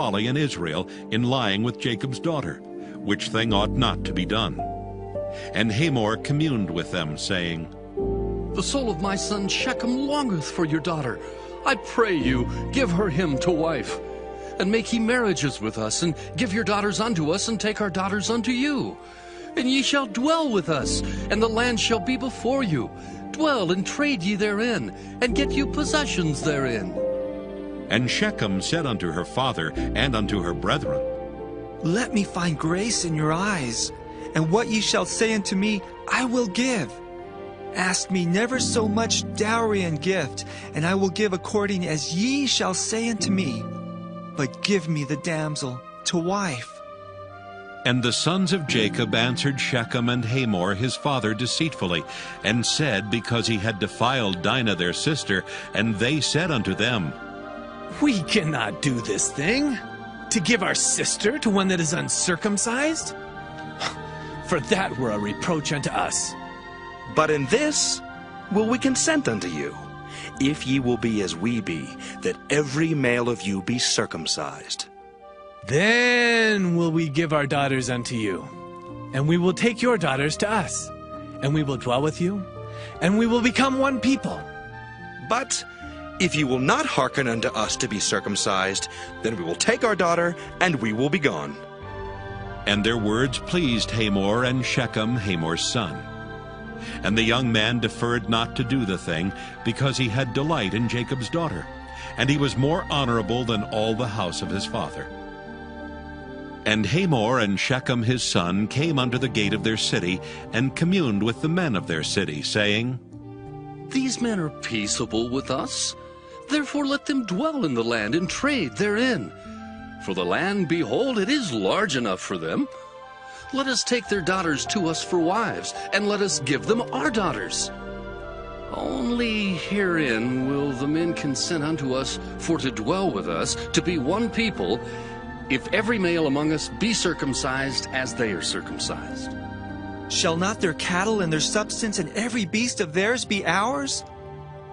folly in Israel in lying with Jacob's daughter, which thing ought not to be done. And Hamor communed with them, saying, The soul of my son Shechem longeth for your daughter. I pray you, give her him to wife, and make ye marriages with us, and give your daughters unto us, and take our daughters unto you. And ye shall dwell with us, and the land shall be before you. Dwell and trade ye therein, and get you possessions therein. And Shechem said unto her father and unto her brethren, Let me find grace in your eyes, and what ye shall say unto me I will give. Ask me never so much dowry and gift, and I will give according as ye shall say unto me. But give me the damsel to wife. And the sons of Jacob answered Shechem and Hamor his father deceitfully, and said, because he had defiled Dinah their sister, and they said unto them, We cannot do this thing, to give our sister to one that is uncircumcised. For that were a reproach unto us. But in this will we consent unto you, if ye will be as we be, that every male of you be circumcised. Then will we give our daughters unto you, and we will take your daughters to us, and we will dwell with you, and we will become one people. But if ye will not hearken unto us to be circumcised, then we will take our daughter, and we will be gone. And their words pleased Hamor and Shechem, Hamor's son. And the young man deferred not to do the thing, because he had delight in Jacob's daughter, and he was more honorable than all the house of his father. And Hamor and Shechem his son came unto the gate of their city, and communed with the men of their city, saying, These men are peaceable with us. Therefore let them dwell in the land, and trade therein. For the land, behold, it is large enough for them. Let us take their daughters to us for wives, and let us give them our daughters. Only herein will the men consent unto us for to dwell with us, to be one people, if every male among us be circumcised as they are circumcised. Shall not their cattle and their substance and every beast of theirs be ours?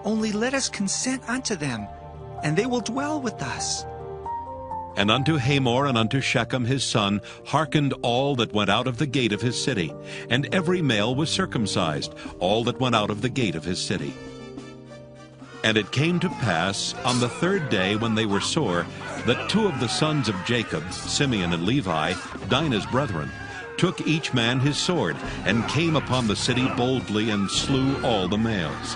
Only let us consent unto them, and they will dwell with us. And unto Hamor and unto Shechem his son hearkened all that went out of the gate of his city, and every male was circumcised, all that went out of the gate of his city. And it came to pass on the third day, when they were sore, that two of the sons of Jacob, Simeon and Levi, Dinah's brethren, took each man his sword, and came upon the city boldly, and slew all the males.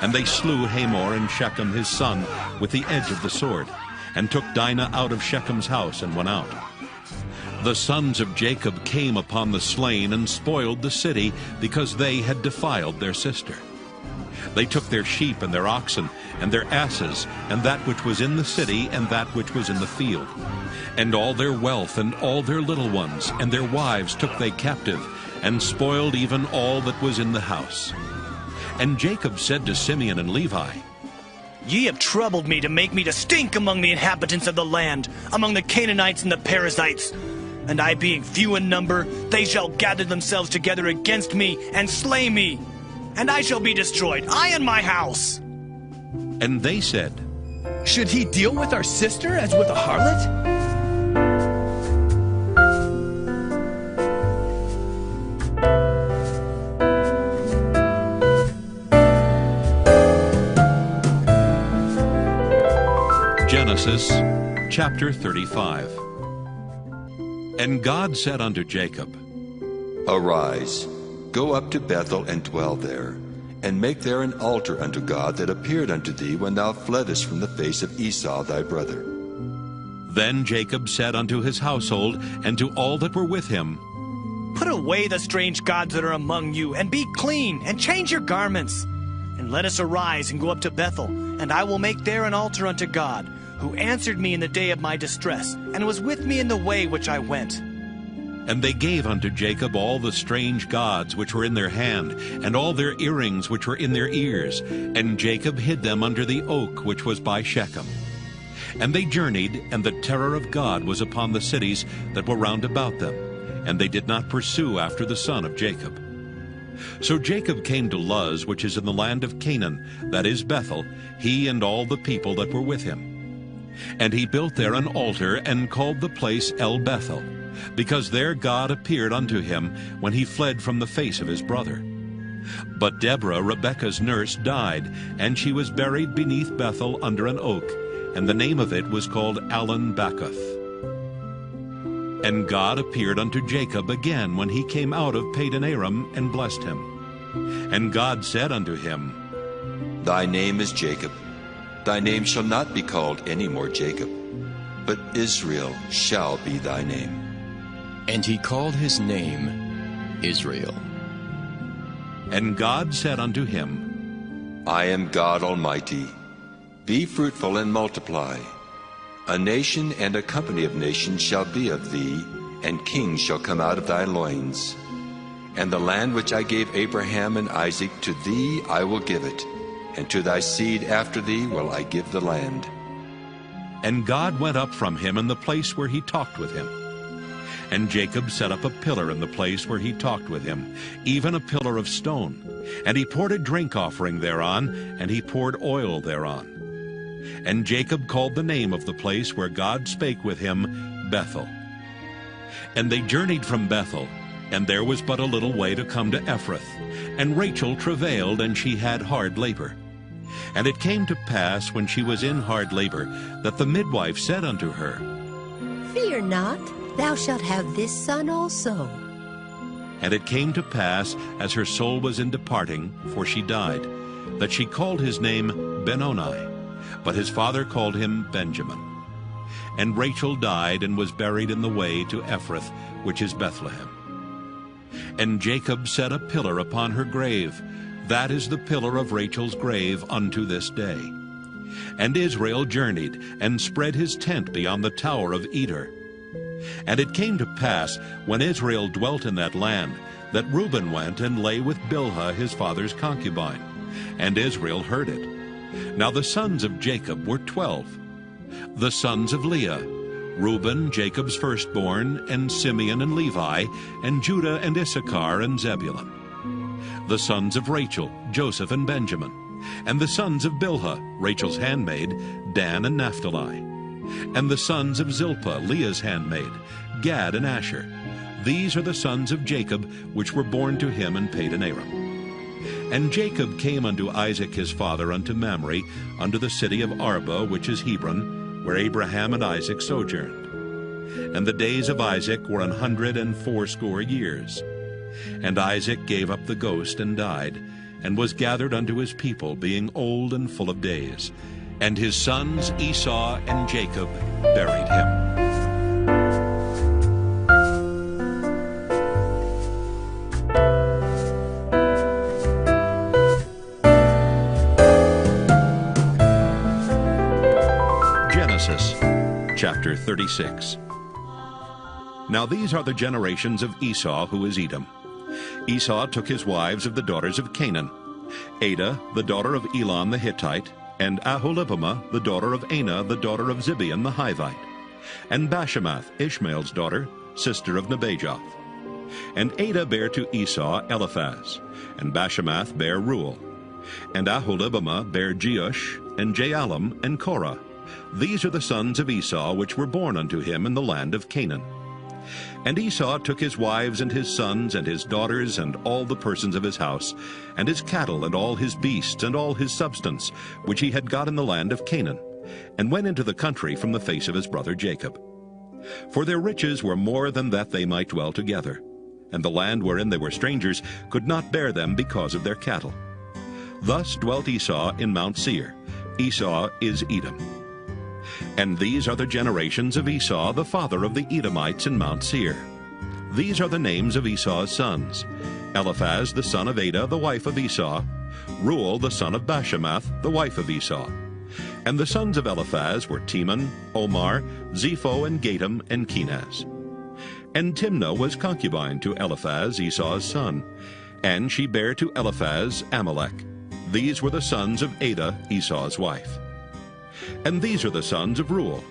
And they slew Hamor and Shechem his son with the edge of the sword, and took Dinah out of Shechem's house, and went out. The sons of Jacob came upon the slain, and spoiled the city, because they had defiled their sister. They took their sheep and their oxen, and their asses, and that which was in the city, and that which was in the field. And all their wealth, and all their little ones, and their wives took they captive, and spoiled even all that was in the house. And Jacob said to Simeon and Levi, Ye have troubled me to make me to stink among the inhabitants of the land, among the Canaanites and the Perizzites. And I being few in number, they shall gather themselves together against me, and slay me. And I shall be destroyed, I and my house. And they said, Should he deal with our sister as with a harlot? Genesis chapter 35. And God said unto Jacob, Arise, go up to Bethel, and dwell there, and make there an altar unto God that appeared unto thee when thou fleddest from the face of Esau thy brother. Then Jacob said unto his household, and to all that were with him, Put away the strange gods that are among you, and be clean, and change your garments. And let us arise and go up to Bethel, and I will make there an altar unto God, who answered me in the day of my distress, and was with me in the way which I went. And they gave unto Jacob all the strange gods which were in their hand, and all their earrings which were in their ears. And Jacob hid them under the oak which was by Shechem. And they journeyed, and the terror of God was upon the cities that were round about them, and they did not pursue after the son of Jacob. So Jacob came to Luz, which is in the land of Canaan, that is Bethel, he and all the people that were with him. And he built there an altar, and called the place El Bethel, because there God appeared unto him when he fled from the face of his brother. But Deborah, Rebekah's nurse, died, and she was buried beneath Bethel under an oak, and the name of it was called Allon Bacuth. And God appeared unto Jacob again when he came out of Padan Aram, and blessed him. And God said unto him, Thy name is Jacob. Thy name shall not be called any more Jacob, but Israel shall be thy name. And he called his name Israel. And God said unto him, I am God Almighty. Be fruitful and multiply. A nation and a company of nations shall be of thee, and kings shall come out of thy loins. And the land which I gave Abraham and Isaac, to thee I will give it, and to thy seed after thee will I give the land. And God went up from him in the place where he talked with him. And Jacob set up a pillar in the place where he talked with him, even a pillar of stone. And he poured a drink offering thereon, and he poured oil thereon. And Jacob called the name of the place where God spake with him, Bethel. And they journeyed from Bethel, and there was but a little way to come to Ephrath. And Rachel travailed, and she had hard labor. And it came to pass, when she was in hard labor, that the midwife said unto her, Fear not, thou shalt have this son also. And it came to pass, as her soul was in departing, for she died, that she called his name Benoni, but his father called him Benjamin. And Rachel died, and was buried in the way to Ephrath, which is Bethlehem. And Jacob set a pillar upon her grave. That is the pillar of Rachel's grave unto this day. And Israel journeyed, and spread his tent beyond the tower of Eder. And it came to pass, when Israel dwelt in that land, that Reuben went and lay with Bilhah his father's concubine. And Israel heard it. Now the sons of Jacob were 12. The sons of Leah, Reuben, Jacob's firstborn, and Simeon and Levi, and Judah and Issachar and Zebulun. The sons of Rachel, Joseph and Benjamin. And the sons of Bilhah, Rachel's handmaid, Dan and Naphtali. And the sons of Zilpah, Leah's handmaid, Gad and Asher. These are the sons of Jacob, which were born to him in Padan Aram. And Jacob came unto Isaac his father unto Mamre, unto the city of Arba, which is Hebron, where Abraham and Isaac sojourned. And the days of Isaac were 180 years. And Isaac gave up the ghost and died, and was gathered unto his people, being old and full of days. And his sons Esau and Jacob buried him. Genesis chapter 36. Now these are the generations of Esau, who is Edom. Esau took his wives of the daughters of Canaan, Adah, the daughter of Elon the Hittite, and Aholibamah, the daughter of Anah, the daughter of Zibeon the Hivite, and Bashemath, Ishmael's daughter, sister of Nebajoth. And Adah bare to Esau Eliphaz, and Bashemath bare Reuel, and Aholibamah bare Jeush, and Jaalam, and Korah. These are the sons of Esau, which were born unto him in the land of Canaan. And Esau took his wives and his sons and his daughters and all the persons of his house, and his cattle and all his beasts and all his substance, which he had got in the land of Canaan, and went into the country from the face of his brother Jacob. For their riches were more than that they might dwell together, and the land wherein they were strangers could not bear them because of their cattle. Thus dwelt Esau in Mount Seir. Esau is Edom. And these are the generations of Esau, the father of the Edomites in Mount Seir. These are the names of Esau's sons: Eliphaz the son of Adah, the wife of Esau; Reuel the son of Bashemath, the wife of Esau. And the sons of Eliphaz were Teman, Omar, Zepho, and Gatam, and Kenaz. And Timnah was concubine to Eliphaz, Esau's son, and she bare to Eliphaz Amalek. These were the sons of Adah, Esau's wife. And these are the sons of Reuel: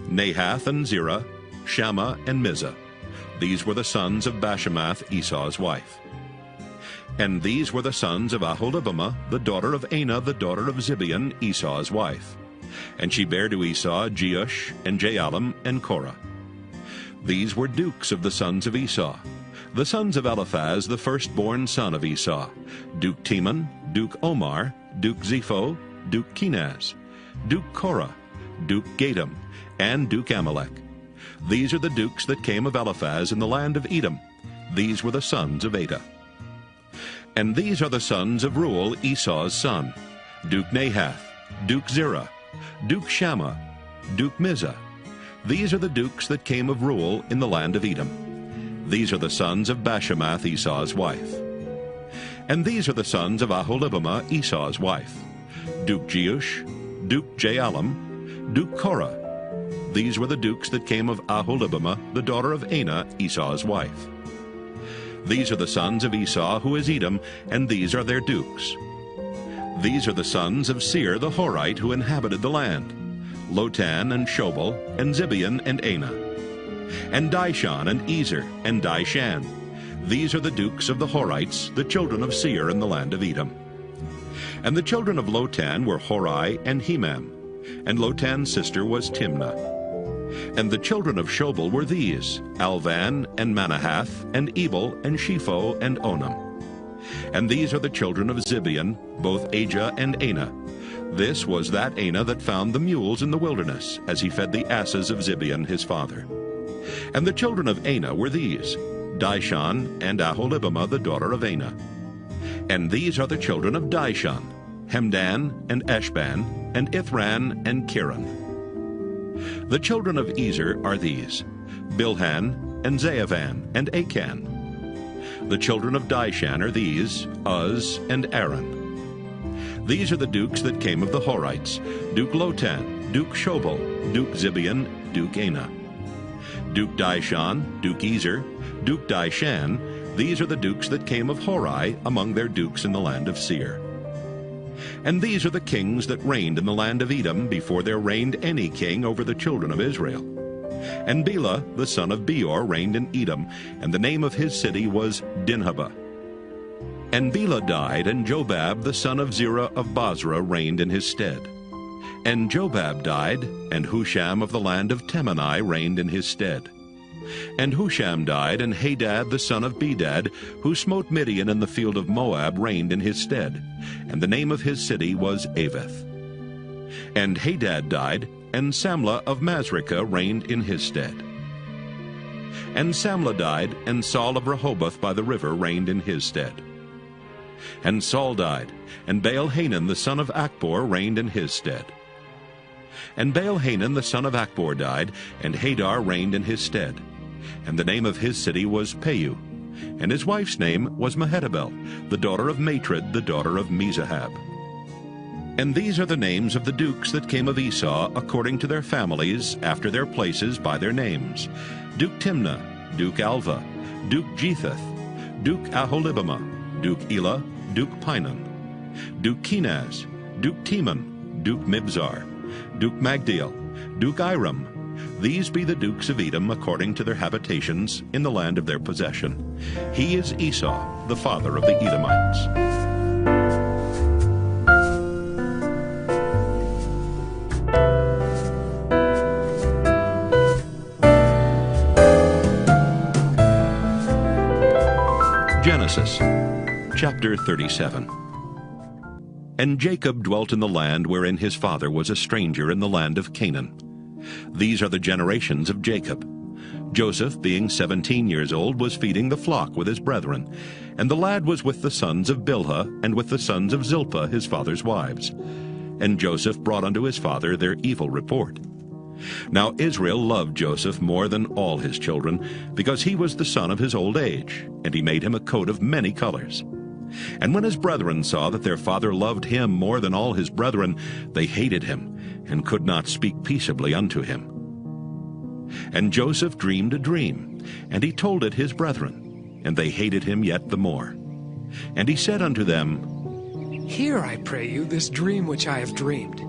Nahath and Zerah, Shammah and Mizah. These were the sons of Bashemath, Esau's wife. And these were the sons of Aholibamah, the daughter of Anah, the daughter of Zibeon, Esau's wife. And she bare to Esau Jeush, and Jaalam, and Korah. These were dukes of the sons of Esau. The sons of Eliphaz, the firstborn son of Esau: Duke Teman, Duke Omar, Duke Zepho, Duke Kenaz, Duke Korah, Duke Gatam, and Duke Amalek. These are the dukes that came of Eliphaz in the land of Edom. These were the sons of Adah. And these are the sons of Reuel, Esau's son: Duke Nahath, Duke Zerah, Duke Shammah, Duke Mizah. These are the dukes that came of Reuel in the land of Edom. These are the sons of Bashemath, Esau's wife. And these are the sons of Aholibamah, Esau's wife: Duke Jeush, Duke Jaalam, Duke Korah. These were the dukes that came of Aholibamah, the daughter of Anah, Esau's wife. These are the sons of Esau, who is Edom, and these are their dukes. These are the sons of Seir the Horite, who inhabited the land: Lotan, and Shobal, and Zibeon, and Anah. And Dishon, and Ezer, and Dishan. These are the dukes of the Horites, the children of Seir in the land of Edom. And the children of Lotan were Horai and Hemam, and Lotan's sister was Timnah. And the children of Shobal were these: Alvan, and Manahath, and Ebal, and Shepho, and Onam. And these are the children of Zibeon, both Ajah and Anah. This was that Anah that found the mules in the wilderness, as he fed the asses of Zibeon his father. And the children of Anah were these: Dishon, and Aholibamah, the daughter of Anah. And these are the children of Dishon: Hemdan, and Eshban, and Ithran, and Kiran. The children of Ezer are these: Bilhan, and Zaavan, and Achan. The children of Dishan are these: Uz, and Aaron. These are the dukes that came of the Horites: Duke Lotan, Duke Shobal, Duke Zibeon, Duke Anah. Duke Dishon, Duke Ezer, Duke Dishan. These are the dukes that came of Horai among their dukes in the land of Seir. And these are the kings that reigned in the land of Edom before there reigned any king over the children of Israel. And Bela, the son of Beor, reigned in Edom, and the name of his city was Dinhabah. And Bela died, and Jobab, the son of Zerah of Basra, reigned in his stead. And Jobab died, and Husham of the land of Temani reigned in his stead. And Husham died, and Hadad the son of Bedad, who smote Midian in the field of Moab, reigned in his stead. And the name of his city was Avith. And Hadad died, and Samlah of Masrekah reigned in his stead. And Samlah died, and Saul of Rehoboth by the river reigned in his stead. And Saul died, and Baal-Hanan the son of Achbor reigned in his stead. And Baal-Hanan the son of Achbor died, and Hadar reigned in his stead. And the name of his city was Peu, and his wife's name was Mehetabel, the daughter of Matred, the daughter of Mezahab. And these are the names of the dukes that came of Esau according to their families, after their places by their names: Duke Timnah, Duke Alva, Duke Jetheth, Duke Aholibamah, Duke Elah, Duke Pinon, Duke Kenaz, Duke Teman, Duke Mibzar, Duke Magdiel, Duke Iram. These be the dukes of Edom according to their habitations in the land of their possession. He is Esau, the father of the Edomites. Genesis chapter 37. And Jacob dwelt in the land wherein his father was a stranger, in the land of Canaan. These are the generations of Jacob. Joseph, being 17 years old, was feeding the flock with his brethren, and the lad was with the sons of Bilhah, and with the sons of Zilpah his father's wives. And Joseph brought unto his father their evil report. Now Israel loved Joseph more than all his children, because he was the son of his old age, and he made him a coat of many colors. And when his brethren saw that their father loved him more than all his brethren, they hated him, and could not speak peaceably unto him. And Joseph dreamed a dream, and he told it his brethren, and they hated him yet the more. And he said unto them, Hear, I pray you, this dream which I have dreamed.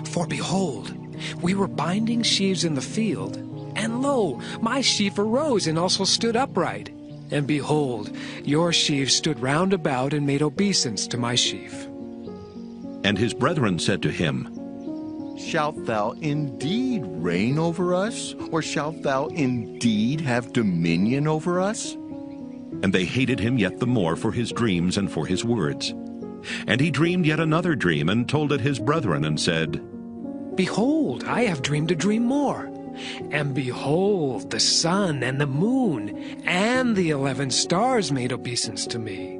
For behold, we were binding sheaves in the field, and lo, my sheaf arose and also stood upright. And behold, your sheaves stood round about and made obeisance to my sheaf. And his brethren said to him, Shalt thou indeed reign over us? Or shalt thou indeed have dominion over us? And they hated him yet the more for his dreams and for his words. And he dreamed yet another dream, and told it his brethren, and said, Behold, I have dreamed a dream more. And behold, the sun and the moon and the 11 stars made obeisance to me.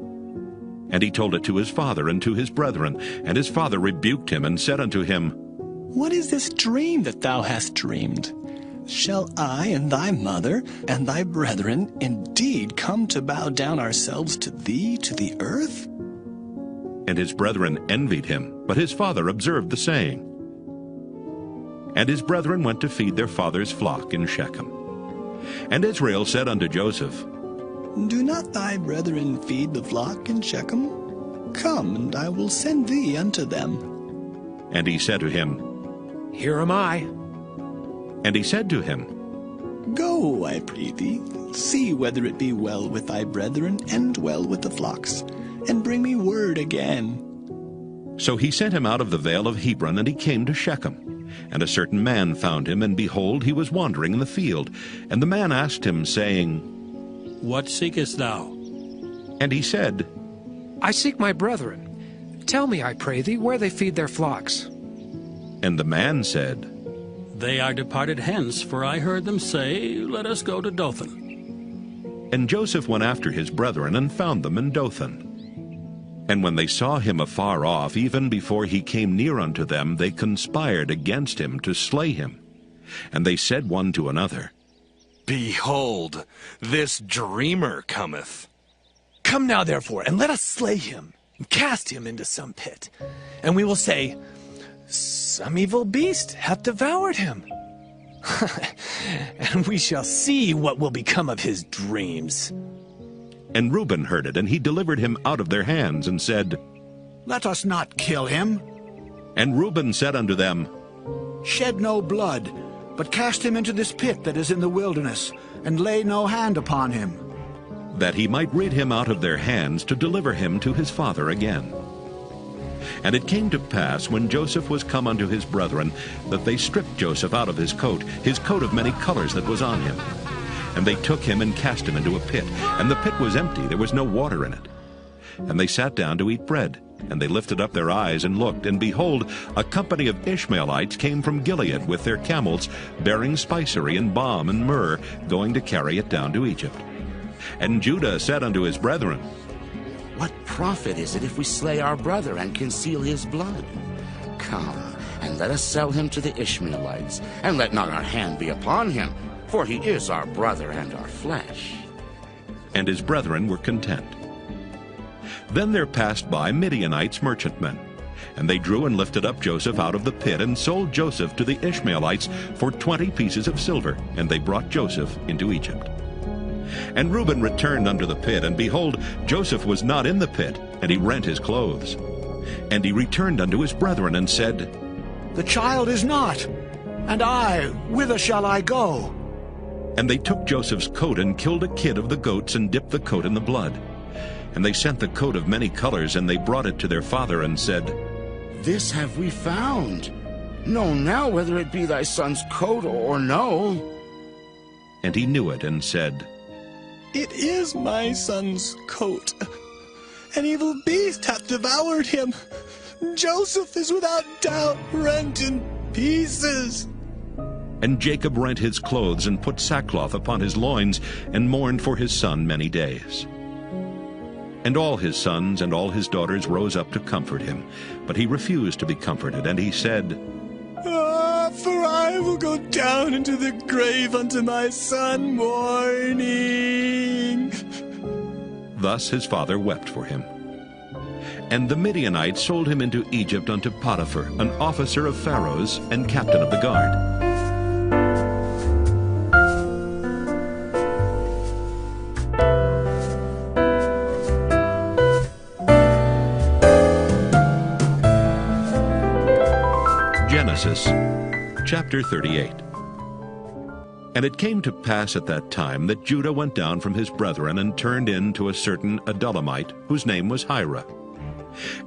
And he told it to his father and to his brethren. And his father rebuked him, and said unto him, What is this dream that thou hast dreamed? Shall I and thy mother and thy brethren indeed come to bow down ourselves to thee to the earth? And his brethren envied him, but his father observed the saying. And his brethren went to feed their father's flock in Shechem. And Israel said unto Joseph, Do not thy brethren feed the flock in Shechem? Come, and I will send thee unto them. And he said to him, Here am I. And he said to him, Go, I pray thee, see whether it be well with thy brethren and well with the flocks, and bring me word again. So he sent him out of the vale of Hebron, and he came to Shechem. And a certain man found him, and behold, he was wandering in the field. And the man asked him, saying, What seekest thou? And he said, I seek my brethren. Tell me, I pray thee, where they feed their flocks. And the man said, They are departed hence, for I heard them say, Let us go to Dothan. And Joseph went after his brethren, and found them in Dothan. And when they saw him afar off, even before he came near unto them, they conspired against him to slay him. And they said one to another, Behold, this dreamer cometh. Come now, therefore, and let us slay him, and cast him into some pit. And we will say, Some evil beast hath devoured him. And we shall see what will become of his dreams. And Reuben heard it, and he delivered him out of their hands, and said, Let us not kill him. And Reuben said unto them, Shed no blood, but cast him into this pit that is in the wilderness, and lay no hand upon him. that he might rid him out of their hands, to deliver him to his father again. And it came to pass, when Joseph was come unto his brethren, that they stripped Joseph out of his coat of many colors that was on him. And they took him and cast him into a pit, and the pit was empty, there was no water in it. And they sat down to eat bread, and they lifted up their eyes and looked, and behold, a company of Ishmaelites came from Gilead with their camels, bearing spicery and balm and myrrh, going to carry it down to Egypt. And Judah said unto his brethren, What profit is it if we slay our brother and conceal his blood? Come, and let us sell him to the Ishmaelites, and let not our hand be upon him, for he is our brother and our flesh. And his brethren were content. Then there passed by Midianites merchantmen, and they drew and lifted up Joseph out of the pit, and sold Joseph to the Ishmaelites for 20 pieces of silver, and they brought Joseph into Egypt. And Reuben returned unto the pit, and behold, Joseph was not in the pit, and he rent his clothes. And he returned unto his brethren, and said, The child is not, and I, whither shall I go? And they took Joseph's coat, and killed a kid of the goats, and dipped the coat in the blood. And they sent the coat of many colors, and they brought it to their father, and said, This have we found. Know now whether it be thy son's coat or no. And he knew it, and said, It is my son's coat. An evil beast hath devoured him. Joseph is without doubt rent in pieces. And Jacob rent his clothes, and put sackcloth upon his loins, and mourned for his son many days. And all his sons and all his daughters rose up to comfort him. But he refused to be comforted, and he said, For I will go down into the grave unto my son mourning. Thus his father wept for him. And the Midianites sold him into Egypt unto Potiphar, an officer of Pharaoh's, and captain of the guard. Genesis chapter 38. And it came to pass at that time that Judah went down from his brethren, and turned in to a certain Adullamite, whose name was Hira.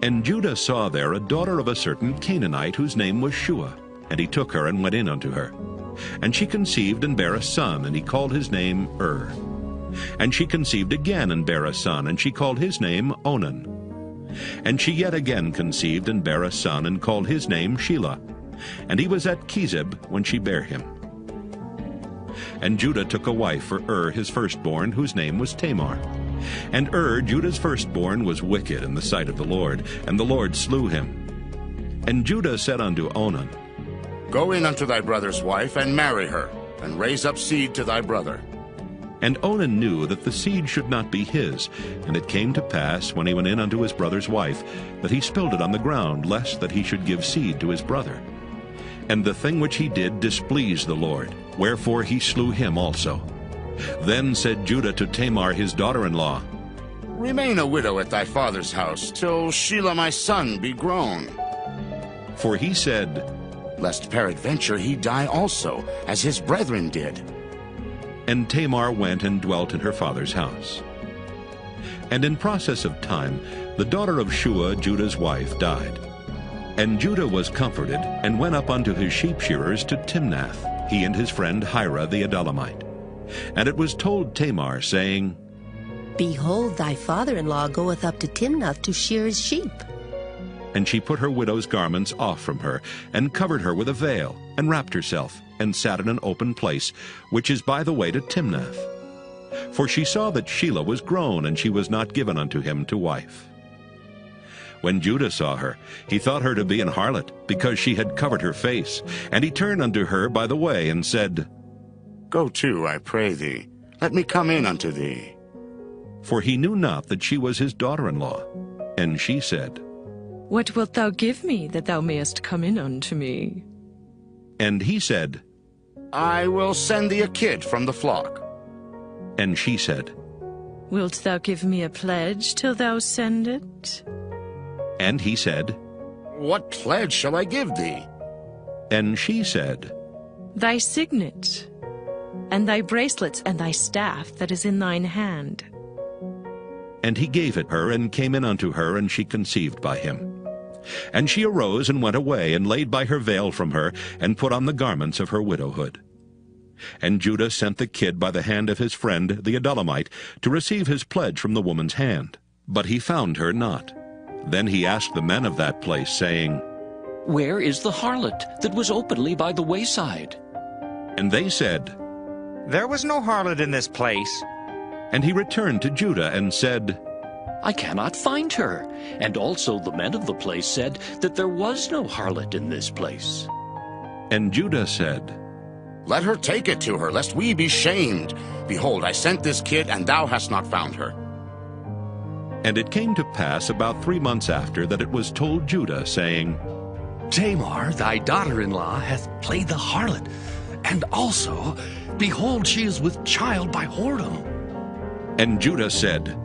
And Judah saw there a daughter of a certain Canaanite, whose name was Shua. And he took her and went in unto her. And she conceived and bare a son, and he called his name And she conceived again and bare a son, and she called his name Onan. And she yet again conceived and bare a son, and called his name Shelah. And he was at Kezib when she bare him. And Judah took a wife for his firstborn, whose name was Tamar. And Judah's firstborn, was wicked in the sight of the Lord, and the Lord slew him. And Judah said unto Onan, Go in unto thy brother's wife, and marry her, and raise up seed to thy brother. And Onan knew that the seed should not be his. And it came to pass, when he went in unto his brother's wife, that he spilled it on the ground, lest that he should give seed to his brother. And the thing which he did displeased the Lord, wherefore he slew him also. Then said Judah to Tamar his daughter-in-law, Remain a widow at thy father's house, till Shelah my son be grown. For he said, Lest peradventure he die also, as his brethren did. And Tamar went and dwelt in her father's house. And in process of time, the daughter of Shua, Judah's wife, died. And Judah was comforted, and went up unto his sheep-shearers to Timnath, he and his friend Hira the Adullamite. And it was told Tamar, saying, Behold, thy father-in-law goeth up to Timnath to shear his sheep. And she put her widow's garments off from her, and covered her with a veil, and wrapped herself, and sat in an open place, which is by the way to Timnath. For she saw that Shelah was grown, and she was not given unto him to wife. When Judah saw her, he thought her to be an harlot, because she had covered her face. And he turned unto her by the way, and said, Go to, I pray thee, let me come in unto thee. For he knew not that she was his daughter-in-law. And she said, What wilt thou give me, that thou mayest come in unto me? And he said, I will send thee a kid from the flock. And she said, Wilt thou give me a pledge till thou send it? And he said, What pledge shall I give thee? And she said, Thy signet, and thy bracelets, and thy staff that is in thine hand. And he gave it her, and came in unto her, and she conceived by him. And she arose and went away, and laid by her veil from her, and put on the garments of her widowhood. And Judah sent the kid by the hand of his friend the Adullamite to receive his pledge from the woman's hand. But he found her not. Then he asked the men of that place, saying, Where is the harlot that was openly by the wayside? And they said, There was no harlot in this place. And he returned to Judah and said, I cannot find her. And also the men of the place said that there was no harlot in this place. And Judah said, Let her take it to her, lest we be shamed. Behold, I sent this kid, and thou hast not found her. And it came to pass about 3 months after that it was told Judah, saying, Tamar, thy daughter-in-law, hath played the harlot, and also, behold, she is with child by whoredom. And Judah said,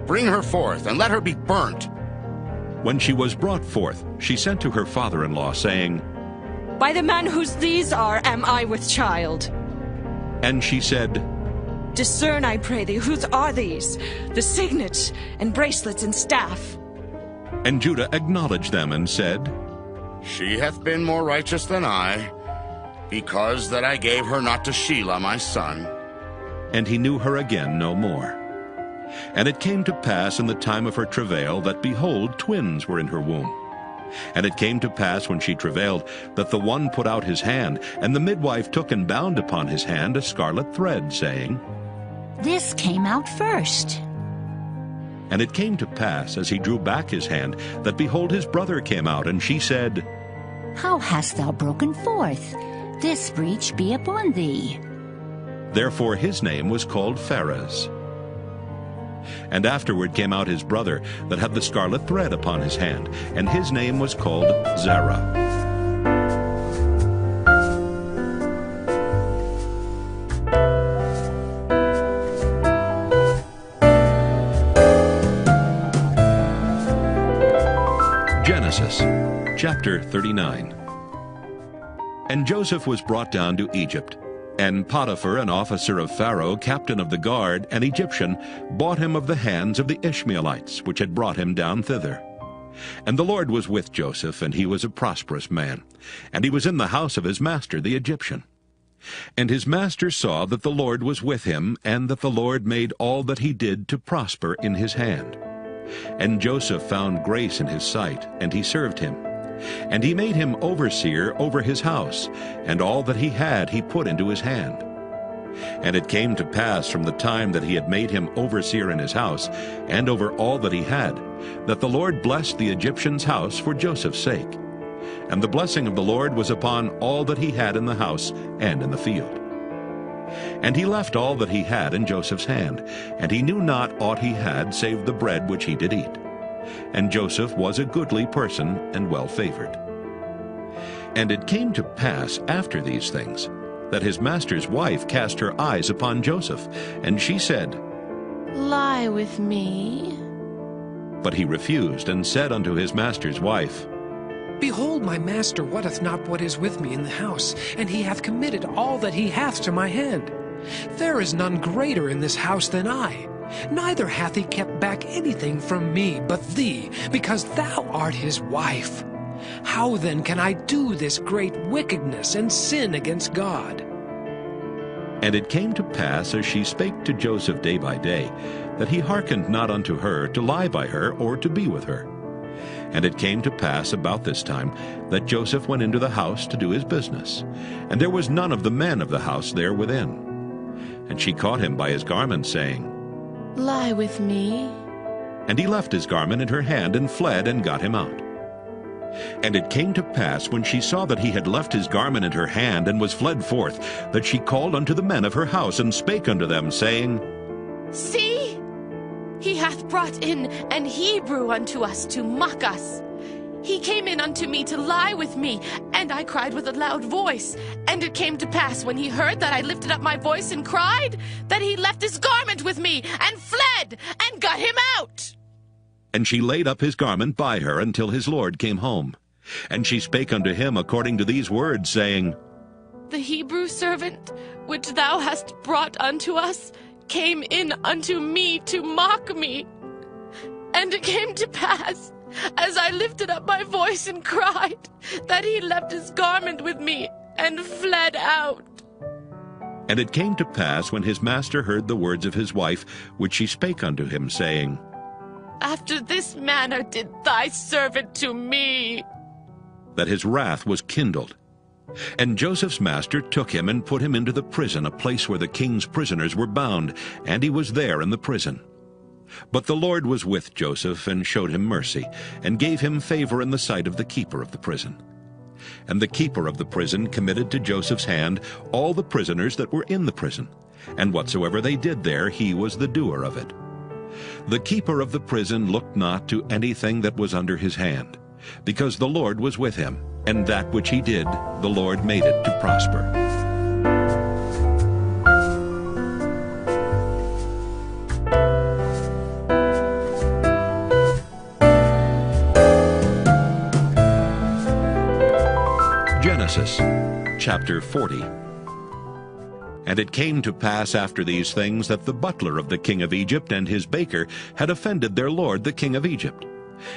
Bring her forth, and let her be burnt. When she was brought forth, she sent to her father-in-law, saying, By the man whose these are am I with child. And she said, Discern, I pray thee, whose are these, the signet, and bracelets, and staff? And Judah acknowledged them, and said, She hath been more righteous than I, because that I gave her not to Shelah my son. And he knew her again no more. And it came to pass in the time of her travail that, behold, twins were in her womb. And it came to pass when she travailed, that the one put out his hand, and the midwife took and bound upon his hand a scarlet thread, saying, This came out first. And it came to pass, as he drew back his hand, that behold, his brother came out, and she said, How hast thou broken forth? This breach be upon thee. Therefore his name was called Pharez. And afterward came out his brother, that had the scarlet thread upon his hand, and his name was called Zerah. Genesis chapter 39. And Joseph was brought down to Egypt. And Potiphar, an officer of Pharaoh, captain of the guard, an Egyptian, bought him of the hands of the Ishmaelites, which had brought him down thither. And the Lord was with Joseph, and he was a prosperous man, and he was in the house of his master the Egyptian. And his master saw that the Lord was with him, and that the Lord made all that he did to prosper in his hand. And Joseph found grace in his sight, and he served him. And he made him overseer over his house, and all that he had he put into his hand. And it came to pass from the time that he had made him overseer in his house, and over all that he had, that the Lord blessed the Egyptian's house for Joseph's sake. And the blessing of the Lord was upon all that he had in the house and in the field. And he left all that he had in Joseph's hand, and he knew not aught he had save the bread which he did eat. And Joseph was a goodly person and well-favored. And it came to pass after these things, that his master's wife cast her eyes upon Joseph, and she said, Lie with me. But he refused, and said unto his master's wife, Behold, my master wotteth not what is with me in the house, and he hath committed all that he hath to my hand. There is none greater in this house than I. Neither hath he kept back anything from me but thee, because thou art his wife. How then can I do this great wickedness and sin against God? And it came to pass, as she spake to Joseph day by day, that he hearkened not unto her to lie by her or to be with her. And it came to pass about this time that Joseph went into the house to do his business, and there was none of the men of the house there within. And she caught him by his garment, saying, Lie with me. And he left his garment in her hand, and fled, and got him out. And it came to pass, when she saw that he had left his garment in her hand, and was fled forth, that she called unto the men of her house, and spake unto them, saying, See, he hath brought in an Hebrew unto us to mock us. He came in unto me to lie with me, and I cried with a loud voice. And it came to pass, when he heard that I lifted up my voice and cried, that he left his garment with me, and fled, and got him out. And she laid up his garment by her until his lord came home. And she spake unto him according to these words, saying, The Hebrew servant which thou hast brought unto us came in unto me to mock me. And it came to pass, as I lifted up my voice and cried, that he left his garment with me and fled out. And it came to pass, when his master heard the words of his wife, which she spake unto him, saying, After this manner did thy servant to me, that his wrath was kindled. And Joseph's master took him and put him into the prison, a place where the king's prisoners were bound, and he was there in the prison. But the Lord was with Joseph, and showed him mercy, and gave him favor in the sight of the keeper of the prison. And the keeper of the prison committed to Joseph's hand all the prisoners that were in the prison, and whatsoever they did there, he was the doer of it. The keeper of the prison looked not to anything that was under his hand, because the Lord was with him, and that which he did, the Lord made it to prosper. Genesis chapter 40. And it came to pass after these things that the butler of the king of Egypt and his baker had offended their lord the king of Egypt.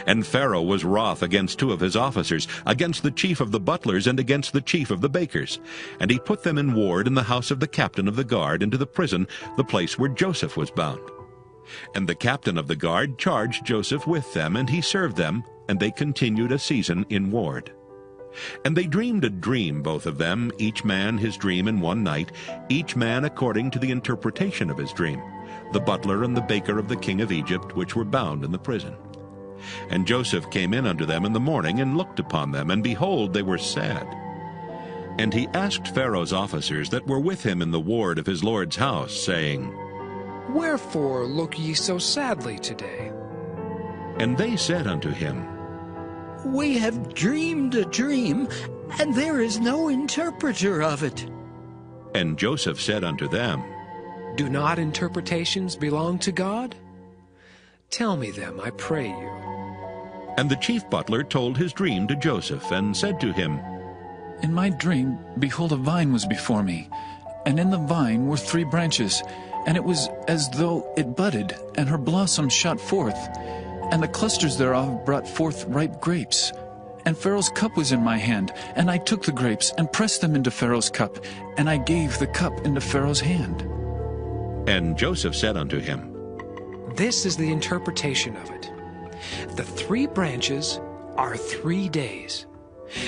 And Pharaoh was wroth against two of his officers, against the chief of the butlers and against the chief of the bakers. And he put them in ward in the house of the captain of the guard into the prison, the place where Joseph was bound. And the captain of the guard charged Joseph with them, and he served them, and they continued a season in ward. And they dreamed a dream, both of them, each man his dream in one night, each man according to the interpretation of his dream, the butler and the baker of the king of Egypt, which were bound in the prison. And Joseph came in unto them in the morning, and looked upon them, and behold, they were sad. And he asked Pharaoh's officers that were with him in the ward of his lord's house, saying, Wherefore look ye so sadly today? And they said unto him, We have dreamed a dream, and there is no interpreter of it. And Joseph said unto them, Do not interpretations belong to God? Tell me them, I pray you. And the chief butler told his dream to Joseph, and said to him, In my dream, behold, a vine was before me, and in the vine were 3 branches, and it was as though it budded, and her blossoms shot forth. and the clusters thereof brought forth ripe grapes. And Pharaoh's cup was in my hand, and I took the grapes and pressed them into Pharaoh's cup, and I gave the cup into Pharaoh's hand. And Joseph said unto him, This is the interpretation of it. The 3 branches are 3 days.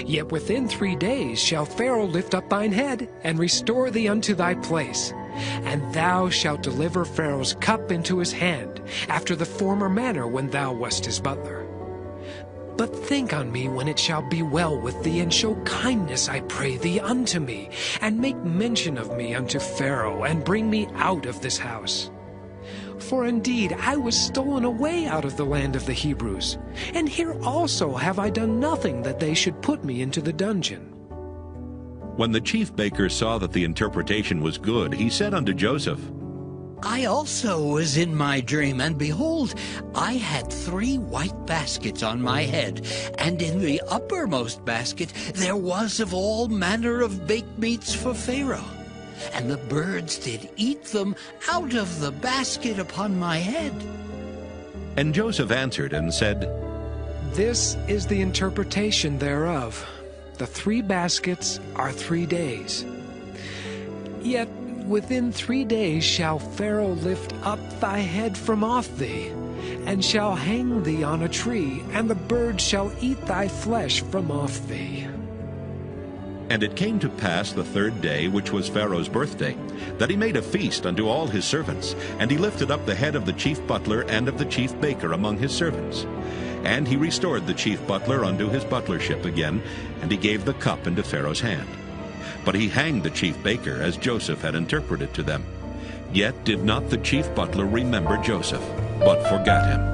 Yet within 3 days shall Pharaoh lift up thine head, and restore thee unto thy place. And thou shalt deliver Pharaoh's cup into his hand, after the former manner when thou wast his butler. But think on me when it shall be well with thee, and show kindness, I pray thee, unto me, and make mention of me unto Pharaoh, and bring me out of this house. For indeed I was stolen away out of the land of the Hebrews, and here also have I done nothing that they should put me into the dungeon. When the chief baker saw that the interpretation was good, he said unto Joseph, I also was in my dream, and behold, I had 3 white baskets on my head, and in the uppermost basket there was of all manner of baked meats for Pharaoh. And the birds did eat them out of the basket upon my head. And Joseph answered and said, This is the interpretation thereof. The 3 baskets are 3 days. Yet within 3 days shall Pharaoh lift up thy head from off thee, and shall hang thee on a tree, and the birds shall eat thy flesh from off thee. And it came to pass the 3rd day, which was Pharaoh's birthday, that he made a feast unto all his servants, and he lifted up the head of the chief butler and of the chief baker among his servants. And he restored the chief butler unto his butlership again, and he gave the cup into Pharaoh's hand. But he hanged the chief baker, as Joseph had interpreted to them. Yet did not the chief butler remember Joseph, but forgat him.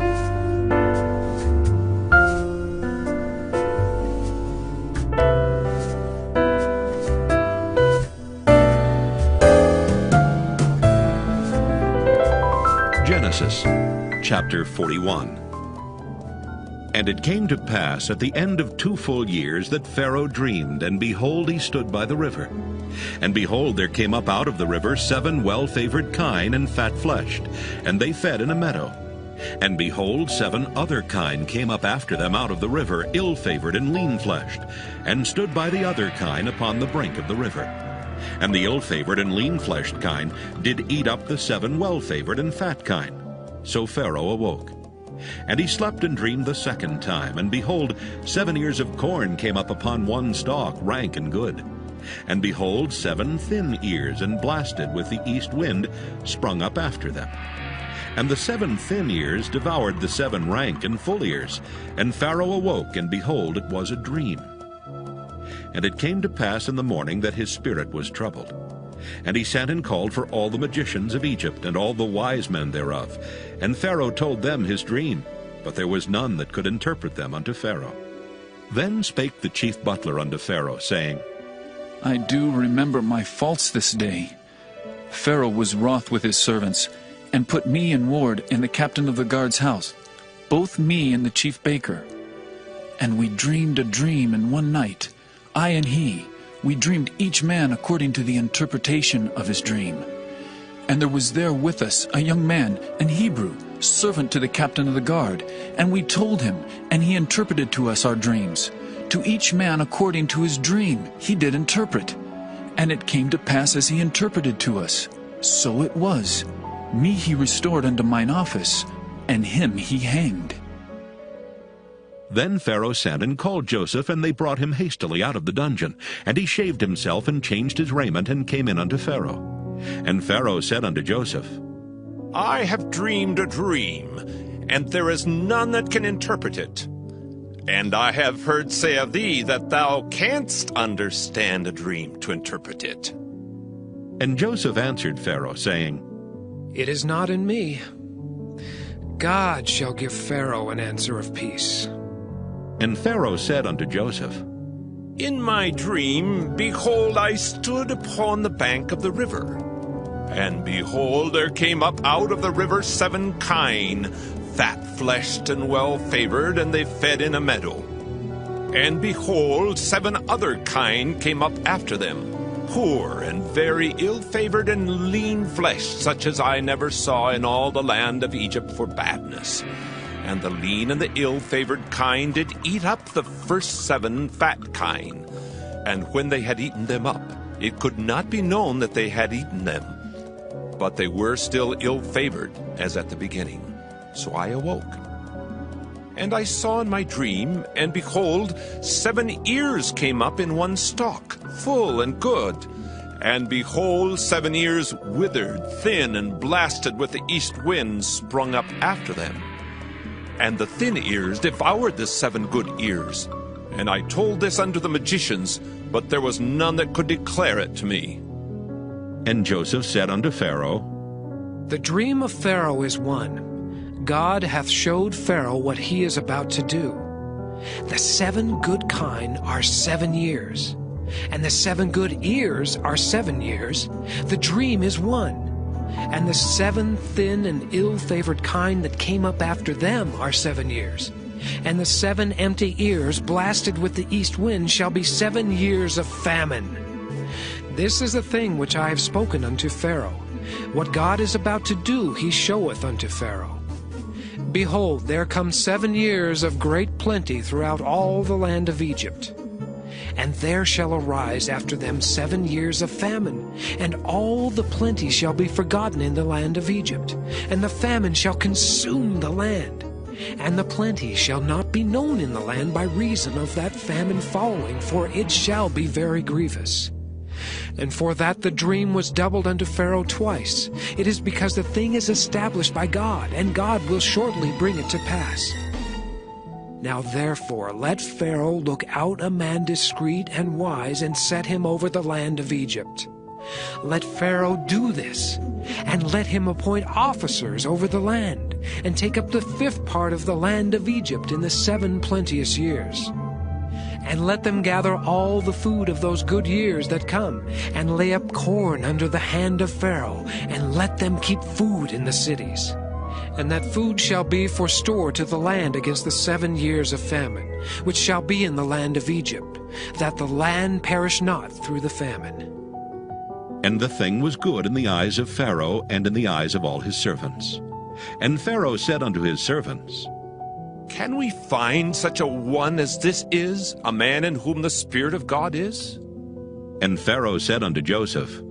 Genesis chapter 41. And it came to pass at the end of 2 full years that Pharaoh dreamed, and behold, he stood by the river. And behold, there came up out of the river 7 well-favored kine and fat-fleshed, and they fed in a meadow. And behold, 7 other kine came up after them out of the river, ill-favored and lean-fleshed, and stood by the other kine upon the brink of the river. And the ill-favored and lean-fleshed kine did eat up the 7 well-favored and fat kine. So Pharaoh awoke. And he slept and dreamed the 2nd time, and behold, 7 ears of corn came up upon one stalk, rank and good. And behold, 7 thin ears, and blasted with the east wind, sprung up after them. And the 7 thin ears devoured the 7 rank and full ears. And Pharaoh awoke, and behold, it was a dream. And it came to pass in the morning that his spirit was troubled. And he sent and called for all the magicians of Egypt, and all the wise men thereof. And Pharaoh told them his dream, but there was none that could interpret them unto Pharaoh. Then spake the chief butler unto Pharaoh, saying, I do remember my faults this day. Pharaoh was wroth with his servants, and put me in ward in the captain of the guard's house, both me and the chief baker. And we dreamed a dream in one night, I and he. We dreamed each man according to the interpretation of his dream. And there was there with us a young man, an Hebrew, servant to the captain of the guard. And we told him, and he interpreted to us our dreams. To each man according to his dream he did interpret. And it came to pass as he interpreted to us. So it was. Me he restored unto mine office, and him he hanged. Then Pharaoh sent and called Joseph, and they brought him hastily out of the dungeon. And he shaved himself, and changed his raiment, and came in unto Pharaoh. And Pharaoh said unto Joseph, I have dreamed a dream, and there is none that can interpret it. And I have heard say of thee that thou canst understand a dream to interpret it. And Joseph answered Pharaoh, saying, It is not in me. God shall give Pharaoh an answer of peace. And Pharaoh said unto Joseph, In my dream, behold, I stood upon the bank of the river. And behold, there came up out of the river 7 kine, fat-fleshed and well-favored, and they fed in a meadow. And behold, 7 other kine came up after them, poor and very ill-favored and lean-fleshed, such as I never saw in all the land of Egypt for badness. And the lean and the ill-favored kine did eat up the first 7 fat kine. And when they had eaten them up, it could not be known that they had eaten them. But they were still ill-favored, as at the beginning. So I awoke. And I saw in my dream, and behold, 7 ears came up in one stalk, full and good. And behold, 7 ears withered, thin, and blasted with the east wind sprung up after them. And the thin ears devoured the 7 good ears. And I told this unto the magicians, but there was none that could declare it to me. And Joseph said unto Pharaoh, The dream of Pharaoh is one. God hath showed Pharaoh what he is about to do. The 7 good kine are 7 years, and the 7 good ears are 7 years. The dream is one. And the 7 thin and ill-favored kine that came up after them are 7 years. And the 7 empty ears blasted with the east wind shall be 7 years of famine. This is the thing which I have spoken unto Pharaoh. What God is about to do he showeth unto Pharaoh. Behold, there come 7 years of great plenty throughout all the land of Egypt. And there shall arise after them 7 years of famine, and all the plenty shall be forgotten in the land of Egypt, and the famine shall consume the land. And the plenty shall not be known in the land by reason of that famine following, for it shall be very grievous. And for that the dream was doubled unto Pharaoh twice. It is because the thing is established by God, and God will shortly bring it to pass. Now therefore let Pharaoh look out a man discreet and wise, and set him over the land of Egypt. Let Pharaoh do this, and let him appoint officers over the land, and take up the 5th part of the land of Egypt in the 7 plenteous years. And let them gather all the food of those good years that come, and lay up corn under the hand of Pharaoh, and let them keep food in the cities. And that food shall be for store to the land against the 7 years of famine, which shall be in the land of Egypt, that the land perish not through the famine. And the thing was good in the eyes of Pharaoh and in the eyes of all his servants. And Pharaoh said unto his servants, Can we find such a one as this is, a man in whom the Spirit of God is? And Pharaoh said unto Joseph,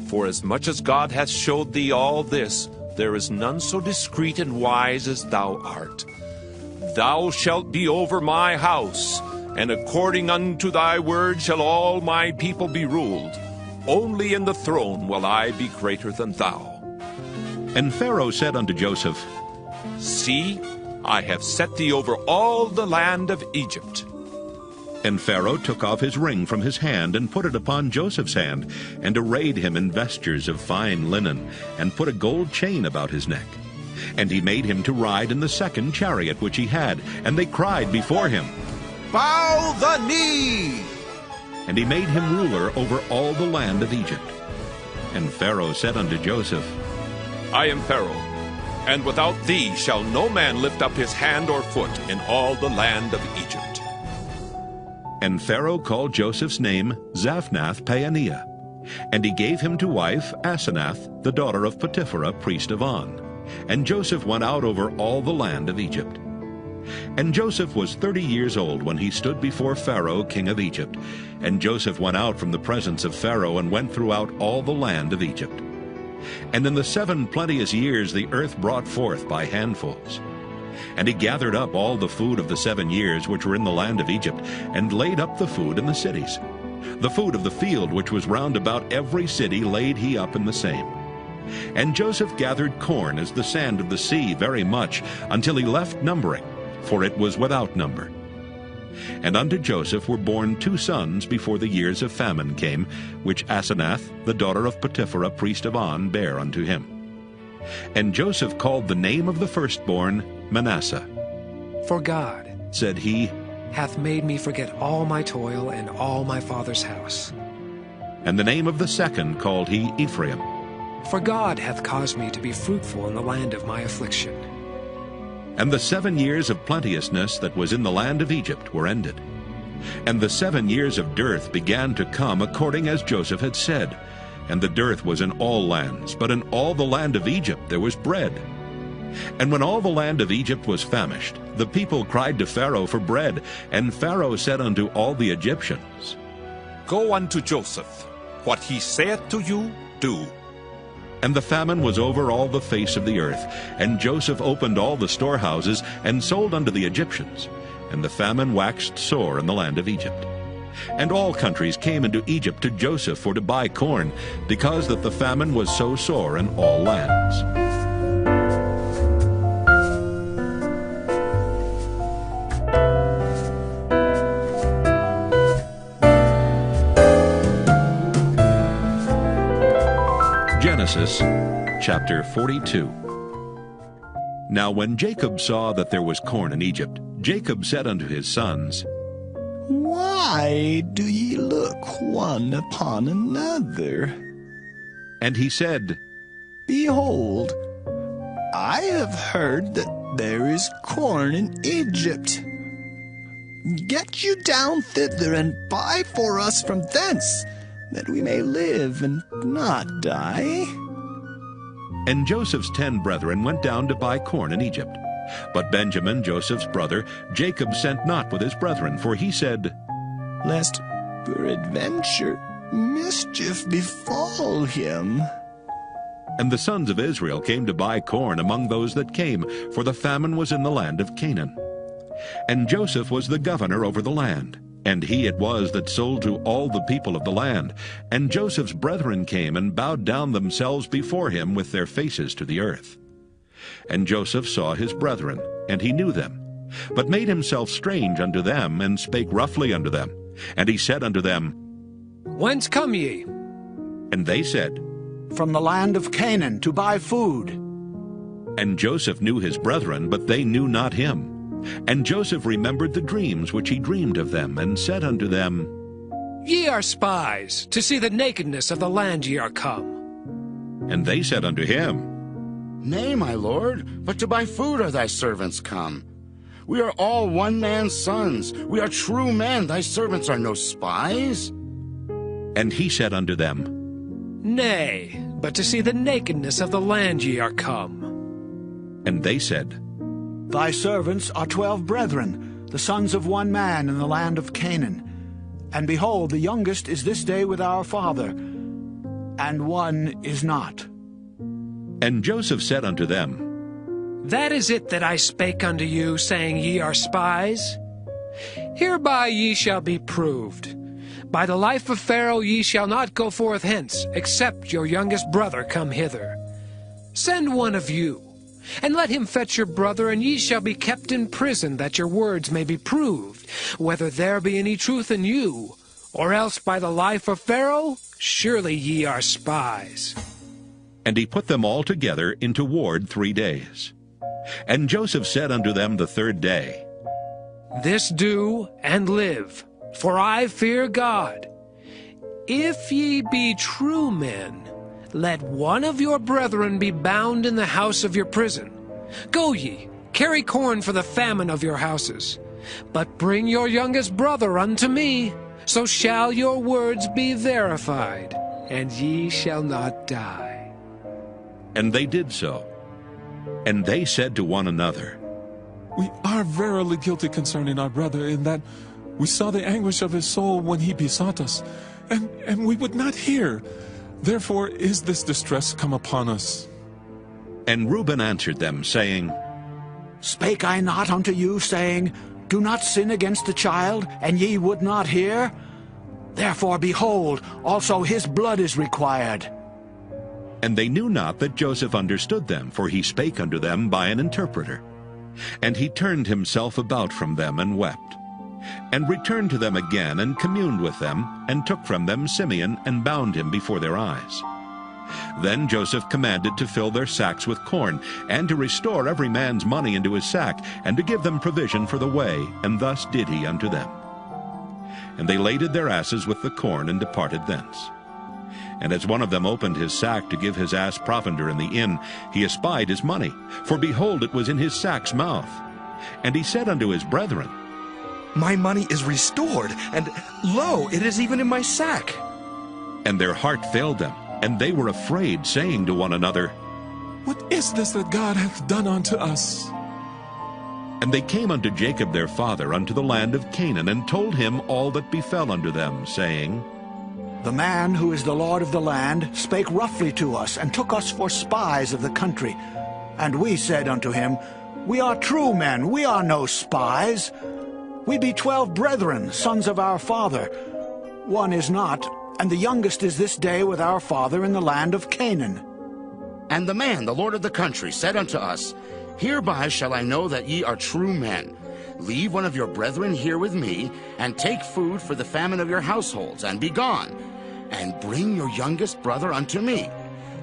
Forasmuch as God hath showed thee all this, there is none so discreet and wise as thou art. Thou shalt be over my house, and according unto thy word shall all my people be ruled. Only in the throne will I be greater than thou. And Pharaoh said unto Joseph, See, I have set thee over all the land of Egypt. And Pharaoh took off his ring from his hand, and put it upon Joseph's hand, and arrayed him in vestures of fine linen, and put a gold chain about his neck. And he made him to ride in the 2nd chariot which he had, and they cried before him, Bow the knee! And he made him ruler over all the land of Egypt. And Pharaoh said unto Joseph, I am Pharaoh, and without thee shall no man lift up his hand or foot in all the land of Egypt. And Pharaoh called Joseph's name Zaphnath-Paaneah, and he gave him to wife Asenath, the daughter of Potipherah, priest of On. And Joseph went out over all the land of Egypt. And Joseph was 30 years old when he stood before Pharaoh, king of Egypt. And Joseph went out from the presence of Pharaoh, and went throughout all the land of Egypt. And in the 7 plenteous years the earth brought forth by handfuls. And he gathered up all the food of the 7 years which were in the land of Egypt, and laid up the food in the cities. The food of the field which was round about every city laid he up in the same. And Joseph gathered corn as the sand of the sea very much, until he left numbering, for it was without number. And unto Joseph were born 2 sons before the years of famine came, which Asenath, the daughter of Potipherah, priest of On, bare unto him. And Joseph called the name of the firstborn Manasseh. For God, said he, hath made me forget all my toil and all my father's house. And the name of the second called he Ephraim. For God hath caused me to be fruitful in the land of my affliction. And the 7 years of plenteousness that was in the land of Egypt were ended. And the 7 years of dearth began to come according as Joseph had said. And the dearth was in all lands, but in all the land of Egypt there was bread. And when all the land of Egypt was famished, the people cried to Pharaoh for bread. And Pharaoh said unto all the Egyptians, Go unto Joseph. What he saith to you, do. And the famine was over all the face of the earth. And Joseph opened all the storehouses, and sold unto the Egyptians. And the famine waxed sore in the land of Egypt. And all countries came into Egypt to Joseph for to buy corn, because that the famine was so sore in all lands. Genesis chapter 42. Now when Jacob saw that there was corn in Egypt, Jacob said unto his sons, Why do ye look one upon another? And he said, Behold, I have heard that there is corn in Egypt. Get you down thither, and buy for us from thence, that we may live and not die. And Joseph's 10 brethren went down to buy corn in Egypt. But Benjamin, Joseph's brother, Jacob sent not with his brethren, for he said, Lest peradventure mischief befall him. And the sons of Israel came to buy corn among those that came, for the famine was in the land of Canaan. And Joseph was the governor over the land, and he it was that sold to all the people of the land. And Joseph's brethren came and bowed down themselves before him with their faces to the earth. And Joseph saw his brethren, and he knew them, but made himself strange unto them, and spake roughly unto them. And he said unto them, Whence come ye? And they said, From the land of Canaan, to buy food. And Joseph knew his brethren, but they knew not him. And Joseph remembered the dreams which he dreamed of them, and said unto them, Ye are spies, to see the nakedness of the land ye are come. And they said unto him, Nay, my lord, but to buy food are thy servants come. We are all one man's sons. We are true men. Thy servants are no spies. And he said unto them, Nay, but to see the nakedness of the land ye are come. And they said, Thy servants are 12 brethren, the sons of one man in the land of Canaan. And behold, the youngest is this day with our father, and one is not. And Joseph said unto them, That is it that I spake unto you, saying, Ye are spies. Hereby ye shall be proved. By the life of Pharaoh ye shall not go forth hence, except your youngest brother come hither. Send one of you, and let him fetch your brother, and ye shall be kept in prison, that your words may be proved, whether there be any truth in you, or else by the life of Pharaoh, surely ye are spies. And he put them all together into ward 3 days. And Joseph said unto them the 3rd day, This do, and live, for I fear God. If ye be true men, let one of your brethren be bound in the house of your prison. Go ye, carry corn for the famine of your houses. But bring your youngest brother unto me, so shall your words be verified, and ye shall not die. And they did so. And they said to one another, We are verily guilty concerning our brother, in that we saw the anguish of his soul when he besought us, and we would not hear. Therefore is this distress come upon us. And Reuben answered them, saying, Spake I not unto you, saying, Do not sin against the child, and ye would not hear? Therefore, behold, also his blood is required. And they knew not that Joseph understood them, for he spake unto them by an interpreter. And he turned himself about from them, and wept, and returned to them again, and communed with them, and took from them Simeon, and bound him before their eyes. Then Joseph commanded to fill their sacks with corn, and to restore every man's money into his sack, and to give them provision for the way, and thus did he unto them. And they laded their asses with the corn, and departed thence. And as one of them opened his sack to give his ass provender in the inn, he espied his money, for behold, it was in his sack's mouth. And he said unto his brethren, My money is restored, and lo, it is even in my sack. And their heart failed them, and they were afraid, saying to one another, What is this that God hath done unto us? And they came unto Jacob their father unto the land of Canaan, and told him all that befell unto them, saying, The man who is the Lord of the land spake roughly to us, and took us for spies of the country. And we said unto him, We are true men, we are no spies. We be 12 brethren, sons of our father. One is not, and the youngest is this day with our father in the land of Canaan. And the man, the Lord of the country, said unto us, Hereby shall I know that ye are true men. Leave one of your brethren here with me, and take food for the famine of your households, and be gone, and bring your youngest brother unto me.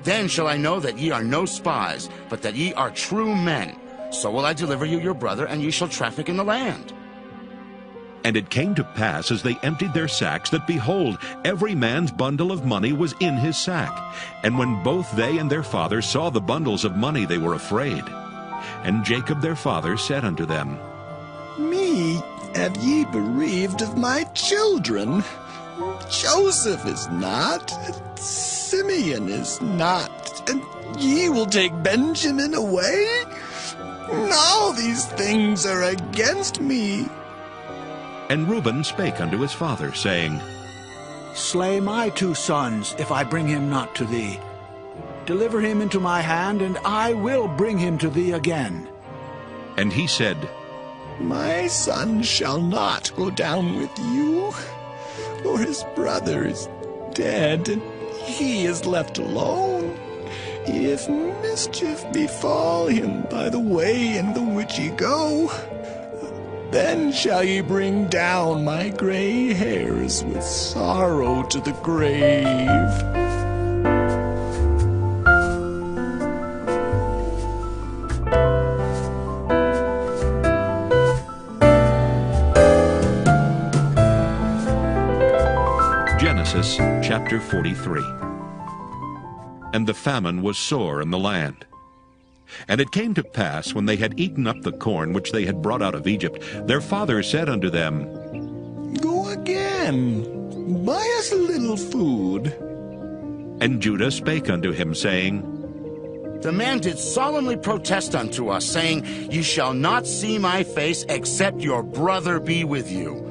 Then shall I know that ye are no spies, but that ye are true men. So will I deliver you your brother, and ye shall traffic in the land. And it came to pass, as they emptied their sacks, that, behold, every man's bundle of money was in his sack. And when both they and their father saw the bundles of money, they were afraid. And Jacob their father said unto them, Me have ye bereaved of my children. Joseph is not, Simeon is not, and ye will take Benjamin away? All these things are against me. And Reuben spake unto his father, saying, Slay my 2 sons, if I bring him not to thee. Deliver him into my hand, and I will bring him to thee again. And he said, My son shall not go down with you, for his brother is dead, and he is left alone. If mischief befall him by the way in the which ye go, then shall ye bring down my gray hairs with sorrow to the grave. Genesis chapter 43. And the famine was sore in the land. And it came to pass, when they had eaten up the corn which they had brought out of Egypt, their father said unto them, Go again, buy us a little food. And Judah spake unto him, saying, The man did solemnly protest unto us, saying, Ye shall not see my face, except your brother be with you.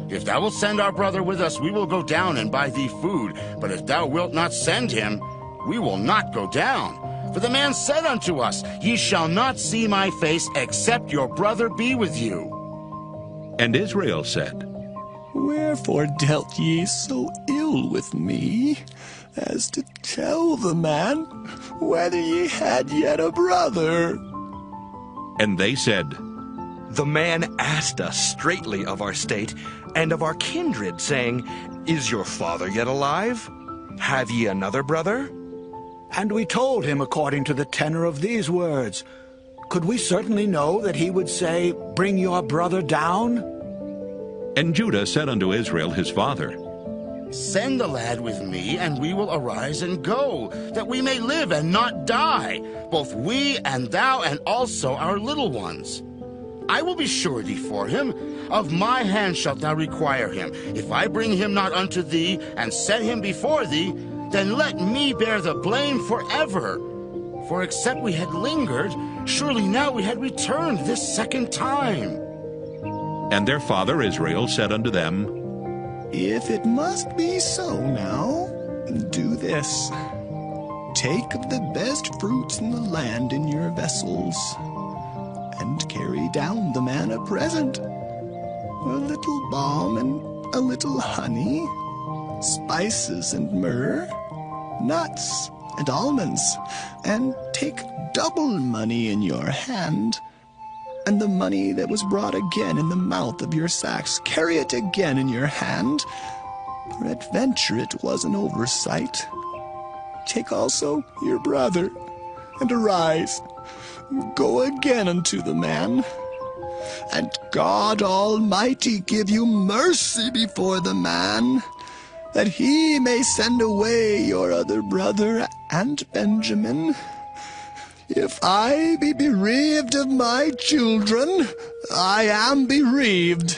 If thou wilt send our brother with us, we will go down and buy thee food. But if thou wilt not send him, we will not go down. For the man said unto us, Ye shall not see my face, except your brother be with you. And Israel said, Wherefore dealt ye so ill with me, as to tell the man whether ye had yet a brother? And they said, The man asked us straitly of our state and of our kindred, saying, Is your father yet alive? Have ye another brother? And we told him according to the tenor of these words. Could we certainly know that he would say, Bring your brother down? And Judah said unto Israel his father, Send the lad with me, and we will arise and go, that we may live and not die, both we and thou, and also our little ones. I will be surety for him. Of my hand shalt thou require him. If I bring him not unto thee, and set him before thee, then let me bear the blame forever. For except we had lingered, surely now we had returned this second time. And their father Israel said unto them, If it must be so now, do this. Take of the best fruits in the land in your vessels, and carry down the man a present, a little balm and a little honey, spices and myrrh, nuts and almonds, and take double money in your hand, and the money that was brought again in the mouth of your sacks, carry it again in your hand. Peradventure it was an oversight. Take also your brother, and arise, go again unto the man. And God Almighty give you mercy before the man, that he may send away your other brother and Benjamin. If I be bereaved of my children, I am bereaved.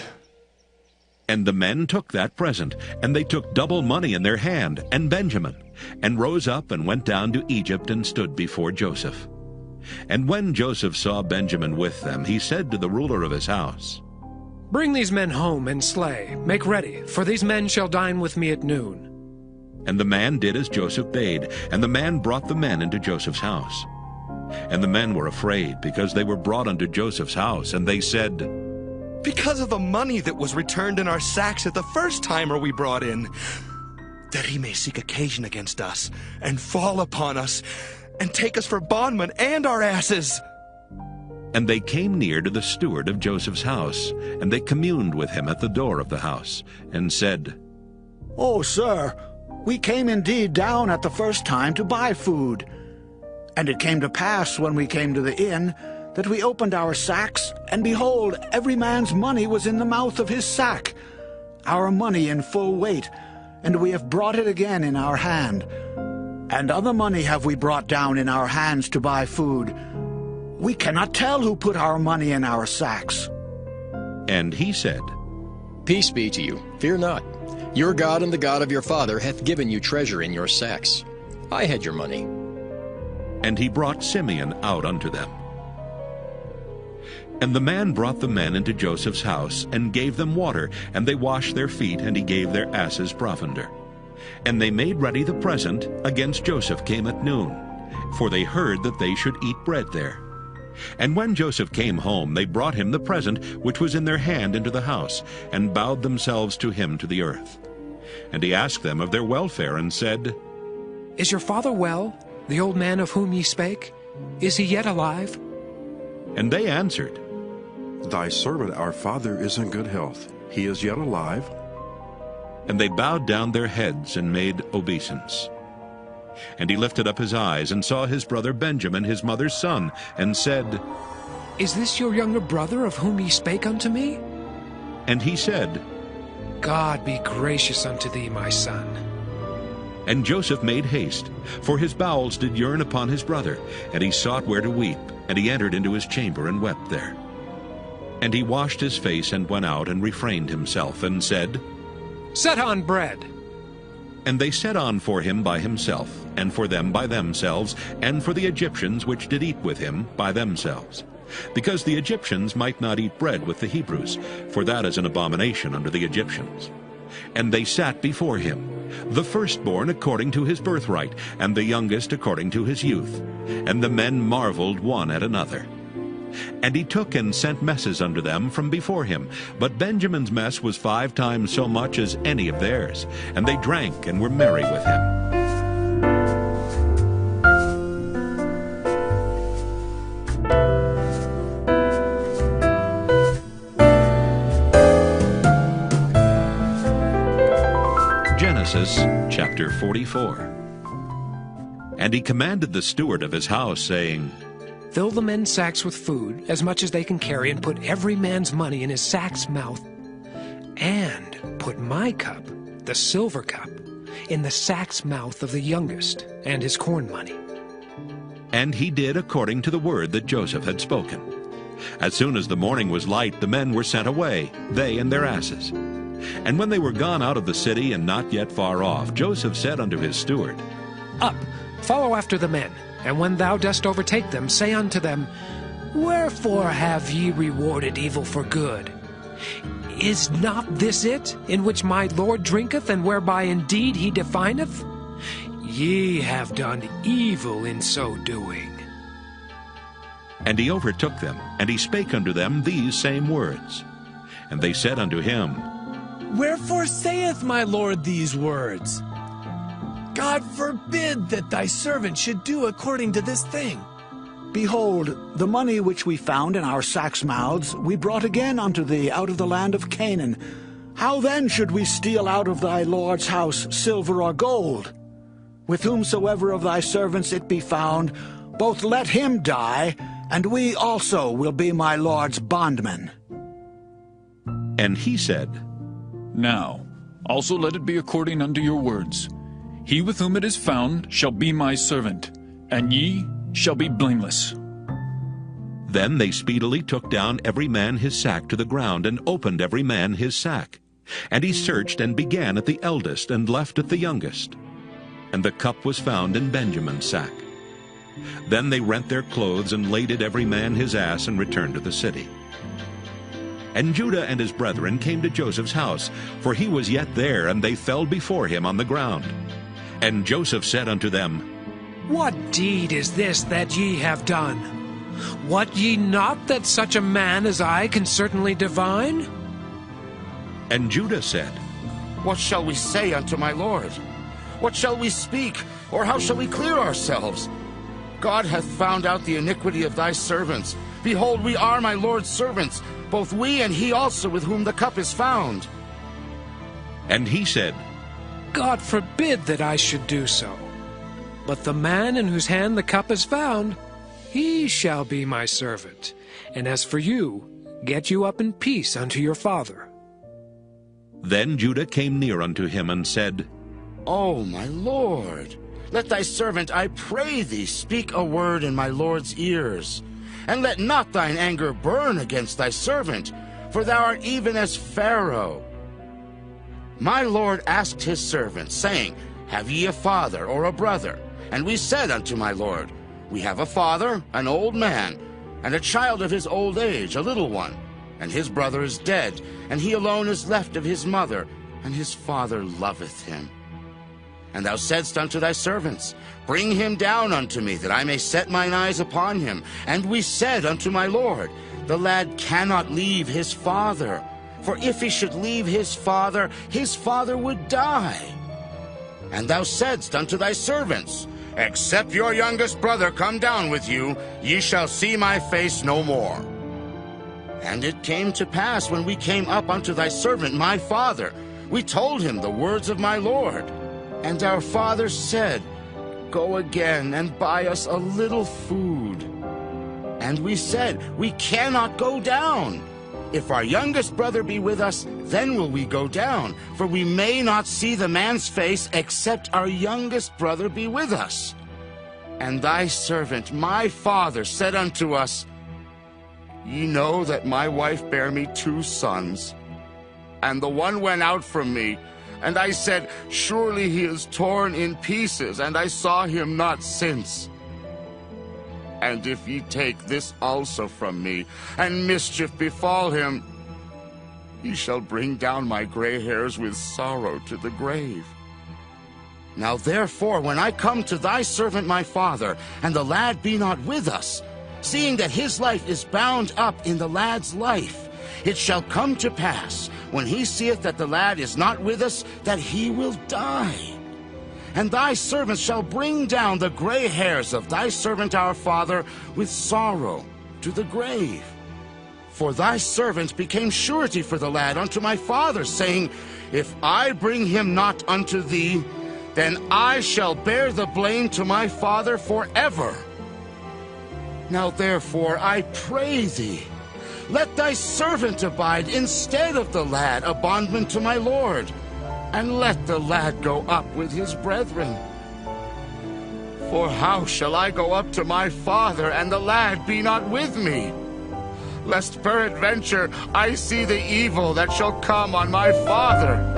And the men took that present, and they took double money in their hand, and Benjamin, and rose up and went down to Egypt and stood before Joseph. And when Joseph saw Benjamin with them, he said to the ruler of his house, Bring these men home and slay. Make ready, for these men shall dine with me at noon. And the man did as Joseph bade, and the man brought the men into Joseph's house. And the men were afraid, because they were brought unto Joseph's house, and they said, Because of the money that was returned in our sacks at the first time are we brought in, that he may seek occasion against us, and fall upon us, and take us for bondmen and our asses. And they came near to the steward of Joseph's house, and they communed with him at the door of the house, and said, "O sir, we came indeed down at the first time to buy food. And it came to pass, when we came to the inn, that we opened our sacks, and behold, every man's money was in the mouth of his sack, our money in full weight, and we have brought it again in our hand. And other money have we brought down in our hands to buy food. We cannot tell who put our money in our sacks." And he said, "Peace be to you, fear not. Your God and the God of your father hath given you treasure in your sacks. I had your money." And he brought Simeon out unto them. And the man brought the men into Joseph's house, and gave them water, and they washed their feet, and he gave their asses provender. And they made ready the present against Joseph came at noon, for they heard that they should eat bread there. And when Joseph came home, they brought him the present which was in their hand into the house, and bowed themselves to him to the earth. And he asked them of their welfare, and said, Is your father well, the old man of whom ye spake? Is he yet alive? And they answered, Thy servant our father is in good health. He is yet alive. And they bowed down their heads and made obeisance. And he lifted up his eyes, and saw his brother Benjamin, his mother's son, and said, Is this your younger brother of whom ye spake unto me? And he said, God be gracious unto thee, my son. And Joseph made haste, for his bowels did yearn upon his brother, and he sought where to weep, and he entered into his chamber and wept there. And he washed his face and went out and refrained himself, and said, Set on bread. And they set on for him by himself, and for them by themselves, and for the Egyptians which did eat with him by themselves, because the Egyptians might not eat bread with the Hebrews, for that is an abomination unto the Egyptians. And they sat before him, the firstborn according to his birthright, and the youngest according to his youth. And the men marveled one at another. And he took and sent messes unto them from before him. But Benjamin's mess was 5 times so much as any of theirs. And they drank and were merry with him. Genesis chapter 44. And he commanded the steward of his house, saying, Fill the men's sacks with food, as much as they can carry, and put every man's money in his sack's mouth. And put my cup, the silver cup, in the sack's mouth of the youngest, and his corn money. And he did according to the word that Joseph had spoken. As soon as the morning was light, the men were sent away, they and their asses. And when they were gone out of the city, and not yet far off, Joseph said unto his steward, Up, follow after the men. And when thou dost overtake them, say unto them, Wherefore have ye rewarded evil for good? Is not this it, in which my Lord drinketh, and whereby indeed he defineth? Ye have done evil in so doing. And he overtook them, and he spake unto them these same words. And they said unto him, Wherefore saith my Lord these words? God forbid that thy servant should do according to this thing. Behold, the money which we found in our sacks' mouths we brought again unto thee out of the land of Canaan. How then should we steal out of thy Lord's house silver or gold? With whomsoever of thy servants it be found, both let him die, and we also will be my Lord's bondmen. And he said, Now also let it be according unto your words. He with whom it is found shall be my servant, and ye shall be blameless. Then they speedily took down every man his sack to the ground, and opened every man his sack. And he searched, and began at the eldest, and left at the youngest. And the cup was found in Benjamin's sack. Then they rent their clothes and laded every man his ass and returned to the city. And Judah and his brethren came to Joseph's house, for he was yet there, and they fell before him on the ground. And Joseph said unto them, What deed is this that ye have done? Wot ye not that such a man as I can certainly divine? And Judah said, What shall we say unto my lord? What shall we speak, or how shall we clear ourselves? God hath found out the iniquity of thy servants. Behold, we are my lord's servants, both we and he also with whom the cup is found. And he said, God forbid that I should do so. But the man in whose hand the cup is found, he shall be my servant. And as for you, get you up in peace unto your father. Then Judah came near unto him and said, O my lord, let thy servant, I pray thee, speak a word in my lord's ears. And let not thine anger burn against thy servant, for thou art even as Pharaoh. My lord asked his servant, saying, Have ye a father or a brother? And we said unto my lord, We have a father, an old man, and a child of his old age, a little one. And his brother is dead, and he alone is left of his mother, and his father loveth him. And thou saidst unto thy servants, Bring him down unto me, that I may set mine eyes upon him. And we said unto my lord, The lad cannot leave his father, for if he should leave his father would die. And thou saidst unto thy servants, Except your youngest brother come down with you, ye shall see my face no more. And it came to pass, when we came up unto thy servant my father, we told him the words of my lord. And our father said, Go again and buy us a little food. And we said, We cannot go down. If our youngest brother be with us, then will we go down, for we may not see the man's face, except our youngest brother be with us. And thy servant, my father, said unto us, Ye know that my wife bare me 2 sons, and the one went out from me. And I said, Surely he is torn in pieces, and I saw him not since. And if ye take this also from me, and mischief befall him, ye shall bring down my gray hairs with sorrow to the grave. Now therefore, when I come to thy servant my father, and the lad be not with us, seeing that his life is bound up in the lad's life, it shall come to pass, when he seeth that the lad is not with us, that he will die. And thy servants shall bring down the gray hairs of thy servant our father with sorrow to the grave. For thy servant became surety for the lad unto my father, saying, If I bring him not unto thee, then I shall bear the blame to my father forever. Now therefore I pray thee, let thy servant abide instead of the lad, a bondman to my lord, and let the lad go up with his brethren. For how shall I go up to my father, and the lad be not with me? Lest peradventure I see the evil that shall come on my father.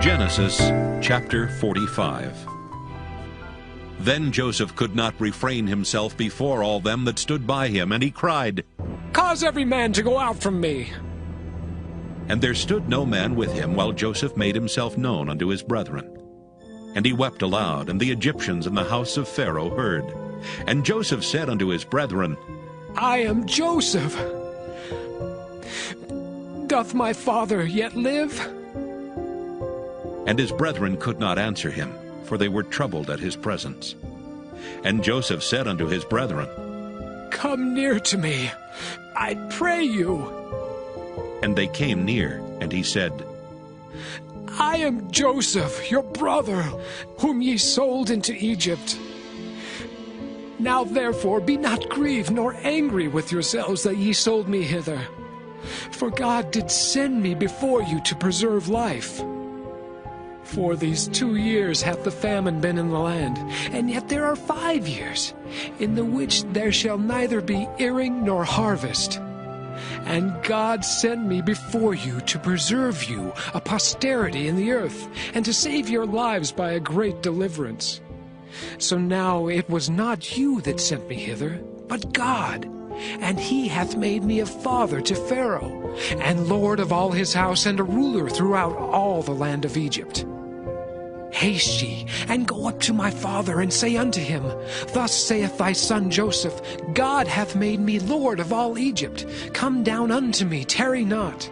Genesis chapter 45. Then Joseph could not refrain himself before all them that stood by him, and he cried, Cause every man to go out from me. And there stood no man with him, while Joseph made himself known unto his brethren. And he wept aloud, and the Egyptians in the house of Pharaoh heard. And Joseph said unto his brethren, I am Joseph. Doth my father yet live? And his brethren could not answer him, for they were troubled at his presence. And Joseph said unto his brethren, Come near to me, I pray you. And they came near, and he said, I am Joseph, your brother, whom ye sold into Egypt. Now therefore be not grieved nor angry with yourselves that ye sold me hither. For God did send me before you to preserve life. For these 2 years hath the famine been in the land, and yet there are 5 years, in the which there shall neither be earing nor harvest. And God sent me before you to preserve you a posterity in the earth, and to save your lives by a great deliverance. So now it was not you that sent me hither, but God. And he hath made me a father to Pharaoh, and lord of all his house, and a ruler throughout all the land of Egypt. Haste ye, and go up to my father, and say unto him, Thus saith thy son Joseph, God hath made me lord of all Egypt. Come down unto me, tarry not.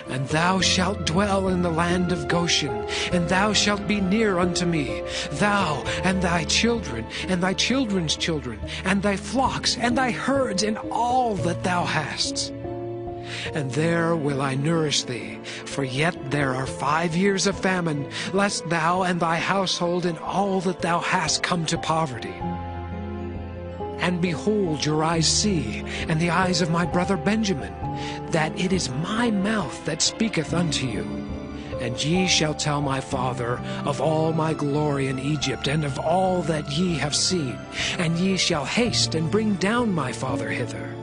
And thou shalt dwell in the land of Goshen, and thou shalt be near unto me, thou and thy children, and thy children's children, and thy flocks, and thy herds, and all that thou hast. And there will I nourish thee, for yet there are 5 years of famine, lest thou and thy household and all that thou hast come to poverty. And behold, your eyes see, and the eyes of my brother Benjamin, that it is my mouth that speaketh unto you. And ye shall tell my father of all my glory in Egypt, and of all that ye have seen, and ye shall haste and bring down my father hither.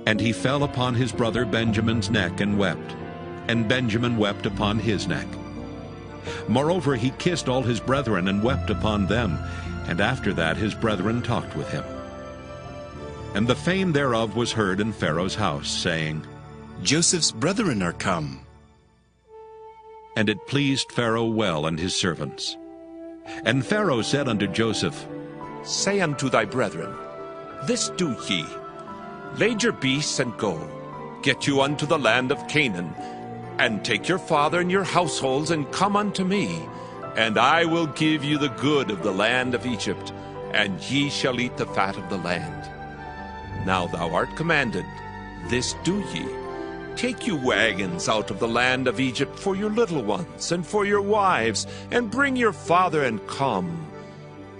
And he fell upon his brother Benjamin's neck and wept, and Benjamin wept upon his neck. Moreover, he kissed all his brethren and wept upon them, and after that his brethren talked with him. And the fame thereof was heard in Pharaoh's house, saying, Joseph's brethren are come. And it pleased Pharaoh well and his servants. And Pharaoh said unto Joseph, Say unto thy brethren, This do ye, Lade your beasts and go, get you unto the land of Canaan, and take your father and your households, and come unto me, and I will give you the good of the land of Egypt, and ye shall eat the fat of the land. Now thou art commanded, this do ye. Take you wagons out of the land of Egypt for your little ones, and for your wives, and bring your father, and come.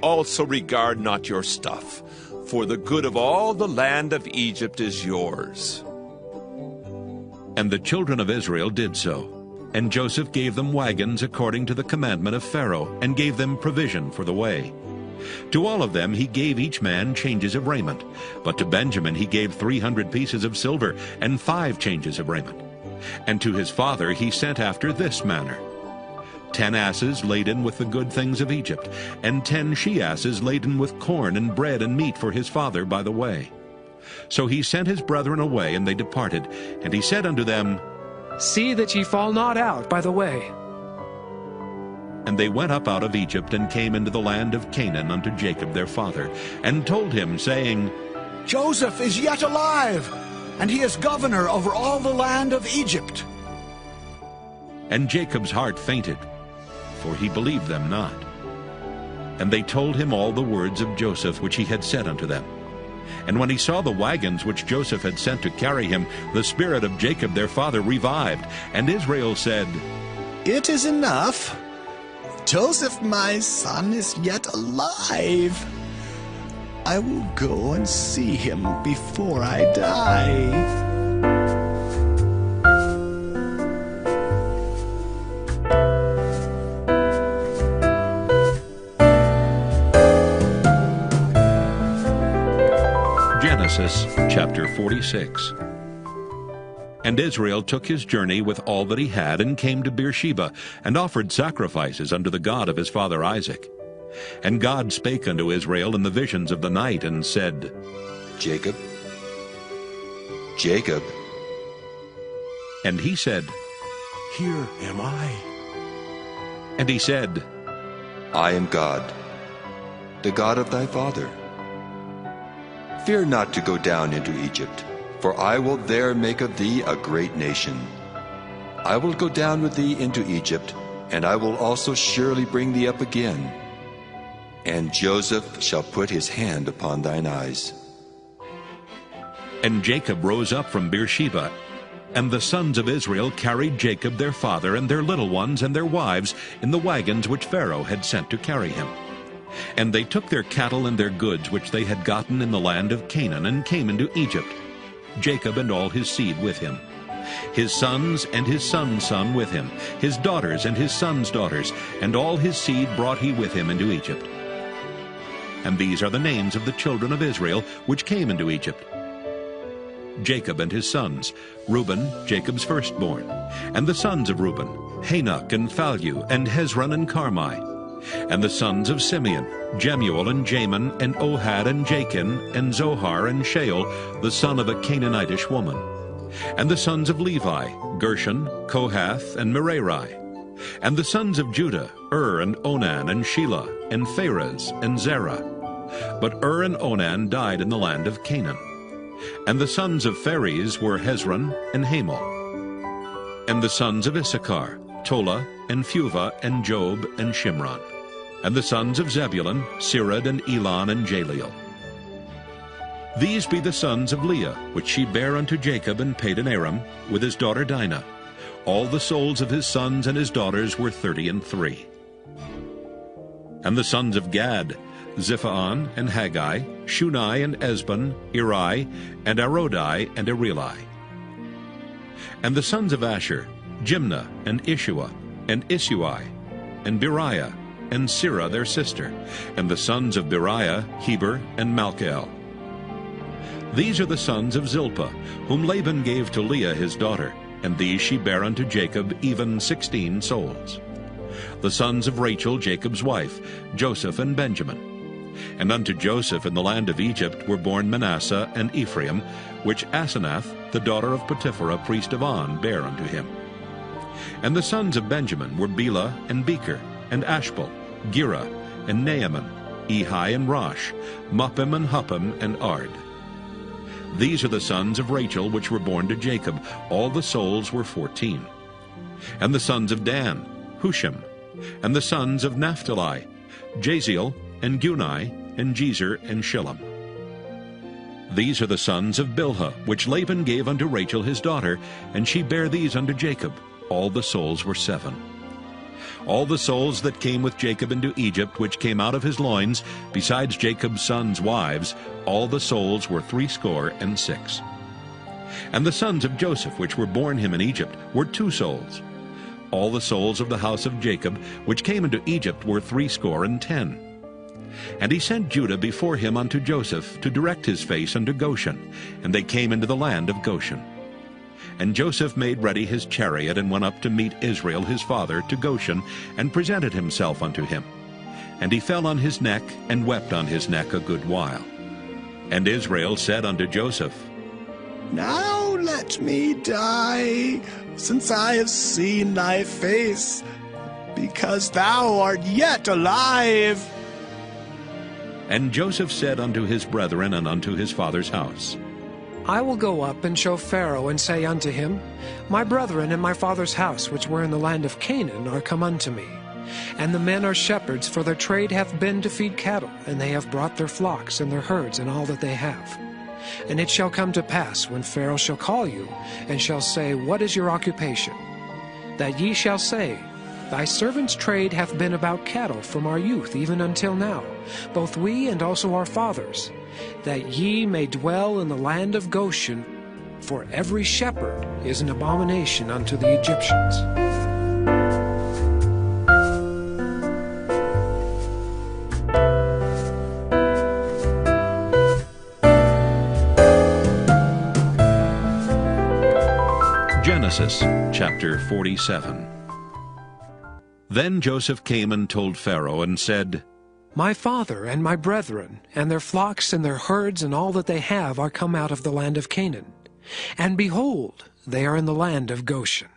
Also regard not your stuff, for the good of all the land of Egypt is yours. And the children of Israel did so. And Joseph gave them wagons according to the commandment of Pharaoh, and gave them provision for the way. To all of them he gave each man changes of raiment. But to Benjamin he gave 300 pieces of silver, and 5 changes of raiment. And to his father he sent after this manner: 10 asses laden with the good things of Egypt, and 10 she-asses laden with corn and bread and meat for his father by the way. So he sent his brethren away, and they departed. And he said unto them, See that ye fall not out by the way. And they went up out of Egypt, and came into the land of Canaan unto Jacob their father, and told him, saying, Joseph is yet alive, and he is governor over all the land of Egypt. And Jacob's heart fainted, for he believed them not. And they told him all the words of Joseph which he had said unto them. And when he saw the wagons which Joseph had sent to carry him, the spirit of Jacob their father revived. And Israel said, It is enough. Joseph my son is yet alive. I will go and see him before I die. Genesis chapter 46. And Israel took his journey with all that he had, and came to Beersheba, and offered sacrifices unto the God of his father Isaac. And God spake unto Israel in the visions of the night, and said, Jacob, Jacob. And he said, Here am I. And he said, I am God, the God of thy father. Fear not to go down into Egypt, for I will there make of thee a great nation. I will go down with thee into Egypt, and I will also surely bring thee up again. And Joseph shall put his hand upon thine eyes. And Jacob rose up from Beersheba, and the sons of Israel carried Jacob their father, and their little ones and their wives, in the wagons which Pharaoh had sent to carry him. And they took their cattle and their goods which they had gotten in the land of Canaan, and came into Egypt, Jacob and all his seed with him. his sons and his son's son with him, his daughters and his sons' daughters, and all his seed brought he with him into Egypt. And these are the names of the children of Israel which came into Egypt: Jacob and his sons, Reuben, Jacob's firstborn, and the sons of Reuben, Hanok and Phallu, and Hezron and Carmi. And the sons of Simeon, Jemuel and Jamin, and Ohad and Jachin, and Zohar and Shael, the son of a Canaanitish woman. And the sons of Levi, Gershon, Kohath, and Merari. And the sons of Judah, and Onan, and Shelah, and Pharez, and Zerah. But and Onan died in the land of Canaan. And the sons of Pharez were Hezron and Hamel. And the sons of Issachar, Tola, and Phuvah, and Job, and Shimron. And the sons of Zebulun, Sirad, and Elon, and Jaleel. These be the sons of Leah, which she bare unto Jacob in Padan Aram, with his daughter Dinah. All the souls of his sons and his daughters were 33. And the sons of Gad, Ziphaon, and Haggai, Shunai, and Esbon, Eri, and Arodai, and Areli. And the sons of Asher, Jimnah, and Ishua, and Isui, and Beriah, and Sirah their sister, and the sons of Beriah, Heber, and Malchiel. These are the sons of Zilpah, whom Laban gave to Leah his daughter, and these she bare unto Jacob, even 16 souls. The sons of Rachel, Jacob's wife, Joseph and Benjamin. And unto Joseph in the land of Egypt were born Manasseh and Ephraim, which Asenath, the daughter of Potipherah, priest of On, bare unto him. And the sons of Benjamin were Bela and Becher, and Ashbel, Gera, and Naaman, Ehi and Rosh, Muppim and Huppim, and Ard. These are the sons of Rachel which were born to Jacob. All the souls were 14. And the sons of Dan, Hushim. And the sons of Naphtali, Jaziel, and Guni, and Jezer, and Shillem. These are the sons of Bilhah, which Laban gave unto Rachel his daughter, and she bare these unto Jacob. All the souls were 7. All the souls that came with Jacob into Egypt, which came out of his loins, besides Jacob's sons' wives, all the souls were 66. And the sons of Joseph, which were born him in Egypt, were 2 souls. All the souls of the house of Jacob, which came into Egypt, were 70. And he sent Judah before him unto Joseph, to direct his face unto Goshen, and they came into the land of Goshen. And Joseph made ready his chariot, and went up to meet Israel his father to Goshen, and presented himself unto him. And he fell on his neck, and wept on his neck a good while. And Israel said unto Joseph, Now let me die, since I have seen thy face, because thou art yet alive. And Joseph said unto his brethren and unto his father's house, I will go up and show Pharaoh, and say unto him, My brethren and my father's house, which were in the land of Canaan, are come unto me. And the men are shepherds, for their trade hath been to feed cattle, and they have brought their flocks and their herds and all that they have. And it shall come to pass, when Pharaoh shall call you, and shall say, What is your occupation? That ye shall say, Thy servant's trade hath been about cattle from our youth even until now, both we and also our fathers, that ye may dwell in the land of Goshen, for every shepherd is an abomination unto the Egyptians. Genesis chapter 47. Then Joseph came and told Pharaoh, and said, My father and my brethren, and their flocks and their herds and all that they have are come out of the land of Canaan. And behold, they are in the land of Goshen.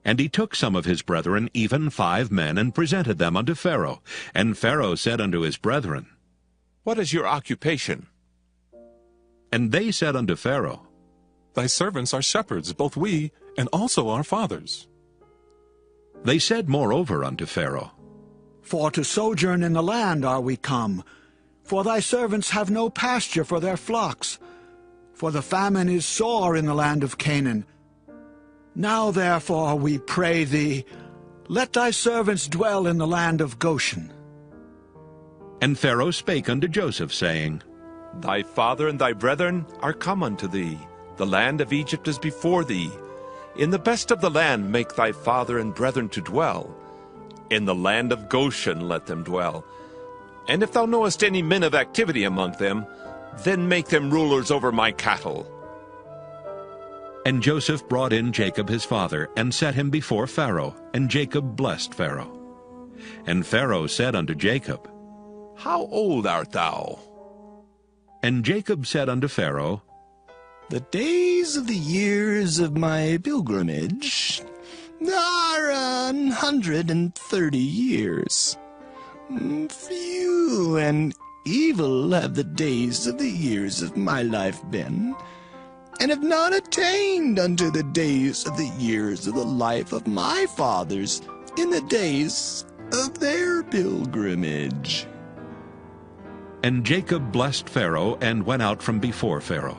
And he took some of his brethren, even 5 men, and presented them unto Pharaoh. And Pharaoh said unto his brethren, What is your occupation? And they said unto Pharaoh, Thy servants are shepherds, both we and also our fathers. They said moreover unto Pharaoh, For to sojourn in the land are we come, for thy servants have no pasture for their flocks, for the famine is sore in the land of Canaan. Now therefore, we pray thee, let thy servants dwell in the land of Goshen. And Pharaoh spake unto Joseph, saying, Thy father and thy brethren are come unto thee. The land of Egypt is before thee. In the best of the land make thy father and brethren to dwell. In the land of Goshen let them dwell. And if thou knowest any men of activity among them, then make them rulers over my cattle. And Joseph brought in Jacob his father, and set him before Pharaoh, and Jacob blessed Pharaoh. And Pharaoh said unto Jacob, How old art thou? And Jacob said unto Pharaoh, The days of the years of my pilgrimage are 130 years. Few and evil have the days of the years of my life been, and have not attained unto the days of the years of the life of my fathers in the days of their pilgrimage. And Jacob blessed Pharaoh, and went out from before Pharaoh.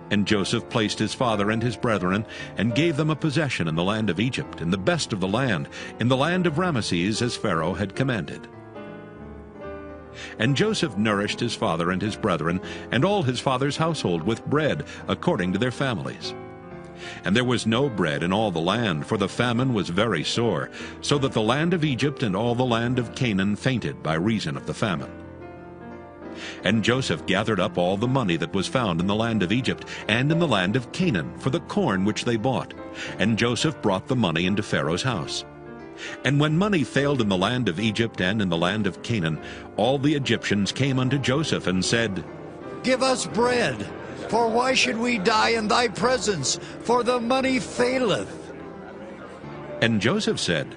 And Joseph placed his father and his brethren, and gave them a possession in the land of Egypt, in the best of the land, in the land of Ramesses, as Pharaoh had commanded. And Joseph nourished his father and his brethren, and all his father's household, with bread, according to their families. And there was no bread in all the land, for the famine was very sore, so that the land of Egypt and all the land of Canaan fainted by reason of the famine. And Joseph gathered up all the money that was found in the land of Egypt and in the land of Canaan for the corn which they bought. And Joseph brought the money into Pharaoh's house. And when money failed in the land of Egypt and in the land of Canaan, all the Egyptians came unto Joseph and said, Give us bread, for why should we die in thy presence? For the money faileth. And Joseph said,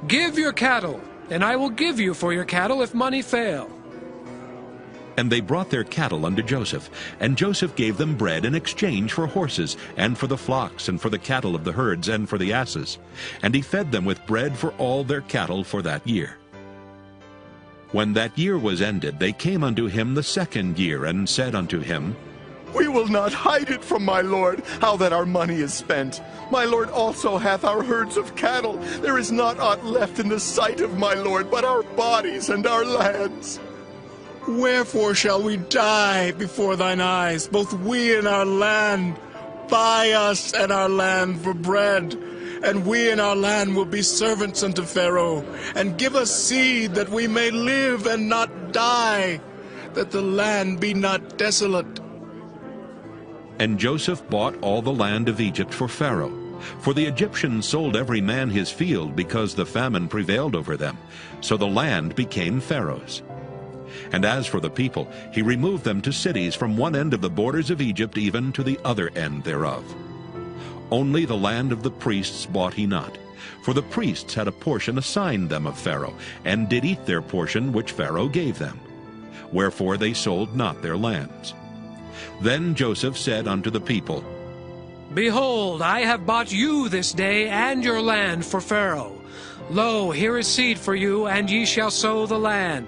Give your cattle, and I will give you for your cattle if money fail. And they brought their cattle unto Joseph, and Joseph gave them bread in exchange for horses, and for the flocks, and for the cattle of the herds, and for the asses. And he fed them with bread for all their cattle for that year. When that year was ended, they came unto him the second year, and said unto him, We will not hide it from my lord, how that our money is spent. My lord also hath our herds of cattle. There is not aught left in the sight of my lord, but our bodies and our lands. Wherefore shall we die before thine eyes, both we and our land? Buy us and our land for bread, and we and our land will be servants unto Pharaoh. And give us seed, that we may live and not die, that the land be not desolate. And Joseph bought all the land of Egypt for Pharaoh. For the Egyptians sold every man his field, because the famine prevailed over them. So the land became Pharaoh's. And as for the people, he removed them to cities from one end of the borders of Egypt even to the other end thereof. Only the land of the priests bought he not, for the priests had a portion assigned them of Pharaoh, and did eat their portion which Pharaoh gave them. Wherefore they sold not their lands. Then Joseph said unto the people, Behold, I have bought you this day and your land for Pharaoh. Lo, here is seed for you, and ye shall sow the land.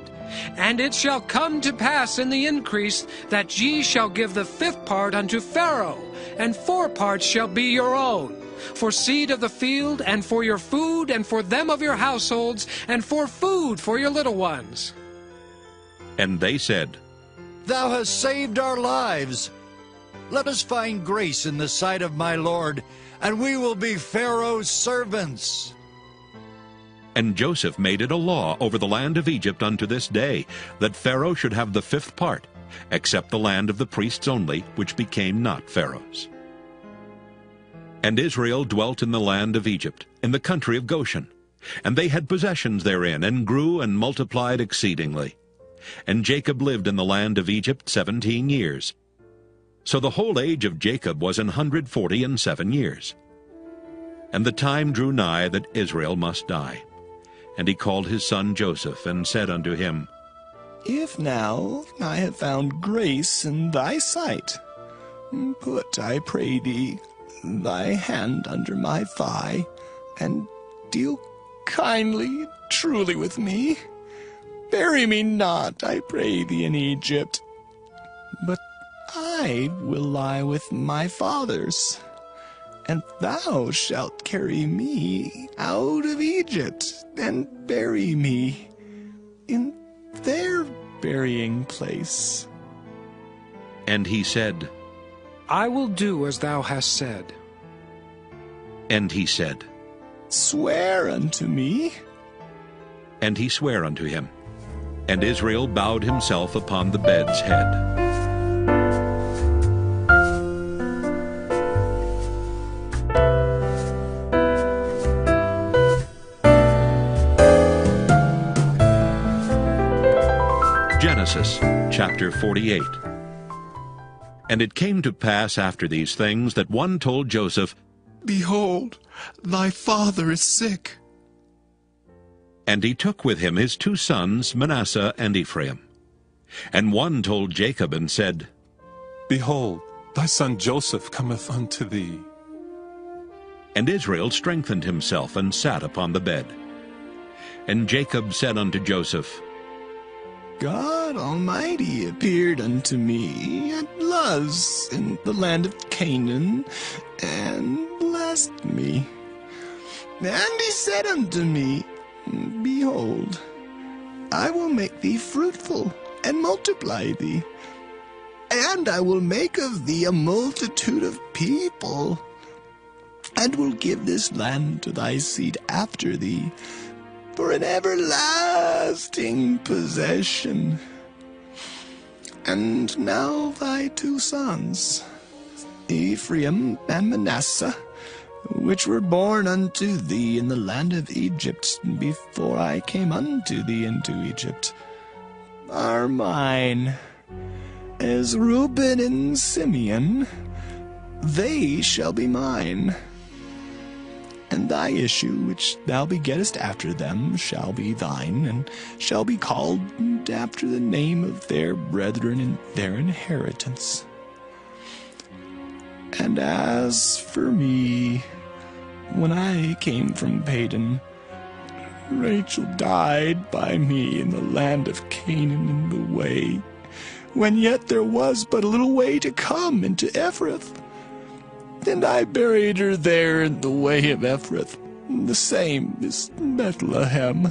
And it shall come to pass in the increase that ye shall give the 5th part unto Pharaoh, and 4 parts shall be your own, for seed of the field, and for your food, and for them of your households, and for food for your little ones. And they said, Thou hast saved our lives. Let us find grace in the sight of my lord, and we will be Pharaoh's servants. And Joseph made it a law over the land of Egypt unto this day, that Pharaoh should have the 5th part, except the land of the priests only, which became not Pharaoh's. And Israel dwelt in the land of Egypt, in the country of Goshen. And they had possessions therein, and grew and multiplied exceedingly. And Jacob lived in the land of Egypt 17 years. So the whole age of Jacob was 147 years. And the time drew nigh that Israel must die. And he called his son Joseph, and said unto him, If now I have found grace in thy sight, put, I pray thee, thy hand under my thigh, and deal kindly, truly with me. Bury me not, I pray thee, in Egypt, but I will lie with my fathers, and thou shalt carry me out of Egypt, and bury me in their burying place. And he said, I will do as thou hast said. And he said, Swear unto me. And he sware unto him. And Israel bowed himself upon the bed's head. Genesis chapter 48. And it came to pass after these things that one told Joseph, Behold, thy father is sick. And he took with him his 2 sons, Manasseh and Ephraim. And one told Jacob and said, Behold, thy son Joseph cometh unto thee. And Israel strengthened himself and sat upon the bed. And Jacob said unto Joseph, God Almighty appeared unto me at Luz in the land of Canaan, and blessed me. And he said unto me, Behold, I will make thee fruitful, and multiply thee, and I will make of thee a multitude of people, and will give this land to thy seed after thee, for an everlasting possession. And now thy 2 sons, Ephraim and Manasseh, which were born unto thee in the land of Egypt before I came unto thee into Egypt, are mine. As Reuben and Simeon, they shall be mine. And thy issue, which thou begettest after them, shall be thine, and shall be called after the name of their brethren in their inheritance. And as for me, when I came from Padan, Rachel died by me in the land of Canaan in the way, when yet there was but a little way to come into Ephrath. And I buried her there in the way of Ephrath, the same is Bethlehem.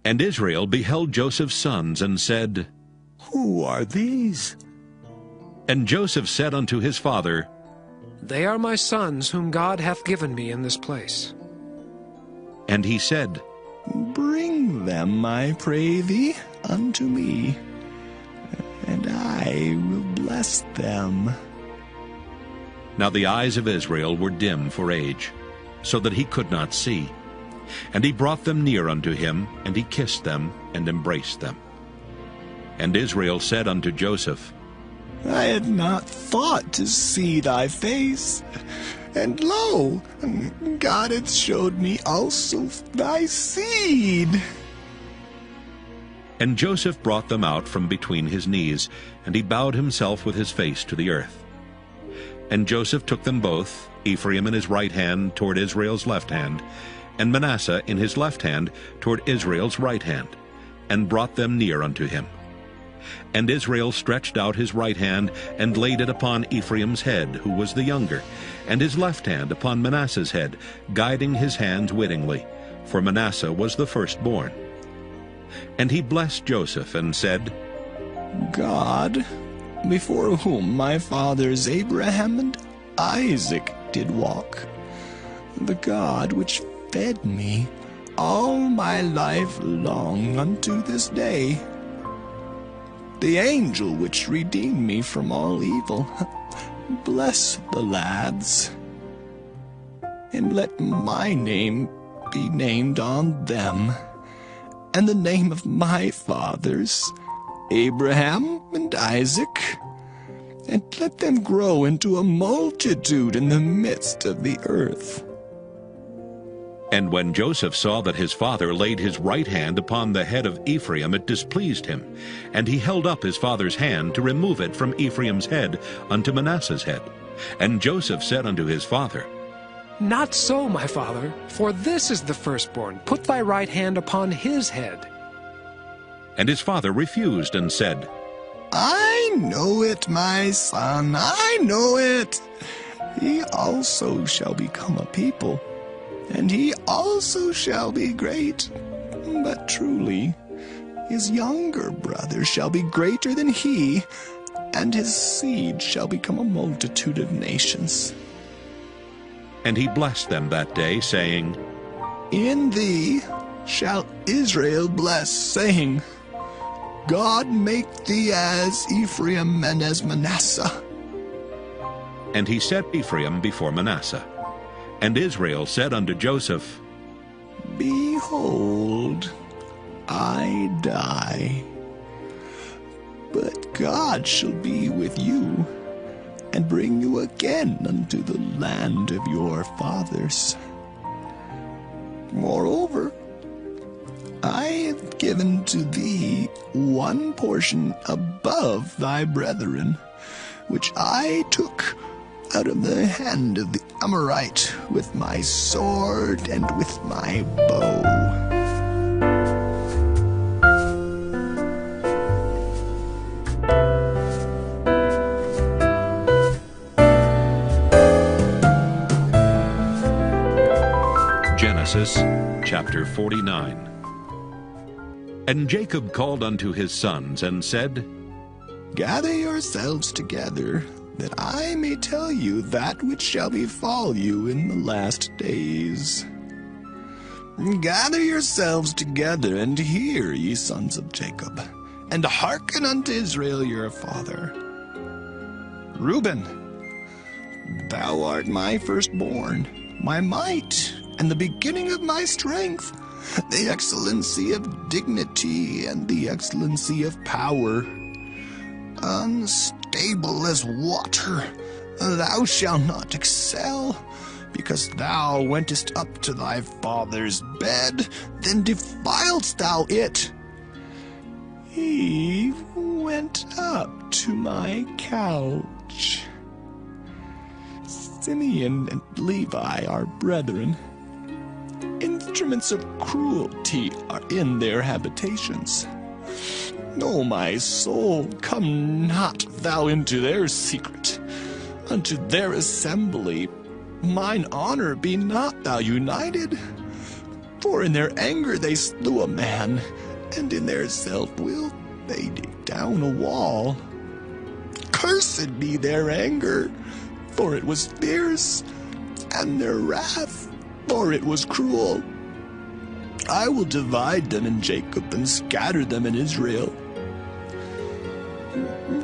And Israel beheld Joseph's sons, and said, Who are these? And Joseph said unto his father, They are my sons whom God hath given me in this place. And he said, Bring them, I pray thee, unto me, and I will bless them. Now the eyes of Israel were dim for age, so that he could not see. And he brought them near unto him, and he kissed them, and embraced them. And Israel said unto Joseph, I had not thought to see thy face, and lo, God hath showed me also thy seed. And Joseph brought them out from between his knees, and he bowed himself with his face to the earth. And Joseph took them both, Ephraim in his right hand toward Israel's left hand, and Manasseh in his left hand toward Israel's right hand, and brought them near unto him. And Israel stretched out his right hand, and laid it upon Ephraim's head, who was the younger, and his left hand upon Manasseh's head, guiding his hands wittingly, for Manasseh was the firstborn. And he blessed Joseph, and said, God, before whom my fathers Abraham and Isaac did walk, the God which fed me all my life long unto this day, the angel which redeemed me from all evil, bless the lads, and let my name be named on them, and the name of my fathers, Abraham and Isaac, and let them grow into a multitude in the midst of the earth. And when Joseph saw that his father laid his right hand upon the head of Ephraim, it displeased him, and he held up his father's hand to remove it from Ephraim's head unto Manasseh's head. And Joseph said unto his father, Not so, my father, for this is the firstborn. Put thy right hand upon his head. And his father refused and said, I know it, my son, I know it. He also shall become a people, and he also shall be great. But truly, his younger brother shall be greater than he, and his seed shall become a multitude of nations. And he blessed them that day, saying, In thee shall Israel bless, saying, God make thee as Ephraim and as Manasseh. And he set Ephraim before Manasseh. And Israel said unto Joseph, Behold, I die, but God shall be with you, and bring you again unto the land of your fathers. Moreover, I have given to thee one portion above thy brethren, which I took out of the hand of the Amorite with my sword and with my bow. Genesis chapter 49. And Jacob called unto his sons, and said, Gather yourselves together, that I may tell you that which shall befall you in the last days. Gather yourselves together, and hear, ye sons of Jacob, and hearken unto Israel your father. Reuben, thou art my firstborn, my might, and the beginning of my strength, the excellency of dignity and the excellency of power. Unstable as water, thou shalt not excel, because thou wentest up to thy father's bed, then defiledst thou it. He went up to my couch. Simeon and Levi are brethren. Instruments of cruelty are in their habitations. O my soul, come not thou into their secret, unto their assembly. Mine honor be not thou united. For in their anger they slew a man, and in their self-will they dig down a wall. Cursed be their anger, for it was fierce, and their wrath, for it was cruel. I will divide them in Jacob and scatter them in Israel.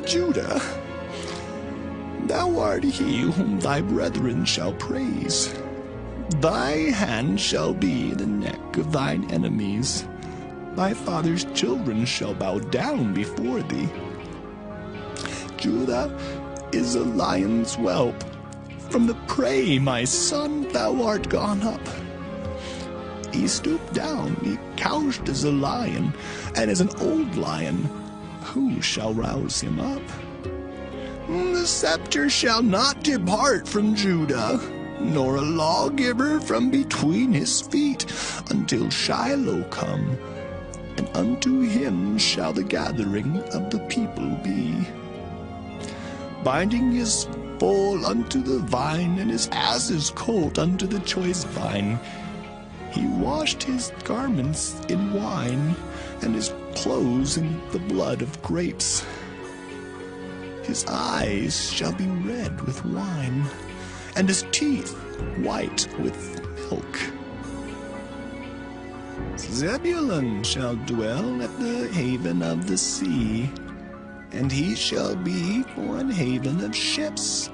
Judah, thou art he whom thy brethren shall praise. Thy hand shall be in the neck of thine enemies. Thy father's children shall bow down before thee. Judah is a lion's whelp. From the prey, my son, thou art gone up. He stooped down, he couched as a lion, and as an old lion. Who shall rouse him up? The scepter shall not depart from Judah, nor a lawgiver from between his feet, until Shiloh come, and unto him shall the gathering of the people be. Binding his foal unto the vine, and his ass's colt unto the choice vine. He washed his garments in wine, and his clothes in the blood of grapes. His eyes shall be red with wine, and his teeth white with milk. Zebulun shall dwell at the haven of the sea, and he shall be for an haven of ships,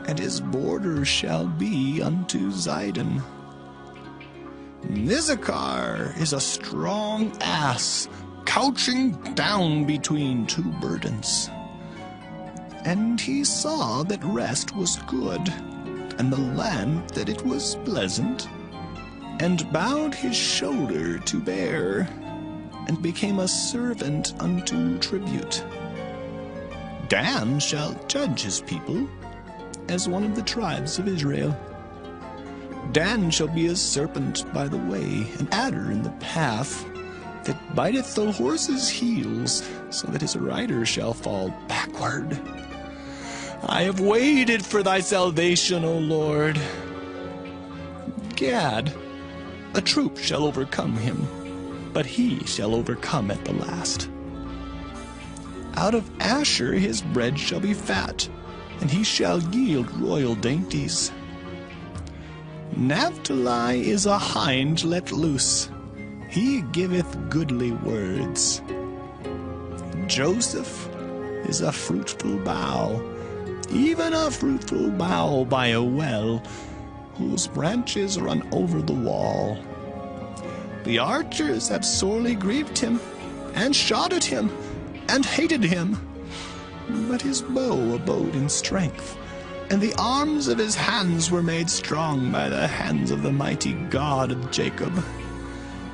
and his border shall be unto Zidon. Issachar is a strong ass, couching down between two burdens. And he saw that rest was good, and the land that it was pleasant, and bowed his shoulder to bear, and became a servant unto tribute. Dan shall judge his people as one of the tribes of Israel. Dan shall be a serpent by the way, an adder in the path, that biteth the horse's heels, so that his rider shall fall backward. I have waited for thy salvation, O Lord. Gad, a troop shall overcome him, but he shall overcome at the last. Out of Asher his bread shall be fat, and he shall yield royal dainties. Naphtali is a hind let loose, he giveth goodly words. Joseph is a fruitful bough, even a fruitful bough by a well, whose branches run over the wall. The archers have sorely grieved him, and shot at him, and hated him. But his bow abode in strength, and the arms of his hands were made strong by the hands of the mighty God of Jacob.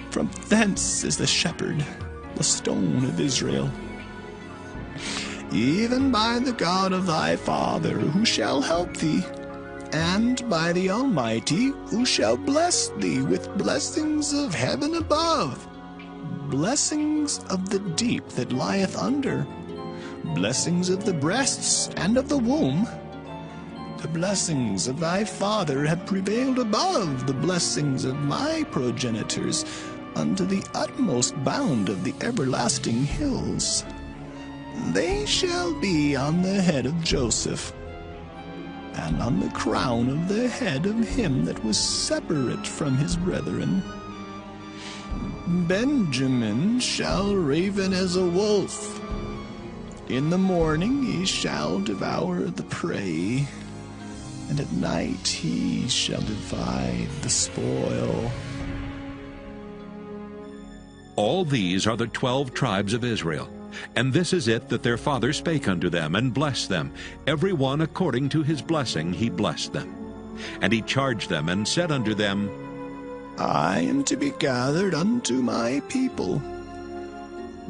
From thence is the shepherd, the stone of Israel. Even by the God of thy father, who shall help thee, and by the Almighty, who shall bless thee with blessings of heaven above, blessings of the deep that lieth under, blessings of the breasts and of the womb. The blessings of thy father have prevailed above the blessings of my progenitors unto the utmost bound of the everlasting hills. They shall be on the head of Joseph, and on the crown of the head of him that was separate from his brethren. Benjamin shall raven as a wolf. In the morning he shall devour the prey, and at night he shall divide the spoil. All these are the 12 tribes of Israel. And this is it that their father spake unto them, and blessed them. Every one according to his blessing he blessed them. And he charged them, and said unto them, I am to be gathered unto my people.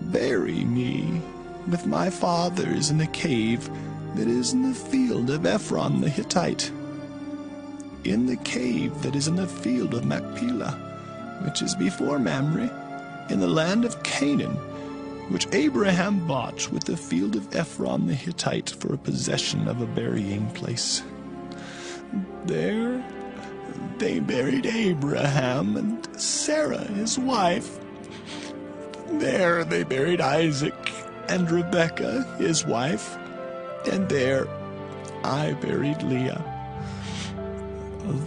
Bury me with my fathers in the cave that is in the field of Ephron the Hittite, in the cave that is in the field of Machpelah, which is before Mamre, in the land of Canaan, which Abraham bought with the field of Ephron the Hittite for a possession of a burying place. There they buried Abraham and Sarah his wife. There they buried Isaac and Rebekah his wife, and there I buried Leah.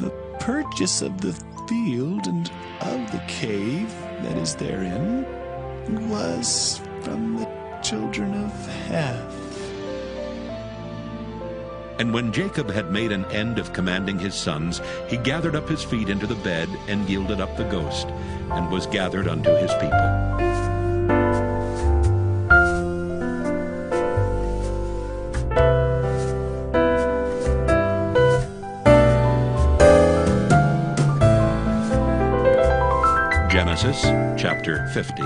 The purchase of the field and of the cave that is therein was from the children of Heth. And when Jacob had made an end of commanding his sons, he gathered up his feet into the bed, and yielded up the ghost, and was gathered unto his people. Genesis chapter 50.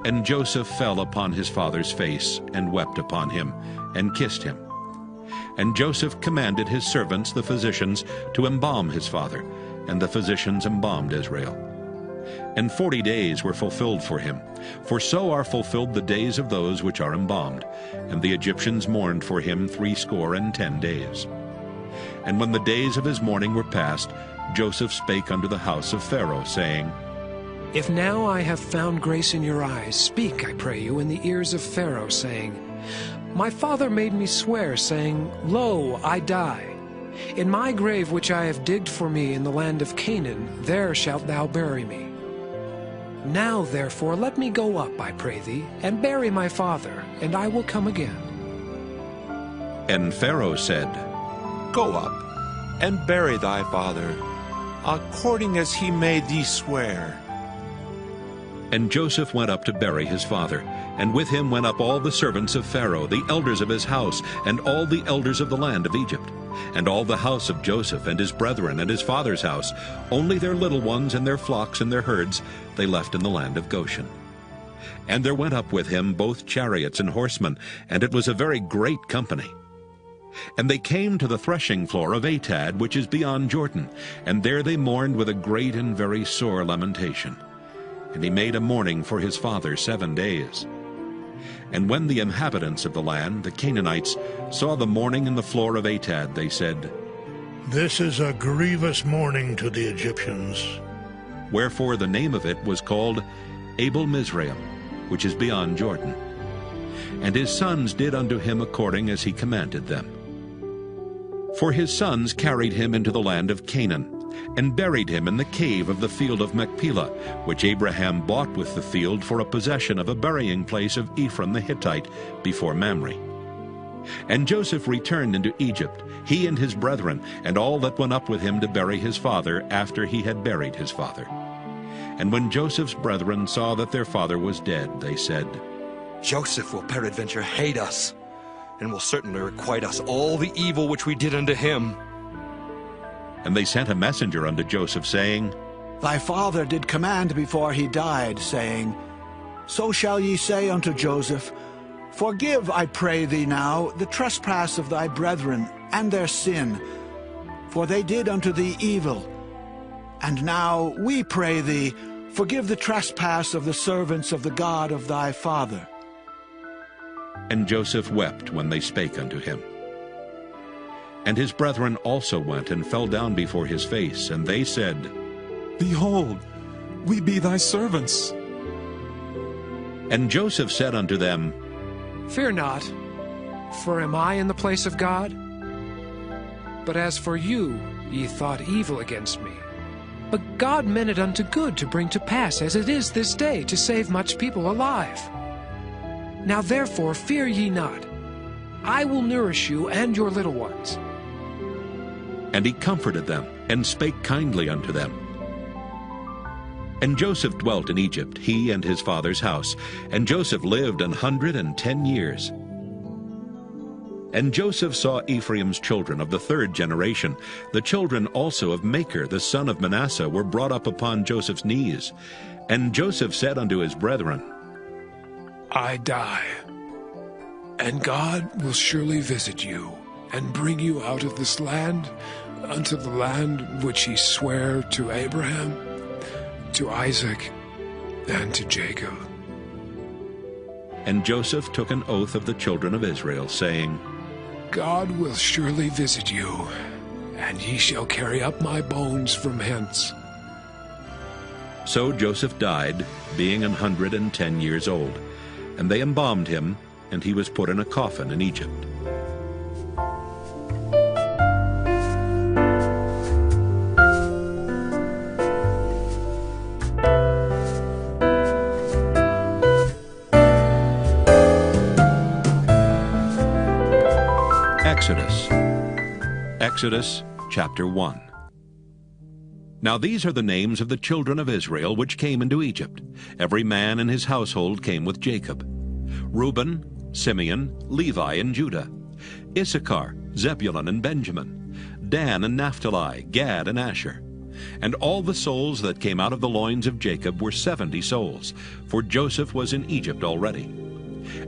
And Joseph fell upon his father's face, and wept upon him, and kissed him. And Joseph commanded his servants, the physicians, to embalm his father, and the physicians embalmed Israel. And 40 days were fulfilled for him, for so are fulfilled the days of those which are embalmed. And the Egyptians mourned for him 60 days. And when the days of his mourning were past, Joseph spake unto the house of Pharaoh, saying, If now I have found grace in your eyes, speak, I pray you, in the ears of Pharaoh, saying, My father made me swear, saying, Lo, I die. In my grave which I have digged for me in the land of Canaan, there shalt thou bury me. Now therefore let me go up, I pray thee, and bury my father, and I will come again. And Pharaoh said, Go up, and bury thy father, according as he made thee swear. And Joseph went up to bury his father, and with him went up all the servants of Pharaoh, the elders of his house, and all the elders of the land of Egypt, and all the house of Joseph, and his brethren, and his father's house. Only their little ones, and their flocks, and their herds, they left in the land of Goshen. And there went up with him both chariots and horsemen, and it was a very great company. And they came to the threshing floor of Atad, which is beyond Jordan, and there they mourned with a great and very sore lamentation. And he made a mourning for his father 7 days. And when the inhabitants of the land, the Canaanites, saw the mourning in the floor of Atad, they said, This is a grievous mourning to the Egyptians. Wherefore the name of it was called Abel Mizraim, which is beyond Jordan. And his sons did unto him according as he commanded them. For his sons carried him into the land of Canaan, and buried him in the cave of the field of Machpelah, which Abraham bought with the field for a possession of a burying place of Ephron the Hittite before Mamre. And Joseph returned into Egypt, he and his brethren, and all that went up with him to bury his father after he had buried his father. And when Joseph's brethren saw that their father was dead, they said, Joseph will peradventure hate us, and will certainly requite us all the evil which we did unto him. And they sent a messenger unto Joseph, saying, Thy father did command before he died, saying, So shall ye say unto Joseph, Forgive, I pray thee now, the trespass of thy brethren, and their sin, for they did unto thee evil. And now we pray thee, forgive the trespass of the servants of the God of thy father. And Joseph wept when they spake unto him. And his brethren also went and fell down before his face, and they said, Behold, we be thy servants. And Joseph said unto them, Fear not, for am I in the place of God? But as for you, ye thought evil against me. But God meant it unto good to bring to pass, as it is this day, to save much people alive. Now therefore fear ye not. I will nourish you and your little ones. And he comforted them, and spake kindly unto them. And Joseph dwelt in Egypt, he and his father's house. And Joseph lived 110 years. And Joseph saw Ephraim's children of the third generation. The children also of Machir, the son of Manasseh, were brought up upon Joseph's knees. And Joseph said unto his brethren, I die, and God will surely visit you, and bring you out of this land unto the land which he sware to Abraham, to Isaac, and to Jacob. And Joseph took an oath of the children of Israel, saying, God will surely visit you, and ye shall carry up my bones from hence. So Joseph died, being 110 years old. And they embalmed him, and he was put in a coffin in Egypt. Exodus chapter 1. Now these are the names of the children of Israel which came into Egypt. Every man in his household came with Jacob: Reuben, Simeon, Levi, and Judah; Issachar, Zebulun, and Benjamin; Dan and Naphtali, Gad and Asher. And all the souls that came out of the loins of Jacob were 70 souls, for Joseph was in Egypt already.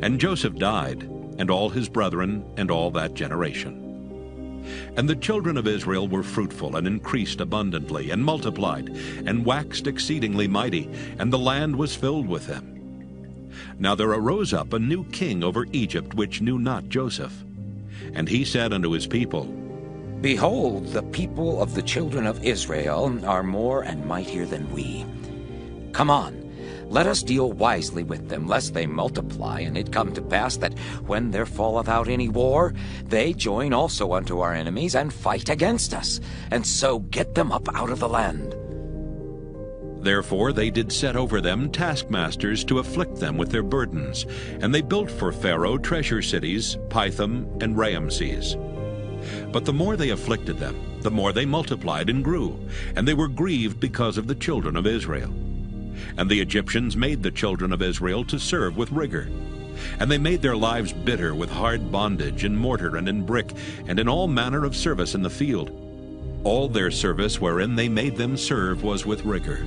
And Joseph died, and all his brethren, and all that generation. And the children of Israel were fruitful, and increased abundantly, and multiplied, and waxed exceedingly mighty, and the land was filled with them. Now there arose up a new king over Egypt, which knew not Joseph. And he said unto his people, Behold, the people of the children of Israel are more and mightier than we. Come on, let us deal wisely with them, lest they multiply, and it come to pass that when there falleth out any war, they join also unto our enemies, and fight against us, and so get them up out of the land. Therefore they did set over them taskmasters to afflict them with their burdens. And they built for Pharaoh treasure cities, Pithom and Raamses. But the more they afflicted them, the more they multiplied and grew, and they were grieved because of the children of Israel. And the Egyptians made the children of Israel to serve with rigor. And they made their lives bitter with hard bondage, in mortar and in brick, and in all manner of service in the field. All their service wherein they made them serve was with rigor.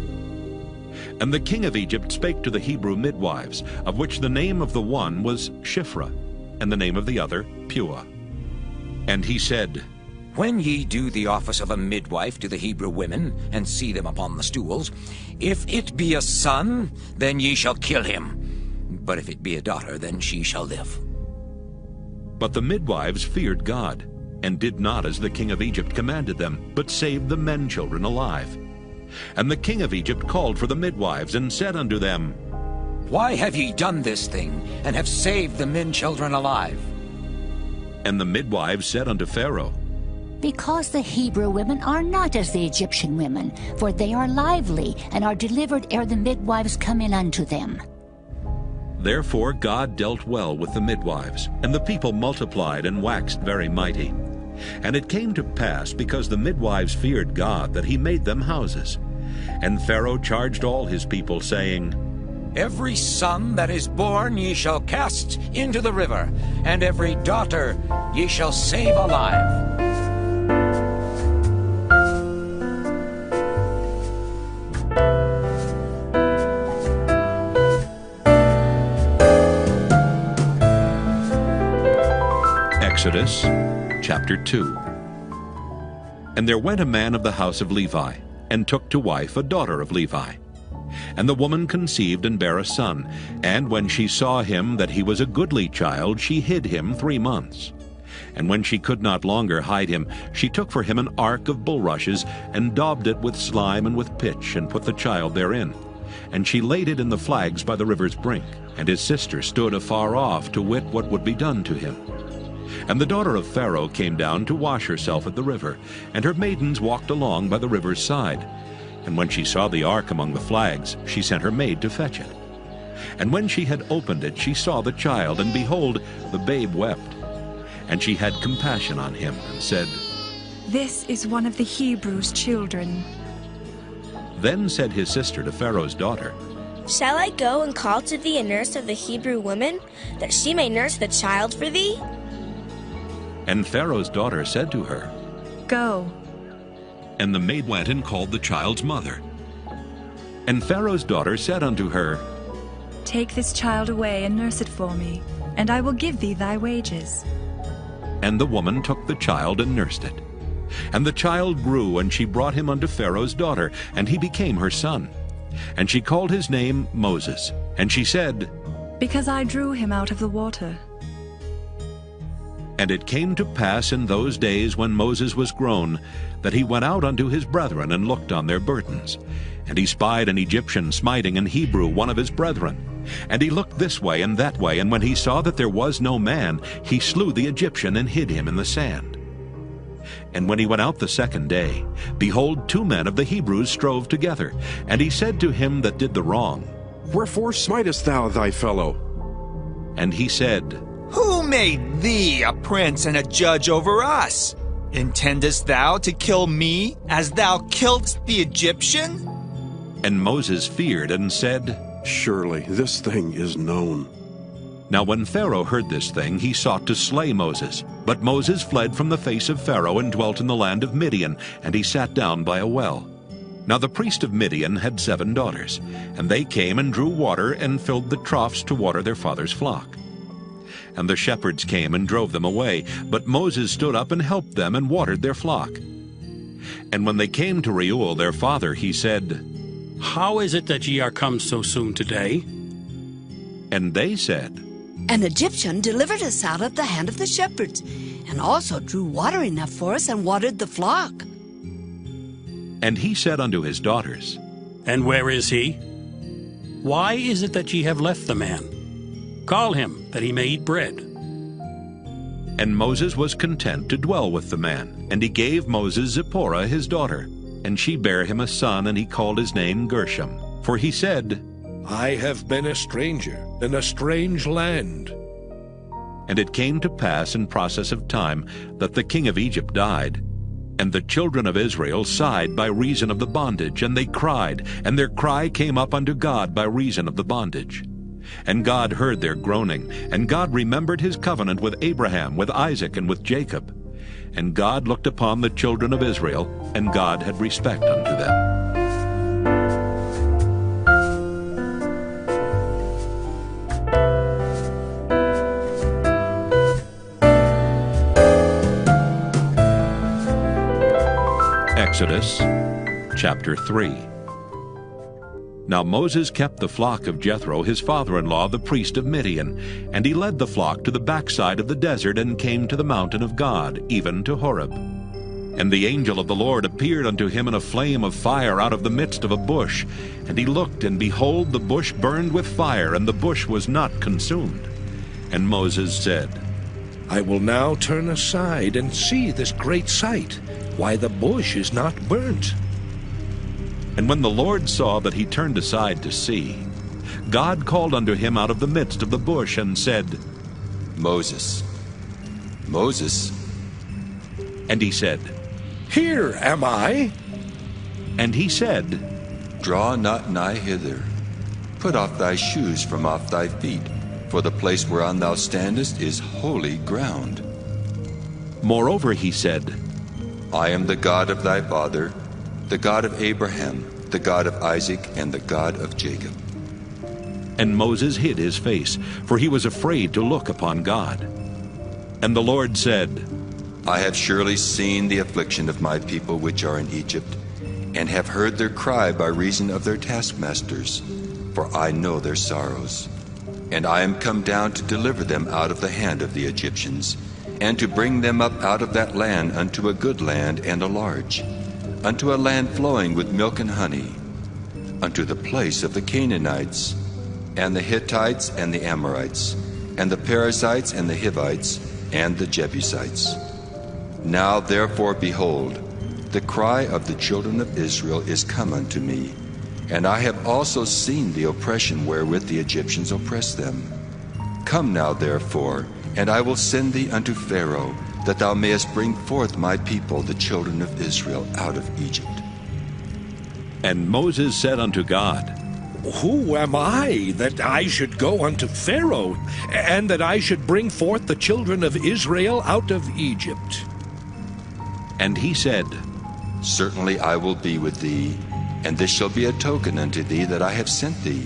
And the king of Egypt spake to the Hebrew midwives, of which the name of the one was Shiphrah, and the name of the other Puah. And he said, When ye do the office of a midwife to the Hebrew women, and see them upon the stools, if it be a son, then ye shall kill him. But if it be a daughter, then she shall live. But the midwives feared God, and did not as the king of Egypt commanded them, but saved the men children alive. And the king of Egypt called for the midwives, and said unto them, Why have ye done this thing, and have saved the men children alive? And the midwives said unto Pharaoh, Because the Hebrew women are not as the Egyptian women, for they are lively, and are delivered ere the midwives come in unto them. Therefore God dealt well with the midwives, and the people multiplied and waxed very mighty. And it came to pass, because the midwives feared God, that he made them houses. And Pharaoh charged all his people, saying, Every son that is born ye shall cast into the river, and every daughter ye shall save alive. Exodus chapter 2. And there went a man of the house of Levi, and took to wife a daughter of Levi. And the woman conceived and bare a son, and when she saw him that he was a goodly child, she hid him 3 months. And when she could not longer hide him, she took for him an ark of bulrushes, and daubed it with slime and with pitch, and put the child therein. And she laid it in the flags by the river's brink. And his sister stood afar off to wit what would be done to him. And the daughter of Pharaoh came down to wash herself at the river, and her maidens walked along by the river's side. And when she saw the ark among the flags, she sent her maid to fetch it. And when she had opened it, she saw the child, and behold, the babe wept. And she had compassion on him, and said, This is one of the Hebrews' children. Then said his sister to Pharaoh's daughter, Shall I go and call to thee a nurse of the Hebrew woman, that she may nurse the child for thee? And Pharaoh's daughter said to her, Go. And the maid went and called the child's mother. And Pharaoh's daughter said unto her, Take this child away and nurse it for me, and I will give thee thy wages. And the woman took the child and nursed it. And the child grew, and she brought him unto Pharaoh's daughter, and he became her son. And she called his name Moses. And she said, Because I drew him out of the water. And it came to pass in those days when Moses was grown, that he went out unto his brethren, and looked on their burdens. And he spied an Egyptian smiting an Hebrew, one of his brethren. And he looked this way and that way, and when he saw that there was no man, he slew the Egyptian, and hid him in the sand. And when he went out the second day, behold, 2 men of the Hebrews strove together. And he said to him that did the wrong, Wherefore smitest thou thy fellow? And he said, Who made thee a prince and a judge over us? Intendest thou to kill me, as thou killedst the Egyptian? And Moses feared and said, Surely this thing is known. Now when Pharaoh heard this thing, he sought to slay Moses. But Moses fled from the face of Pharaoh, and dwelt in the land of Midian, and he sat down by a well. Now the priest of Midian had 7 daughters, and they came and drew water, and filled the troughs to water their father's flock. And the shepherds came and drove them away, but Moses stood up and helped them, and watered their flock. And when they came to Reuel their father, he said, How is it that ye are come so soon today? And they said, An Egyptian delivered us out of the hand of the shepherds, and also drew water enough for us, and watered the flock. And he said unto his daughters, And where is he? Why is it that ye have left the man? Call him, that he may eat bread. And Moses was content to dwell with the man. And he gave Moses Zipporah his daughter. And she bare him a son, and he called his name Gershom. For he said, I have been a stranger in a strange land. And it came to pass in process of time that the king of Egypt died. And the children of Israel sighed by reason of the bondage, and they cried, and their cry came up unto God by reason of the bondage. And God heard their groaning, and God remembered his covenant with Abraham, with Isaac, and with Jacob. And God looked upon the children of Israel, and God had respect unto them. Exodus chapter 3. Now Moses kept the flock of Jethro his father-in-law, the priest of Midian, and he led the flock to the backside of the desert, and came to the mountain of God, even to Horeb. And the angel of the Lord appeared unto him in a flame of fire out of the midst of a bush. And he looked, and behold, the bush burned with fire, and the bush was not consumed. And Moses said, I will now turn aside and see this great sight, why the bush is not burnt. And when the Lord saw that he turned aside to see, God called unto him out of the midst of the bush, and said, Moses, Moses. And he said, Here am I. And he said, Draw not nigh hither. Put off thy shoes from off thy feet, for the place whereon thou standest is holy ground. Moreover he said, I am the God of thy father, the God of Abraham, the God of Isaac, and the God of Jacob. And Moses hid his face, for he was afraid to look upon God. And the Lord said, I have surely seen the affliction of my people which are in Egypt, and have heard their cry by reason of their taskmasters, for I know their sorrows. And I am come down to deliver them out of the hand of the Egyptians, and to bring them up out of that land unto a good land and a large, unto a land flowing with milk and honey, unto the place of the Canaanites, and the Hittites, and the Amorites, and the Perizzites, and the Hivites, and the Jebusites. Now therefore, behold, the cry of the children of Israel is come unto me, and I have also seen the oppression wherewith the Egyptians oppress them. Come now therefore, and I will send thee unto Pharaoh, that thou mayest bring forth my people, the children of Israel, out of Egypt. And Moses said unto God, Who am I, that I should go unto Pharaoh, and that I should bring forth the children of Israel out of Egypt? And he said, Certainly I will be with thee, and this shall be a token unto thee that I have sent thee.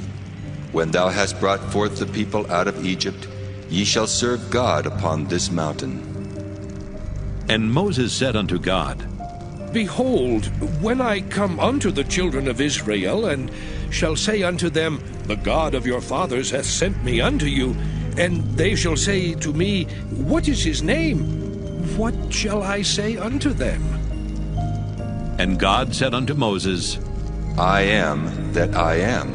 When thou hast brought forth the people out of Egypt, ye shall serve God upon this mountain. And Moses said unto God, Behold, when I come unto the children of Israel, and shall say unto them, The God of your fathers hath sent me unto you, and they shall say to me, What is his name? What shall I say unto them? And God said unto Moses, I am that I am.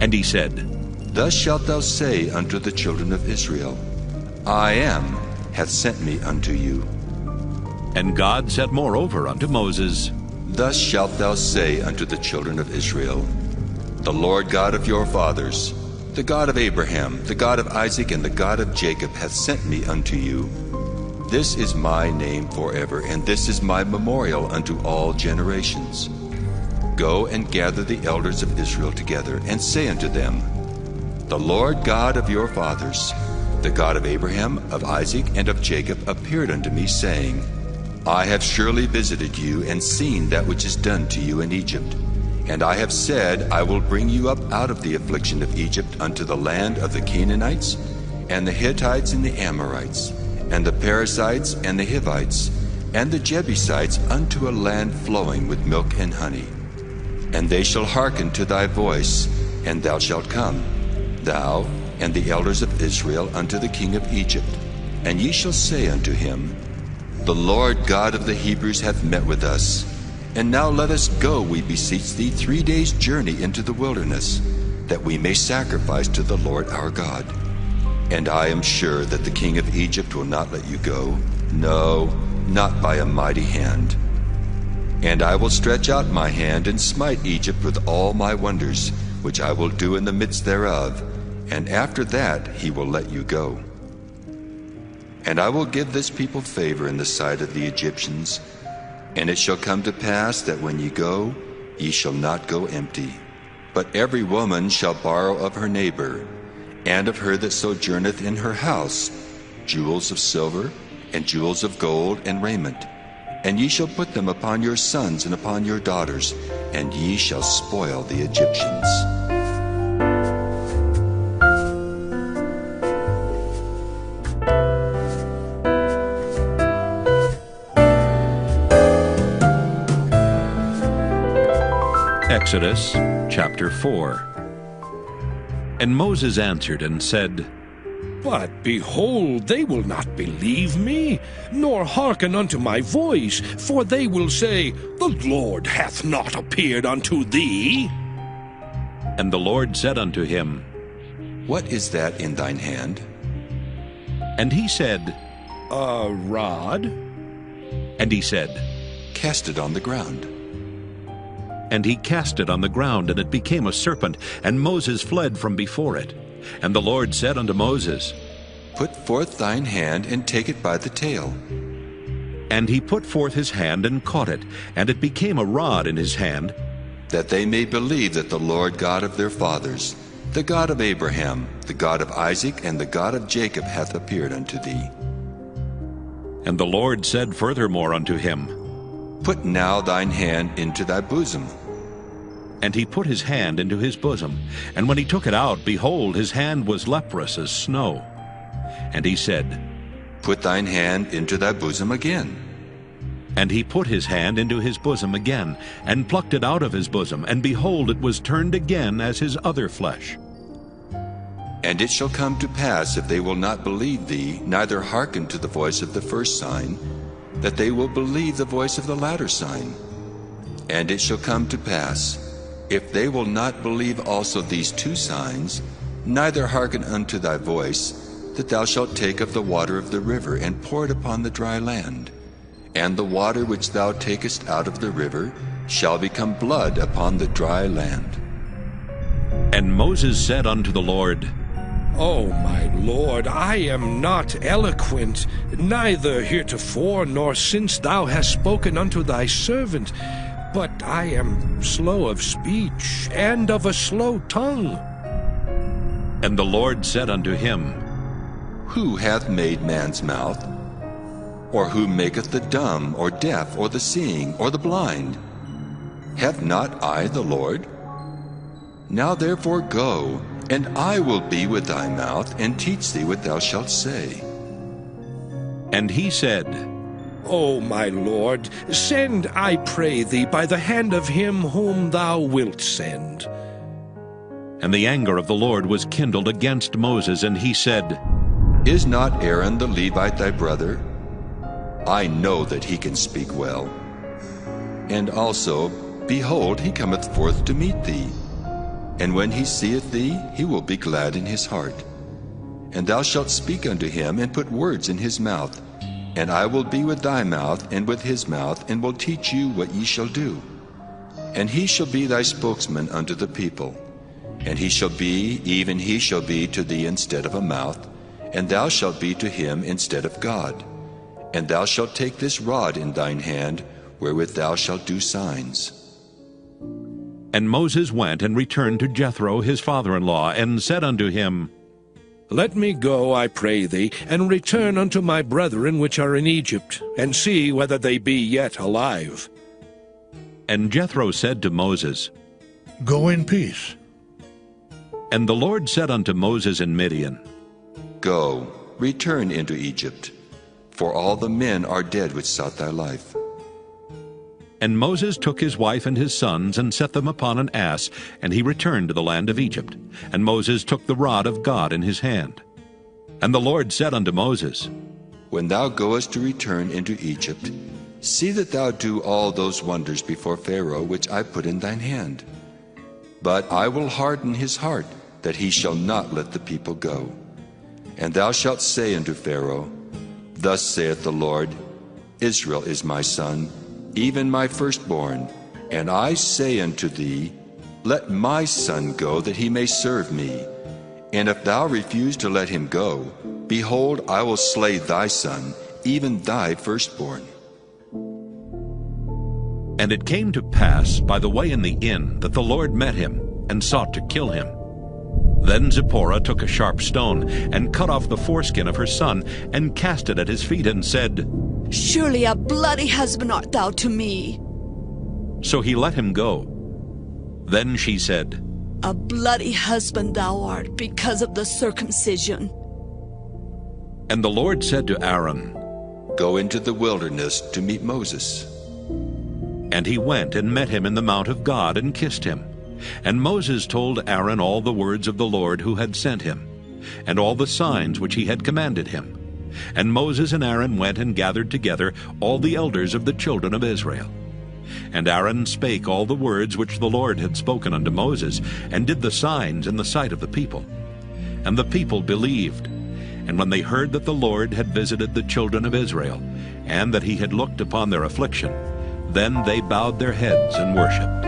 And he said, Thus shalt thou say unto the children of Israel, I am hath sent me unto you. And God said moreover unto Moses, Thus shalt thou say unto the children of Israel, The Lord God of your fathers, the God of Abraham, the God of Isaac, and the God of Jacob hath sent me unto you. This is my name forever, and this is my memorial unto all generations. Go and gather the elders of Israel together, and say unto them, The Lord God of your fathers, the God of Abraham, of Isaac, and of Jacob, appeared unto me, saying, I have surely visited you, and seen that which is done to you in Egypt. And I have said, I will bring you up out of the affliction of Egypt unto the land of the Canaanites, and the Hittites, and the Amorites, and the Perizzites, and the Hivites, and the Jebusites, unto a land flowing with milk and honey. And they shall hearken to thy voice, and thou shalt come, thou and the elders of Israel, unto the king of Egypt. And ye shall say unto him, The Lord God of the Hebrews hath met with us. And now let us go, we beseech thee, 3 days' journey into the wilderness, that we may sacrifice to the Lord our God. And I am sure that the king of Egypt will not let you go, no, not by a mighty hand. And I will stretch out my hand and smite Egypt with all my wonders, which I will do in the midst thereof, and after that he will let you go. And I will give this people favor in the sight of the Egyptians, and it shall come to pass that when ye go, ye shall not go empty. But every woman shall borrow of her neighbor, and of her that sojourneth in her house, jewels of silver, and jewels of gold, and raiment. And ye shall put them upon your sons and upon your daughters, and ye shall spoil the Egyptians. Exodus chapter 4. And Moses answered and said, But behold, they will not believe me, nor hearken unto my voice, for they will say, The Lord hath not appeared unto thee. And the Lord said unto him, What is that in thine hand? And he said, A rod. And he said, Cast it on the ground. And he cast it on the ground, and it became a serpent, and Moses fled from before it. And the Lord said unto Moses, Put forth thine hand, and take it by the tail. And he put forth his hand, and caught it, and it became a rod in his hand, that they may believe that the Lord God of their fathers, the God of Abraham, the God of Isaac, and the God of Jacob hath appeared unto thee. And the Lord said furthermore unto him, Put now thine hand into thy bosom. And he put his hand into his bosom, and when he took it out, behold, his hand was leprous as snow. And he said, Put thine hand into thy bosom again. And he put his hand into his bosom again, and plucked it out of his bosom, and behold, it was turned again as his other flesh. And it shall come to pass, if they will not believe thee, neither hearken to the voice of the first sign, that they will believe the voice of the latter sign. And it shall come to pass, if they will not believe also these two signs, neither hearken unto thy voice, that thou shalt take of the water of the river, and pour it upon the dry land. And the water which thou takest out of the river shall become blood upon the dry land. And Moses said unto the Lord, O my Lord, I am not eloquent, neither heretofore nor since thou hast spoken unto thy servant, but I am slow of speech, and of a slow tongue. And the Lord said unto him, Who hath made man's mouth? Or who maketh the dumb, or deaf, or the seeing, or the blind? Have not I the Lord? Now therefore go, and I will be with thy mouth, and teach thee what thou shalt say. And he said, O my Lord, send, I pray thee, by the hand of him whom thou wilt send. And the anger of the Lord was kindled against Moses, and he said, Is not Aaron the Levite thy brother? I know that he can speak well. And also, behold, he cometh forth to meet thee. And when he seeth thee, he will be glad in his heart. And thou shalt speak unto him, and put words in his mouth. And I will be with thy mouth, and with his mouth, and will teach you what ye shall do. And he shall be thy spokesman unto the people. And he shall be, even he shall be to thee instead of a mouth, and thou shalt be to him instead of God. And thou shalt take this rod in thine hand, wherewith thou shalt do signs. And Moses went and returned to Jethro his father-in-law, and said unto him, Let me go, I pray thee, and return unto my brethren which are in Egypt, and see whether they be yet alive. And Jethro said to Moses, Go in peace. And the Lord said unto Moses in Midian, Go, return into Egypt, for all the men are dead which sought thy life. And Moses took his wife and his sons, and set them upon an ass, and he returned to the land of Egypt. And Moses took the rod of God in his hand. And the Lord said unto Moses, When thou goest to return into Egypt, see that thou do all those wonders before Pharaoh which I put in thine hand. But I will harden his heart, that he shall not let the people go. And thou shalt say unto Pharaoh, Thus saith the Lord, Israel is my son, even my firstborn. And I say unto thee, Let my son go, that he may serve me. And if thou refuse to let him go, behold, I will slay thy son, even thy firstborn. And it came to pass by the way in the inn that the Lord met him, and sought to kill him. Then Zipporah took a sharp stone, and cut off the foreskin of her son, and cast it at his feet, and said, Surely a bloody husband art thou to me. So he let him go. Then she said, A bloody husband thou art, because of the circumcision. And the Lord said to Aaron, Go into the wilderness to meet Moses. And he went and met him in the mount of God, and kissed him. And Moses told Aaron all the words of the Lord who had sent him. and all the signs which he had commanded him. And Moses and Aaron went and gathered together all the elders of the children of Israel. And Aaron spake all the words which the Lord had spoken unto Moses, and did the signs in the sight of the people. And the people believed. And when they heard that the Lord had visited the children of Israel, and that he had looked upon their affliction, then they bowed their heads and worshipped.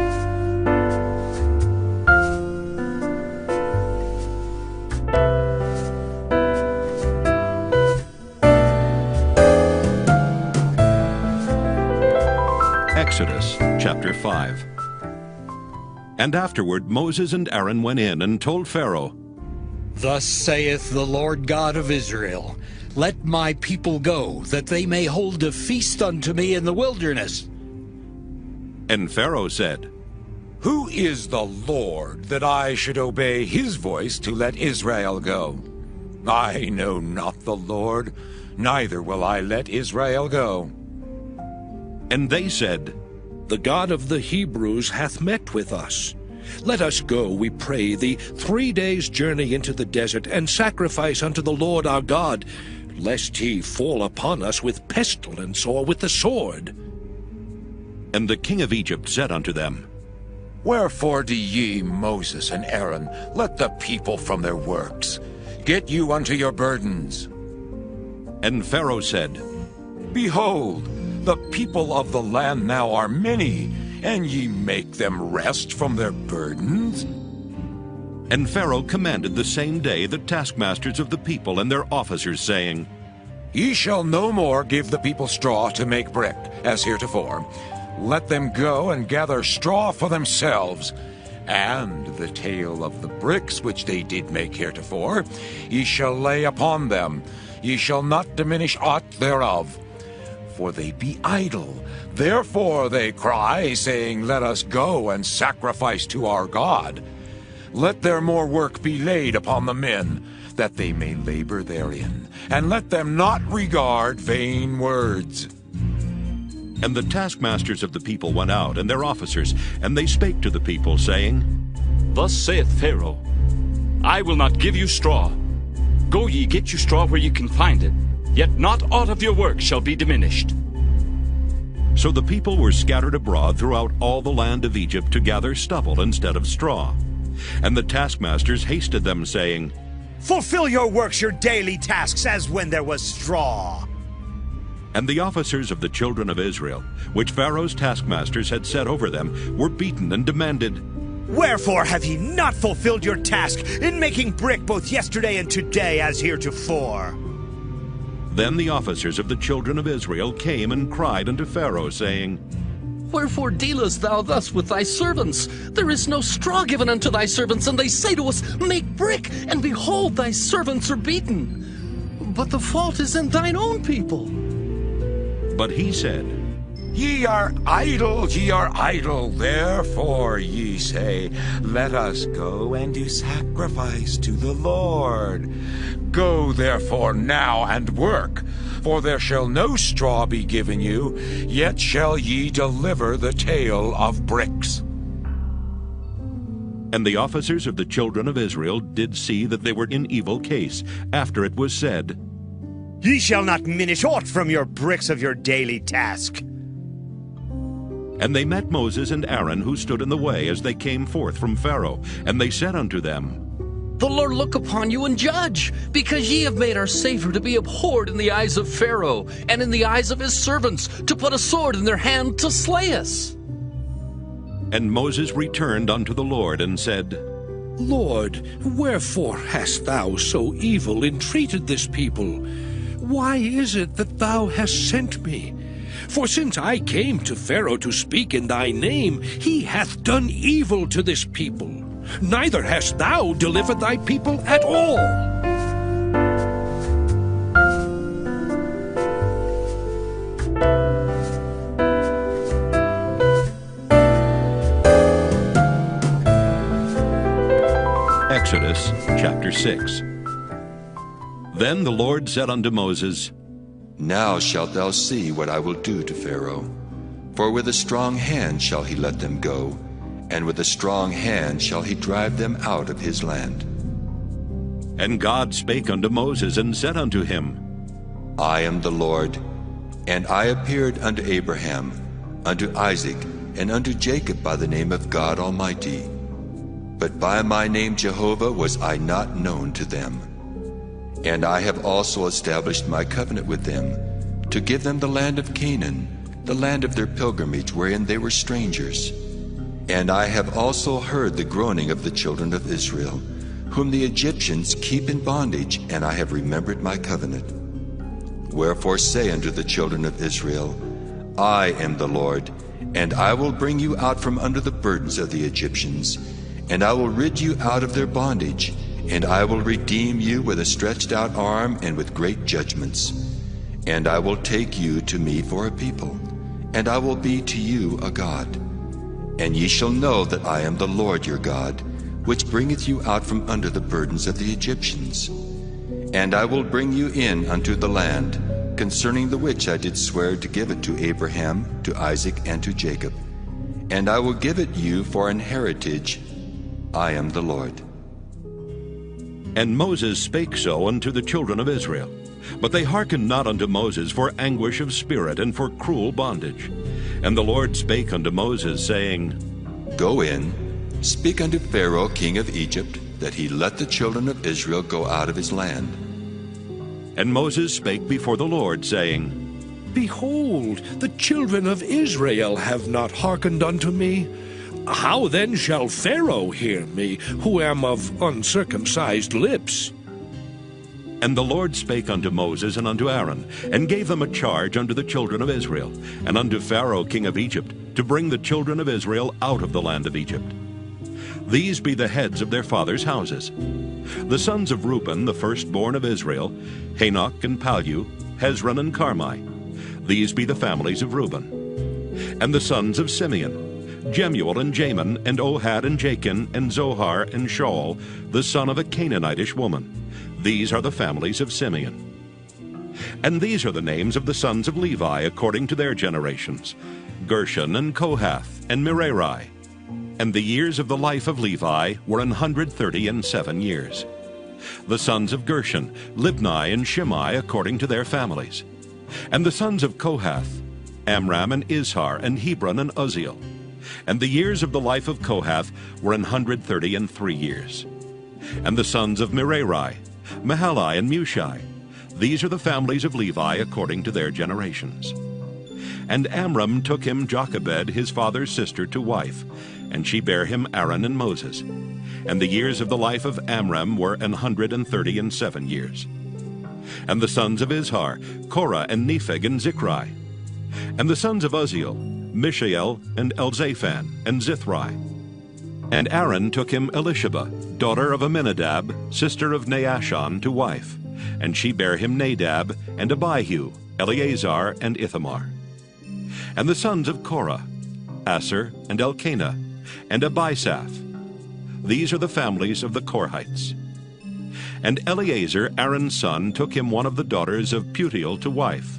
Exodus chapter 5. And afterward Moses and Aaron went in and told Pharaoh, Thus saith the Lord God of Israel, Let my people go, that they may hold a feast unto me in the wilderness. And Pharaoh said, Who is the Lord, that I should obey his voice to let Israel go? I know not the Lord, neither will I let Israel go. And they said, The God of the Hebrews hath met with us. Let us go, we pray thee, 3 days' journey into the desert, and sacrifice unto the Lord our God, lest he fall upon us with pestilence or with the sword. And the king of Egypt said unto them, Wherefore do ye, Moses and Aaron, let the people from their works? Get you unto your burdens. And Pharaoh said, Behold, the people of the land now are many, and ye make them rest from their burdens? And Pharaoh commanded the same day the taskmasters of the people and their officers, saying, Ye shall no more give the people straw to make brick, as heretofore. Let them go and gather straw for themselves, and the tale of the bricks which they did make heretofore ye shall lay upon them. Ye shall not diminish aught thereof. For they be idle. Therefore they cry, saying, Let us go and sacrifice to our God. Let their more work be laid upon the men, that they may labor therein, and let them not regard vain words. And the taskmasters of the people went out, and their officers, and they spake to the people, saying, Thus saith Pharaoh, I will not give you straw. Go ye, get you straw where ye can find it, yet not aught of your work shall be diminished. So the people were scattered abroad throughout all the land of Egypt to gather stubble instead of straw. And the taskmasters hasted them, saying, Fulfill your works, your daily tasks, as when there was straw. And the officers of the children of Israel, which Pharaoh's taskmasters had set over them, were beaten and demanded, Wherefore have ye not fulfilled your task in making brick both yesterday and today as heretofore? Then the officers of the children of Israel came and cried unto Pharaoh, saying, Wherefore dealest thou thus with thy servants? There is no straw given unto thy servants, and they say to us, Make brick, and behold, thy servants are beaten. But the fault is in thine own people. But he said, Ye are idle, therefore ye say, Let us go and do sacrifice to the Lord. Go therefore now and work, for there shall no straw be given you, yet shall ye deliver the tale of bricks. And the officers of the children of Israel did see that they were in evil case, after it was said, Ye shall not minish aught from your bricks of your daily task. And they met Moses and Aaron, who stood in the way as they came forth from Pharaoh. And they said unto them, The Lord look upon you and judge, because ye have made our Savior to be abhorred in the eyes of Pharaoh, and in the eyes of his servants, to put a sword in their hand to slay us. And Moses returned unto the Lord, and said, Lord, wherefore hast thou so evil entreated this people? Why is it that thou hast sent me? For since I came to Pharaoh to speak in thy name, he hath done evil to this people. Neither hast thou delivered thy people at all. Exodus chapter 6. Then the Lord said unto Moses, Now shalt thou see what I will do to Pharaoh. For with a strong hand shall he let them go, and with a strong hand shall he drive them out of his land. And God spake unto Moses, and said unto him, I am the Lord, and I appeared unto Abraham, unto Isaac, and unto Jacob by the name of God Almighty. But by my name Jehovah was I not known to them. And I have also established my covenant with them, to give them the land of Canaan, the land of their pilgrimage wherein they were strangers. And I have also heard the groaning of the children of Israel, whom the Egyptians keep in bondage, and I have remembered my covenant. Wherefore say unto the children of Israel, I am the Lord, and I will bring you out from under the burdens of the Egyptians, and I will rid you out of their bondage, and I will redeem you with a stretched out arm and with great judgments. And I will take you to me for a people, and I will be to you a God. And ye shall know that I am the Lord your God, which bringeth you out from under the burdens of the Egyptians. And I will bring you in unto the land, concerning the which I did swear to give it to Abraham, to Isaac, and to Jacob. And I will give it you for an heritage. I am the Lord. And Moses spake so unto the children of Israel. But they hearkened not unto Moses for anguish of spirit and for cruel bondage. And the Lord spake unto Moses, saying, Go in, speak unto Pharaoh king of Egypt, that he let the children of Israel go out of his land. And Moses spake before the Lord, saying, Behold, the children of Israel have not hearkened unto me. How then shall Pharaoh hear me, who am of uncircumcised lips? And the Lord spake unto Moses and unto Aaron, and gave them a charge unto the children of Israel, and unto Pharaoh king of Egypt, to bring the children of Israel out of the land of Egypt. These be the heads of their fathers' houses. The sons of Reuben, the firstborn of Israel, Hanok and Palu, Hezron and Carmi. These be the families of Reuben. And the sons of Simeon, Jemuel and Jamin, and Ohad and Jachin, and Zohar and Shaul, the son of a Canaanitish woman. These are the families of Simeon. And these are the names of the sons of Levi according to their generations, Gershon and Kohath and Merari. And the years of the life of Levi were 137 years. The sons of Gershon, Libni and Shimei according to their families. And the sons of Kohath, Amram and Izhar and Hebron and Uzziel. And the years of the life of Kohath were 133 years. And the sons of Merari, Mahali and Mushi. These are the families of Levi according to their generations. And Amram took him Jochebed, his father's sister, to wife, and she bare him Aaron and Moses. And the years of the life of Amram were 137 years. And the sons of Izhar, Korah and Nepheg and Zichri. And the sons of Uzziel, Mishael and Elzaphan and Zithri. And Aaron took him Elisheba, daughter of Aminadab, sister of Naashon, to wife, and she bare him Nadab and Abihu, Eleazar and Ithamar. And the sons of Korah, Asher and Elkanah, and Abisaph. These are the families of the Korhites. And Eleazar, Aaron's son, took him one of the daughters of Putiel to wife,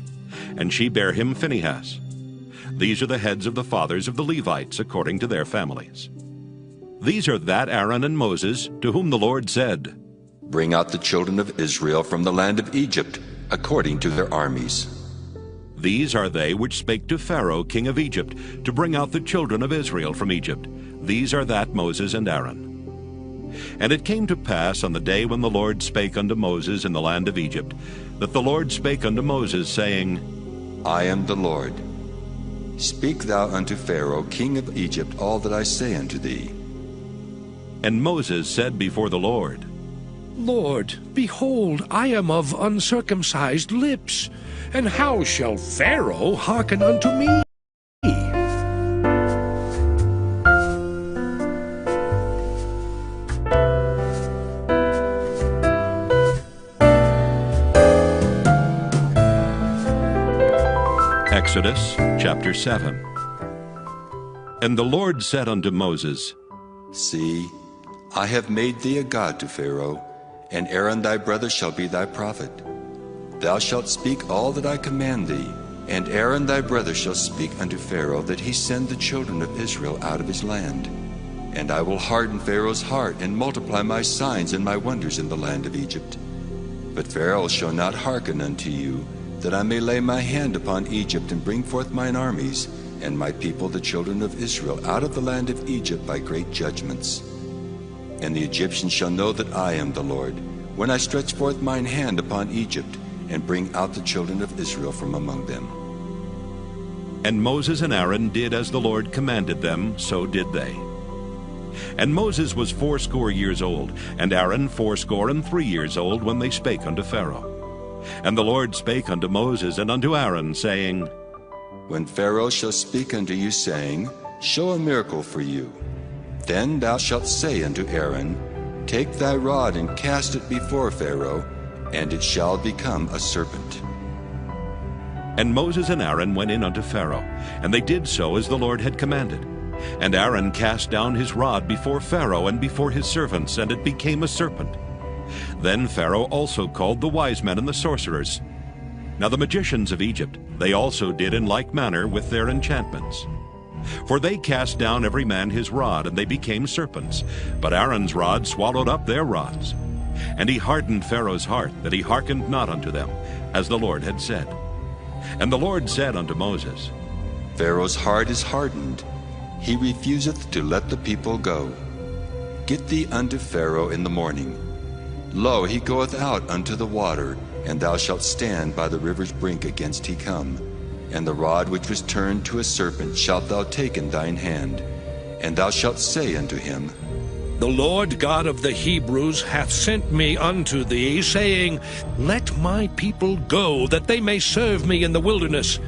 and she bare him Phinehas. These are the heads of the fathers of the Levites according to their families. These are that Aaron and Moses, to whom the Lord said, Bring out the children of Israel from the land of Egypt, according to their armies. These are they which spake to Pharaoh king of Egypt, to bring out the children of Israel from Egypt. These are that Moses and Aaron. And it came to pass on the day when the Lord spake unto Moses in the land of Egypt, that the Lord spake unto Moses, saying, I am the Lord. Speak thou unto Pharaoh king of Egypt all that I say unto thee. And Moses said before the Lord, Lord, behold, I am of uncircumcised lips, and how shall Pharaoh hearken unto me? Exodus chapter 7. And the Lord said unto Moses, See, I have made thee a god to Pharaoh, and Aaron thy brother shall be thy prophet. Thou shalt speak all that I command thee, and Aaron thy brother shall speak unto Pharaoh, that he send the children of Israel out of his land. And I will harden Pharaoh's heart, and multiply my signs and my wonders in the land of Egypt. But Pharaoh shall not hearken unto you, that I may lay my hand upon Egypt, and bring forth mine armies, and my people the children of Israel, out of the land of Egypt by great judgments. And the Egyptians shall know that I am the Lord, when I stretch forth mine hand upon Egypt, and bring out the children of Israel from among them. And Moses and Aaron did as the Lord commanded them, so did they. And Moses was 80 years old, and Aaron 83 years old, when they spake unto Pharaoh. And the Lord spake unto Moses and unto Aaron, saying, When Pharaoh shall speak unto you, saying, Show a miracle for you, then thou shalt say unto Aaron, Take thy rod and cast it before Pharaoh, and it shall become a serpent. And Moses and Aaron went in unto Pharaoh, and they did so as the Lord had commanded. And Aaron cast down his rod before Pharaoh and before his servants, and it became a serpent. Then Pharaoh also called the wise men and the sorcerers. Now the magicians of Egypt, they also did in like manner with their enchantments. For they cast down every man his rod, and they became serpents. But Aaron's rod swallowed up their rods. And he hardened Pharaoh's heart, that he hearkened not unto them, as the Lord had said. And the Lord said unto Moses, Pharaoh's heart is hardened, he refuseth to let the people go. Get thee unto Pharaoh in the morning. Lo, he goeth out unto the water, and thou shalt stand by the river's brink against he come. And the rod which was turned to a serpent shalt thou take in thine hand, and thou shalt say unto him, The Lord God of the Hebrews hath sent me unto thee, saying, Let my people go, that they may serve me in the wilderness.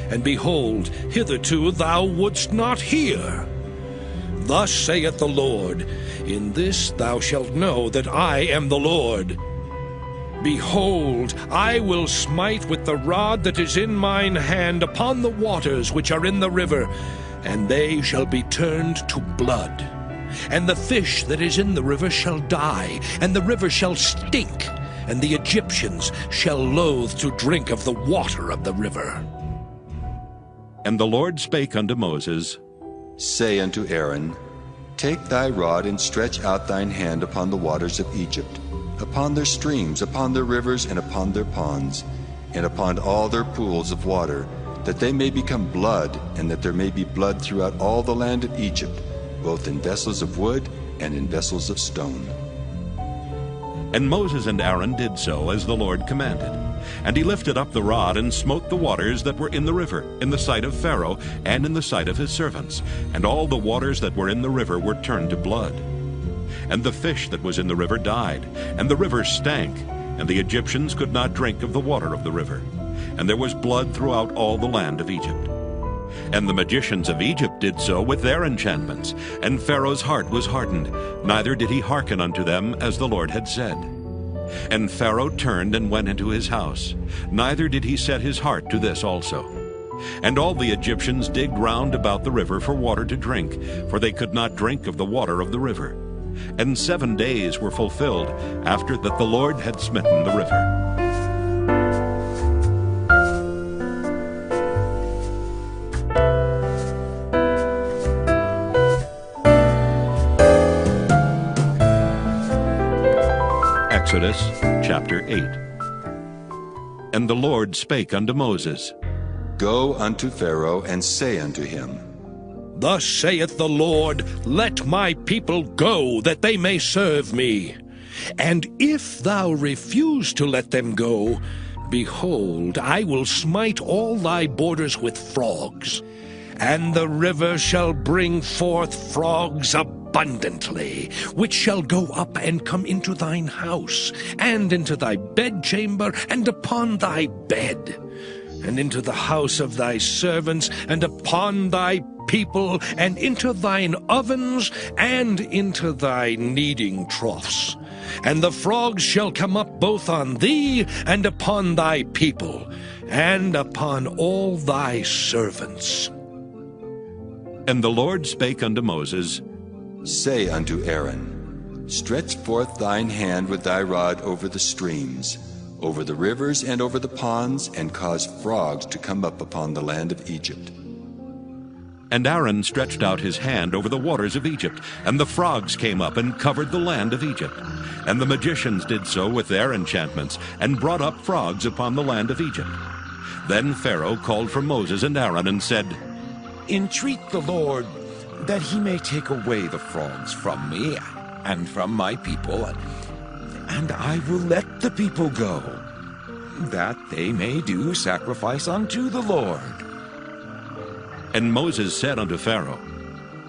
And behold, hitherto thou wouldst not hear. Thus saith the Lord, In this thou shalt know that I am the Lord. Behold, I will smite with the rod that is in mine hand upon the waters which are in the river, and they shall be turned to blood. And the fish that is in the river shall die, and the river shall stink, and the Egyptians shall loathe to drink of the water of the river. And the Lord spake unto Moses, Say unto Aaron, Take thy rod and stretch out thine hand upon the waters of Egypt, upon their streams, upon their rivers, and upon their ponds, and upon all their pools of water, that they may become blood, and that there may be blood throughout all the land of Egypt, both in vessels of wood and in vessels of stone. And Moses and Aaron did so as the Lord commanded. And he lifted up the rod, and smote the waters that were in the river, in the sight of Pharaoh, and in the sight of his servants. And all the waters that were in the river were turned to blood. And the fish that was in the river died, and the river stank, and the Egyptians could not drink of the water of the river. And there was blood throughout all the land of Egypt. And the magicians of Egypt did so with their enchantments, and Pharaoh's heart was hardened, neither did he hearken unto them as the Lord had said. And Pharaoh turned and went into his house, neither did he set his heart to this also. And all the Egyptians digged round about the river for water to drink, for they could not drink of the water of the river. And 7 days were fulfilled after that the Lord had smitten the river. Exodus chapter 8. And the Lord spake unto Moses, Go unto Pharaoh, and say unto him, Thus saith the Lord, Let my people go, that they may serve me. And if thou refuse to let them go, behold, I will smite all thy borders with frogs, and the river shall bring forth frogs abundantly, which shall go up and come into thine house, and into thy bedchamber, and upon thy bed, and into the house of thy servants, and upon thy people, and into thine ovens, and into thy kneading troughs. And the frogs shall come up both on thee, and upon thy people, and upon all thy servants. And the Lord spake unto Moses, Say unto Aaron, Stretch forth thine hand with thy rod over the streams, over the rivers, and over the ponds, and cause frogs to come up upon the land of Egypt. And Aaron stretched out his hand over the waters of Egypt, and the frogs came up and covered the land of Egypt. And the magicians did so with their enchantments, and brought up frogs upon the land of Egypt. Then Pharaoh called for Moses and Aaron and said, Entreat the Lord that he may take away the frogs from me and from my people, and I will let the people go, that they may do sacrifice unto the Lord. And Moses said unto Pharaoh,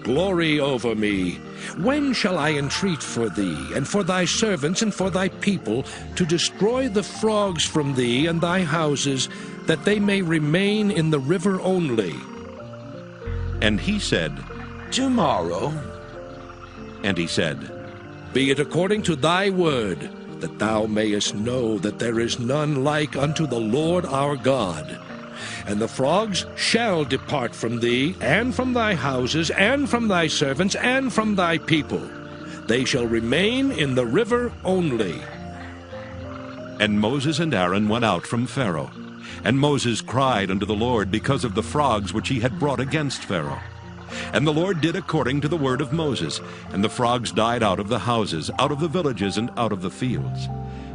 Glory over me. When shall I entreat for thee, and for thy servants, and for thy people, to destroy the frogs from thee and thy houses, that they may remain in the river only? And he said, Tomorrow. And he said, Be it according to thy word, that thou mayest know that there is none like unto the Lord our God. And the frogs shall depart from thee, and from thy houses, and from thy servants, and from thy people. They shall remain in the river only. And Moses and Aaron went out from Pharaoh. And Moses cried unto the Lord because of the frogs which he had brought against Pharaoh. And the Lord did according to the word of Moses, and the frogs died out of the houses, out of the villages, and out of the fields.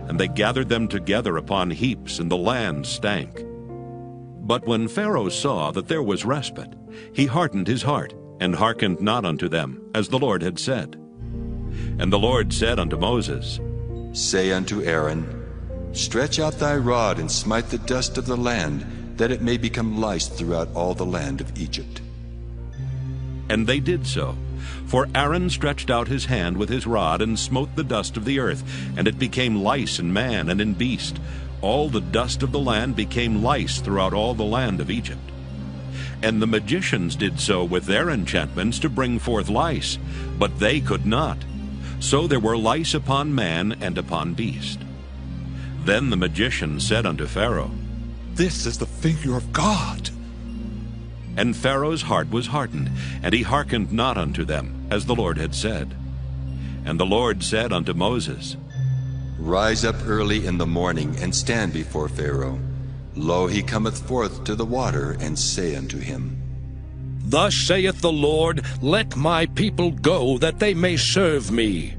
And they gathered them together upon heaps, and the land stank. But when Pharaoh saw that there was respite, he hardened his heart, and hearkened not unto them, as the Lord had said. And the Lord said unto Moses, Say unto Aaron, Stretch out thy rod, and smite the dust of the land, that it may become lice throughout all the land of Egypt. And they did so. For Aaron stretched out his hand with his rod, and smote the dust of the earth, and it became lice in man and in beast. All the dust of the land became lice throughout all the land of Egypt. And the magicians did so with their enchantments to bring forth lice, but they could not. So there were lice upon man and upon beast. Then the magician said unto Pharaoh, This is the finger of God. And Pharaoh's heart was hardened, and he hearkened not unto them, as the Lord had said. And the Lord said unto Moses, Rise up early in the morning, and stand before Pharaoh. Lo, he cometh forth to the water, and say unto him, Thus saith the Lord, Let my people go, that they may serve me.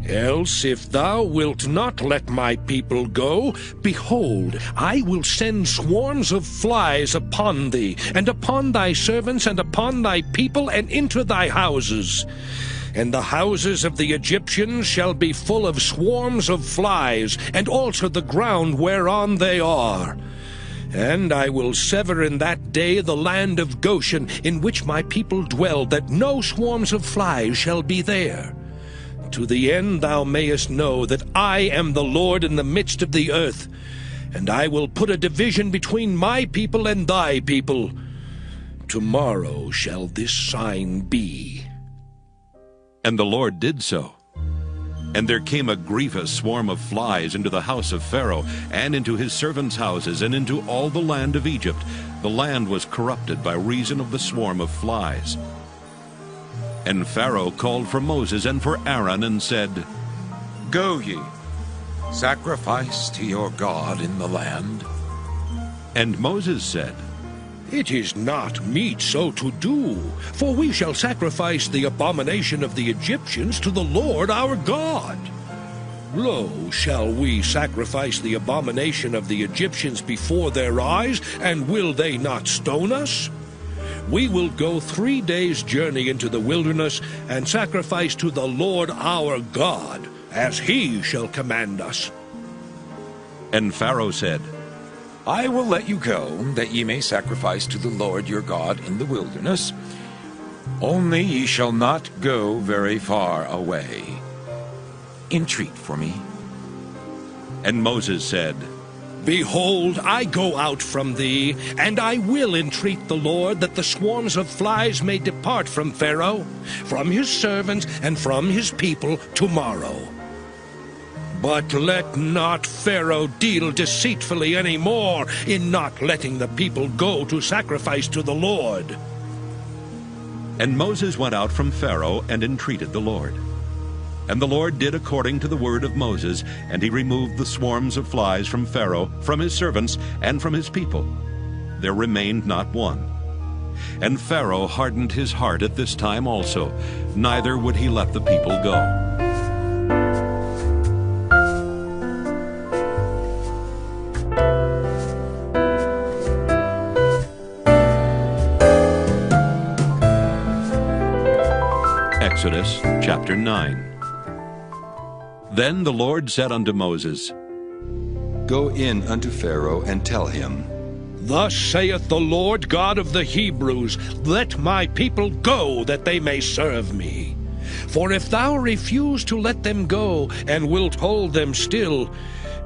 Else, if thou wilt not let my people go, behold, I will send swarms of flies upon thee, and upon thy servants, and upon thy people, and into thy houses. And the houses of the Egyptians shall be full of swarms of flies, and also the ground whereon they are. And I will sever in that day the land of Goshen, in which my people dwell, that no swarms of flies shall be there. To the end thou mayest know that I am the Lord in the midst of the earth, and I will put a division between my people and thy people. Tomorrow shall this sign be. And the Lord did so. And there came a grievous swarm of flies into the house of Pharaoh, and into his servants' houses, and into all the land of Egypt. The land was corrupted by reason of the swarm of flies. And Pharaoh called for Moses and for Aaron, and said, Go ye, sacrifice to your God in the land. And Moses said, It is not meet so to do, for we shall sacrifice the abomination of the Egyptians to the Lord our God. Lo, shall we sacrifice the abomination of the Egyptians before their eyes, and will they not stone us? We will go 3 days' journey into the wilderness, and sacrifice to the Lord our God, as he shall command us. And Pharaoh said, I will let you go, that ye may sacrifice to the Lord your God in the wilderness. Only ye shall not go very far away. Entreat for me. And Moses said, Behold, I go out from thee, and I will entreat the Lord that the swarms of flies may depart from Pharaoh, from his servants, and from his people tomorrow. But let not Pharaoh deal deceitfully any more in not letting the people go to sacrifice to the Lord. And Moses went out from Pharaoh and entreated the Lord. And the Lord did according to the word of Moses, and he removed the swarms of flies from Pharaoh, from his servants, and from his people. There remained not one. And Pharaoh hardened his heart at this time also, neither would he let the people go. Exodus chapter 9. Then the Lord said unto Moses, Go in unto Pharaoh, and tell him, Thus saith the Lord God of the Hebrews, Let my people go, that they may serve me. For if thou refuse to let them go, and wilt hold them still,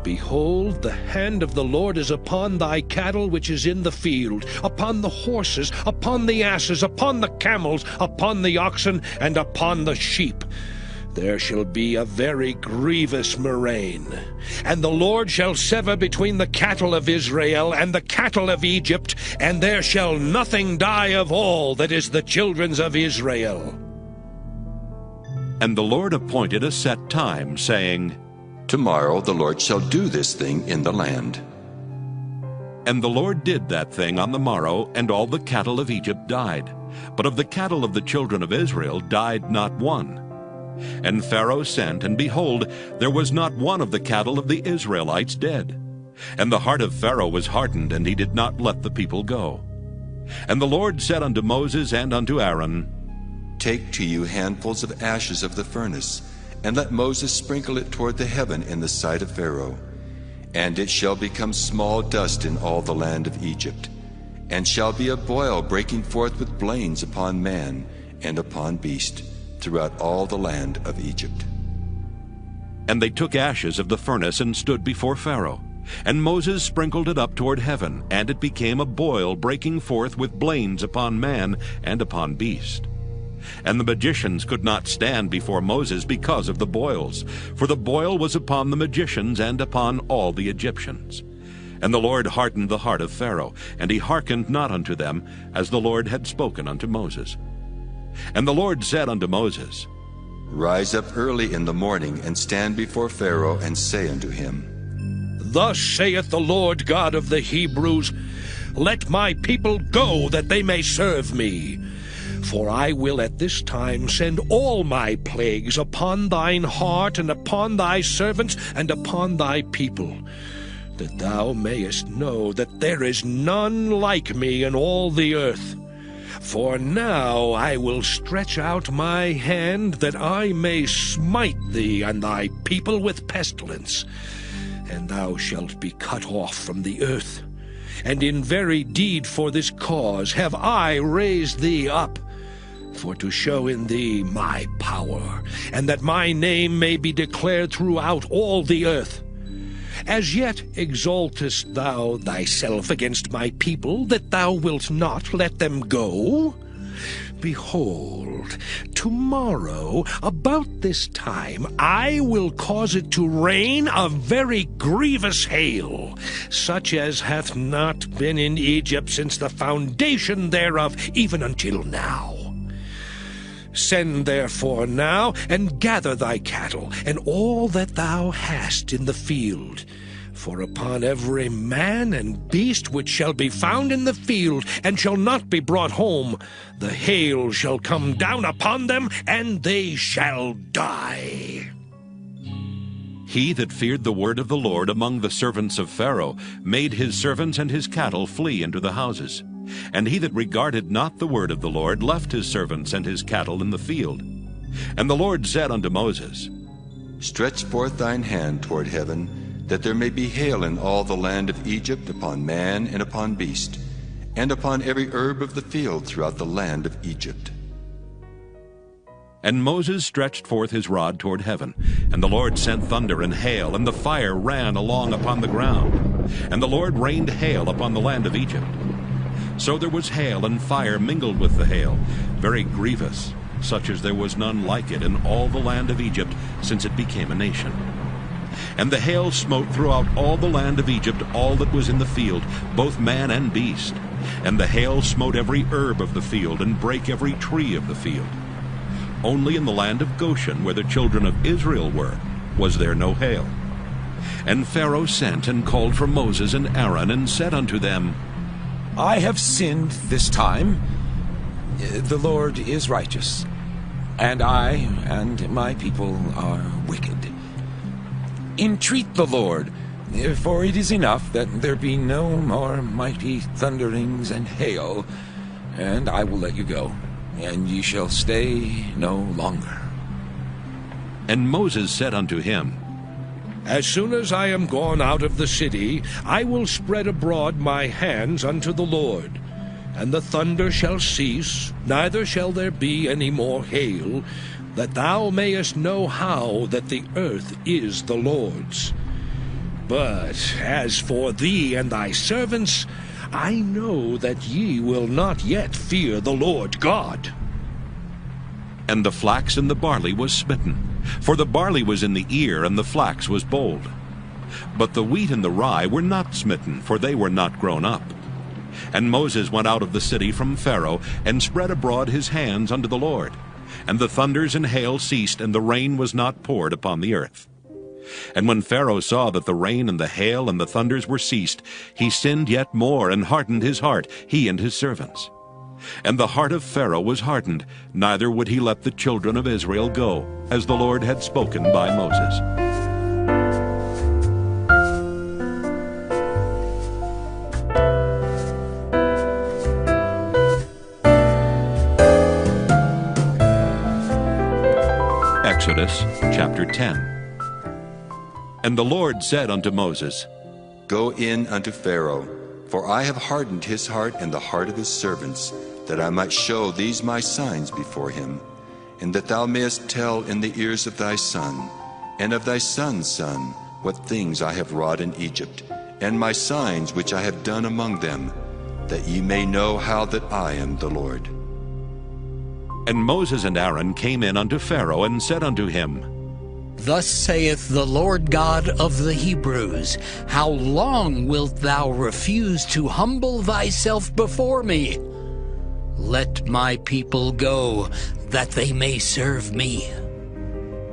behold, the hand of the Lord is upon thy cattle which is in the field, upon the horses, upon the asses, upon the camels, upon the oxen, and upon the sheep. There shall be a very grievous murrain. And the Lord shall sever between the cattle of Israel and the cattle of Egypt, and there shall nothing die of all that is the children's of Israel. And the Lord appointed a set time, saying, Tomorrow the Lord shall do this thing in the land. And the Lord did that thing on the morrow, and all the cattle of Egypt died. But of the cattle of the children of Israel died not one. And Pharaoh sent, and behold, there was not one of the cattle of the Israelites dead. And the heart of Pharaoh was hardened, and he did not let the people go. And the Lord said unto Moses and unto Aaron, Take to you handfuls of ashes of the furnace, and let Moses sprinkle it toward the heaven in the sight of Pharaoh. And it shall become small dust in all the land of Egypt, and shall be a boil breaking forth with blains upon man and upon beast, throughout all the land of Egypt. And they took ashes of the furnace and stood before Pharaoh. And Moses sprinkled it up toward heaven, and it became a boil breaking forth with blains upon man and upon beast. And the magicians could not stand before Moses because of the boils, for the boil was upon the magicians and upon all the Egyptians. And the Lord hardened the heart of Pharaoh, and he hearkened not unto them, as the Lord had spoken unto Moses. And the Lord said unto Moses, Rise up early in the morning, and stand before Pharaoh, and say unto him, Thus saith the Lord God of the Hebrews, Let my people go, that they may serve me. For I will at this time send all my plagues upon thine heart, and upon thy servants, and upon thy people, that thou mayest know that there is none like me in all the earth. For now I will stretch out my hand, that I may smite thee and thy people with pestilence, and thou shalt be cut off from the earth. And in very deed for this cause have I raised thee up, for to show in thee my power, and that my name may be declared throughout all the earth. As yet exaltest thou thyself against my people, that thou wilt not let them go? Behold, tomorrow, about this time, I will cause it to rain a very grievous hail, such as hath not been in Egypt since the foundation thereof, even until now. Send therefore now, and gather thy cattle, and all that thou hast in the field. For upon every man and beast which shall be found in the field, and shall not be brought home, the hail shall come down upon them, and they shall die. He that feared the word of the Lord among the servants of Pharaoh made his servants and his cattle flee into the houses. And he that regarded not the word of the Lord left his servants and his cattle in the field. And the Lord said unto Moses, Stretch forth thine hand toward heaven, that there may be hail in all the land of Egypt, upon man and upon beast, and upon every herb of the field throughout the land of Egypt. And Moses stretched forth his rod toward heaven, and the Lord sent thunder and hail, and the fire ran along upon the ground. And the Lord rained hail upon the land of Egypt. So there was hail and fire mingled with the hail, very grievous, such as there was none like it in all the land of Egypt since it became a nation. And the hail smote throughout all the land of Egypt all that was in the field, both man and beast. And the hail smote every herb of the field, and brake every tree of the field. Only in the land of Goshen, where the children of Israel were, was there no hail. And Pharaoh sent and called for Moses and Aaron, and said unto them, I have sinned this time. The Lord is righteous, and I and my people are wicked. Entreat the Lord, for it is enough that there be no more mighty thunderings and hail, and I will let you go, and ye shall stay no longer. And Moses said unto him, As soon as I am gone out of the city, I will spread abroad my hands unto the Lord. And the thunder shall cease, neither shall there be any more hail, that thou mayest know how that the earth is the Lord's. But as for thee and thy servants, I know that ye will not yet fear the Lord God. And the flax and the barley was smitten, for the barley was in the ear, and the flax was bold. But the wheat and the rye were not smitten, for they were not grown up. And Moses went out of the city from Pharaoh, and spread abroad his hands unto the Lord. And the thunders and hail ceased, and the rain was not poured upon the earth. And when Pharaoh saw that the rain and the hail and the thunders were ceased, he sinned yet more, and hardened his heart, he and his servants. And the heart of Pharaoh was hardened, neither would he let the children of Israel go, as the Lord had spoken by Moses. Exodus chapter 10. And the Lord said unto Moses, Go in unto Pharaoh, for I have hardened his heart and the heart of his servants, that I might show these my signs before him, and that thou mayest tell in the ears of thy son, and of thy son's son, what things I have wrought in Egypt, and my signs which I have done among them, that ye may know how that I am the Lord. And Moses and Aaron came in unto Pharaoh, and said unto him, Thus saith the Lord God of the Hebrews, How long wilt thou refuse to humble thyself before me? Let my people go, that they may serve me.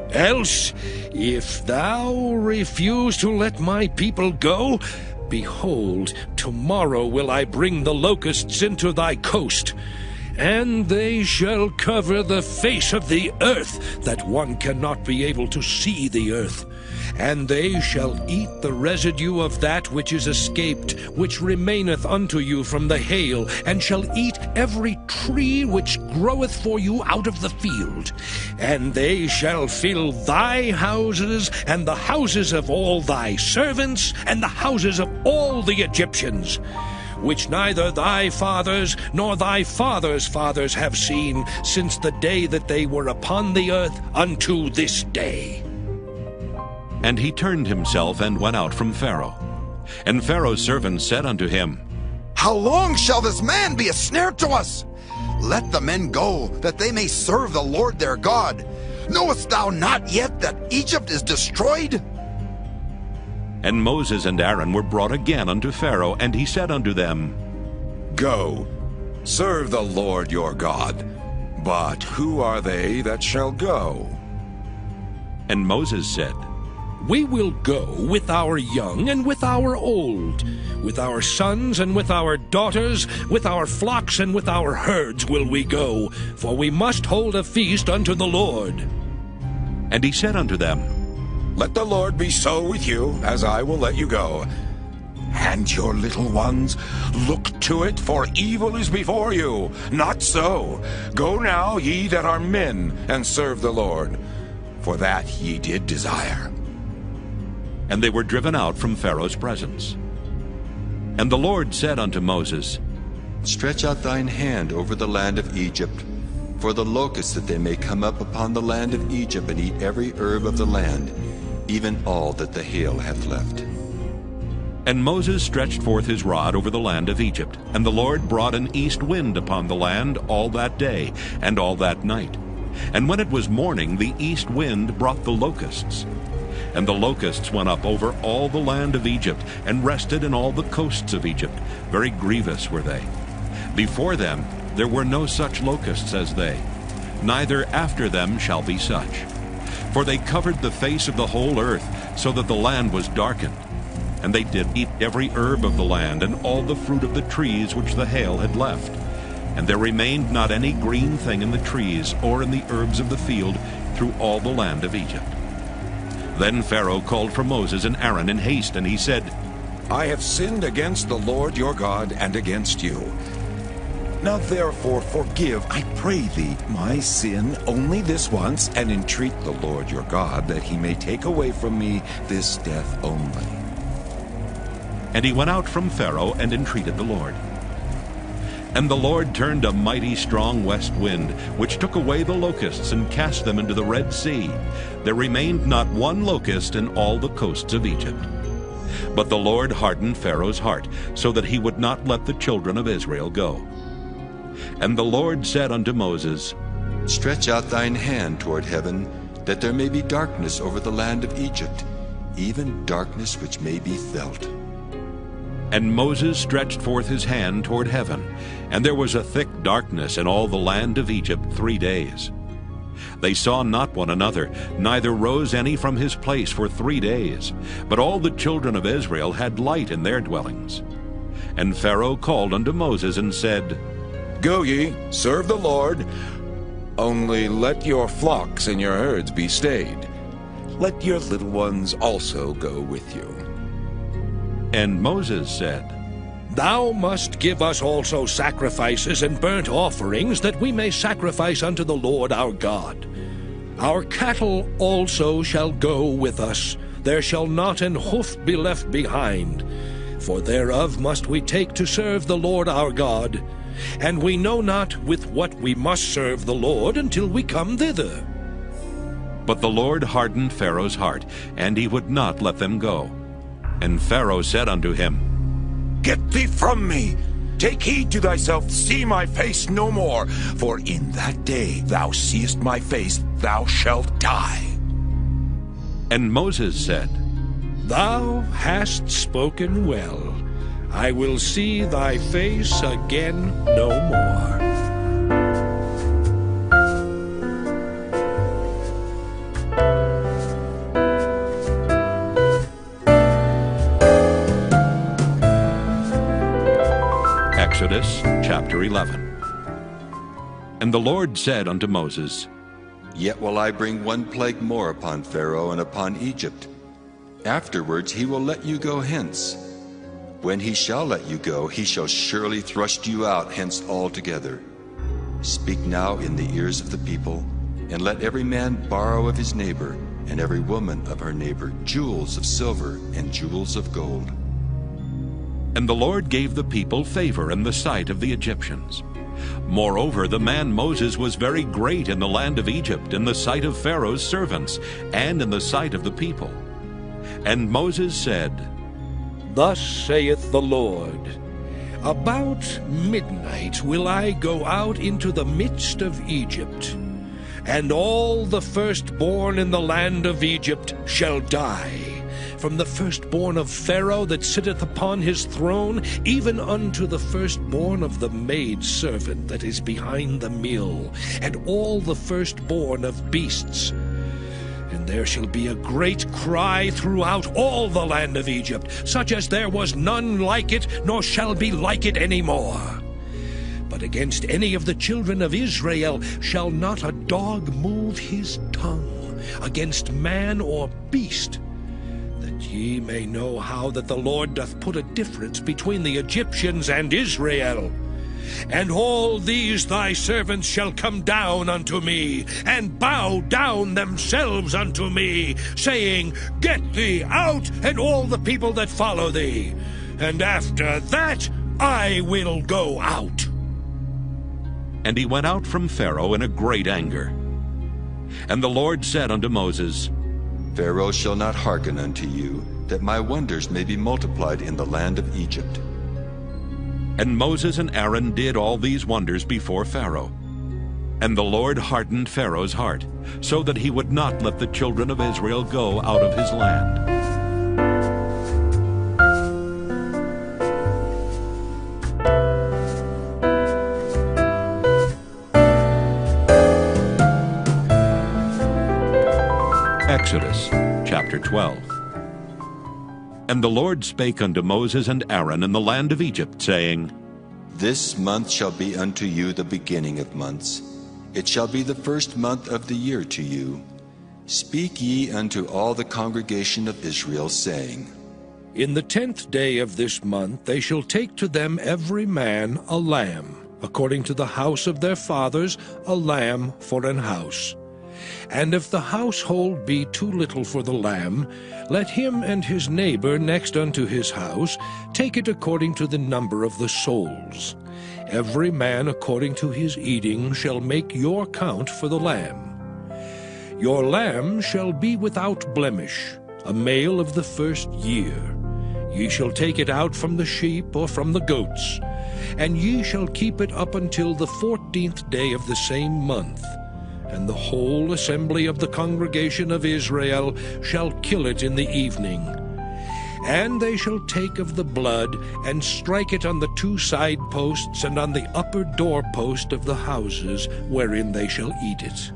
Else, if thou refuse to let my people go, behold, tomorrow will I bring the locusts into thy coast, and they shall cover the face of the earth, that one cannot be able to see the earth. And they shall eat the residue of that which is escaped, which remaineth unto you from the hail, and shall eat every tree which groweth for you out of the field. And they shall fill thy houses, and the houses of all thy servants, and the houses of all the Egyptians, which neither thy fathers nor thy fathers' fathers have seen, since the day that they were upon the earth unto this day. And he turned himself and went out from Pharaoh. And Pharaoh's servants said unto him, How long shall this man be a snare to us? Let the men go, that they may serve the Lord their God. Knowest thou not yet that Egypt is destroyed? And Moses and Aaron were brought again unto Pharaoh, and he said unto them, Go, serve the Lord your God. But who are they that shall go? And Moses said, We will go with our young and with our old, with our sons and with our daughters, with our flocks and with our herds will we go, for we must hold a feast unto the Lord. And he said unto them, Let the Lord be so with you, as I will let you go. And your little ones, look to it, for evil is before you. Not so. Go now, ye that are men, and serve the Lord, for that ye did desire. And they were driven out from Pharaoh's presence. And the Lord said unto Moses, Stretch out thine hand over the land of Egypt, for the locusts, that they may come up upon the land of Egypt, and eat every herb of the land, even all that the hail hath left. And Moses stretched forth his rod over the land of Egypt, and the Lord brought an east wind upon the land all that day and all that night. And when it was morning, the east wind brought the locusts. And the locusts went up over all the land of Egypt, and rested in all the coasts of Egypt. Very grievous were they. Before them there were no such locusts as they, neither after them shall be such. For they covered the face of the whole earth, so that the land was darkened. And they did eat every herb of the land, and all the fruit of the trees which the hail had left. and there remained not any green thing in the trees or in the herbs of the field through all the land of Egypt. Then Pharaoh called for Moses and Aaron in haste, and he said, I have sinned against the Lord your God and against you. Now therefore forgive, I pray thee, my sin only this once, and entreat the Lord your God that he may take away from me this death only. And he went out from Pharaoh and entreated the Lord. And the Lord turned a mighty strong west wind, which took away the locusts and cast them into the Red Sea. There remained not one locust in all the coasts of Egypt. But the Lord hardened Pharaoh's heart, so that he would not let the children of Israel go. And the Lord said unto Moses, Stretch out thine hand toward heaven, that there may be darkness over the land of Egypt, even darkness which may be felt. And Moses stretched forth his hand toward heaven, and there was a thick darkness in all the land of Egypt 3 days. They saw not one another, neither rose any from his place for 3 days. But all the children of Israel had light in their dwellings. And Pharaoh called unto Moses and said, Go ye, serve the Lord, only let your flocks and your herds be stayed. Let your little ones also go with you. And Moses said, Thou must give us also sacrifices and burnt offerings, that we may sacrifice unto the Lord our God. Our cattle also shall go with us. There shall not an hoof be left behind. For thereof must we take to serve the Lord our God. And we know not with what we must serve the Lord until we come thither. But the Lord hardened Pharaoh's heart, and he would not let them go. And Pharaoh said unto him, Get thee from me! Take heed to thyself, see my face no more, for in that day thou seest my face, thou shalt die. And Moses said, Thou hast spoken well. I will see thy face again no more. Exodus chapter 11. And the Lord said unto Moses, Yet will I bring one plague more upon Pharaoh and upon Egypt. Afterwards he will let you go hence. When he shall let you go, he shall surely thrust you out hence altogether. Speak now in the ears of the people, and let every man borrow of his neighbor, and every woman of her neighbor, jewels of silver and jewels of gold. And the Lord gave the people favor in the sight of the Egyptians. Moreover, the man Moses was very great in the land of Egypt, in the sight of Pharaoh's servants, and in the sight of the people. And Moses said, Thus saith the Lord, About midnight will I go out into the midst of Egypt, and all the firstborn in the land of Egypt shall die, from the firstborn of Pharaoh that sitteth upon his throne, even unto the firstborn of the maidservant that is behind the mill, and all the firstborn of beasts. And there shall be a great cry throughout all the land of Egypt, such as there was none like it, nor shall be like it any more. But against any of the children of Israel shall not a dog move his tongue, against man or beast, that ye may know how that the Lord doth put a difference between the Egyptians and Israel. And all these thy servants shall come down unto me, and bow down themselves unto me, saying, Get thee out, and all the people that follow thee. And after that I will go out. And he went out from Pharaoh in a great anger. And the Lord said unto Moses, Pharaoh shall not hearken unto you, that my wonders may be multiplied in the land of Egypt. And Moses and Aaron did all these wonders before Pharaoh. And the Lord hardened Pharaoh's heart, so that he would not let the children of Israel go out of his land. Exodus chapter 12. And the Lord spake unto Moses and Aaron in the land of Egypt, saying, This month shall be unto you the beginning of months. It shall be the first month of the year to you. Speak ye unto all the congregation of Israel, saying, In the 10th day of this month they shall take to them every man a lamb, according to the house of their fathers, a lamb for an house. And if the household be too little for the lamb, let him and his neighbor next unto his house take it according to the number of the souls. Every man according to his eating shall make your count for the lamb. Your lamb shall be without blemish, a male of the first year. Ye shall take it out from the sheep or from the goats, and ye shall keep it up until the 14th day of the same month. And the whole assembly of the congregation of Israel shall kill it in the evening. And they shall take of the blood, and strike it on the 2 side posts, and on the upper doorpost of the houses, wherein they shall eat it.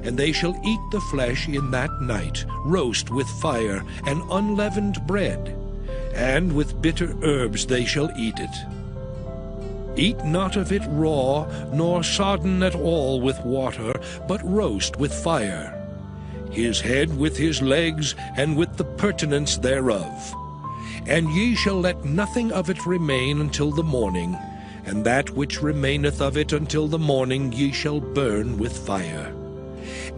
And they shall eat the flesh in that night, roast with fire, and unleavened bread, and with bitter herbs they shall eat it. Eat not of it raw, nor sodden at all with water, but roast with fire, his head with his legs, and with the purtenance thereof. And ye shall let nothing of it remain until the morning, and that which remaineth of it until the morning ye shall burn with fire.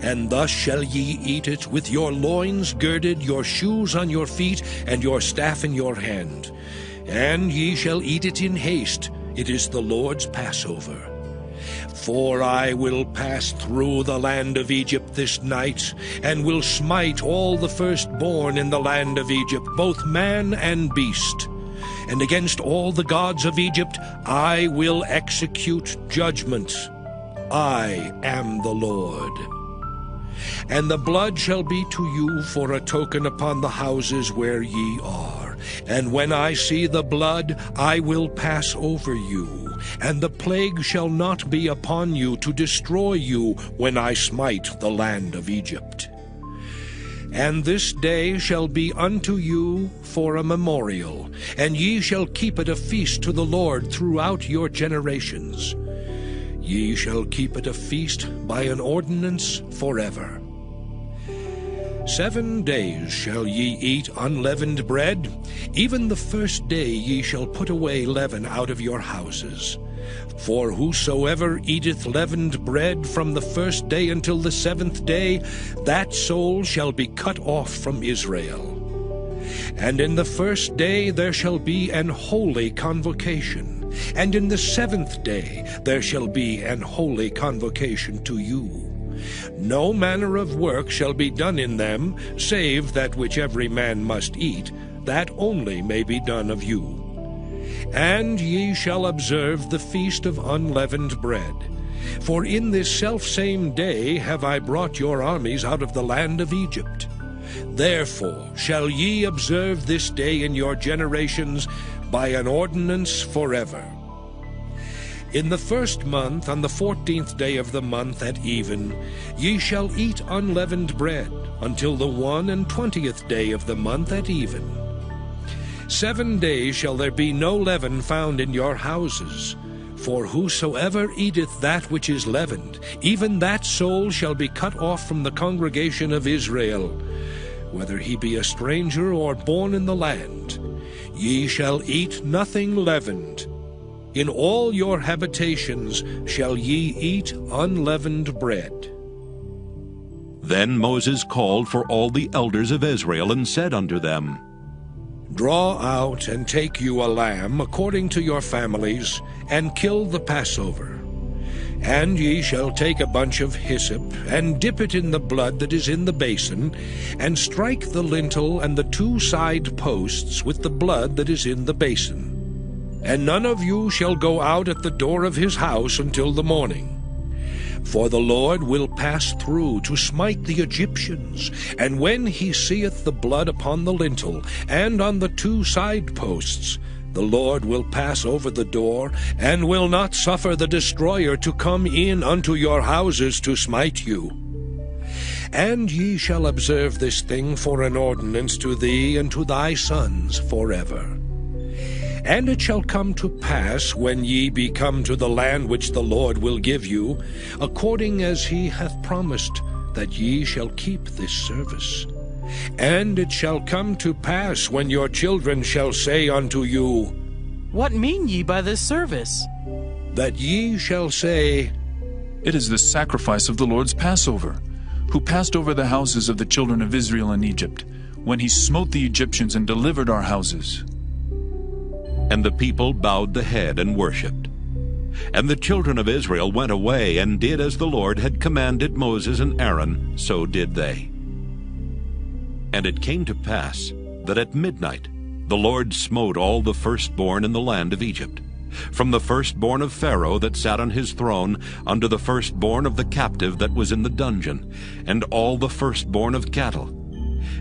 And thus shall ye eat it, with your loins girded, your shoes on your feet, and your staff in your hand. And ye shall eat it in haste. It is the Lord's Passover. For I will pass through the land of Egypt this night, and will smite all the firstborn in the land of Egypt, both man and beast. And against all the gods of Egypt I will execute judgment. I am the Lord. And the blood shall be to you for a token upon the houses where ye are. And when I see the blood, I will pass over you, and the plague shall not be upon you to destroy you when I smite the land of Egypt. And this day shall be unto you for a memorial, and ye shall keep it a feast to the Lord throughout your generations. Ye shall keep it a feast by an ordinance forever. 7 days shall ye eat unleavened bread. Even the first day ye shall put away leaven out of your houses. For whosoever eateth leavened bread from the first day until the 7th day, that soul shall be cut off from Israel. And in the first day there shall be an holy convocation, and in the 7th day there shall be an holy convocation to you. No manner of work shall be done in them, save that which every man must eat, that only may be done of you. And ye shall observe the feast of unleavened bread. For in this selfsame day have I brought your armies out of the land of Egypt. Therefore shall ye observe this day in your generations by an ordinance forever. In the 1st month, on the 14th day of the month at even, ye shall eat unleavened bread, until the 21st day of the month at even. 7 days shall there be no leaven found in your houses. For whosoever eateth that which is leavened, even that soul shall be cut off from the congregation of Israel, whether he be a stranger or born in the land. Ye shall eat nothing leavened. In all your habitations shall ye eat unleavened bread. Then Moses called for all the elders of Israel, and said unto them, Draw out and take you a lamb according to your families, and kill the Passover. And ye shall take a bunch of hyssop, and dip it in the blood that is in the basin, and strike the lintel and the 2 side posts with the blood that is in the basin. And none of you shall go out at the door of his house until the morning. For the Lord will pass through to smite the Egyptians, and when he seeth the blood upon the lintel and on the 2 side posts, the Lord will pass over the door, and will not suffer the destroyer to come in unto your houses to smite you. And ye shall observe this thing for an ordinance to thee and to thy sons forever. And it shall come to pass, when ye be come to the land which the Lord will give you, according as he hath promised, that ye shall keep this service. And it shall come to pass, when your children shall say unto you, What mean ye by this service? That ye shall say, It is the sacrifice of the Lord's Passover, who passed over the houses of the children of Israel in Egypt, when he smote the Egyptians and delivered our houses. And the people bowed the head and worshipped. And the children of Israel went away and did as the Lord had commanded Moses and Aaron, so did they. And it came to pass that at midnight the Lord smote all the firstborn in the land of Egypt, from the firstborn of Pharaoh that sat on his throne unto the firstborn of the captive that was in the dungeon, and all the firstborn of cattle.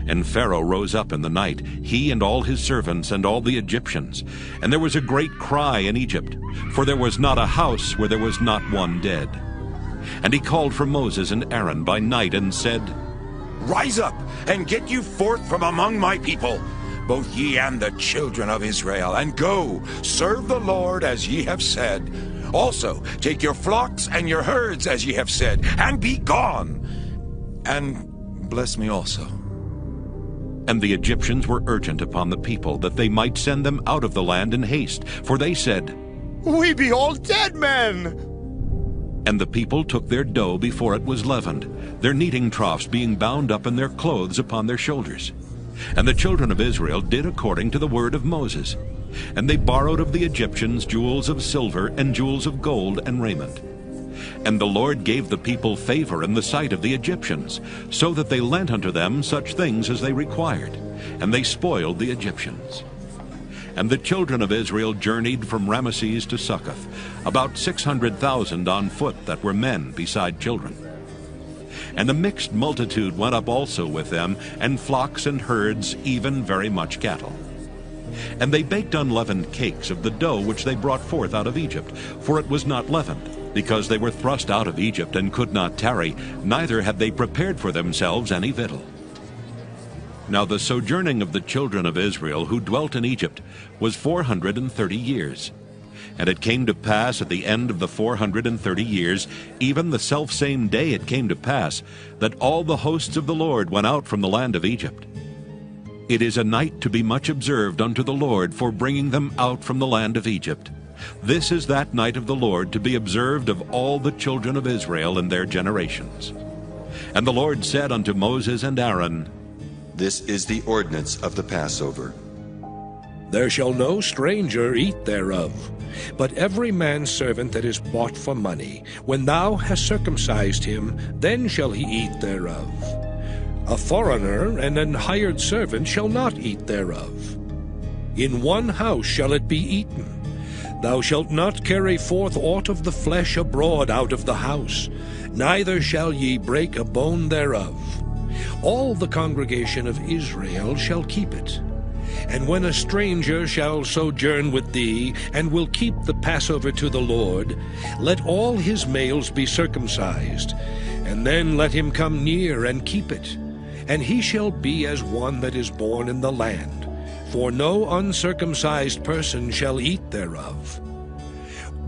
And Pharaoh rose up in the night, he and all his servants and all the Egyptians. And there was a great cry in Egypt, for there was not a house where there was not one dead. And he called for Moses and Aaron by night and said, Rise up, and get you forth from among my people, both ye and the children of Israel, and go, serve the Lord as ye have said. Also take your flocks and your herds as ye have said, and be gone. And bless me also. And the Egyptians were urgent upon the people, that they might send them out of the land in haste. For they said, We be all dead men. And the people took their dough before it was leavened, their kneading troughs being bound up in their clothes upon their shoulders. And the children of Israel did according to the word of Moses. And they borrowed of the Egyptians jewels of silver and jewels of gold and raiment. And the Lord gave the people favor in the sight of the Egyptians, so that they lent unto them such things as they required, and they spoiled the Egyptians. And the children of Israel journeyed from Ramesses to Succoth, about 600,000 on foot that were men beside children. And a mixed multitude went up also with them, and flocks and herds, even very much cattle. And they baked unleavened cakes of the dough which they brought forth out of Egypt, for it was not leavened, because they were thrust out of Egypt and could not tarry, neither had they prepared for themselves any victual. Now the sojourning of the children of Israel who dwelt in Egypt was 430 years. And it came to pass at the end of the 430 years, even the selfsame day it came to pass, that all the hosts of the Lord went out from the land of Egypt. It is a night to be much observed unto the Lord for bringing them out from the land of Egypt. This is that night of the Lord to be observed of all the children of Israel in their generations. And the Lord said unto Moses and Aaron, This is the ordinance of the Passover. There shall no stranger eat thereof, but every man's servant that is bought for money, when thou hast circumcised him, then shall he eat thereof. A foreigner and an hired servant shall not eat thereof. In one house shall it be eaten. Thou shalt not carry forth aught of the flesh abroad out of the house, neither shall ye break a bone thereof. All the congregation of Israel shall keep it. And when a stranger shall sojourn with thee, and will keep the Passover to the Lord, let all his males be circumcised, and then let him come near and keep it. And he shall be as one that is born in the land. For no uncircumcised person shall eat thereof.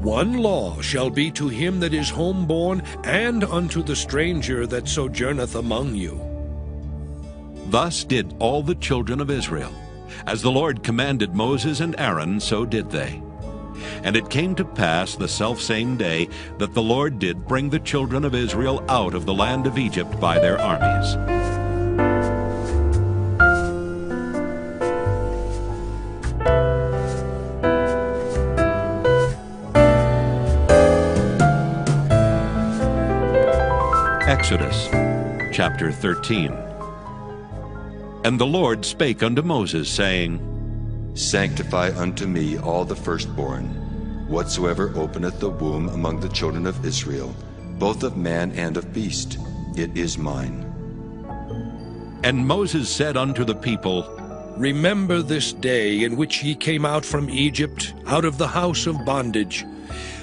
One law shall be to him that is homeborn, and unto the stranger that sojourneth among you. Thus did all the children of Israel. As the Lord commanded Moses and Aaron, so did they. And it came to pass the selfsame day that the Lord did bring the children of Israel out of the land of Egypt by their armies. Exodus chapter 13. And the Lord spake unto Moses, saying, Sanctify unto me all the firstborn, whatsoever openeth the womb among the children of Israel, both of man and of beast, it is mine. And Moses said unto the people, Remember this day in which ye came out from Egypt, out of the house of bondage.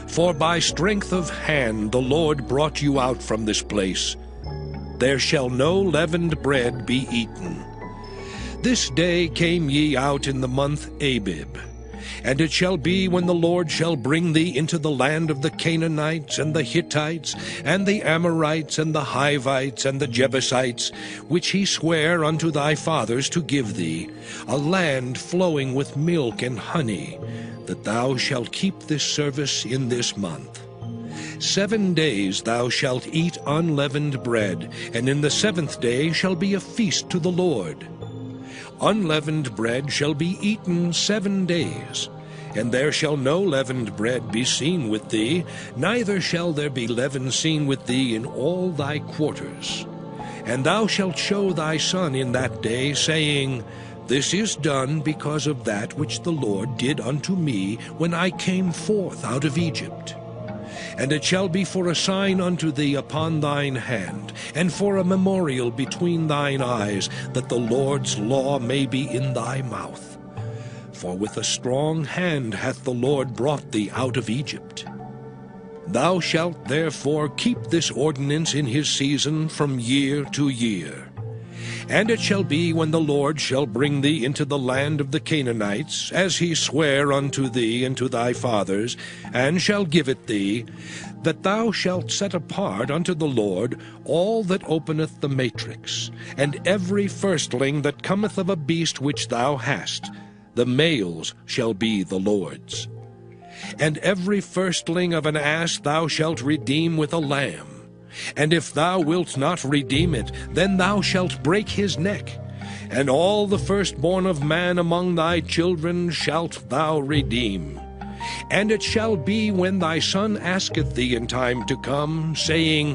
For by strength of hand the Lord brought you out from this place. There shall no leavened bread be eaten. This day came ye out in the month Abib. And it shall be, when the Lord shall bring thee into the land of the Canaanites, and the Hittites, and the Amorites, and the Hivites, and the Jebusites, which he sware unto thy fathers to give thee, a land flowing with milk and honey, that thou shalt keep this service in this month. 7 days thou shalt eat unleavened bread, and in the 7th day shall be a feast to the Lord. Unleavened bread shall be eaten 7 days, and there shall no leavened bread be seen with thee, neither shall there be leaven seen with thee in all thy quarters. And thou shalt show thy son in that day, saying, This is done because of that which the Lord did unto me when I came forth out of Egypt. And it shall be for a sign unto thee upon thine hand, and for a memorial between thine eyes, that the Lord's law may be in thy mouth. For with a strong hand hath the Lord brought thee out of Egypt. Thou shalt therefore keep this ordinance in his season from year to year. And it shall be, when the Lord shall bring thee into the land of the Canaanites, as he sware unto thee and to thy fathers, and shall give it thee, that thou shalt set apart unto the Lord all that openeth the matrix, and every firstling that cometh of a beast which thou hast, the males shall be the Lord's. And every firstling of an ass thou shalt redeem with a lamb. And if thou wilt not redeem it, then thou shalt break his neck. And all the firstborn of man among thy children shalt thou redeem. And it shall be, when thy son asketh thee in time to come, saying,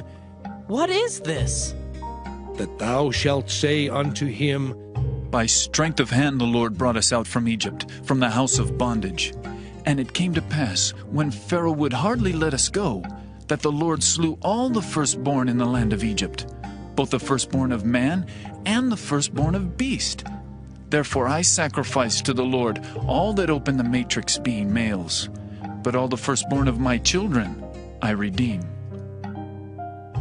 What is this? That thou shalt say unto him, By strength of hand the Lord brought us out from Egypt, from the house of bondage. And it came to pass, when Pharaoh would hardly let us go, that the Lord slew all the firstborn in the land of Egypt, both the firstborn of man and the firstborn of beast. Therefore I sacrifice to the Lord all that open the matrix, being males. But all the firstborn of my children I redeem.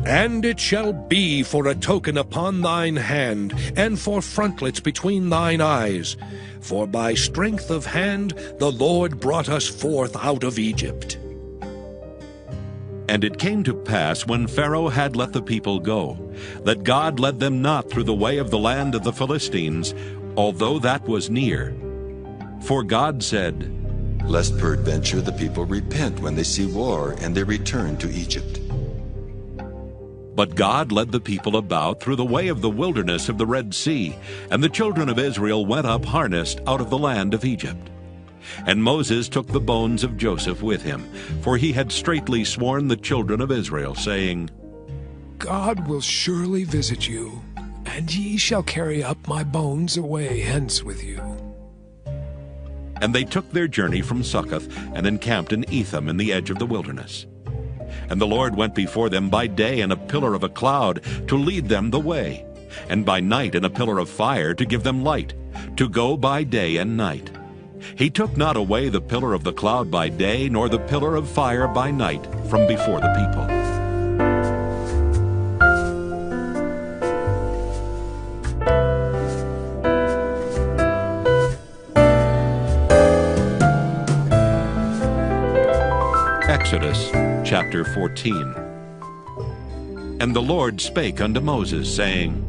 And it shall be for a token upon thine hand, and for frontlets between thine eyes. For by strength of hand the Lord brought us forth out of Egypt. And it came to pass, when Pharaoh had let the people go, that God led them not through the way of the land of the Philistines, although that was near. For God said, Lest peradventure the people repent when they see war, and they return to Egypt. But God led the people about through the way of the wilderness of the Red Sea, and the children of Israel went up harnessed out of the land of Egypt. And Moses took the bones of Joseph with him, for he had straitly sworn the children of Israel, saying, God will surely visit you, and ye shall carry up my bones away hence with you. And they took their journey from Succoth, and encamped in Etham in the edge of the wilderness. And the Lord went before them by day in a pillar of a cloud, to lead them the way, and by night in a pillar of fire, to give them light, to go by day and night. He took not away the pillar of the cloud by day, nor the pillar of fire by night from before the people. Exodus chapter 14. And the Lord spake unto Moses, saying,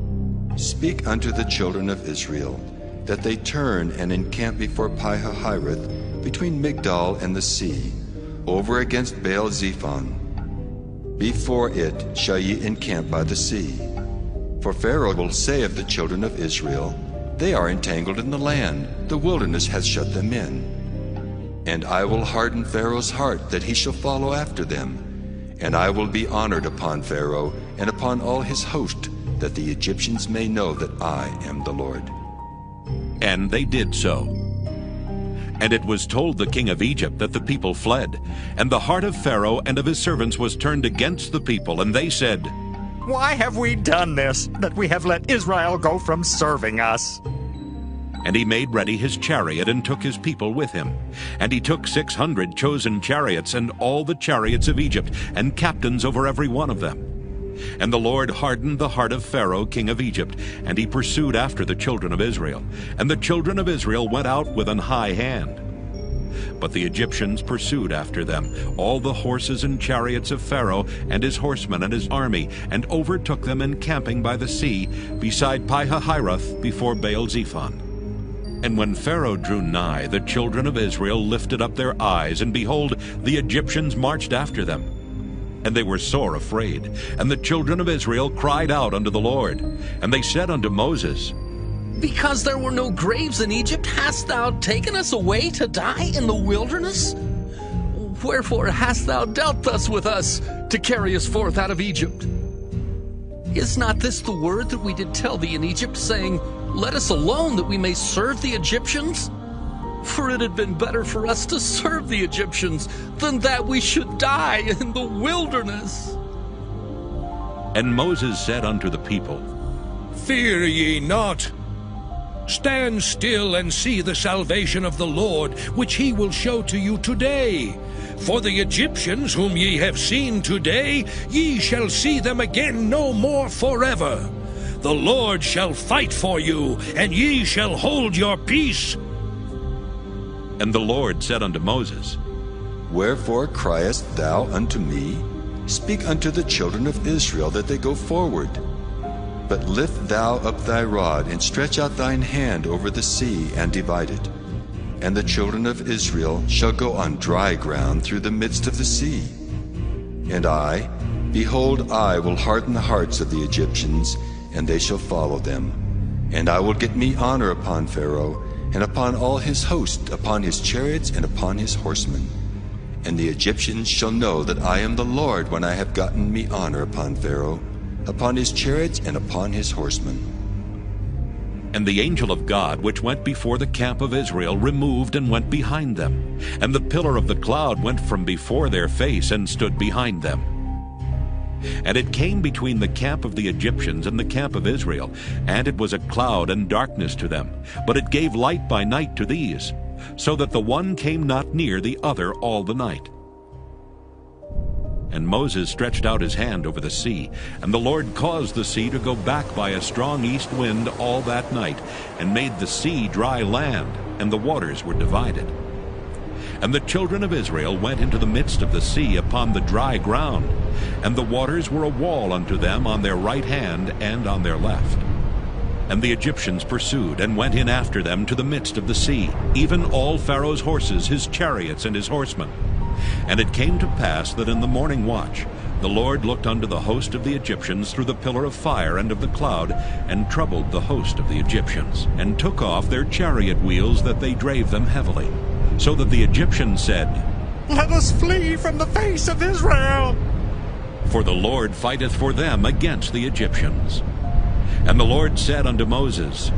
Speak unto the children of Israel, that they turn and encamp before Pi-hahiroth, between Migdol and the sea, over against Baal-zephon. Before it shall ye encamp by the sea. For Pharaoh will say of the children of Israel, They are entangled in the land, the wilderness hath shut them in. And I will harden Pharaoh's heart, that he shall follow after them. And I will be honored upon Pharaoh, and upon all his host, that the Egyptians may know that I am the Lord. And they did so. And it was told the king of Egypt that the people fled. And the heart of Pharaoh and of his servants was turned against the people, and they said, Why have we done this, that we have let Israel go from serving us? And he made ready his chariot, and took his people with him. And he took 600 chosen chariots, and all the chariots of Egypt, and captains over every one of them. And the Lord hardened the heart of Pharaoh king of Egypt, and he pursued after the children of Israel. And the children of Israel went out with an high hand. But the Egyptians pursued after them, all the horses and chariots of Pharaoh and his horsemen and his army, and overtook them encamping by the sea, beside Pi-hahiroth, before Baal-zephon. And when Pharaoh drew nigh, the children of Israel lifted up their eyes, and behold, the Egyptians marched after them. And they were sore afraid. And the children of Israel cried out unto the Lord. And they said unto Moses, Because there were no graves in Egypt, hast thou taken us away to die in the wilderness? Wherefore hast thou dealt thus with us, to carry us forth out of Egypt? Is not this the word that we did tell thee in Egypt, saying, Let us alone, that we may serve the Egyptians? For it had been better for us to serve the Egyptians, than that we should die in the wilderness. And Moses said unto the people, Fear ye not. Stand still and see the salvation of the Lord, which he will show to you today. For the Egyptians whom ye have seen today, ye shall see them again no more forever. The Lord shall fight for you, and ye shall hold your peace. And the Lord said unto Moses, Wherefore criest thou unto me? Speak unto the children of Israel that they go forward. But lift thou up thy rod, and stretch out thine hand over the sea, and divide it. And the children of Israel shall go on dry ground through the midst of the sea. And I, behold, I will harden the hearts of the Egyptians, and they shall follow them. And I will get me honor upon Pharaoh, and upon all his host, upon his chariots, and upon his horsemen. And the Egyptians shall know that I am the Lord, when I have gotten me honor upon Pharaoh, upon his chariots, and upon his horsemen. And the angel of God, which went before the camp of Israel, removed and went behind them. And the pillar of the cloud went from before their face, and stood behind them. And it came between the camp of the Egyptians and the camp of Israel, and it was a cloud and darkness to them, but it gave light by night to these, so that the one came not near the other all the night. And Moses stretched out his hand over the sea, and the Lord caused the sea to go back by a strong east wind all that night, and made the sea dry land, and the waters were divided. And the children of Israel went into the midst of the sea upon the dry ground, and the waters were a wall unto them on their right hand and on their left. And the Egyptians pursued, and went in after them to the midst of the sea, even all Pharaoh's horses, his chariots, and his horsemen. And it came to pass that in the morning watch the Lord looked unto the host of the Egyptians through the pillar of fire and of the cloud, and troubled the host of the Egyptians, and took off their chariot wheels, that they drave them heavily. So that the Egyptians said, Let us flee from the face of Israel. For the Lord fighteth for them against the Egyptians. And the Lord said unto Moses,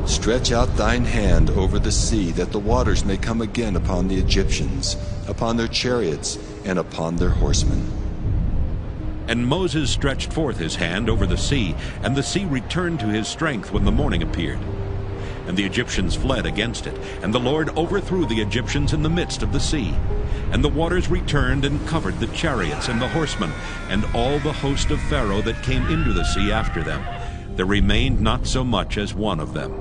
Stretch out thine hand over the sea, that the waters may come again upon the Egyptians, upon their chariots, and upon their horsemen. And Moses stretched forth his hand over the sea, and the sea returned to his strength when the morning appeared. And the Egyptians fled against it, and the Lord overthrew the Egyptians in the midst of the sea. And the waters returned and covered the chariots and the horsemen, and all the host of Pharaoh that came into the sea after them. There remained not so much as one of them.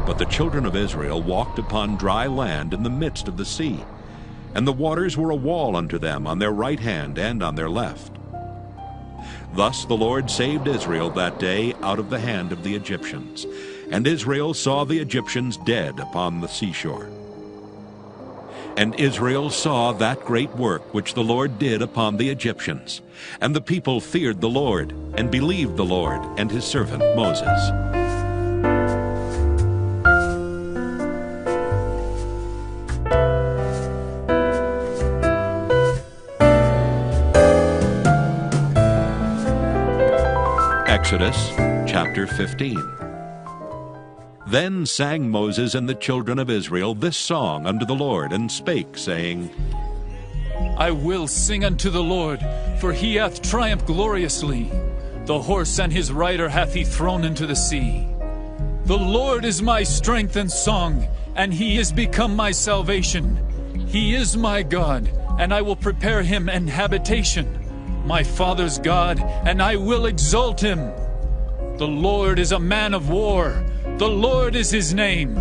But the children of Israel walked upon dry land in the midst of the sea, and the waters were a wall unto them on their right hand and on their left. Thus the Lord saved Israel that day out of the hand of the Egyptians. And Israel saw the Egyptians dead upon the seashore. And Israel saw that great work which the Lord did upon the Egyptians. And the people feared the Lord, and believed the Lord and his servant Moses. Exodus chapter 15. Then sang Moses and the children of Israel this song unto the Lord, and spake, saying, I will sing unto the Lord, for he hath triumphed gloriously. The horse and his rider hath he thrown into the sea. The Lord is my strength and song, and he is become my salvation. He is my God, and I will prepare him an habitation. My father's God, and I will exalt him. The Lord is a man of war. The Lord is his name.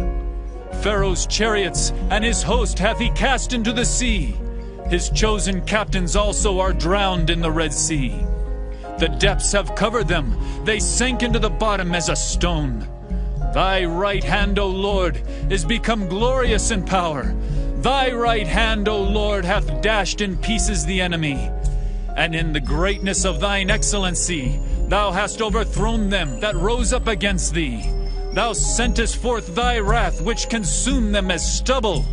Pharaoh's chariots and his host hath he cast into the sea. His chosen captains also are drowned in the Red Sea. The depths have covered them, they sank into the bottom as a stone. Thy right hand, O Lord, is become glorious in power. Thy right hand, O Lord, hath dashed in pieces the enemy. And in the greatness of thine excellency, thou hast overthrown them that rose up against thee. Thou sentest forth thy wrath, which consumed them as stubble.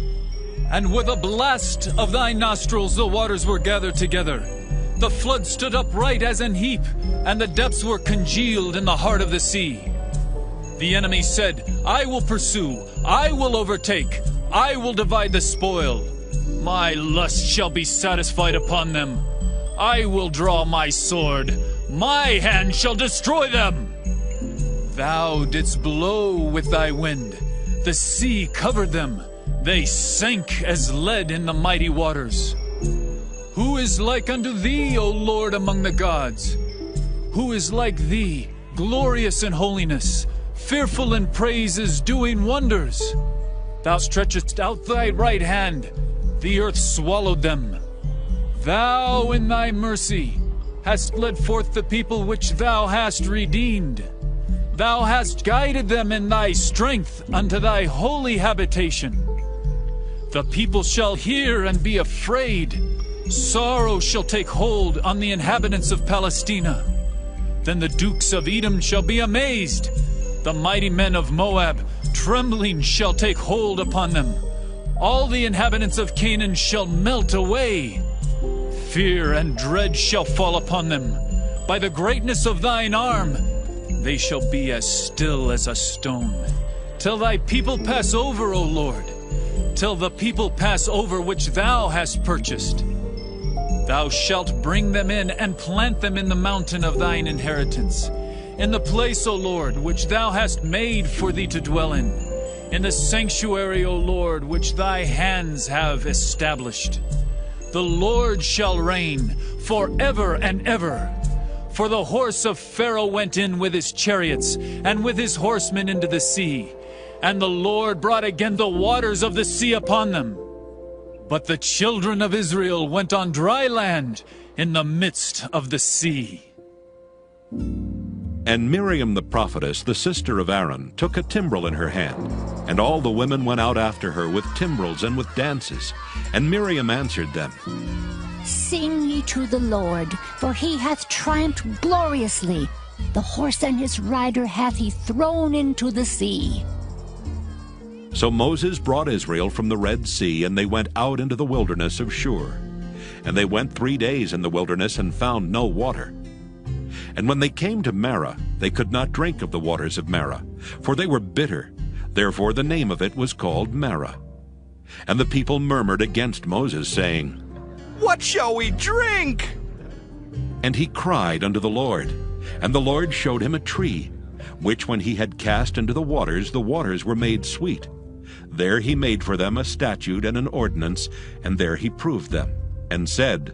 And with a blast of thy nostrils the waters were gathered together. The flood stood upright as an heap, and the depths were congealed in the heart of the sea. The enemy said, I will pursue, I will overtake, I will divide the spoil. My lust shall be satisfied upon them. I will draw my sword, my hand shall destroy them. Thou didst blow with thy wind, the sea covered them, they sank as lead in the mighty waters. Who is like unto thee, O Lord, among the gods? Who is like thee, glorious in holiness, fearful in praises, doing wonders? Thou stretchest out thy right hand, the earth swallowed them. Thou in thy mercy hast led forth the people which thou hast redeemed. Thou hast guided them in thy strength unto thy holy habitation. The people shall hear and be afraid. Sorrow shall take hold on the inhabitants of Palestina. Then the dukes of Edom shall be amazed. The mighty men of Moab, trembling, shall take hold upon them. All the inhabitants of Canaan shall melt away. Fear and dread shall fall upon them. By the greatness of thine arm, they shall be as still as a stone. Till thy people pass over, O Lord, till the people pass over which thou hast purchased. Thou shalt bring them in and plant them in the mountain of thine inheritance, in the place, O Lord, which thou hast made for thee to dwell in the sanctuary, O Lord, which thy hands have established. The Lord shall reign forever and ever. For the horse of Pharaoh went in with his chariots and with his horsemen into the sea, and the Lord brought again the waters of the sea upon them. But the children of Israel went on dry land in the midst of the sea. And Miriam the prophetess, the sister of Aaron, took a timbrel in her hand, and all the women went out after her with timbrels and with dances. And Miriam answered them, Sing ye to the Lord, for he hath triumphed gloriously. The horse and his rider hath he thrown into the sea. So Moses brought Israel from the Red Sea, and they went out into the wilderness of Shur. And they went 3 days in the wilderness and found no water. And when they came to Marah, they could not drink of the waters of Marah, for they were bitter. Therefore the name of it was called Marah. And the people murmured against Moses, saying, What shall we drink? And he cried unto the Lord. And the Lord showed him a tree, which when he had cast into the waters were made sweet. There he made for them a statute and an ordinance, and there he proved them, and said,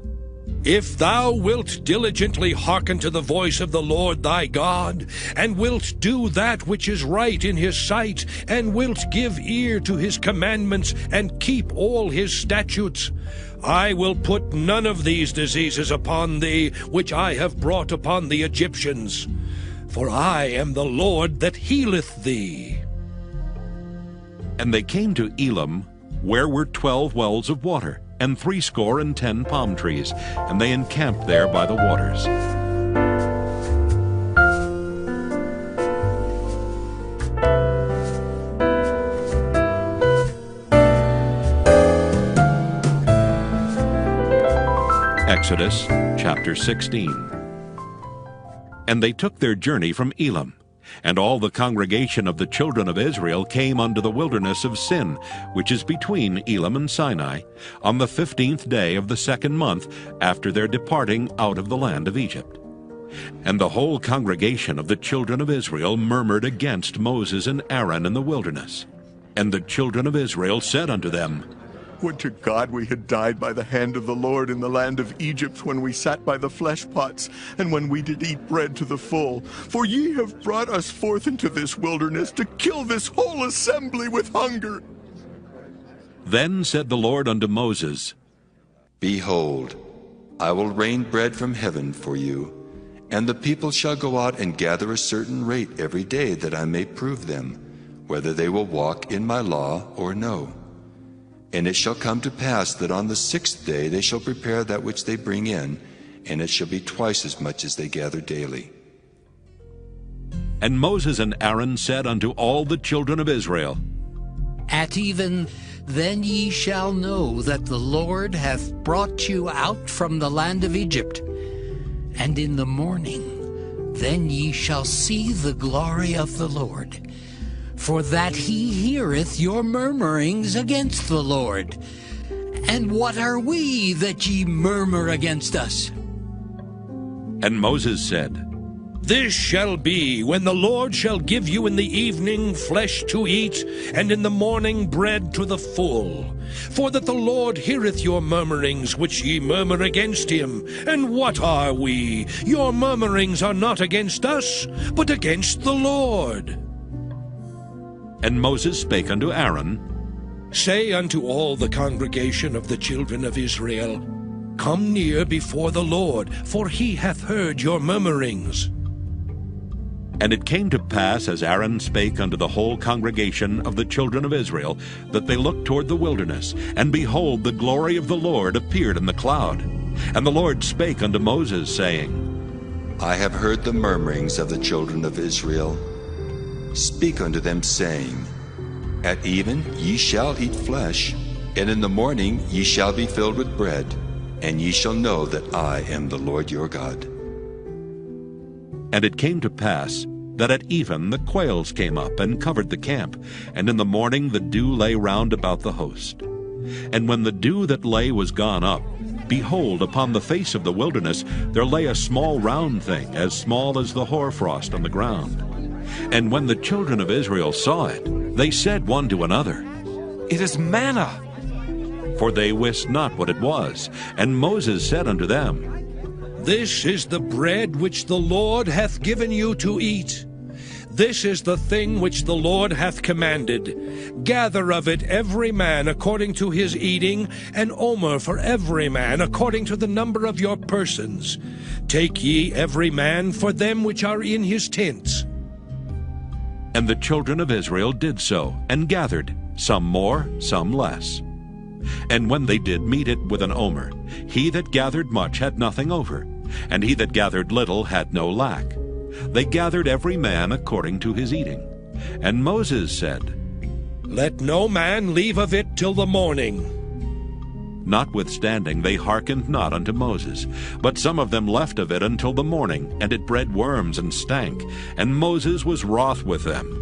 If thou wilt diligently hearken to the voice of the Lord thy God, and wilt do that which is right in his sight, and wilt give ear to his commandments, and keep all his statutes, I will put none of these diseases upon thee, which I have brought upon the Egyptians. For I am the Lord that healeth thee. And they came to Elim, where were 12 wells of water, and 70 palm trees, and they encamped there by the waters. Exodus chapter 16. And they took their journey from Elim, and all the congregation of the children of Israel came unto the wilderness of Sin, which is between Elim and Sinai, on the 15th day of the 2nd month after their departing out of the land of Egypt. And the whole congregation of the children of Israel murmured against Moses and Aaron in the wilderness. And the children of Israel said unto them, Would to God we had died by the hand of the Lord in the land of Egypt, when we sat by the flesh pots, and when we did eat bread to the full. For ye have brought us forth into this wilderness to kill this whole assembly with hunger. Then said the Lord unto Moses, Behold, I will rain bread from heaven for you, and the people shall go out and gather a certain rate every day, that I may prove them, whether they will walk in my law or no. And it shall come to pass that on the 6th day they shall prepare that which they bring in, and it shall be twice as much as they gather daily. And Moses and Aaron said unto all the children of Israel, At even then ye shall know that the Lord hath brought you out from the land of Egypt. And in the morning then ye shall see the glory of the Lord, for that he heareth your murmurings against the Lord. And what are we that ye murmur against us? And Moses said, This shall be when the Lord shall give you in the evening flesh to eat, and in the morning bread to the full. For that the Lord heareth your murmurings which ye murmur against him. And what are we? Your murmurings are not against us, but against the Lord. And Moses spake unto Aaron, Say unto all the congregation of the children of Israel, Come near before the Lord, for he hath heard your murmurings. And it came to pass, as Aaron spake unto the whole congregation of the children of Israel, that they looked toward the wilderness, and behold, the glory of the Lord appeared in the cloud. And the Lord spake unto Moses, saying, I have heard the murmurings of the children of Israel. Speak unto them, saying, At even ye shall eat flesh, and in the morning ye shall be filled with bread, and ye shall know that I am the Lord your God. And it came to pass that at even the quails came up and covered the camp, and in the morning the dew lay round about the host. And when the dew that lay was gone up, behold, upon the face of the wilderness there lay a small round thing, as small as the hoarfrost on the ground. And when the children of Israel saw it, they said one to another, It is manna. For they wist not what it was. And Moses said unto them, This is the bread which the Lord hath given you to eat. This is the thing which the Lord hath commanded. Gather of it every man according to his eating, an omer for every man according to the number of your persons. Take ye every man for them which are in his tents. And the children of Israel did so, and gathered, some more, some less. And when they did meet it with an omer, he that gathered much had nothing over, and he that gathered little had no lack. They gathered every man according to his eating. And Moses said, Let no man leave of it till the morning. Notwithstanding they hearkened not unto Moses, but some of them left of it until the morning, and it bred worms and stank, and Moses was wroth with them.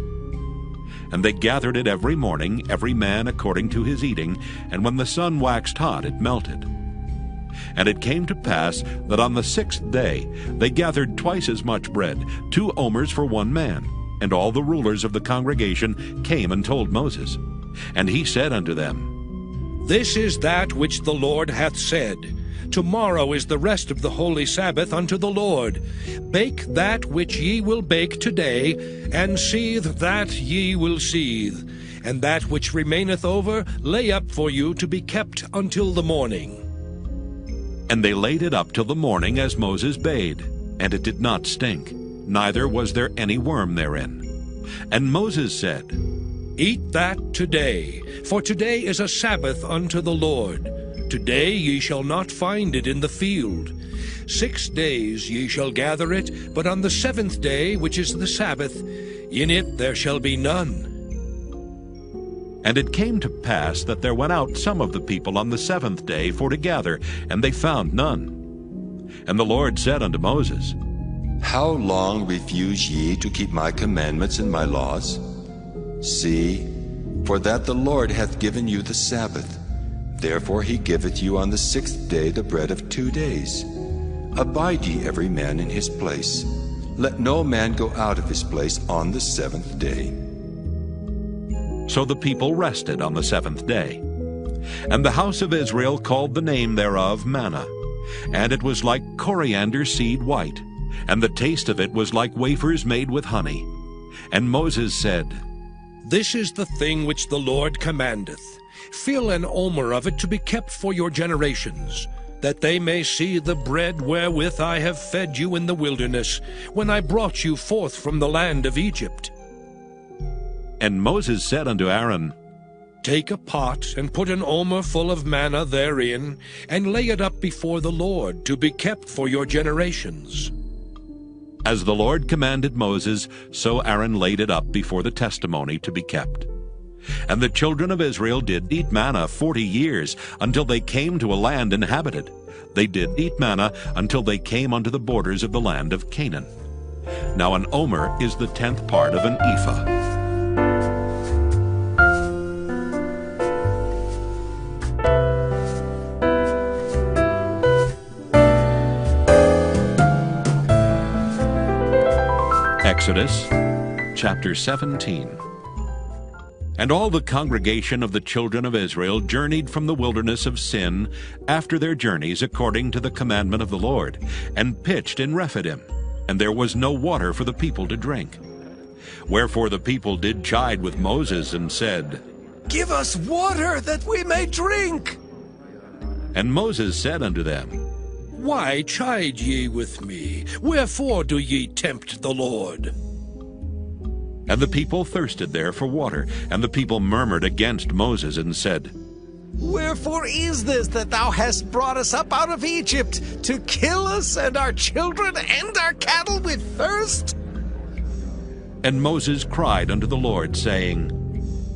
And they gathered it every morning, every man according to his eating, and when the sun waxed hot, it melted. And it came to pass that on the 6th day they gathered twice as much bread, 2 omers for one man. And all the rulers of the congregation came and told Moses. And he said unto them, This is that which the Lord hath said. Tomorrow is the rest of the holy Sabbath unto the Lord. Bake that which ye will bake today, and seethe that ye will seethe. And that which remaineth over lay up for you to be kept until the morning. And they laid it up till the morning as Moses bade, and it did not stink, neither was there any worm therein. And Moses said, Eat that today, for today is a Sabbath unto the Lord. Today ye shall not find it in the field. 6 days ye shall gather it, but on the 7th day, which is the Sabbath, in it there shall be none. And it came to pass that there went out some of the people on the 7th day for to gather, and they found none. And the Lord said unto Moses, How long refuse ye to keep my commandments and my laws? See, for that the Lord hath given you the Sabbath. Therefore he giveth you on the 6th day the bread of 2 days. Abide ye every man in his place. Let no man go out of his place on the 7th day. So the people rested on the 7th day. And the house of Israel called the name thereof manna. And it was like coriander seed white, and the taste of it was like wafers made with honey. And Moses said, This is the thing which the Lord commandeth. Fill an omer of it to be kept for your generations, that they may see the bread wherewith I have fed you in the wilderness, when I brought you forth from the land of Egypt. And Moses said unto Aaron, Take a pot, and put an omer full of manna therein, and lay it up before the Lord, to be kept for your generations. As the Lord commanded Moses, so Aaron laid it up before the testimony to be kept. And the children of Israel did eat manna 40 years, until they came to a land inhabited. They did eat manna until they came unto the borders of the land of Canaan. Now an omer is the 10th part of an ephah. Exodus chapter 17. And all the congregation of the children of Israel journeyed from the wilderness of Sin after their journeys according to the commandment of the Lord, and pitched in Rephidim, and there was no water for the people to drink. Wherefore the people did chide with Moses, and said, Give us water that we may drink. And Moses said unto them, Why chide ye with me? Wherefore do ye tempt the Lord? And the people thirsted there for water, and the people murmured against Moses, and said, Wherefore is this that thou hast brought us up out of Egypt, to kill us and our children and our cattle with thirst? And Moses cried unto the Lord, saying,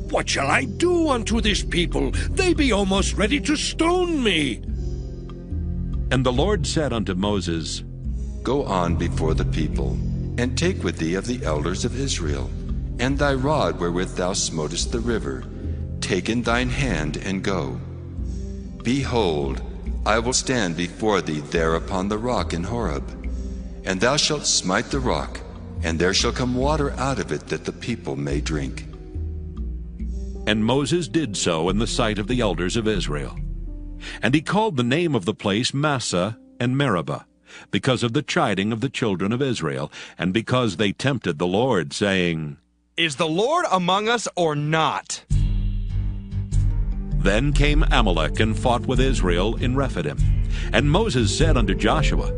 What shall I do unto this people? They be almost ready to stone me. And the Lord said unto Moses, Go on before the people, and take with thee of the elders of Israel, and thy rod wherewith thou smotest the river, take in thine hand, and go. Behold, I will stand before thee there upon the rock in Horeb, and thou shalt smite the rock, and there shall come water out of it, that the people may drink. And Moses did so in the sight of the elders of Israel. And he called the name of the place Massah and Meribah, because of the chiding of the children of Israel, and because they tempted the Lord, saying, Is the Lord among us or not? Then came Amalek and fought with Israel in Rephidim. And Moses said unto Joshua,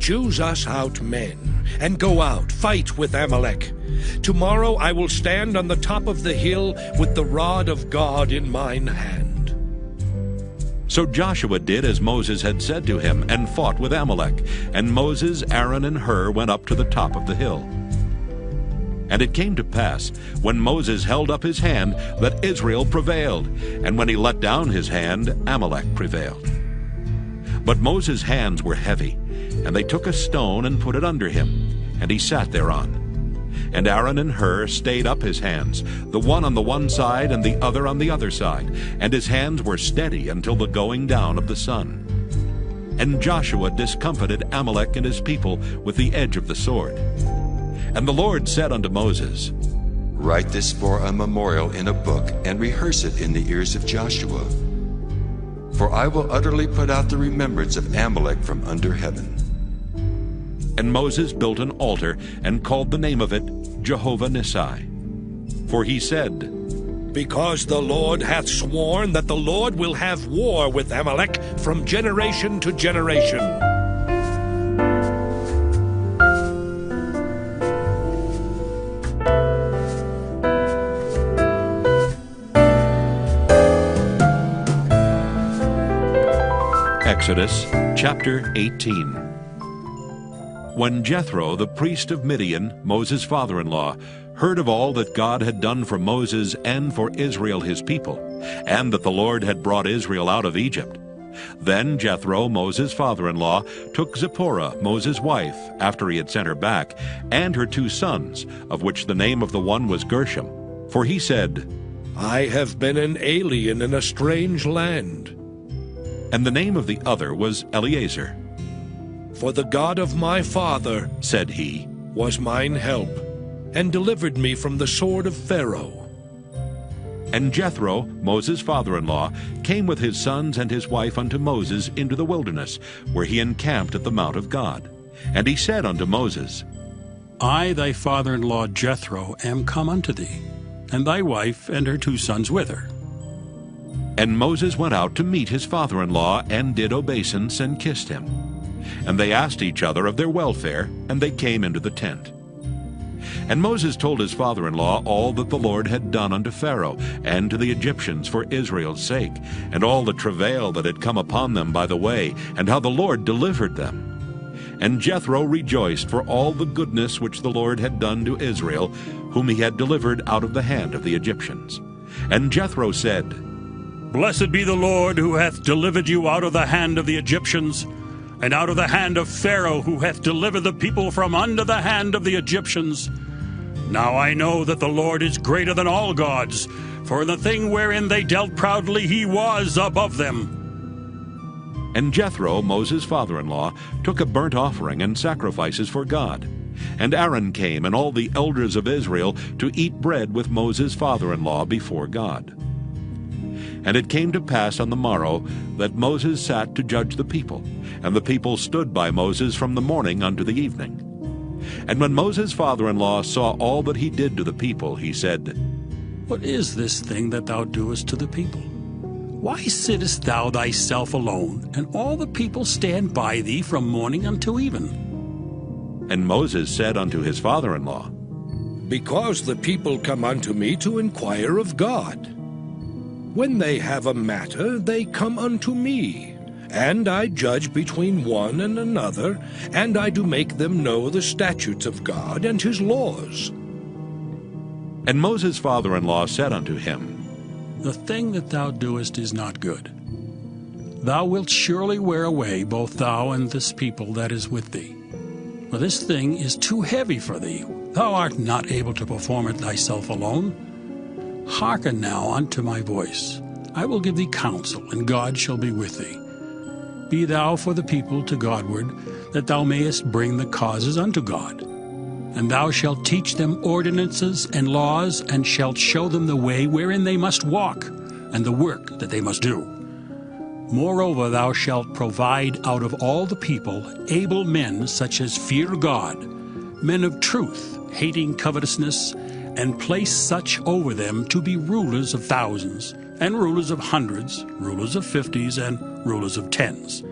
Choose us out men, and go out, fight with Amalek. Tomorrow I will stand on the top of the hill with the rod of God in mine hand. So Joshua did as Moses had said to him, and fought with Amalek. And Moses, Aaron, and Hur went up to the top of the hill. And it came to pass, when Moses held up his hand, that Israel prevailed, and when he let down his hand, Amalek prevailed. But Moses' hands were heavy, and they took a stone and put it under him, and he sat thereon. And Aaron and Hur stayed up his hands, the one on the one side and the other on the other side, and his hands were steady until the going down of the sun. And Joshua discomfited Amalek and his people with the edge of the sword. And the Lord said unto Moses, Write this for a memorial in a book, and rehearse it in the ears of Joshua. For I will utterly put out the remembrance of Amalek from under heaven. And Moses built an altar, and called the name of it Jehovah Nissi. For he said, Because the Lord hath sworn that the Lord will have war with Amalek from generation to generation. Exodus chapter 18. When Jethro, the priest of Midian, Moses' father-in-law, heard of all that God had done for Moses and for Israel his people, and that the Lord had brought Israel out of Egypt, then Jethro, Moses' father-in-law, took Zipporah, Moses' wife, after he had sent her back, and her 2 sons, of which the name of the one was Gershom. For he said, I have been an alien in a strange land. And the name of the other was Eleazar. For the God of my father, said he, was mine help, and delivered me from the sword of Pharaoh. And Jethro, Moses' father-in-law, came with his sons and his wife unto Moses into the wilderness, where he encamped at the mount of God. And he said unto Moses, I, thy father-in-law Jethro, am come unto thee, and thy wife and her 2 sons with her. And Moses went out to meet his father-in-law, and did obeisance, and kissed him. And they asked each other of their welfare, and they came into the tent. And Moses told his father-in-law all that the Lord had done unto Pharaoh, and to the Egyptians for Israel's sake, and all the travail that had come upon them by the way, and how the Lord delivered them. And Jethro rejoiced for all the goodness which the Lord had done to Israel, whom he had delivered out of the hand of the Egyptians. And Jethro said, Blessed be the Lord, who hath delivered you out of the hand of the Egyptians, and out of the hand of Pharaoh, who hath delivered the people from under the hand of the Egyptians. Now I know that the Lord is greater than all gods, for in the thing wherein they dealt proudly he was above them. And Jethro, Moses' father-in-law, took a burnt offering and sacrifices for God. And Aaron came, and all the elders of Israel, to eat bread with Moses' father-in-law before God. And it came to pass on the morrow that Moses sat to judge the people, and the people stood by Moses from the morning unto the evening. And when Moses' father-in-law saw all that he did to the people, he said, What is this thing that thou doest to the people? Why sittest thou thyself alone, and all the people stand by thee from morning until even? And Moses said unto his father-in-law, Because the people come unto me to inquire of God. When they have a matter, they come unto me, and I judge between one and another, and I do make them know the statutes of God and his laws. And Moses' father-in-law said unto him, The thing that thou doest is not good. Thou wilt surely wear away both thou and this people that is with thee. For this thing is too heavy for thee. Thou art not able to perform it thyself alone. Hearken now unto my voice. I will give thee counsel, and God shall be with thee. Be thou for the people to Godward, that thou mayest bring the causes unto God. And thou shalt teach them ordinances and laws, and shalt show them the way wherein they must walk, and the work that they must do. Moreover, thou shalt provide out of all the people able men such as fear God, men of truth, hating covetousness, and place such over them to be rulers of thousands, and rulers of hundreds, rulers of 50s, and rulers of 10s.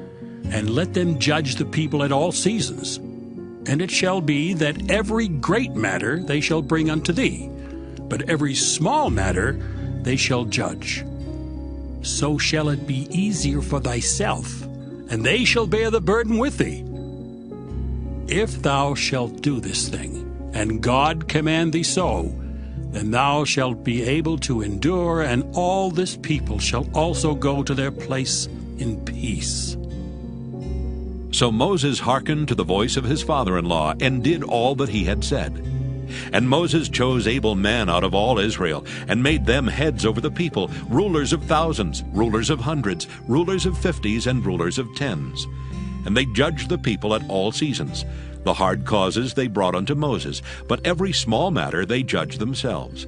And let them judge the people at all seasons. And it shall be that every great matter they shall bring unto thee, but every small matter they shall judge. So shall it be easier for thyself, and they shall bear the burden with thee. If thou shalt do this thing, and God command thee so, then thou shalt be able to endure, and all this people shall also go to their place in peace. So Moses hearkened to the voice of his father-in-law, and did all that he had said. And Moses chose able men out of all Israel, and made them heads over the people, rulers of thousands, rulers of hundreds, rulers of 50s, and rulers of 10s. And they judged the people at all seasons. The hard causes they brought unto Moses, but every small matter they judged themselves.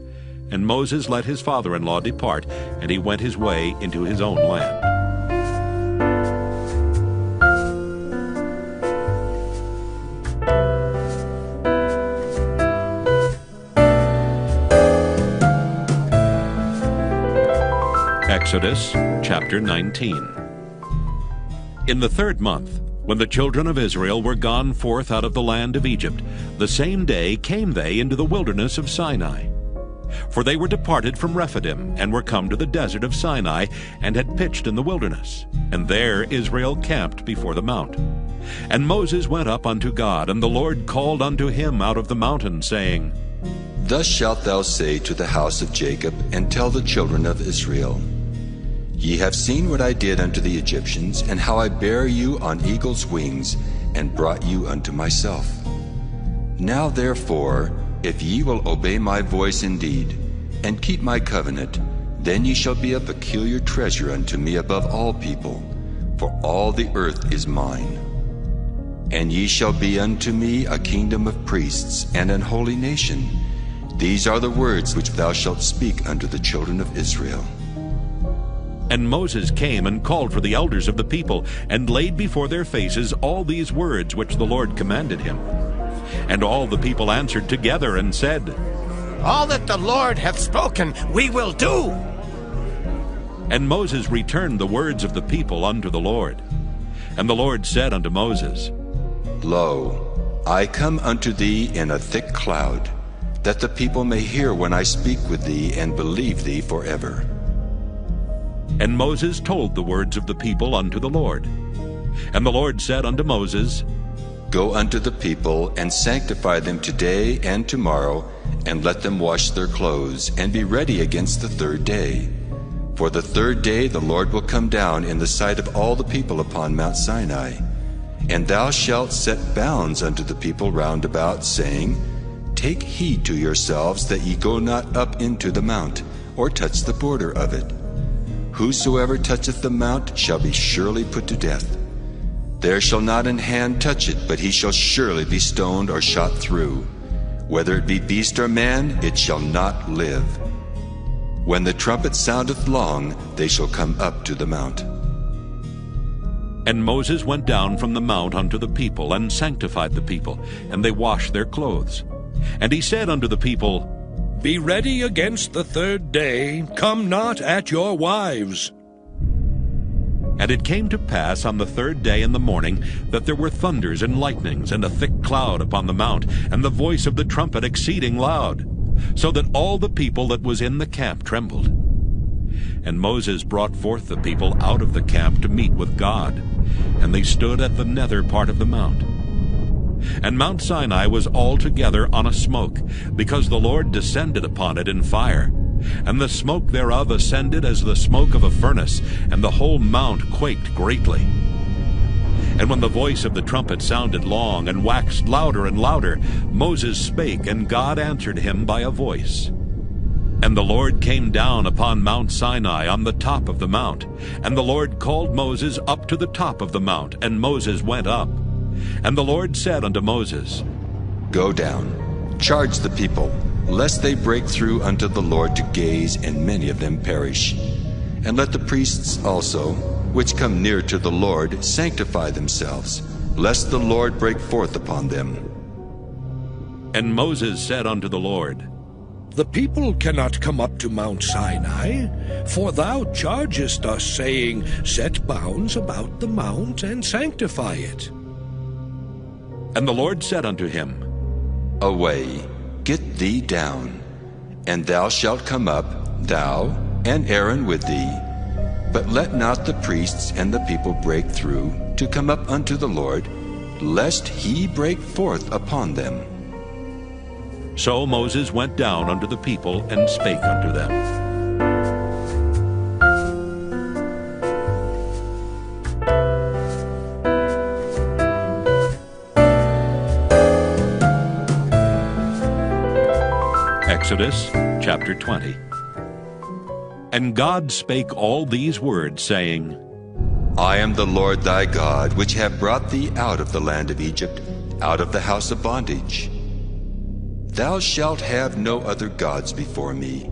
And Moses let his father-in-law depart, and he went his way into his own land. Exodus chapter 19. In the 3rd month, when the children of Israel were gone forth out of the land of Egypt, the same day came they into the wilderness of Sinai. For they were departed from Rephidim, and were come to the desert of Sinai, and had pitched in the wilderness. And there Israel camped before the mount. And Moses went up unto God, and the Lord called unto him out of the mountain, saying, Thus shalt thou say to the house of Jacob, and tell the children of Israel, Ye have seen what I did unto the Egyptians, and how I bare you on eagle's wings, and brought you unto myself. Now therefore, if ye will obey my voice indeed, and keep my covenant, then ye shall be a peculiar treasure unto me above all people, for all the earth is mine. And ye shall be unto me a kingdom of priests, and an holy nation. These are the words which thou shalt speak unto the children of Israel. And Moses came and called for the elders of the people, and laid before their faces all these words which the Lord commanded him. And all the people answered together and said, All that the Lord hath spoken, we will do. And Moses returned the words of the people unto the Lord. And the Lord said unto Moses, Lo, I come unto thee in a thick cloud, that the people may hear when I speak with thee, and believe thee forever. And Moses told the words of the people unto the Lord. And the Lord said unto Moses, Go unto the people, and sanctify them today and tomorrow, and let them wash their clothes, and be ready against the third day. For the third day the Lord will come down in the sight of all the people upon Mount Sinai. And thou shalt set bounds unto the people round about, saying, Take heed to yourselves that ye go not up into the mount, or touch the border of it. Whosoever toucheth the mount shall be surely put to death. There shall not an hand touch it, but he shall surely be stoned or shot through. Whether it be beast or man, it shall not live. When the trumpet soundeth long, they shall come up to the mount. And Moses went down from the mount unto the people, and sanctified the people, and they washed their clothes. And he said unto the people, Be ready against the third day, come not at your wives. And it came to pass on the third day in the morning, that there were thunders and lightnings, and a thick cloud upon the mount, and the voice of the trumpet exceeding loud, so that all the people that was in the camp trembled. And Moses brought forth the people out of the camp to meet with God, and they stood at the nether part of the mount. And Mount Sinai was altogether on a smoke, because the Lord descended upon it in fire. And the smoke thereof ascended as the smoke of a furnace, and the whole mount quaked greatly. And when the voice of the trumpet sounded long, and waxed louder and louder, Moses spake, and God answered him by a voice. And the Lord came down upon Mount Sinai on the top of the mount. And the Lord called Moses up to the top of the mount, and Moses went up. And the Lord said unto Moses, Go down, charge the people, lest they break through unto the Lord to gaze, and many of them perish. And let the priests also, which come near to the Lord, sanctify themselves, lest the Lord break forth upon them. And Moses said unto the Lord, The people cannot come up to Mount Sinai, for thou chargest us, saying, Set bounds about the mount, and sanctify it. And the Lord said unto him, Away, get thee down, and thou shalt come up, thou and Aaron with thee. But let not the priests and the people break through to come up unto the Lord, lest he break forth upon them. So Moses went down unto the people, and spake unto them. Exodus chapter 20. And God spake all these words, saying, I am the Lord thy God, which have brought thee out of the land of Egypt, out of the house of bondage. Thou shalt have no other gods before me.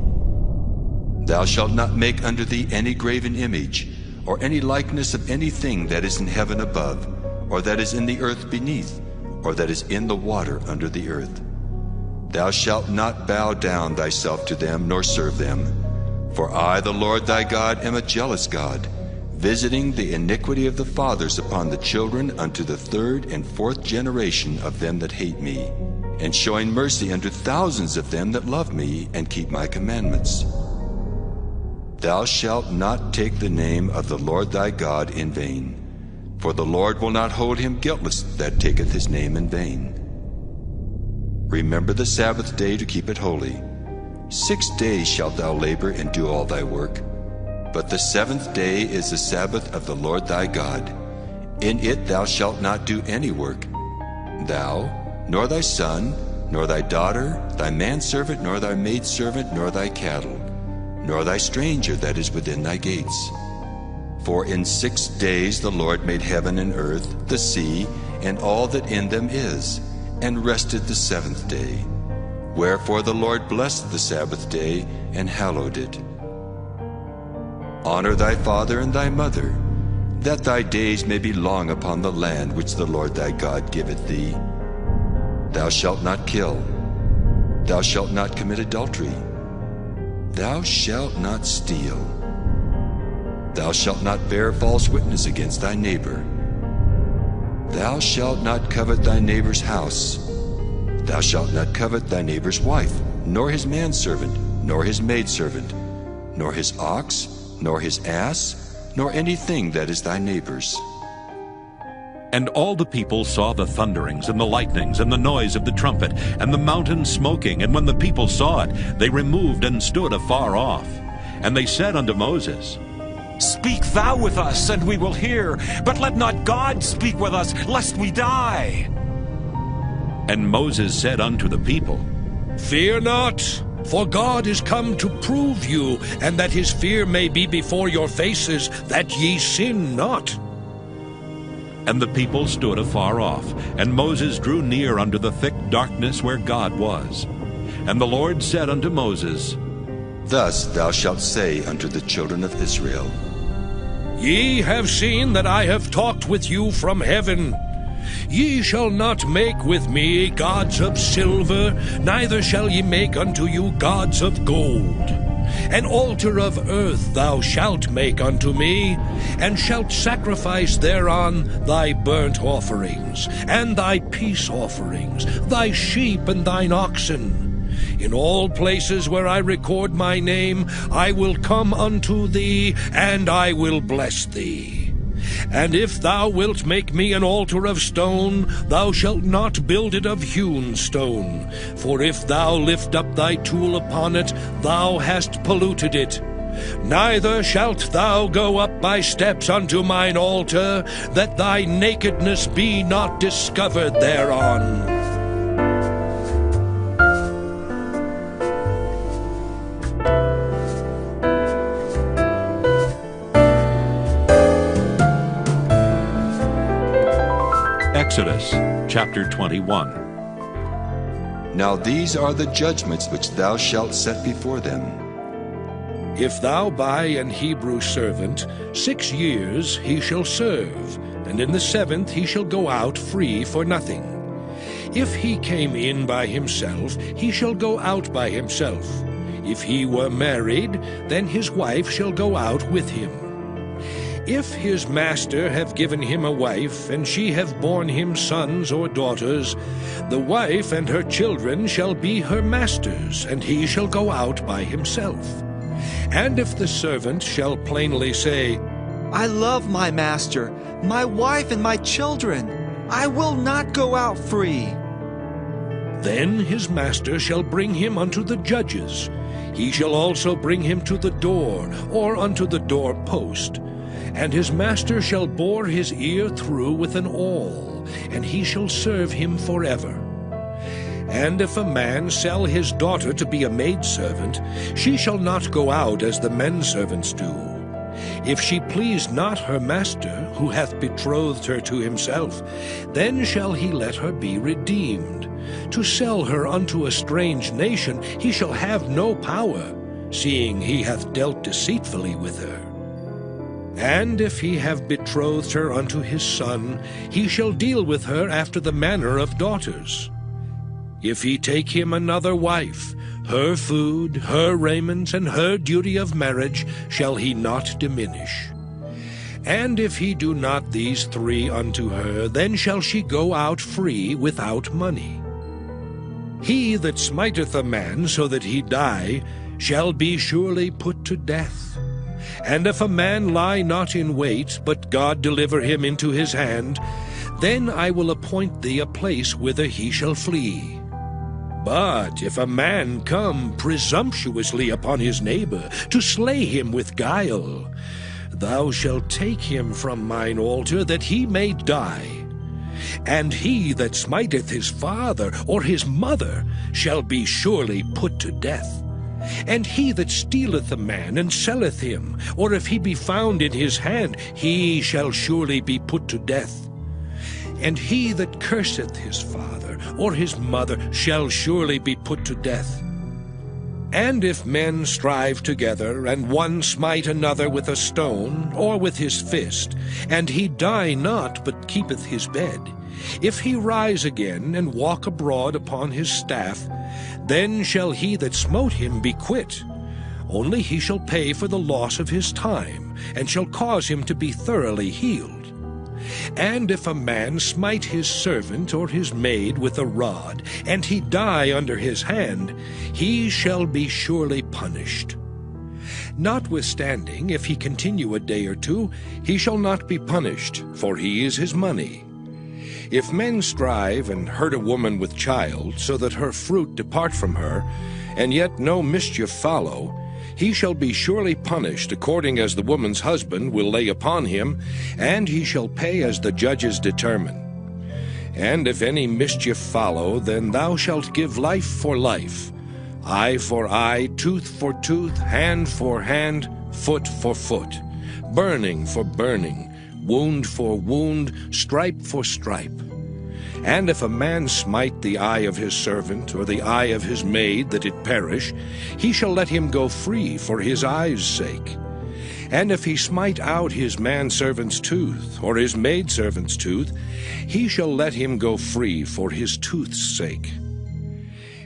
Thou shalt not make unto thee any graven image, or any likeness of anything that is in heaven above, or that is in the earth beneath, or that is in the water under the earth. Thou shalt not bow down thyself to them, nor serve them. For I, the Lord thy God, am a jealous God, visiting the iniquity of the fathers upon the children unto the third and fourth generation of them that hate me, and showing mercy unto thousands of them that love me and keep my commandments. Thou shalt not take the name of the Lord thy God in vain, for the Lord will not hold him guiltless that taketh his name in vain. Remember the Sabbath day to keep it holy. 6 days shalt thou labor and do all thy work. But the seventh day is the Sabbath of the Lord thy God. In it thou shalt not do any work, thou, nor thy son, nor thy daughter, thy manservant, nor thy maidservant, nor thy cattle, nor thy stranger that is within thy gates. For in 6 days the Lord made heaven and earth, the sea, and all that in them is, and rested the seventh day. Wherefore the Lord blessed the Sabbath day, and hallowed it. Honor thy father and thy mother, that thy days may be long upon the land which the Lord thy God giveth thee. Thou shalt not kill. Thou shalt not commit adultery. Thou shalt not steal. Thou shalt not bear false witness against thy neighbor. Thou shalt not covet thy neighbor's house. Thou shalt not covet thy neighbor's wife, nor his manservant, nor his maidservant, nor his ox, nor his ass, nor anything that is thy neighbor's. And all the people saw the thunderings and the lightnings and the noise of the trumpet and the mountain smoking. And when the people saw it, they removed and stood afar off. And they said unto Moses, Speak thou with us, and we will hear, but let not God speak with us, lest we die. And Moses said unto the people, Fear not, for God is come to prove you, and that his fear may be before your faces, that ye sin not. And the people stood afar off, and Moses drew near unto the thick darkness where God was. And the Lord said unto Moses, Thus thou shalt say unto the children of Israel, Ye have seen that I have talked with you from heaven. Ye shall not make with me gods of silver, neither shall ye make unto you gods of gold. An altar of earth thou shalt make unto me, and shalt sacrifice thereon thy burnt offerings, and thy peace offerings, thy sheep and thine oxen. In all places where I record my name, I will come unto thee, and I will bless thee. And if thou wilt make me an altar of stone, thou shalt not build it of hewn stone. For if thou lift up thy tool upon it, thou hast polluted it. Neither shalt thou go up by steps unto mine altar, that thy nakedness be not discovered thereon. Exodus chapter 21. Now these are the judgments which thou shalt set before them. If thou buy an Hebrew servant, 6 years he shall serve, and in the 7th he shall go out free for nothing. If he came in by himself, he shall go out by himself. If he were married, then his wife shall go out with him. If his master have given him a wife, and she have borne him sons or daughters, the wife and her children shall be her master's, and he shall go out by himself. And if the servant shall plainly say, I love my master, my wife and my children, I will not go out free, then his master shall bring him unto the judges. He shall also bring him to the door, or unto the door post. And his master shall bore his ear through with an awl, and he shall serve him forever. And if a man sell his daughter to be a maidservant, she shall not go out as the men servants do. If she please not her master, who hath betrothed her to himself, then shall he let her be redeemed. To sell her unto a strange nation he shall have no power, seeing he hath dealt deceitfully with her. And if he have betrothed her unto his son, he shall deal with her after the manner of daughters. If he take him another wife, her food, her raiment, and her duty of marriage shall he not diminish. And if he do not these 3 unto her, then shall she go out free without money. He that smiteth a man so that he die shall be surely put to death. And if a man lie not in wait, but God deliver him into his hand, then I will appoint thee a place whither he shall flee. But if a man come presumptuously upon his neighbor, to slay him with guile, thou shalt take him from mine altar, that he may die. And he that smiteth his father or his mother shall be surely put to death. And he that stealeth a man and selleth him, or if he be found in his hand, he shall surely be put to death. And he that curseth his father or his mother shall surely be put to death. And if men strive together, and one smite another with a stone, or with his fist, and he die not, but keepeth his bed, if he rise again, and walk abroad upon his staff, then shall he that smote him be quit. only he shall pay for the loss of his time, and shall cause him to be thoroughly healed. And if a man smite his servant or his maid with a rod, and he die under his hand, he shall be surely punished. Notwithstanding, if he continue a day or two, he shall not be punished, for he is his money. If men strive and hurt a woman with child, so that her fruit depart from her, and yet no mischief follow, he shall be surely punished according as the woman's husband will lay upon him, and he shall pay as the judges determine. And if any mischief follow, then thou shalt give life for life, eye for eye, tooth for tooth, hand for hand, foot for foot, burning for burning, wound for wound, stripe for stripe. And if a man smite the eye of his servant, or the eye of his maid, that it perish, he shall let him go free for his eye's sake. And if he smite out his manservant's tooth, or his maidservant's tooth, he shall let him go free for his tooth's sake.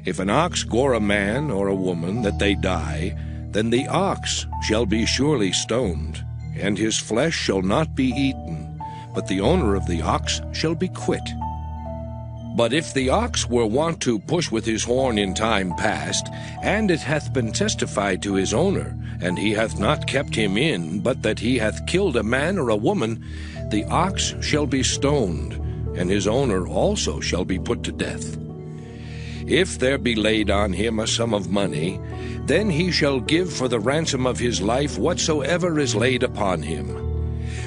If an ox gore a man or a woman, that they die, then the ox shall be surely stoned, and his flesh shall not be eaten, but the owner of the ox shall be quit. But if the ox were wont to push with his horn in time past, and it hath been testified to his owner, and he hath not kept him in, but that he hath killed a man or a woman, the ox shall be stoned, and his owner also shall be put to death. If there be laid on him a sum of money, then he shall give for the ransom of his life whatsoever is laid upon him.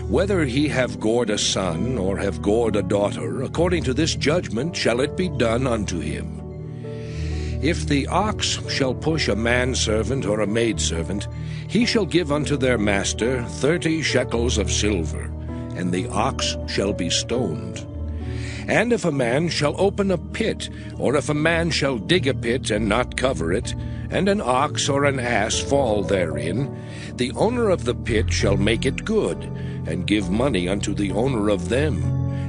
Whether he have gored a son, or have gored a daughter, according to this judgment shall it be done unto him. If the ox shall push a manservant or a maidservant, he shall give unto their master 30 shekels of silver, and the ox shall be stoned. And if a man shall open a pit, or if a man shall dig a pit and not cover it, and an ox or an ass fall therein, the owner of the pit shall make it good, and give money unto the owner of them,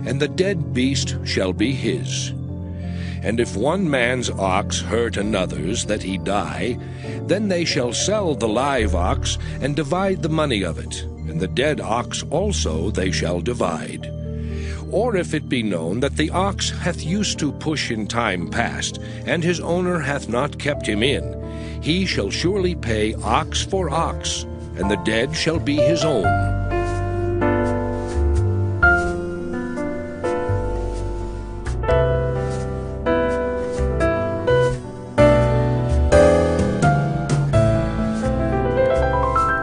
and the dead beast shall be his. And if one man's ox hurt another's, that he die, then they shall sell the live ox, and divide the money of it, and the dead ox also they shall divide. Or if it be known that the ox hath used to push in time past, and his owner hath not kept him in, he shall surely pay ox for ox, and the dead shall be his own.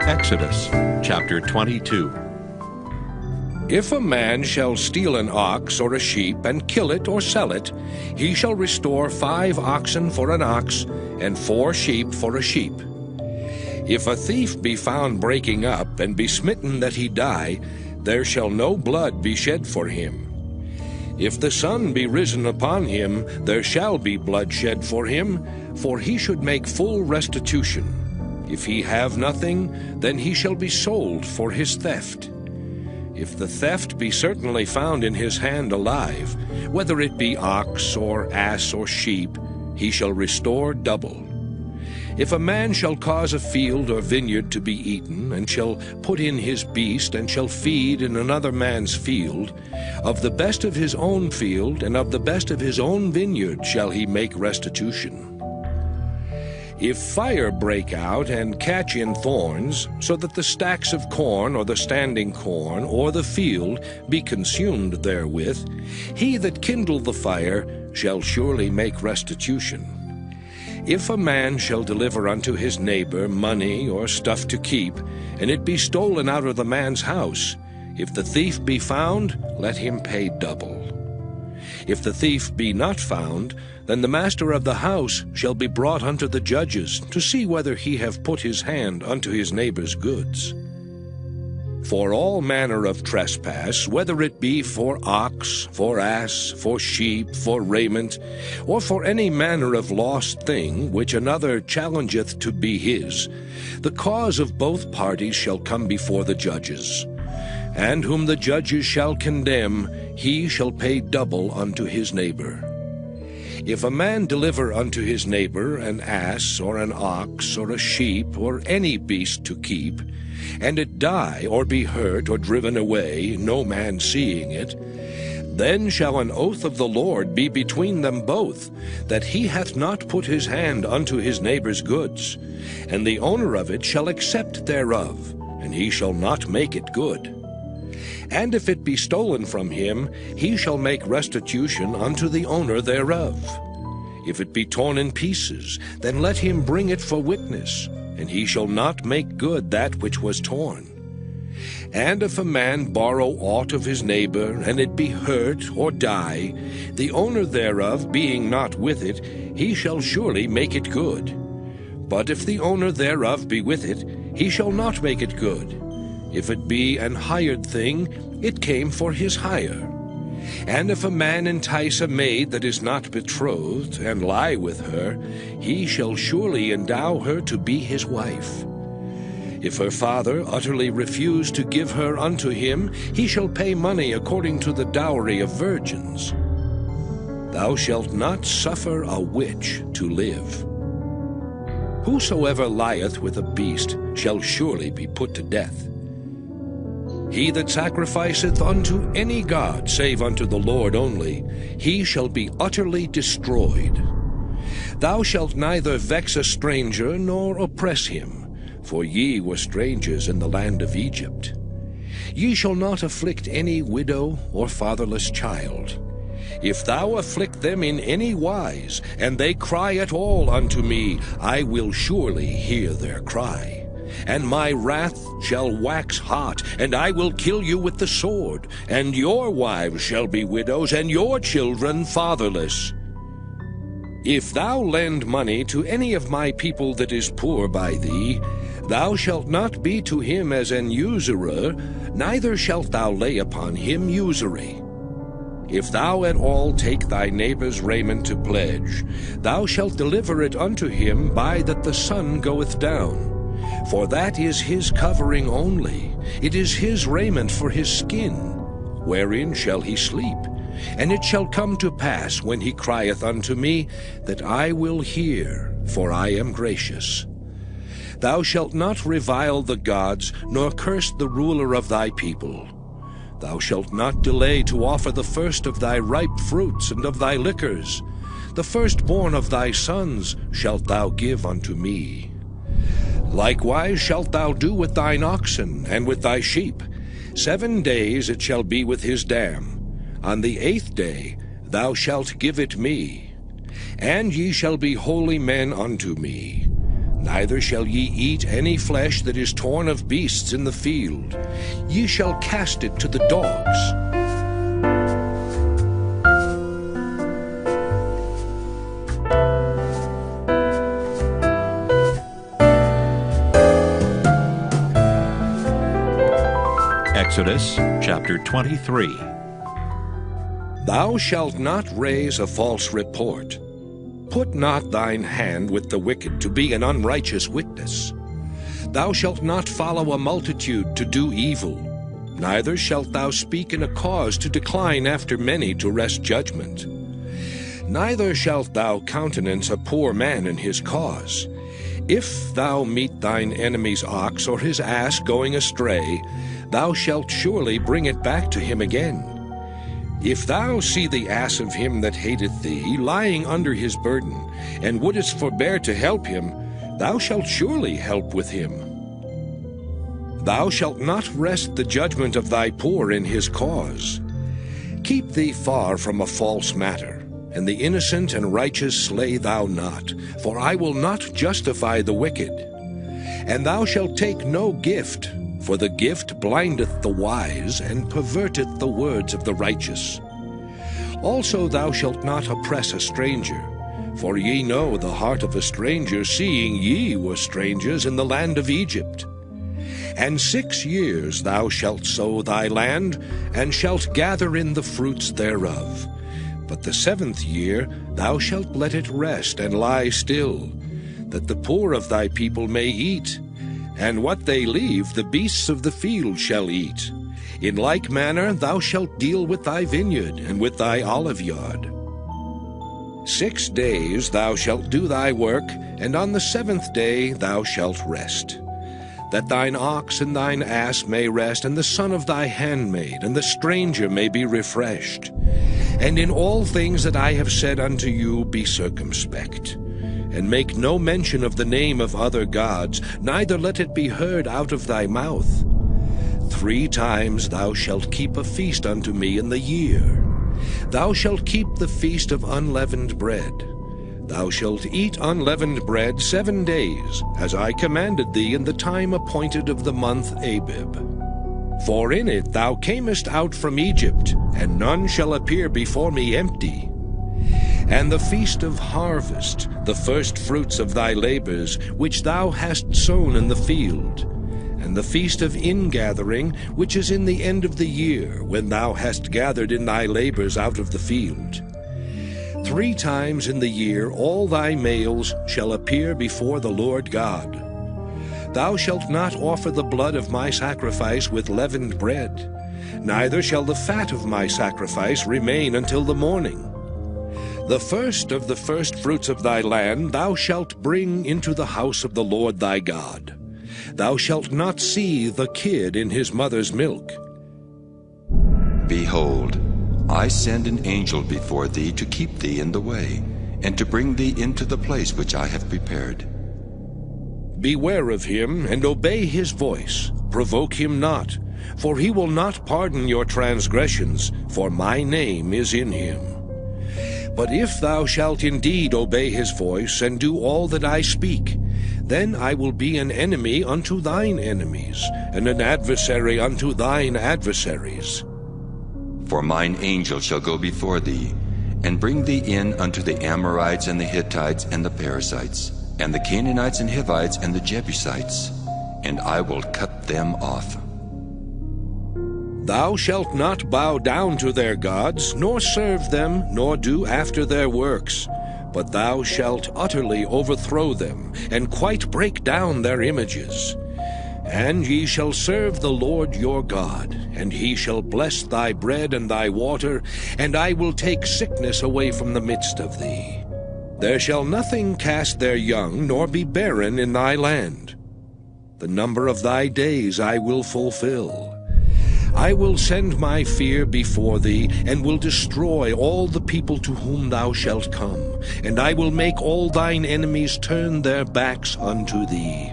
Exodus chapter 22. If a man shall steal an ox or a sheep, and kill it or sell it, he shall restore 5 oxen for an ox, and 4 sheep for a sheep. If a thief be found breaking up, and be smitten that he die, there shall no blood be shed for him. If the sun be risen upon him, there shall be blood shed for him, for he should make full restitution. If he have nothing, then he shall be sold for his theft. If the theft be certainly found in his hand alive, whether it be ox or ass or sheep, he shall restore double. If a man shall cause a field or vineyard to be eaten, and shall put in his beast, and shall feed in another man's field, of the best of his own field and of the best of his own vineyard shall he make restitution. If fire break out and catch in thorns, so that the stacks of corn or the standing corn or the field be consumed therewith, he that kindled the fire shall surely make restitution. If a man shall deliver unto his neighbor money or stuff to keep, and it be stolen out of the man's house, if the thief be found, let him pay double. If the thief be not found, then the master of the house shall be brought unto the judges, to see whether he have put his hand unto his neighbor's goods. For all manner of trespass, whether it be for ox, for ass, for sheep, for raiment, or for any manner of lost thing which another challengeth to be his, the cause of both parties shall come before the judges. And whom the judges shall condemn, he shall pay double unto his neighbor. If a man deliver unto his neighbor an ass or an ox or a sheep or any beast to keep, and it die or be hurt or driven away, no man seeing it, then shall an oath of the Lord be between them both, that he hath not put his hand unto his neighbor's goods, and the owner of it shall accept thereof, and he shall not make it good. And if it be stolen from him, he shall make restitution unto the owner thereof. If it be torn in pieces, then let him bring it for witness, and he shall not make good that which was torn. And if a man borrow aught of his neighbor, and it be hurt or die, the owner thereof being not with it, he shall surely make it good. But if the owner thereof be with it, he shall not make it good. If it be an hired thing, it came for his hire. And if a man entice a maid that is not betrothed, and lie with her, he shall surely endow her to be his wife. If her father utterly refuse to give her unto him, he shall pay money according to the dowry of virgins. Thou shalt not suffer a witch to live. Whosoever lieth with a beast shall surely be put to death. He that sacrificeth unto any god save unto the Lord only, he shall be utterly destroyed. Thou shalt neither vex a stranger nor oppress him, for ye were strangers in the land of Egypt. Ye shall not afflict any widow or fatherless child. If thou afflict them in any wise, and they cry at all unto me, I will surely hear their cry. And my wrath shall wax hot, and I will kill you with the sword, and your wives shall be widows, and your children fatherless. If thou lend money to any of my people that is poor by thee, thou shalt not be to him as an usurer, neither shalt thou lay upon him usury. If thou at all take thy neighbor's raiment to pledge, thou shalt deliver it unto him by that the sun goeth down. For that is his covering only, it is his raiment for his skin. Wherein shall he sleep? And it shall come to pass, when he crieth unto me, that I will hear, for I am gracious. Thou shalt not revile the gods, nor curse the ruler of thy people. Thou shalt not delay to offer the first of thy ripe fruits and of thy liquors. The firstborn of thy sons shalt thou give unto me. Likewise shalt thou do with thine oxen and with thy sheep. 7 days it shall be with his dam. On the 8th day thou shalt give it me. And ye shall be holy men unto me. Neither shall ye eat any flesh that is torn of beasts in the field. Ye shall cast it to the dogs. Exodus chapter 23. Thou shalt not raise a false report. Put not thine hand with the wicked to be an unrighteous witness. Thou shalt not follow a multitude to do evil, neither shalt thou speak in a cause to decline after many to wrest judgment. Neither shalt thou countenance a poor man in his cause. If thou meet thine enemy's ox or his ass going astray, thou shalt surely bring it back to him again. If thou see the ass of him that hateth thee lying under his burden, and wouldest forbear to help him, thou shalt surely help with him. Thou shalt not wrest the judgment of thy poor in his cause. Keep thee far from a false matter, and the innocent and righteous slay thou not, for I will not justify the wicked. And thou shalt take no gift, for the gift blindeth the wise, and perverteth the words of the righteous. Also thou shalt not oppress a stranger, for ye know the heart of a stranger, seeing ye were strangers in the land of Egypt. And 6 years thou shalt sow thy land, and shalt gather in the fruits thereof. But the 7th year thou shalt let it rest and lie still, that the poor of thy people may eat. And what they leave the beasts of the field shall eat. In like manner thou shalt deal with thy vineyard and with thy oliveyard. 6 days thou shalt do thy work, and on the 7th day thou shalt rest. That thine ox and thine ass may rest, and the son of thy handmaid, and the stranger may be refreshed. And in all things that I have said unto you be circumspect. And make no mention of the name of other gods, neither let it be heard out of thy mouth. 3 times thou shalt keep a feast unto me in the year. Thou shalt keep the feast of unleavened bread. Thou shalt eat unleavened bread 7 days, as I commanded thee in the time appointed of the month Abib. For in it thou camest out from Egypt, and none shall appear before me empty. And the feast of harvest, the first fruits of thy labors, which thou hast sown in the field. And the feast of ingathering, which is in the end of the year, when thou hast gathered in thy labors out of the field. 3 times in the year all thy males shall appear before the Lord God. Thou shalt not offer the blood of my sacrifice with leavened bread, neither shall the fat of my sacrifice remain until the morning. The first of the first fruits of thy land thou shalt bring into the house of the Lord thy God. Thou shalt not see the kid in his mother's milk. Behold, I send an angel before thee to keep thee in the way, and to bring thee into the place which I have prepared. Beware of him, and obey his voice. Provoke him not, for he will not pardon your transgressions, for my name is in him. But if thou shalt indeed obey his voice, and do all that I speak, then I will be an enemy unto thine enemies, and an adversary unto thine adversaries. For mine angel shall go before thee, and bring thee in unto the Amorites, and the Hittites, and the Perizzites, and the Canaanites, and Hivites, and the Jebusites, and I will cut them off. Thou shalt not bow down to their gods, nor serve them, nor do after their works, but thou shalt utterly overthrow them, and quite break down their images. And ye shall serve the Lord your God, and he shall bless thy bread and thy water, and I will take sickness away from the midst of thee. There shall nothing cast their young, nor be barren in thy land. The number of thy days I will fulfill. I will send my fear before thee, and will destroy all the people to whom thou shalt come, and I will make all thine enemies turn their backs unto thee.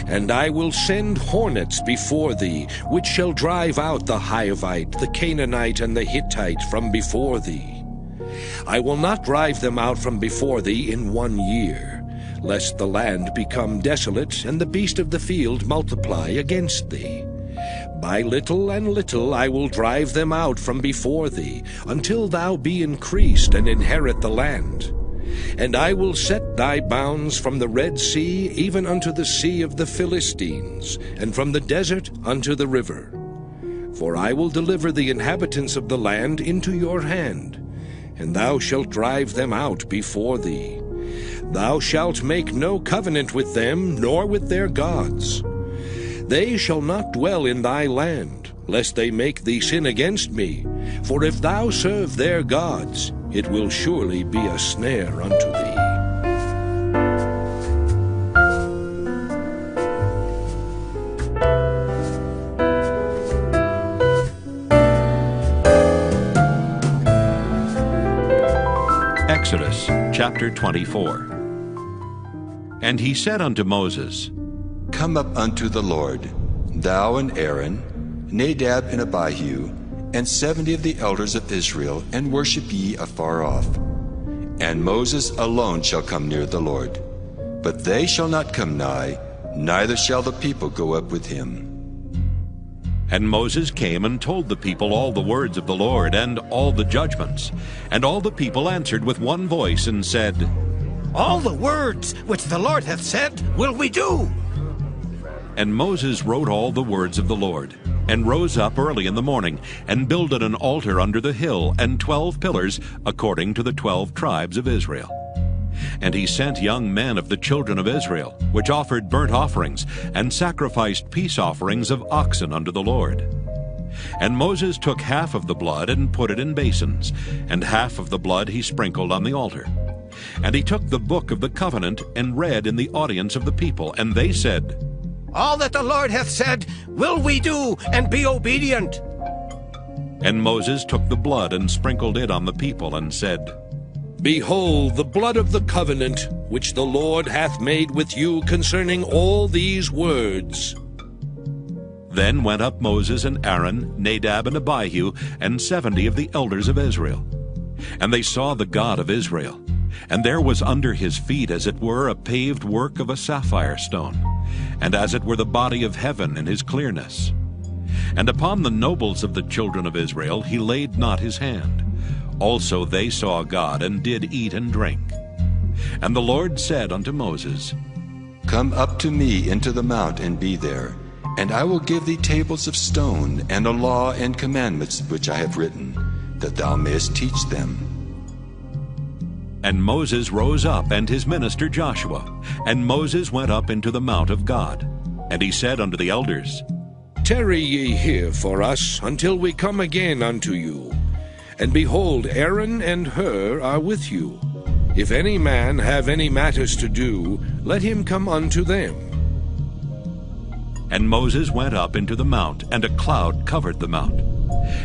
And I will send hornets before thee, which shall drive out the Hivite, the Canaanite, and the Hittite from before thee. I will not drive them out from before thee in 1 year, lest the land become desolate, and the beast of the field multiply against thee. By little and little I will drive them out from before thee, until thou be increased and inherit the land. And I will set thy bounds from the Red Sea even unto the sea of the Philistines, and from the desert unto the river. For I will deliver the inhabitants of the land into your hand, and thou shalt drive them out before thee. Thou shalt make no covenant with them, nor with their gods. They shall not dwell in thy land, lest they make thee sin against me. For if thou serve their gods, it will surely be a snare unto thee. Exodus chapter 24. And he said unto Moses, Come up unto the Lord, thou and Aaron, Nadab and Abihu, and 70 of the elders of Israel, and worship ye afar off. And Moses alone shall come near the Lord. But they shall not come nigh, neither shall the people go up with him. And Moses came and told the people all the words of the Lord, and all the judgments. And all the people answered with one voice, and said, All the words which the Lord hath said will we do. And Moses wrote all the words of the Lord, and rose up early in the morning, and builded an altar under the hill, and 12 pillars, according to the 12 tribes of Israel. And he sent young men of the children of Israel, which offered burnt offerings, and sacrificed peace offerings of oxen unto the Lord. And Moses took half of the blood and put it in basins, and half of the blood he sprinkled on the altar. And he took the book of the covenant and read in the audience of the people, and they said, All that the Lord hath said will we do, and be obedient. And Moses took the blood and sprinkled it on the people, and said, Behold the blood of the covenant, which the Lord hath made with you concerning all these words. Then went up Moses and Aaron, Nadab and Abihu, and 70 of the elders of Israel. And they saw the God of Israel. And there was under his feet, as it were, a paved work of a sapphire stone, and as it were the body of heaven in his clearness. And upon the nobles of the children of Israel he laid not his hand. Also they saw God, and did eat and drink. And the Lord said unto Moses, Come up to me into the mount, and be there, and I will give thee tables of stone, and a law and commandments which I have written, that thou mayest teach them. And Moses rose up, and his minister Joshua. And Moses went up into the mount of God. And he said unto the elders, Tarry ye here for us, until we come again unto you. And behold, Aaron and Hur are with you. If any man have any matters to do, let him come unto them. And Moses went up into the mount, and a cloud covered the mount.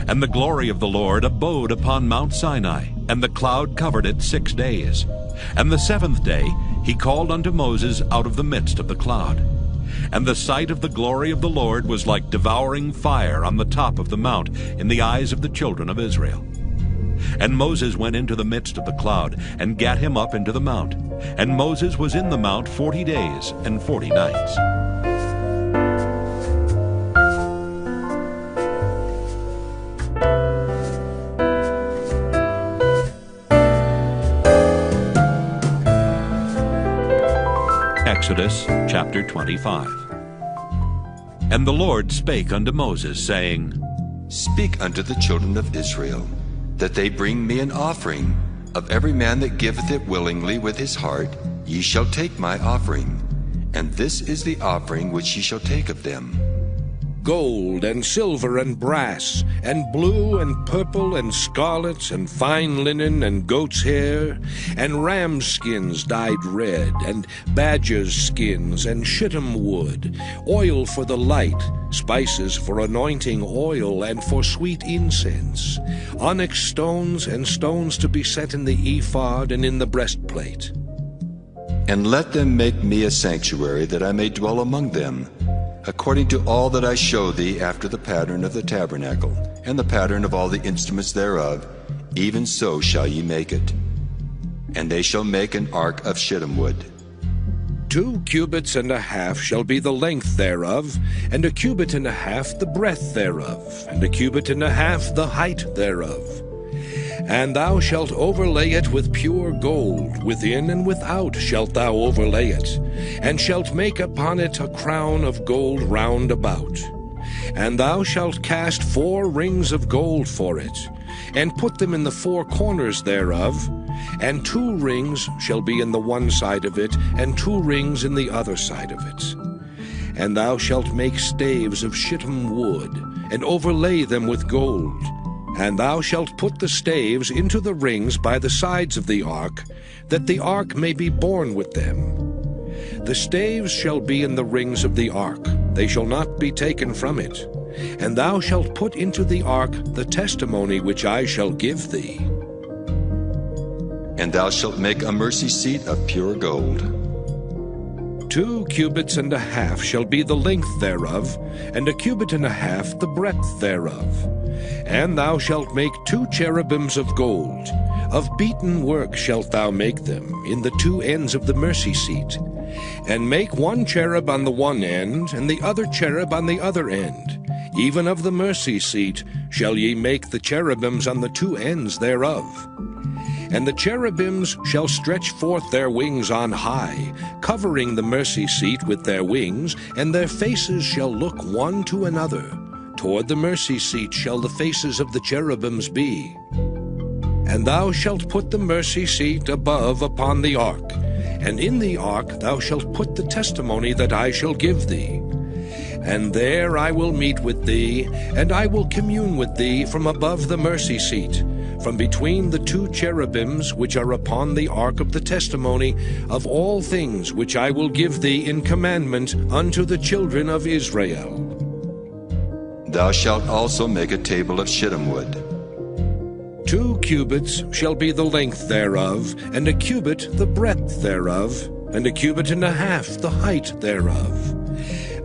And the glory of the Lord abode upon Mount Sinai, and the cloud covered it 6 days. And the 7th day he called unto Moses out of the midst of the cloud. And the sight of the glory of the Lord was like devouring fire on the top of the mount in the eyes of the children of Israel. And Moses went into the midst of the cloud, and gat him up into the mount. And Moses was in the mount 40 days and 40 nights. Exodus chapter 25. And the Lord spake unto Moses, saying, Speak unto the children of Israel, that they bring me an offering. Of every man that giveth it willingly with his heart, ye shall take my offering. And this is the offering which ye shall take of them. Gold and silver and brass, and blue and purple and scarlet, and fine linen and goat's hair, and ram's skins dyed red, and badger's skins, and shittim wood, oil for the light, spices for anointing oil and for sweet incense, onyx stones, and stones to be set in the ephod and in the breastplate. And let them make me a sanctuary, that I may dwell among them, according to all that I show thee, after the pattern of the tabernacle, and the pattern of all the instruments thereof, even so shall ye make it. And they shall make an ark of shittim wood. 2 cubits and a half shall be the length thereof, and 1 cubit and a half the breadth thereof, and 1 cubit and a half the height thereof. And thou shalt overlay it with pure gold, within and without shalt thou overlay it, and shalt make upon it a crown of gold round about. And thou shalt cast 4 rings of gold for it, and put them in the 4 corners thereof, and 2 rings shall be in the one side of it, and 2 rings in the other side of it. And thou shalt make staves of shittim wood, and overlay them with gold. And thou shalt put the staves into the rings by the sides of the ark, that the ark may be borne with them. The staves shall be in the rings of the ark, they shall not be taken from it. And thou shalt put into the ark the testimony which I shall give thee. And thou shalt make a mercy seat of pure gold. 2 cubits and a half shall be the length thereof, and 1 cubit and a half the breadth thereof. And thou shalt make 2 cherubims of gold. Of beaten work shalt thou make them, in the 2 ends of the mercy seat. And make 1 cherub on the one end, and the other cherub on the other end. Even of the mercy seat shall ye make the cherubims on the 2 ends thereof. And the cherubims shall stretch forth their wings on high, covering the mercy seat with their wings, and their faces shall look one to another. Toward the mercy seat shall the faces of the cherubims be. And thou shalt put the mercy seat above upon the ark, and in the ark thou shalt put the testimony that I shall give thee. And there I will meet with thee, and I will commune with thee from above the mercy seat, from between the two cherubims which are upon the ark of the testimony, of all things which I will give thee in commandment unto the children of Israel. Thou shalt also make a table of shittim wood. 2 cubits shall be the length thereof, and a cubit the breadth thereof, and a cubit and a half the height thereof.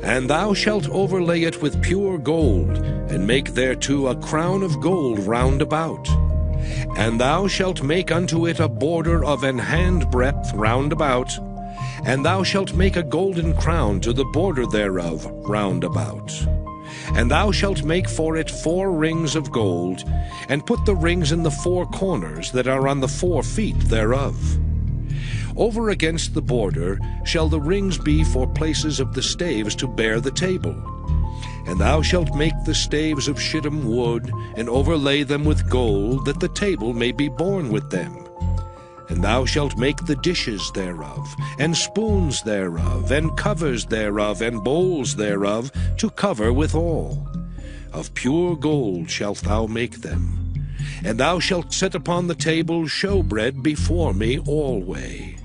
And thou shalt overlay it with pure gold, and make thereto a crown of gold round about. And thou shalt make unto it a border of an handbreadth round about, and thou shalt make a golden crown to the border thereof round about. And thou shalt make for it 4 rings of gold, and put the rings in the 4 corners that are on the 4 feet thereof. Over against the border shall the rings be for places of the staves to bear the table. And thou shalt make the staves of shittim wood, and overlay them with gold, that the table may be borne with them. And thou shalt make the dishes thereof, and spoons thereof, and covers thereof, and bowls thereof, to cover withal. Of pure gold shalt thou make them. And thou shalt set upon the table showbread before me alway.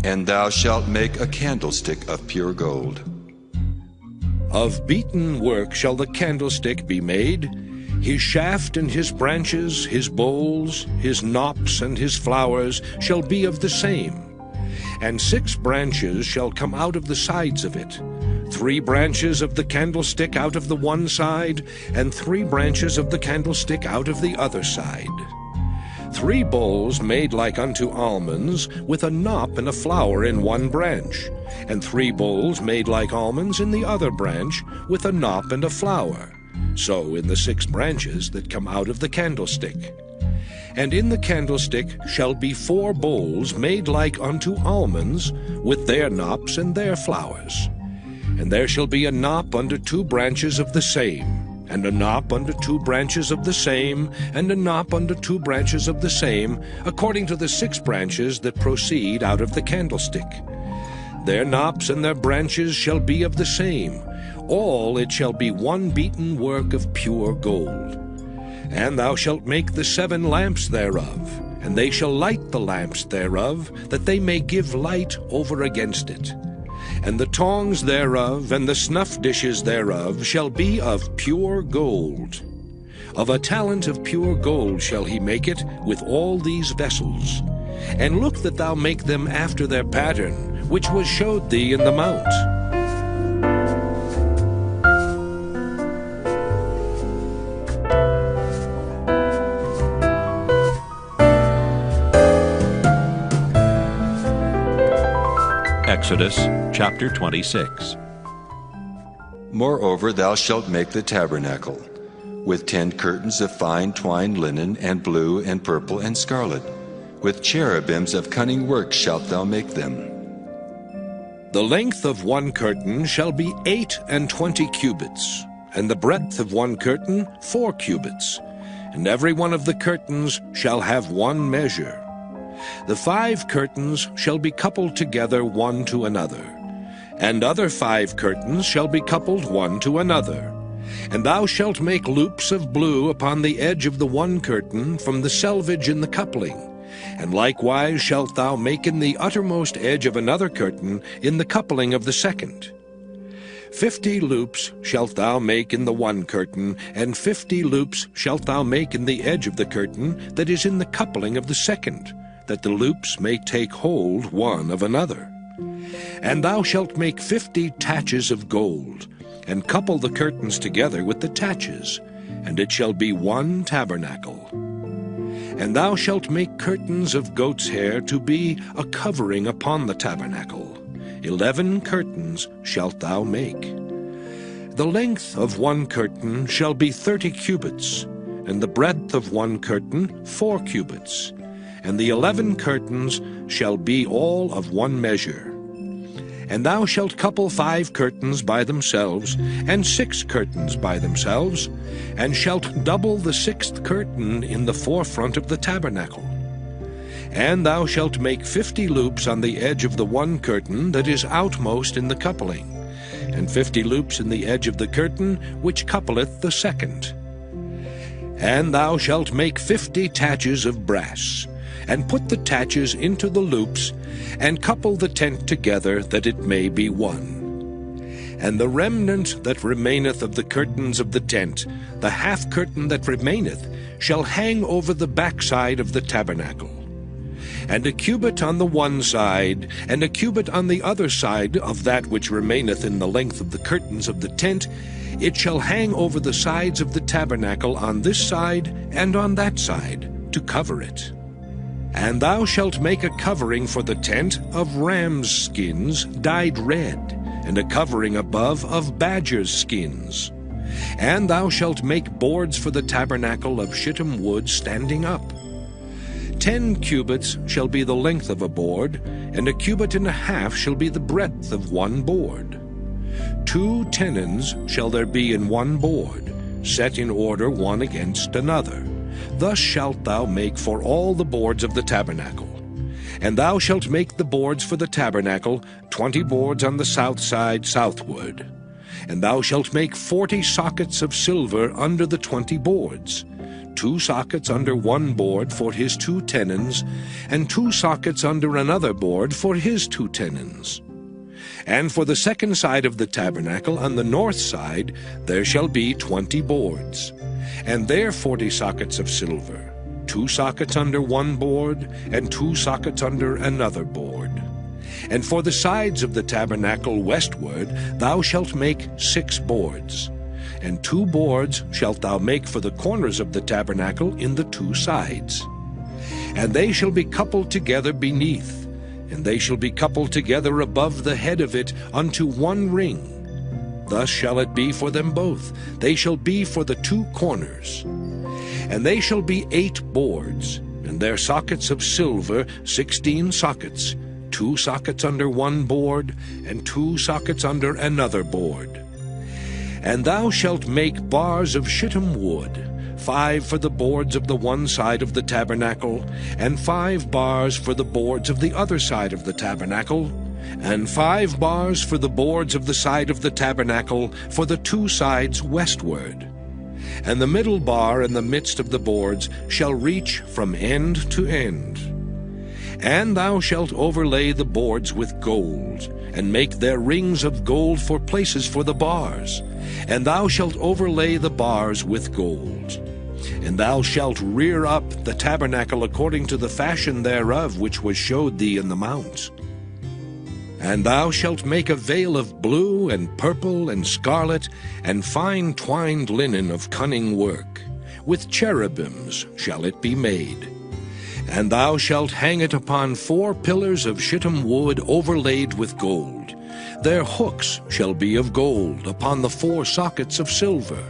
And thou shalt make a candlestick of pure gold. Of beaten work shall the candlestick be made. His shaft and his branches, his bowls, his knops and his flowers shall be of the same. And 6 branches shall come out of the sides of it, 3 branches of the candlestick out of the one side, and 3 branches of the candlestick out of the other side. 3 bowls made like unto almonds, with a knop and a flower in one branch, and 3 bowls made like almonds in the other branch, with a knop and a flower. So in the 6 branches that come out of the candlestick. And in the candlestick shall be 4 bowls made like unto almonds, with their knops and their flowers. And there shall be a knop under 2 branches of the same, and a knop under 2 branches of the same, and a knop under 2 branches of the same, according to the 6 branches that proceed out of the candlestick. Their knops and their branches shall be of the same. All it shall be one beaten work of pure gold. And thou shalt make the 7 lamps thereof, and they shall light the lamps thereof, that they may give light over against it. And the tongs thereof, and the snuff dishes thereof, shall be of pure gold. Of a talent of pure gold shall he make it, with all these vessels. And look that thou make them after their pattern, which was showed thee in the mount. Exodus chapter 26. Moreover, thou shalt make the tabernacle, with 10 curtains of fine twined linen, and blue, and purple, and scarlet. With cherubims of cunning work shalt thou make them. The length of one curtain shall be 28 cubits, and the breadth of one curtain 4 cubits, and every one of the curtains shall have one measure. The 5 curtains shall be coupled together one to another, and other 5 curtains shall be coupled one to another. And thou shalt make loops of blue upon the edge of the one curtain from the selvage in the coupling, and likewise shalt thou make in the uttermost edge of another curtain in the coupling of the second. 50 loops shalt thou make in the one curtain, and 50 loops shalt thou make in the edge of the curtain that is in the coupling of the second, that the loops may take hold one of another. And thou shalt make 50 taches of gold, and couple the curtains together with the taches, and it shall be one tabernacle. And thou shalt make curtains of goat's hair to be a covering upon the tabernacle. 11 curtains shalt thou make. The length of one curtain shall be 30 cubits, and the breadth of one curtain 4 cubits, and the 11 curtains shall be all of one measure. And thou shalt couple 5 curtains by themselves, and 6 curtains by themselves, and shalt double the 6th curtain in the forefront of the tabernacle. And thou shalt make 50 loops on the edge of the one curtain that is outmost in the coupling, and 50 loops in the edge of the curtain, which coupleth the second. And thou shalt make 50 taches of brass, and put the taches into the loops, and couple the tent together, that it may be one. And the remnant that remaineth of the curtains of the tent, the half curtain that remaineth, shall hang over the backside of the tabernacle. And a cubit on the one side, and a cubit on the other side of that which remaineth in the length of the curtains of the tent, it shall hang over the sides of the tabernacle on this side and on that side, to cover it. And thou shalt make a covering for the tent of rams' skins dyed red, and a covering above of badgers' skins. And thou shalt make boards for the tabernacle of shittim wood standing up. 10 cubits shall be the length of a board, and a cubit and a half shall be the breadth of one board. 2 tenons shall there be in one board, set in order one against another. Thus shalt thou make for all the boards of the tabernacle. And thou shalt make the boards for the tabernacle, 20 boards on the south side southward. And thou shalt make 40 sockets of silver under the 20 boards, 2 sockets under one board for his 2 tenons, and 2 sockets under another board for his 2 tenons. And for the second side of the tabernacle, on the north side, there shall be 20 boards, and there 40 sockets of silver, 2 sockets under one board, and 2 sockets under another board. And for the sides of the tabernacle westward thou shalt make 6 boards, and 2 boards shalt thou make for the corners of the tabernacle in the 2 sides. And they shall be coupled together beneath, and they shall be coupled together above the head of it unto one ring. Thus shall it be for them both. They shall be for the 2 corners. And they shall be 8 boards, and their sockets of silver 16 sockets, 2 sockets under one board, and 2 sockets under another board. And thou shalt make bars of shittim wood, 5 for the boards of the one side of the tabernacle, and 5 bars for the boards of the other side of the tabernacle, and 5 bars for the boards of the side of the tabernacle for the 2 sides westward. And the middle bar in the midst of the boards shall reach from end to end. And thou shalt overlay the boards with gold, and make their rings of gold for places for the bars. And thou shalt overlay the bars with gold. And thou shalt rear up the tabernacle according to the fashion thereof which was showed thee in the mount. And thou shalt make a veil of blue and purple and scarlet, and fine twined linen of cunning work. With cherubims shall it be made. And thou shalt hang it upon 4 pillars of shittim wood overlaid with gold. Their hooks shall be of gold upon the 4 sockets of silver.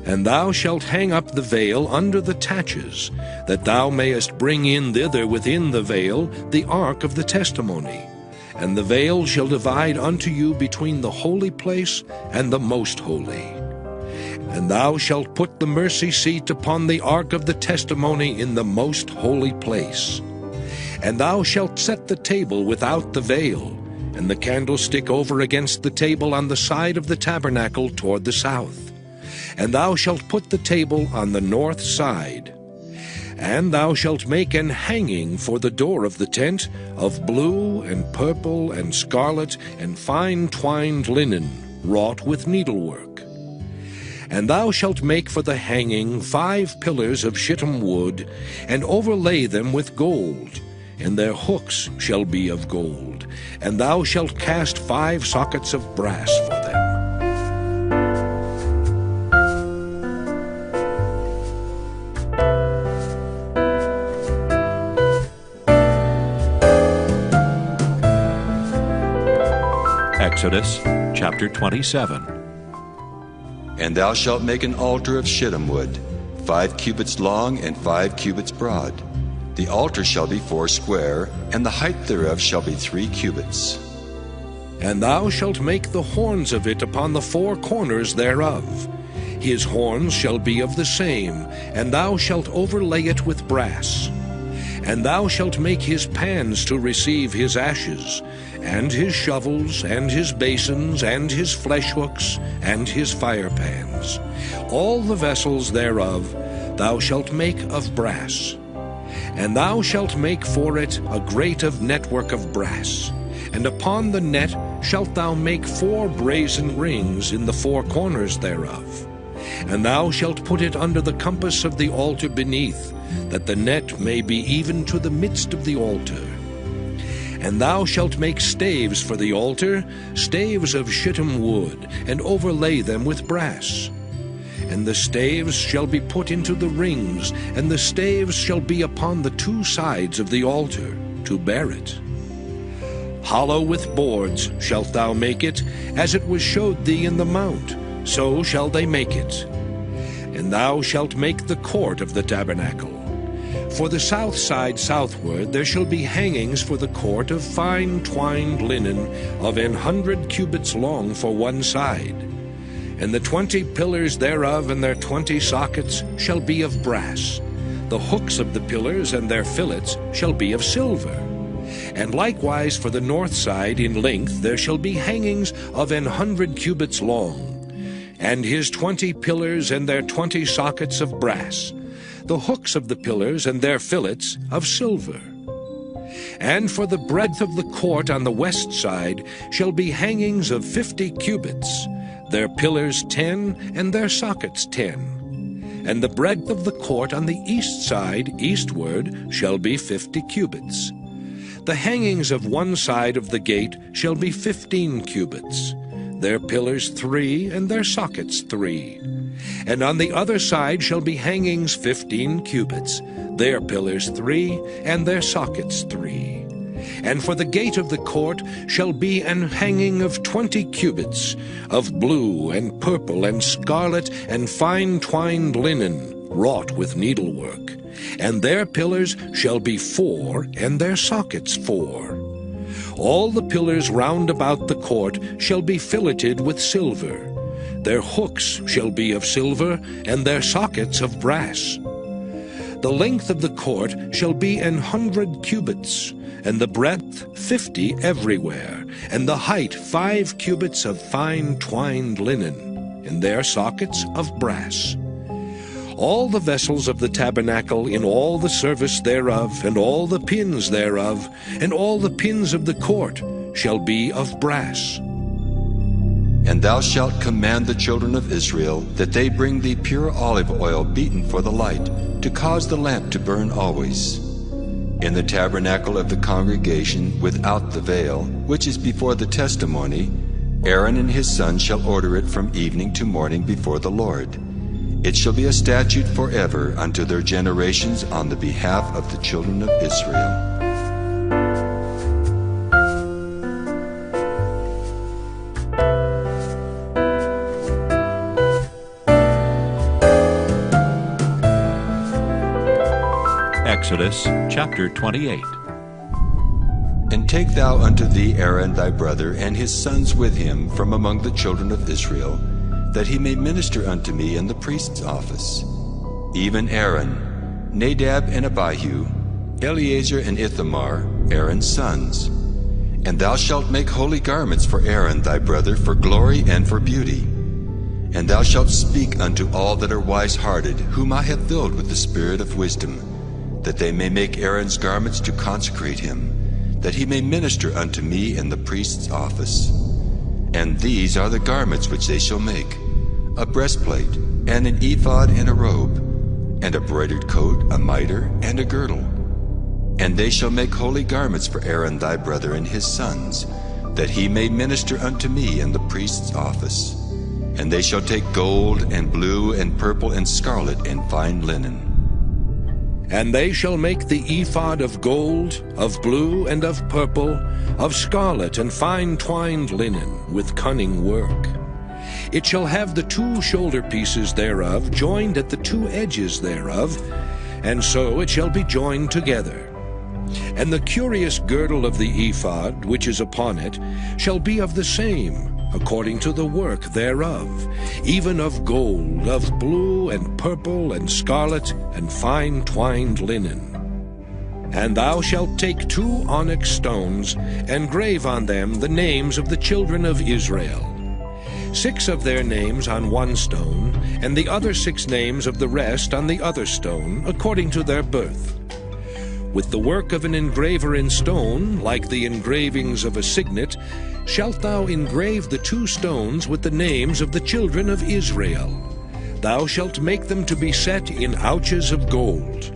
And thou shalt hang up the veil under the taches, that thou mayest bring in thither within the veil the ark of the testimony. And the veil shall divide unto you between the holy place and the most holy. And thou shalt put the mercy seat upon the ark of the testimony in the most holy place. And thou shalt set the table without the veil, and the candlestick over against the table on the side of the tabernacle toward the south. And thou shalt put the table on the north side. And thou shalt make an hanging for the door of the tent of blue and purple and scarlet and fine twined linen, wrought with needlework. And thou shalt make for the hanging 5 pillars of shittim wood, and overlay them with gold, and their hooks shall be of gold. And thou shalt cast 5 sockets of brass for them. Exodus chapter 27. And thou shalt make an altar of shittim wood, 5 cubits long and 5 cubits broad. The altar shall be 4 square, and the height thereof shall be 3 cubits. And thou shalt make the horns of it upon the 4 corners thereof. His horns shall be of the same, and thou shalt overlay it with brass. And thou shalt make his pans to receive his ashes, and his shovels, and his basins, and his flesh hooks, and his fire pans. All the vessels thereof thou shalt make of brass. And thou shalt make for it a grate of network of brass. And upon the net shalt thou make 4 brazen rings in the 4 corners thereof. And thou shalt put it under the compass of the altar beneath, that the net may be even to the midst of the altar. And thou shalt make staves for the altar, staves of shittim wood, and overlay them with brass. And the staves shall be put into the rings, and the staves shall be upon the 2 sides of the altar, to bear it. Hollow with boards shalt thou make it, as it was showed thee in the mount, so shall they make it. And thou shalt make the court of the tabernacle. For the south side southward there shall be hangings for the court of fine twined linen of 100 cubits long for one side. And the 20 pillars thereof and their 20 sockets shall be of brass. The hooks of the pillars and their fillets shall be of silver. And likewise for the north side in length there shall be hangings of 100 cubits long, and his 20 pillars and their 20 sockets of brass, the hooks of the pillars and their fillets of silver. And for the breadth of the court on the west side shall be hangings of 50 cubits, their pillars 10, and their sockets 10. And the breadth of the court on the east side eastward shall be 50 cubits. The hangings of one side of the gate shall be 15 cubits, their pillars 3, and their sockets 3. And on the other side shall be hangings 15 cubits, their pillars 3, and their sockets 3. And for the gate of the court shall be an hanging of 20 cubits, of blue and purple and scarlet and fine twined linen, wrought with needlework. And their pillars shall be 4, and their sockets 4. All the pillars round about the court shall be filleted with silver. Their hooks shall be of silver, and their sockets of brass. The length of the court shall be 100 cubits, and the breadth 50 everywhere, and the height 5 cubits of fine twined linen, and their sockets of brass. All the vessels of the tabernacle in all the service thereof, and all the pins thereof, and all the pins of the court shall be of brass. And thou shalt command the children of Israel that they bring thee pure olive oil beaten for the light, to cause the lamp to burn always. In the tabernacle of the congregation without the veil, which is before the testimony, Aaron and his sons shall order it from evening to morning before the Lord. It shall be a statute forever unto their generations on the behalf of the children of Israel. Exodus chapter 28. And take thou unto thee Aaron thy brother and his sons with him from among the children of Israel, that he may minister unto me in the priest's office. Even Aaron, Nadab and Abihu, Eleazar and Ithamar, Aaron's sons. And thou shalt make holy garments for Aaron thy brother for glory and for beauty. And thou shalt speak unto all that are wise-hearted, whom I have filled with the spirit of wisdom, that they may make Aaron's garments to consecrate him, that he may minister unto me in the priest's office. And these are the garments which they shall make: a breastplate, and an ephod and a robe, and a broidered coat, a mitre, and a girdle. And they shall make holy garments for Aaron thy brother and his sons, that he may minister unto me in the priest's office. And they shall take gold, and blue, and purple, and scarlet, and fine linen. And they shall make the ephod of gold, of blue, and of purple, of scarlet and fine twined linen, with cunning work. It shall have the 2 shoulder pieces thereof joined at the 2 edges thereof, and so it shall be joined together. And the curious girdle of the ephod, which is upon it, shall be of the same, according to the work thereof, even of gold, of blue, and purple, and scarlet, and fine twined linen. And thou shalt take 2 onyx stones, and grave on them the names of the children of Israel, 6 of their names on one stone, and the other 6 names of the rest on the other stone, according to their birth. With the work of an engraver in stone, like the engravings of a signet, shalt thou engrave the 2 stones with the names of the children of Israel. Thou shalt make them to be set in ouches of gold.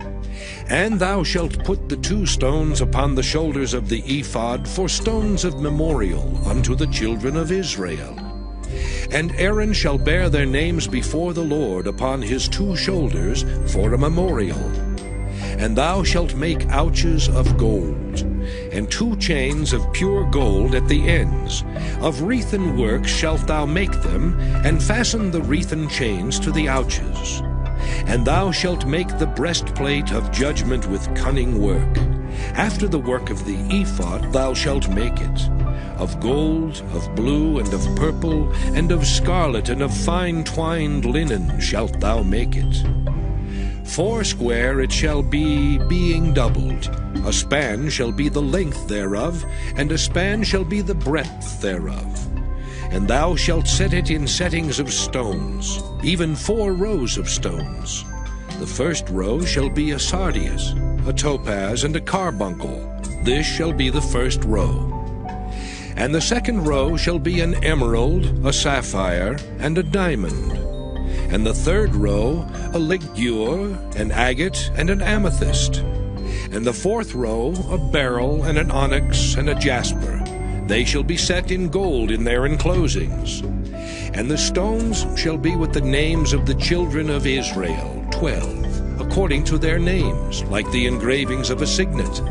And thou shalt put the 2 stones upon the shoulders of the ephod for stones of memorial unto the children of Israel. And Aaron shall bear their names before the Lord upon his 2 shoulders for a memorial. And thou shalt make ouches of gold, and 2 chains of pure gold at the ends. Of wreathen work shalt thou make them, and fasten the wreathen chains to the ouches. And thou shalt make the breastplate of judgment with cunning work. After the work of the ephod thou shalt make it. Of gold, of blue, and of purple, and of scarlet, and of fine twined linen shalt thou make it. 4 it shall be, being doubled. A span shall be the length thereof, and a span shall be the breadth thereof. And thou shalt set it in settings of stones, even 4 rows of stones. The first row shall be a sardius, a topaz, and a carbuncle. This shall be the first row. And the second row shall be an emerald, a sapphire, and a diamond. And the third row a ligure, an agate, and an amethyst. And the 4th row a beryl, and an onyx, and a jasper. They shall be set in gold in their enclosings. And the stones shall be with the names of the children of Israel, 12, according to their names, like the engravings of a signet.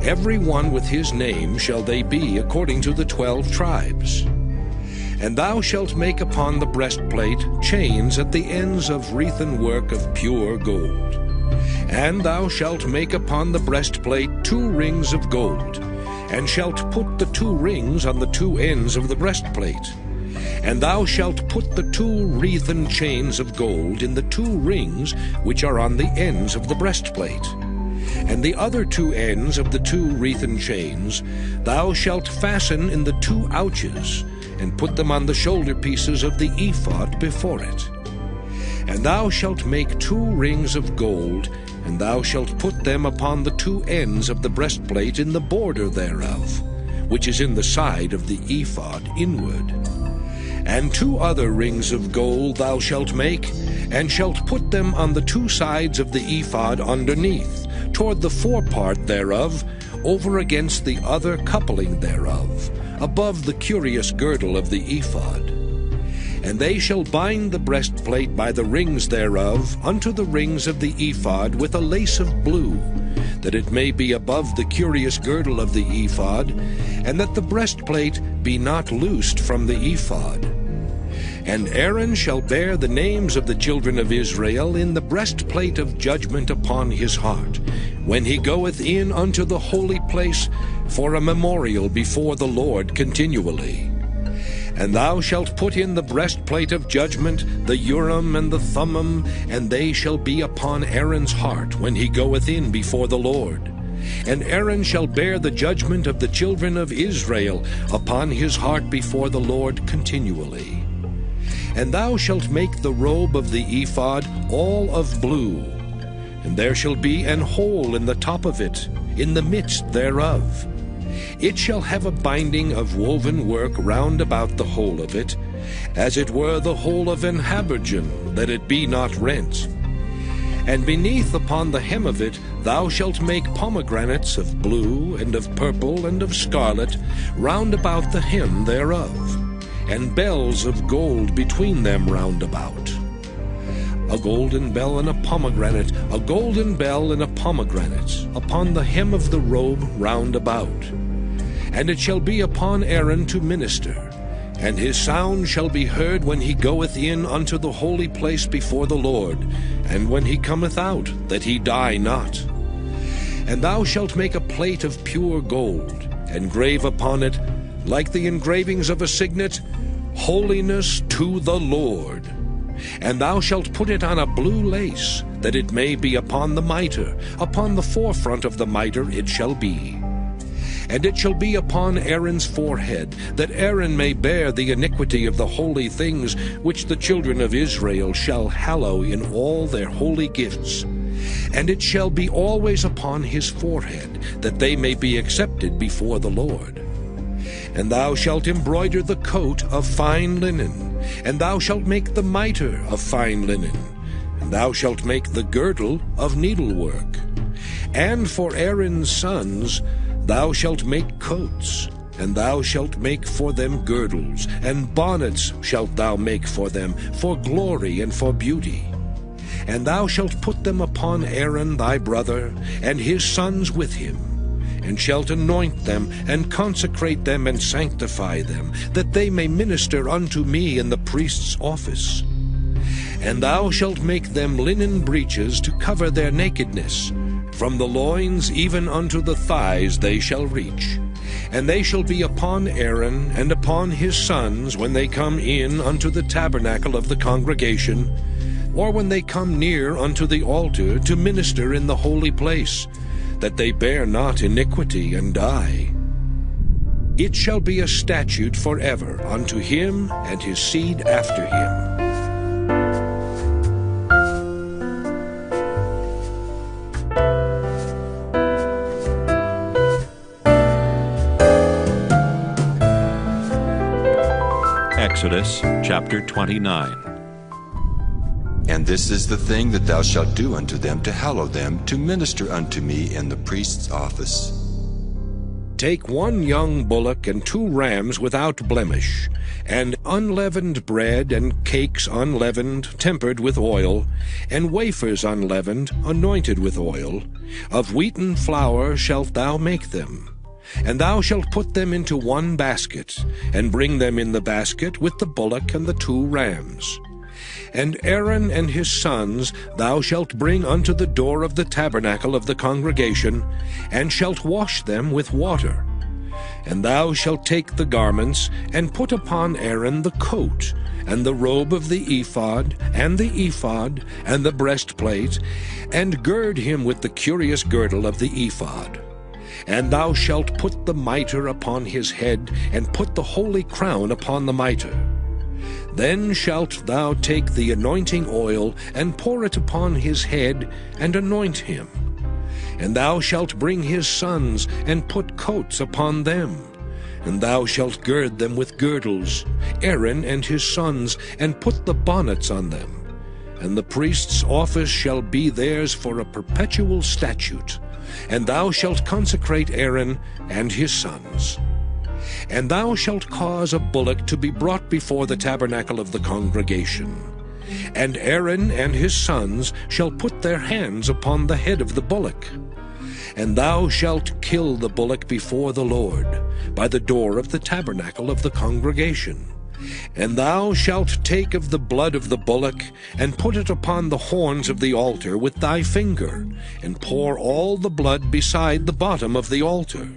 Every one with his name shall they be according to the 12 tribes. And thou shalt make upon the breastplate chains at the ends of wreathen work of pure gold. And thou shalt make upon the breastplate 2 rings of gold, and shalt put the 2 rings on the 2 ends of the breastplate. And thou shalt put the 2 wreathen chains of gold in the 2 rings which are on the ends of the breastplate. And the other 2 ends of the 2 wreathen chains thou shalt fasten in the 2 ouches, and put them on the shoulder pieces of the ephod before it. And thou shalt make 2 rings of gold, and thou shalt put them upon the 2 ends of the breastplate in the border thereof, which is in the side of the ephod inward. And 2 other rings of gold thou shalt make, and shalt put them on the 2 sides of the ephod underneath, toward the forepart thereof, over against the other coupling thereof, above the curious girdle of the ephod. And they shall bind the breastplate by the rings thereof unto the rings of the ephod with a lace of blue, that it may be above the curious girdle of the ephod, and that the breastplate be not loosed from the ephod. And Aaron shall bear the names of the children of Israel in the breastplate of judgment upon his heart, when he goeth in unto the holy place for a memorial before the Lord continually. And thou shalt put in the breastplate of judgment the Urim and the Thummim, and they shall be upon Aaron's heart when he goeth in before the Lord. And Aaron shall bear the judgment of the children of Israel upon his heart before the Lord continually. And thou shalt make the robe of the ephod all of blue, and there shall be an hole in the top of it, in the midst thereof. It shall have a binding of woven work round about the whole of it, as it were the whole of an habergeon, that it be not rent. And beneath upon the hem of it thou shalt make pomegranates of blue, and of purple, and of scarlet, round about the hem thereof, and bells of gold between them round about. A golden bell and a pomegranate, a golden bell and a pomegranate, upon the hem of the robe round about. And it shall be upon Aaron to minister, and his sound shall be heard when he goeth in unto the holy place before the Lord, and when he cometh out, that he die not. And thou shalt make a plate of pure gold, and grave upon it, like the engravings of a signet, Holiness to the Lord. And thou shalt put it on a blue lace, that it may be upon the mitre, upon the forefront of the mitre it shall be. And it shall be upon Aaron's forehead, that Aaron may bear the iniquity of the holy things which the children of Israel shall hallow in all their holy gifts. And it shall be always upon his forehead, that they may be accepted before the Lord. And thou shalt embroider the coat of fine linen, and thou shalt make the mitre of fine linen, and thou shalt make the girdle of needlework. And for Aaron's sons thou shalt make coats, and thou shalt make for them girdles, and bonnets shalt thou make for them, for glory and for beauty. And thou shalt put them upon Aaron thy brother, and his sons with him, and shalt anoint them, and consecrate them, and sanctify them, that they may minister unto me in the priest's office. And thou shalt make them linen breeches to cover their nakedness. From the loins even unto the thighs they shall reach. And they shall be upon Aaron and upon his sons when they come in unto the tabernacle of the congregation, or when they come near unto the altar to minister in the holy place, that they bear not iniquity and die. It shall be a statute forever unto him and his seed after him. Exodus chapter 29. And this is the thing that thou shalt do unto them to hallow them, to minister unto me in the priest's office. Take 1 young bullock and 2 rams without blemish, and unleavened bread and cakes unleavened, tempered with oil, and wafers unleavened, anointed with oil. Of wheaten flour shalt thou make them. And thou shalt put them into 1 basket, and bring them in the basket with the bullock and the 2 rams. And Aaron and his sons thou shalt bring unto the door of the tabernacle of the congregation, and shalt wash them with water. And thou shalt take the garments, and put upon Aaron the coat, and the robe of the ephod, and the breastplate, and gird him with the curious girdle of the ephod. And thou shalt put the mitre upon his head, and put the holy crown upon the mitre. Then shalt thou take the anointing oil, and pour it upon his head, and anoint him. And thou shalt bring his sons, and put coats upon them. And thou shalt gird them with girdles, Aaron and his sons, and put the bonnets on them. And the priest's office shall be theirs for a perpetual statute. And thou shalt consecrate Aaron and his sons. And thou shalt cause a bullock to be brought before the tabernacle of the congregation. And Aaron and his sons shall put their hands upon the head of the bullock. And thou shalt kill the bullock before the Lord, by the door of the tabernacle of the congregation. And thou shalt take of the blood of the bullock, and put it upon the horns of the altar with thy finger, and pour all the blood beside the bottom of the altar.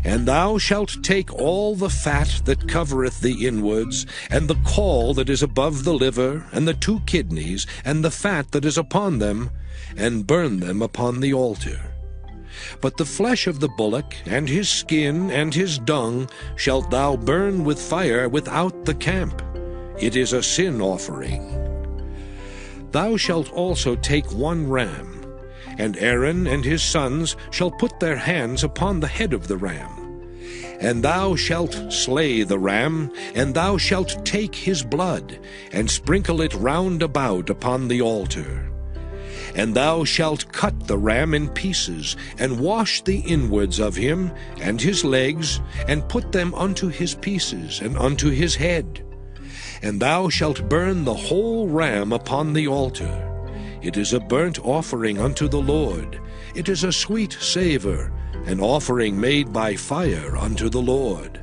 And thou shalt take all the fat that covereth the inwards, and the caul that is above the liver, and the 2 kidneys, and the fat that is upon them, and burn them upon the altar. But the flesh of the bullock, and his skin, and his dung, shalt thou burn with fire without the camp. It is a sin offering. Thou shalt also take 1 ram, and Aaron and his sons shall put their hands upon the head of the ram. And thou shalt slay the ram, and thou shalt take his blood, and sprinkle it round about upon the altar. And thou shalt cut the ram in pieces, and wash the inwards of him, and his legs, and put them unto his pieces, and unto his head. And thou shalt burn the whole ram upon the altar. It is a burnt offering unto the Lord. It is a sweet savour, an offering made by fire unto the Lord.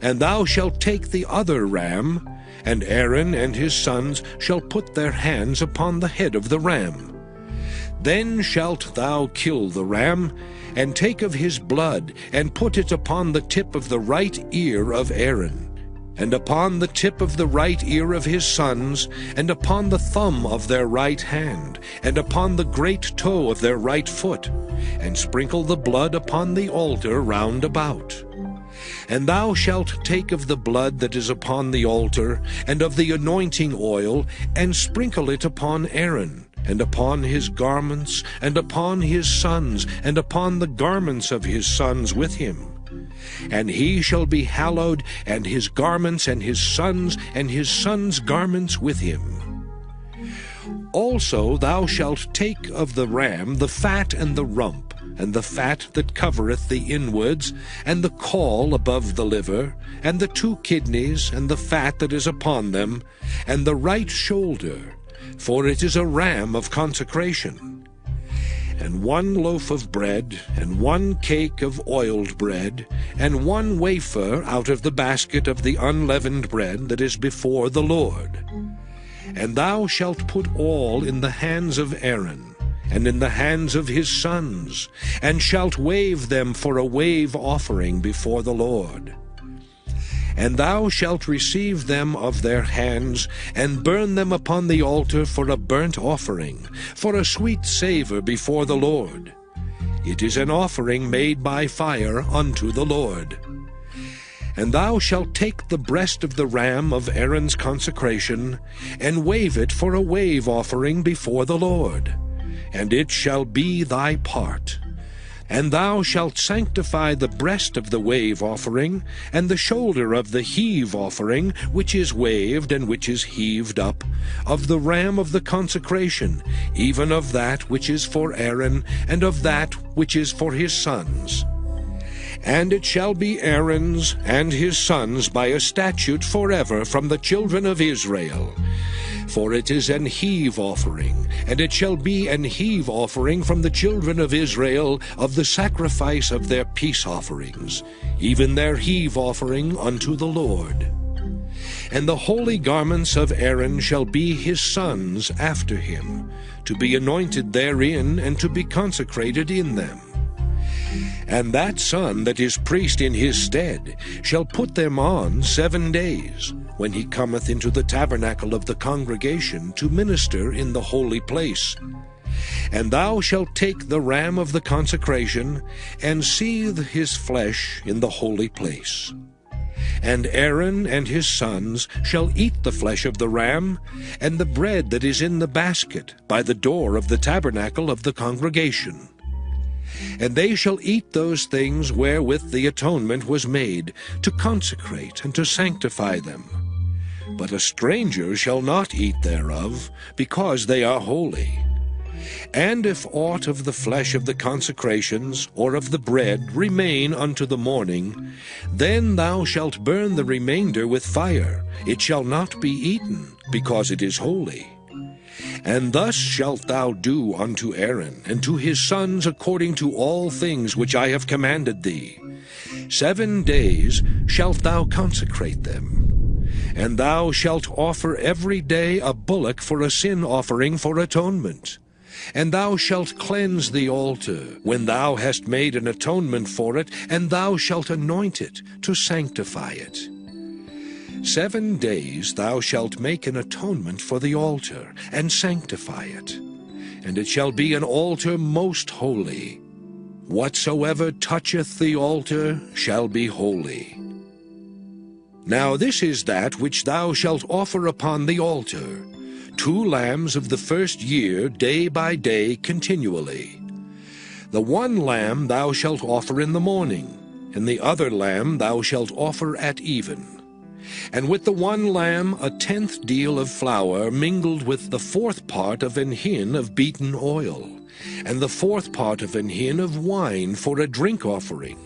And thou shalt take the other ram, and Aaron and his sons shall put their hands upon the head of the ram. Then shalt thou kill the ram, and take of his blood, and put it upon the tip of the right ear of Aaron. and upon the tip of the right ear of his sons, and upon the thumb of their right hand, and upon the great toe of their right foot, and sprinkle the blood upon the altar round about. And thou shalt take of the blood that is upon the altar, and of the anointing oil, and sprinkle it upon Aaron, and upon his garments, and upon his sons, and upon the garments of his sons with him. And he shall be hallowed, and his garments, and his sons' garments with him. Also thou shalt take of the ram the fat and the rump, and the fat that covereth the inwards, and the caul above the liver, and the 2 kidneys, and the fat that is upon them, and the right shoulder, for it is a ram of consecration. And 1 loaf of bread, and 1 cake of oiled bread, and 1 wafer out of the basket of the unleavened bread that is before the Lord. And thou shalt put all in the hands of Aaron, and in the hands of his sons, and shalt wave them for a wave offering before the Lord. And thou shalt receive them of their hands, and burn them upon the altar for a burnt offering, for a sweet savour before the Lord. It is an offering made by fire unto the Lord. And thou shalt take the breast of the ram of Aaron's consecration, and wave it for a wave offering before the Lord, and it shall be thy part. And thou shalt sanctify the breast of the wave offering, and the shoulder of the heave offering, which is waved and which is heaved up, of the ram of the consecration, even of that which is for Aaron, and of that which is for his sons. And it shall be Aaron's and his sons by a statute forever from the children of Israel. For it is an heave offering, and it shall be an heave offering from the children of Israel of the sacrifice of their peace offerings, even their heave offering unto the Lord. And the holy garments of Aaron shall be his sons after him, to be anointed therein and to be consecrated in them. And that son that is priest in his stead shall put them on 7 days, when he cometh into the tabernacle of the congregation to minister in the holy place. And thou shalt take the ram of the consecration, and seethe his flesh in the holy place. And Aaron and his sons shall eat the flesh of the ram, and the bread that is in the basket by the door of the tabernacle of the congregation. And they shall eat those things wherewith the atonement was made, to consecrate and to sanctify them. But a stranger shall not eat thereof, because they are holy. And if aught of the flesh of the consecrations, or of the bread, remain unto the morning, then thou shalt burn the remainder with fire. It shall not be eaten, because it is holy. And thus shalt thou do unto Aaron and to his sons according to all things which I have commanded thee. 7 days shalt thou consecrate them. And thou shalt offer every day a bullock for a sin offering for atonement. And thou shalt cleanse the altar, when thou hast made an atonement for it, and thou shalt anoint it, to sanctify it. 7 days thou shalt make an atonement for the altar, and sanctify it. And it shall be an altar most holy. Whatsoever toucheth the altar shall be holy. Now this is that which thou shalt offer upon the altar, 2 lambs of the first year, day by day, continually. The 1 lamb thou shalt offer in the morning, and the other lamb thou shalt offer at even. And with the 1 lamb 1/10 deal of flour mingled with the 4th part of an hin of beaten oil, and the 4th part of an hin of wine for a drink offering.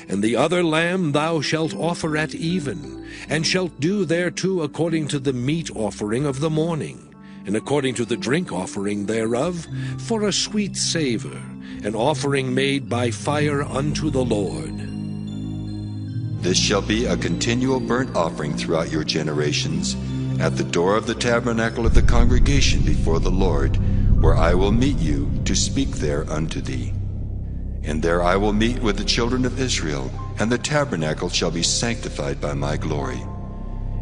And the other lamb thou shalt offer at even, and shalt do thereto according to the meat offering of the morning, and according to the drink offering thereof, for a sweet savour, an offering made by fire unto the Lord. This shall be a continual burnt offering throughout your generations, at the door of the tabernacle of the congregation before the Lord, where I will meet you to speak there unto thee. And there I will meet with the children of Israel, and the tabernacle shall be sanctified by my glory.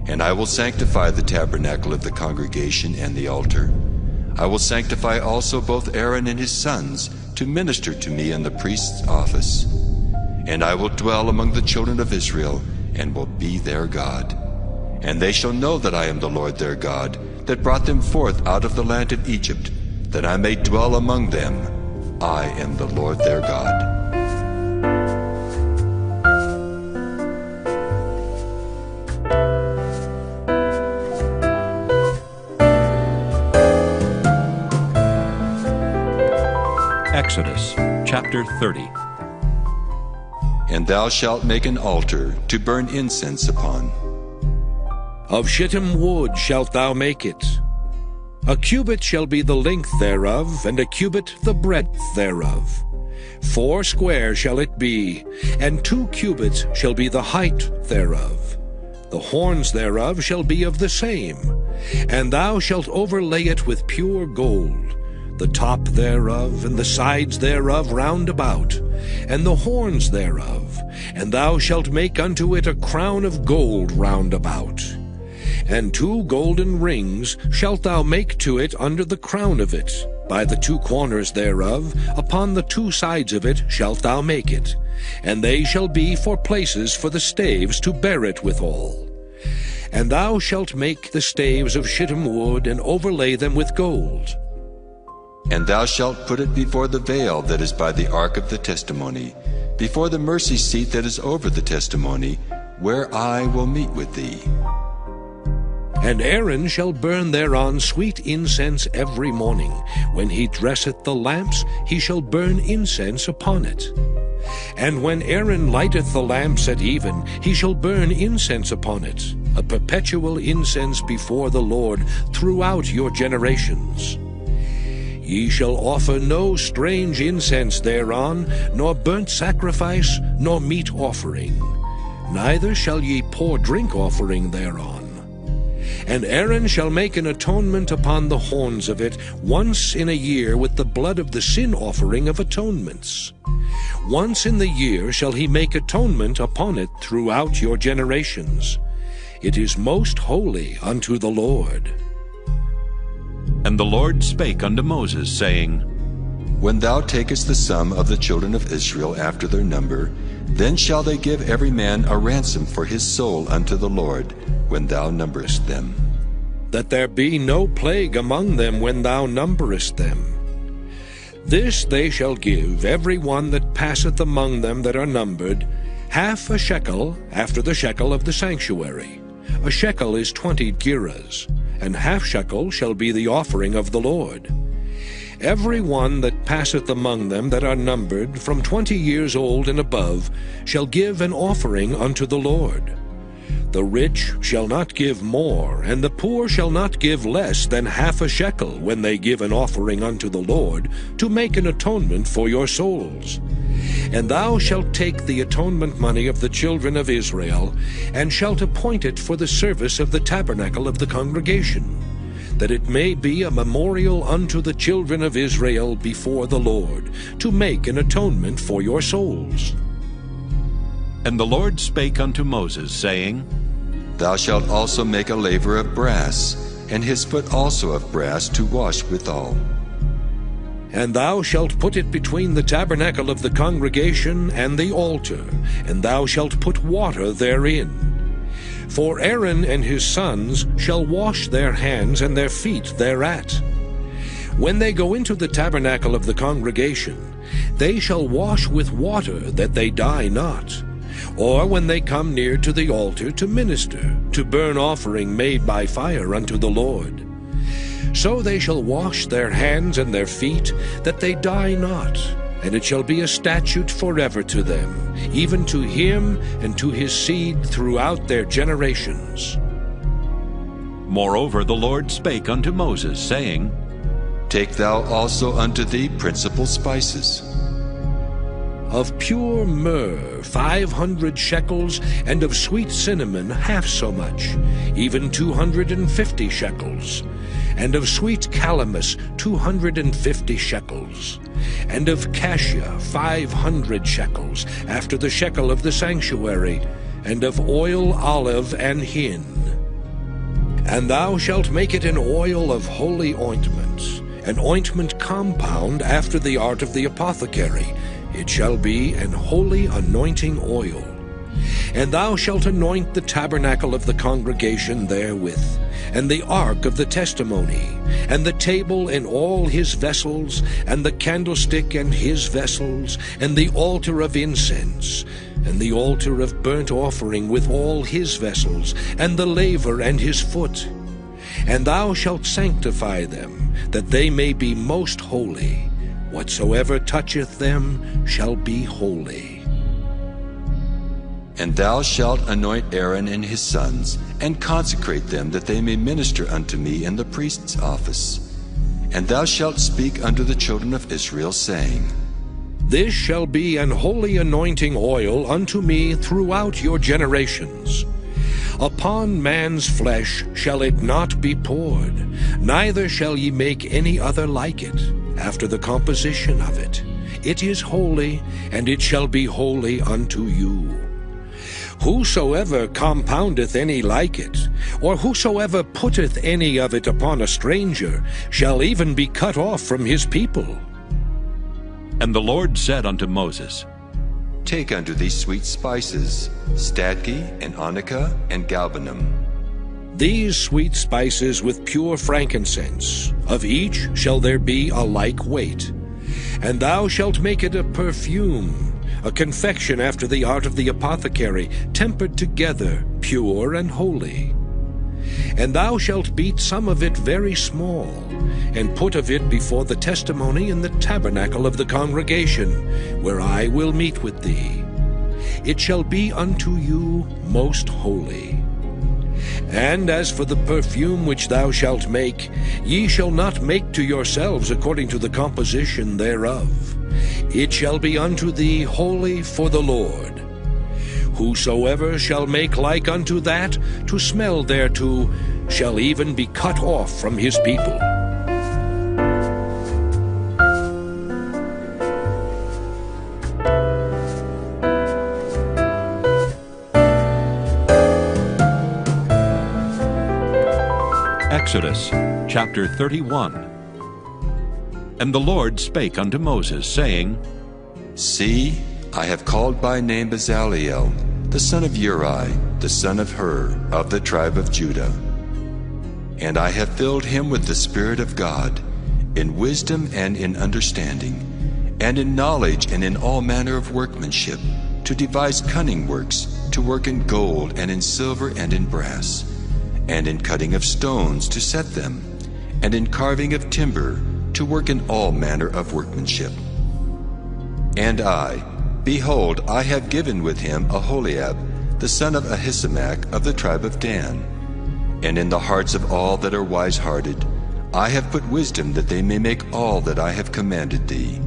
And I will sanctify the tabernacle of the congregation and the altar. I will sanctify also both Aaron and his sons to minister to me in the priest's office. And I will dwell among the children of Israel, and will be their God. And they shall know that I am the Lord their God, that brought them forth out of the land of Egypt, that I may dwell among them. I am the Lord their God. Exodus chapter 30. And thou shalt make an altar to burn incense upon. Of shittim wood shalt thou make it. A cubit shall be the length thereof, and a cubit the breadth thereof. 4 square shall it be, and 2 cubits shall be the height thereof. The horns thereof shall be of the same, and thou shalt overlay it with pure gold, the top thereof, and the sides thereof round about, and the horns thereof, and thou shalt make unto it a crown of gold round about. And 2 golden rings shalt thou make to it under the crown of it, by the 2 corners thereof, upon the 2 sides of it shalt thou make it, and they shall be for places for the staves to bear it withal. And thou shalt make the staves of shittim wood, and overlay them with gold. And thou shalt put it before the veil that is by the ark of the testimony, before the mercy seat that is over the testimony, where I will meet with thee. And Aaron shall burn thereon sweet incense every morning. When he dresseth the lamps, he shall burn incense upon it. And when Aaron lighteth the lamps at even, he shall burn incense upon it, a perpetual incense before the Lord throughout your generations. Ye shall offer no strange incense thereon, nor burnt sacrifice, nor meat offering. Neither shall ye pour drink offering thereon. And Aaron shall make an atonement upon the horns of it once in a year with the blood of the sin offering of atonements. Once in the year shall he make atonement upon it throughout your generations. It is most holy unto the Lord. And the Lord spake unto Moses, saying, When thou takest the sum of the children of Israel after their number, then shall they give every man a ransom for his soul unto the Lord, when thou numberest them. That there be no plague among them when thou numberest them. This they shall give every one that passeth among them that are numbered, 1/2 shekel after the shekel of the sanctuary. A shekel is 20 gerahs, and 1/2 shekel shall be the offering of the Lord. Every one that passeth among them that are numbered, from 20 years old and above, shall give an offering unto the Lord. The rich shall not give more, and the poor shall not give less than 1/2 shekel when they give an offering unto the Lord, to make an atonement for your souls. And thou shalt take the atonement money of the children of Israel, and shalt appoint it for the service of the tabernacle of the congregation, that it may be a memorial unto the children of Israel before the Lord, to make an atonement for your souls. And the Lord spake unto Moses, saying, Thou shalt also make a laver of brass, and his foot also of brass to wash withal. And thou shalt put it between the tabernacle of the congregation and the altar, and thou shalt put water therein. For Aaron and his sons shall wash their hands and their feet thereat. When they go into the tabernacle of the congregation, they shall wash with water, that they die not. Or when they come near to the altar to minister, to burn offering made by fire unto the Lord. So they shall wash their hands and their feet, that they die not. And it shall be a statute forever to them, even to him and to his seed throughout their generations. Moreover the Lord spake unto Moses, saying, Take thou also unto thee principal spices. Of pure myrrh 500 shekels, and of sweet cinnamon 1/2 so much, even 250 shekels. And of sweet calamus 250 shekels. And of cassia 500 shekels, after the shekel of the sanctuary, and of oil, olive, and hin. And thou shalt make it an oil of holy ointment, an ointment compound after the art of the apothecary. It shall be an holy anointing oil. And thou shalt anoint the tabernacle of the congregation therewith, and the ark of the testimony, and the table and all his vessels, and the candlestick and his vessels, and the altar of incense, and the altar of burnt offering with all his vessels, and the laver and his foot. And thou shalt sanctify them, that they may be most holy. Whatsoever toucheth them shall be holy. And thou shalt anoint Aaron and his sons, and consecrate them, that they may minister unto me in the priest's office. And thou shalt speak unto the children of Israel, saying, This shall be an holy anointing oil unto me throughout your generations. Upon man's flesh shall it not be poured, neither shall ye make any other like it, after the composition of it. It is holy, and it shall be holy unto you. Whosoever compoundeth any like it, or whosoever putteth any of it upon a stranger, shall even be cut off from his people. And the Lord said unto Moses, Take unto thee sweet spices, stadge, and onycha, and galbanum. These sweet spices with pure frankincense, of each shall there be a like weight. And thou shalt make it a perfume, a confection after the art of the apothecary, tempered together, pure and holy. And thou shalt beat some of it very small, and put of it before the testimony in the tabernacle of the congregation, where I will meet with thee. It shall be unto you most holy. And as for the perfume which thou shalt make, ye shall not make to yourselves according to the composition thereof. It shall be unto thee holy for the Lord. Whosoever shall make like unto that, to smell thereto, shall even be cut off from his people. Exodus chapter 31. And the Lord spake unto Moses, saying, See, I have called by name Bezaleel, the son of Uri, the son of Hur, of the tribe of Judah. And I have filled him with the Spirit of God, in wisdom and in understanding, and in knowledge and in all manner of workmanship, to devise cunning works, to work in gold and in silver and in brass, and in cutting of stones to set them, and in carving of timber, to work in all manner of workmanship. And I, behold, I have given with him Aholiab, the son of Ahisamach of the tribe of Dan. And in the hearts of all that are wise-hearted, I have put wisdom, that they may make all that I have commanded thee.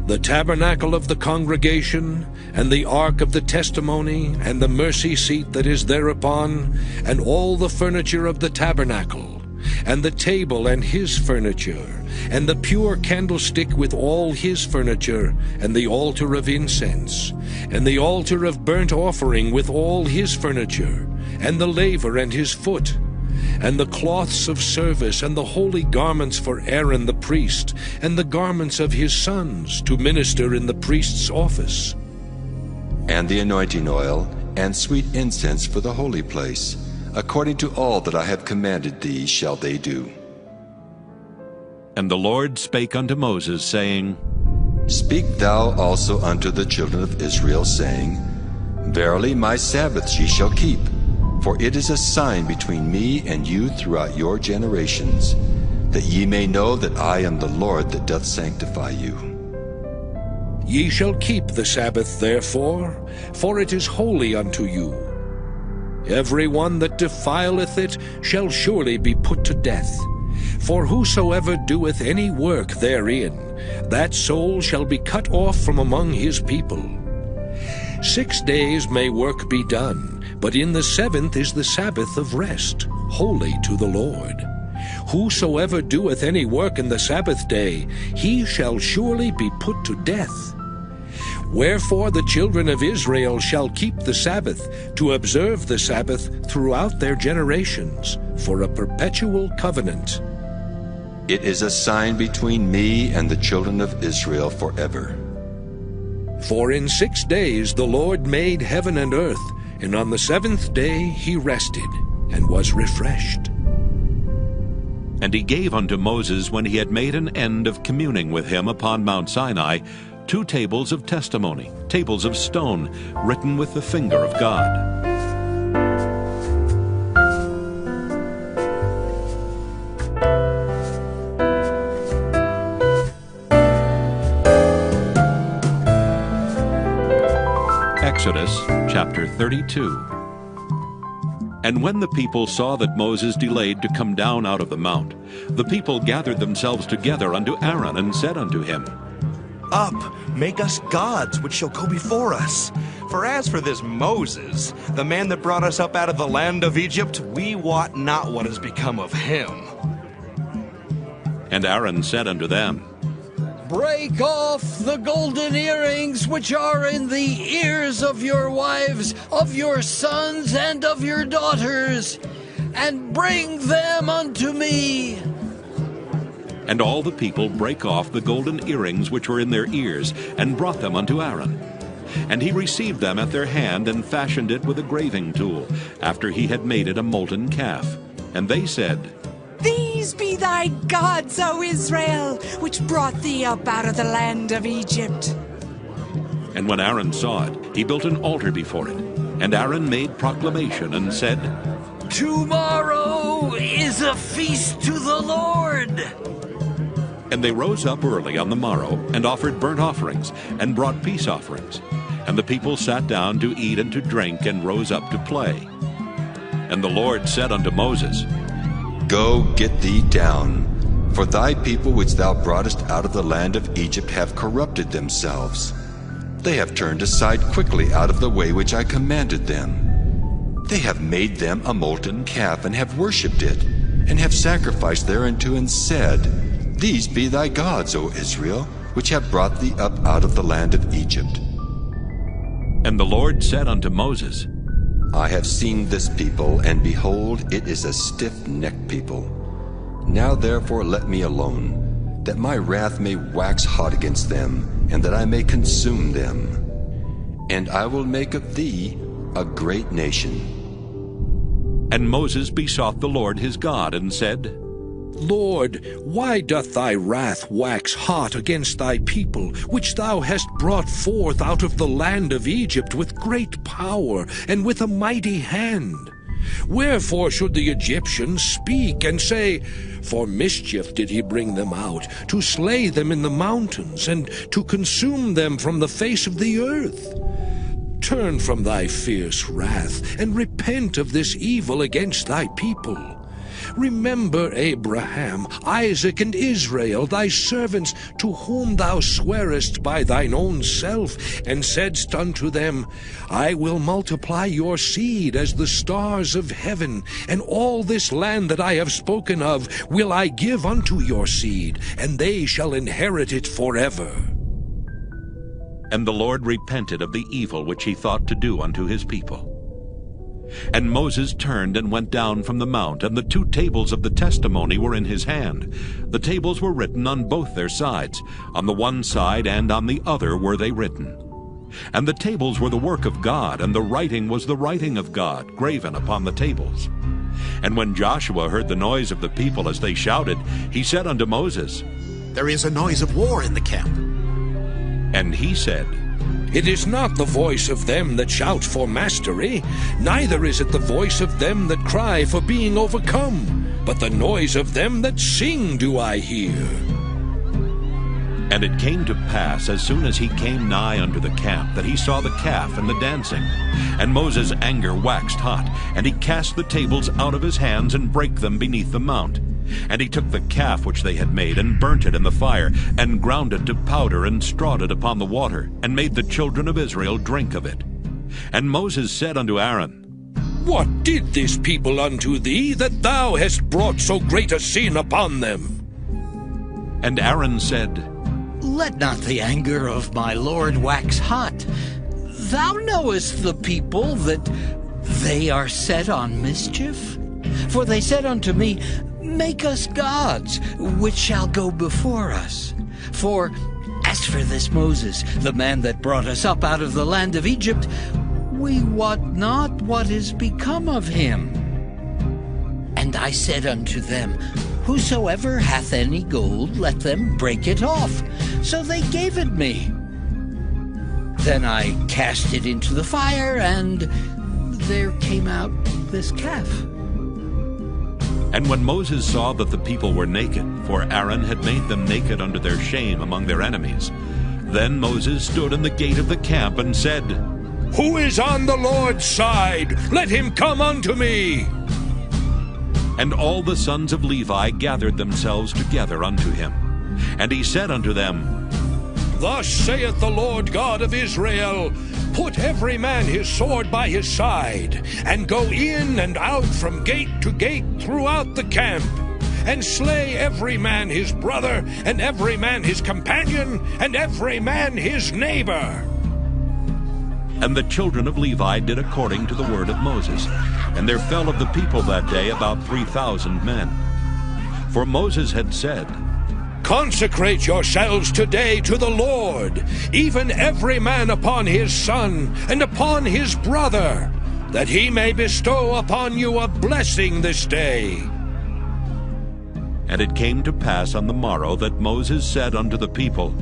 The tabernacle of the congregation, and the ark of the testimony, and the mercy seat that is thereupon, and all the furniture of the tabernacle, and the table and his furniture, and the pure candlestick with all his furniture, and the altar of incense, and the altar of burnt offering with all his furniture, and the laver and his foot, and the cloths of service, and the holy garments for Aaron the priest, and the garments of his sons, to minister in the priest's office. And the anointing oil, and sweet incense for the holy place, according to all that I have commanded thee shall they do. And the Lord spake unto Moses, saying, Speak thou also unto the children of Israel, saying, Verily my Sabbaths ye shall keep, for it is a sign between me and you throughout your generations, that ye may know that I am the Lord that doth sanctify you. Ye shall keep the Sabbath therefore, for it is holy unto you. Every one that defileth it shall surely be put to death. For whosoever doeth any work therein, that soul shall be cut off from among his people. 6 days may work be done, but in the 7th is the Sabbath of rest, holy to the Lord. Whosoever doeth any work in the Sabbath day, he shall surely be put to death. Wherefore the children of Israel shall keep the Sabbath, to observe the Sabbath throughout their generations, for a perpetual covenant. It is a sign between me and the children of Israel forever. For in 6 days the Lord made heaven and earth, and on the 7th day he rested, and was refreshed. And he gave unto Moses, when he had made an end of communing with him upon Mount Sinai, 2 tables of testimony, tables of stone, written with the finger of God. Exodus chapter 32. And when the people saw that Moses delayed to come down out of the mount, the people gathered themselves together unto Aaron, and said unto him, Up, make us gods which shall go before us. For as for this Moses, the man that brought us up out of the land of Egypt, we wot not what has become of him. And Aaron said unto them, Break off the golden earrings which are in the ears of your wives, of your sons, and of your daughters, and bring them unto me. And all the people brake off the golden earrings which were in their ears, and brought them unto Aaron. And he received them at their hand, and fashioned it with a graving tool, after he had made it a molten calf. And they said, These be thy gods, O Israel, which brought thee up out of the land of Egypt. And when Aaron saw it, he built an altar before it. And Aaron made proclamation, and said, Tomorrow is a feast to the Lord. And they rose up early on the morrow, and offered burnt offerings, and brought peace offerings. And the people sat down to eat and to drink, and rose up to play. And the Lord said unto Moses, Go, get thee down, for thy people which thou broughtest out of the land of Egypt have corrupted themselves. They have turned aside quickly out of the way which I commanded them. They have made them a molten calf, and have worshipped it, and have sacrificed thereunto, and said, These be thy gods, O Israel, which have brought thee up out of the land of Egypt. And the Lord said unto Moses, I have seen this people, and behold, it is a stiff-necked people. Now therefore let me alone, that my wrath may wax hot against them, and that I may consume them. And I will make of thee a great nation. And Moses besought the Lord his God, and said, Lord, why doth thy wrath wax hot against thy people, which thou hast brought forth out of the land of Egypt with great power and with a mighty hand? Wherefore should the Egyptians speak and say, For mischief did he bring them out, to slay them in the mountains, and to consume them from the face of the earth? Turn from thy fierce wrath, and repent of this evil against thy people. Remember Abraham, Isaac, and Israel, thy servants, to whom thou swarest by thine own self, and saidst unto them, I will multiply your seed as the stars of heaven, and all this land that I have spoken of will I give unto your seed, and they shall inherit it forever. And the Lord repented of the evil which he thought to do unto his people. And Moses turned and went down from the mount, and the 2 tables of the testimony were in his hand. The tables were written on both their sides. On the one side and on the other were they written. And the tables were the work of God, and the writing was the writing of God, graven upon the tables. And when Joshua heard the noise of the people as they shouted, he said unto Moses, There is a noise of war in the camp. And he said, It is not the voice of them that shout for mastery, neither is it the voice of them that cry for being overcome, but the noise of them that sing do I hear. And it came to pass, as soon as he came nigh unto the camp, that he saw the calf and the dancing. And Moses' anger waxed hot, and he cast the tables out of his hands, and brake them beneath the mount. And he took the calf which they had made, and burnt it in the fire, and ground it to powder, and strawed it upon the water, and made the children of Israel drink of it. And Moses said unto Aaron, What did this people unto thee, that thou hast brought so great a sin upon them? And Aaron said, Let not the anger of my Lord wax hot. Thou knowest the people, that they are set on mischief. For they said unto me, Make us gods, which shall go before us. For as for this Moses, the man that brought us up out of the land of Egypt, we wot not what is become of him. And I said unto them, Whosoever hath any gold, let them break it off. So they gave it me. Then I cast it into the fire, and there came out this calf. And when Moses saw that the people were naked, for Aaron had made them naked unto their shame among their enemies, then Moses stood in the gate of the camp and said, Who is on the Lord's side? Let him come unto me. And all the sons of Levi gathered themselves together unto him. And he said unto them, Thus saith the Lord God of Israel, Put every man his sword by his side, and go in and out from gate to gate throughout the camp, and slay every man his brother, and every man his companion, and every man his neighbor. And the children of Levi did according to the word of Moses. And there fell of the people that day about 3,000 men. For Moses had said, Consecrate yourselves today to the Lord, even every man upon his son, and upon his brother, that he may bestow upon you a blessing this day. And it came to pass on the morrow that Moses said unto the people,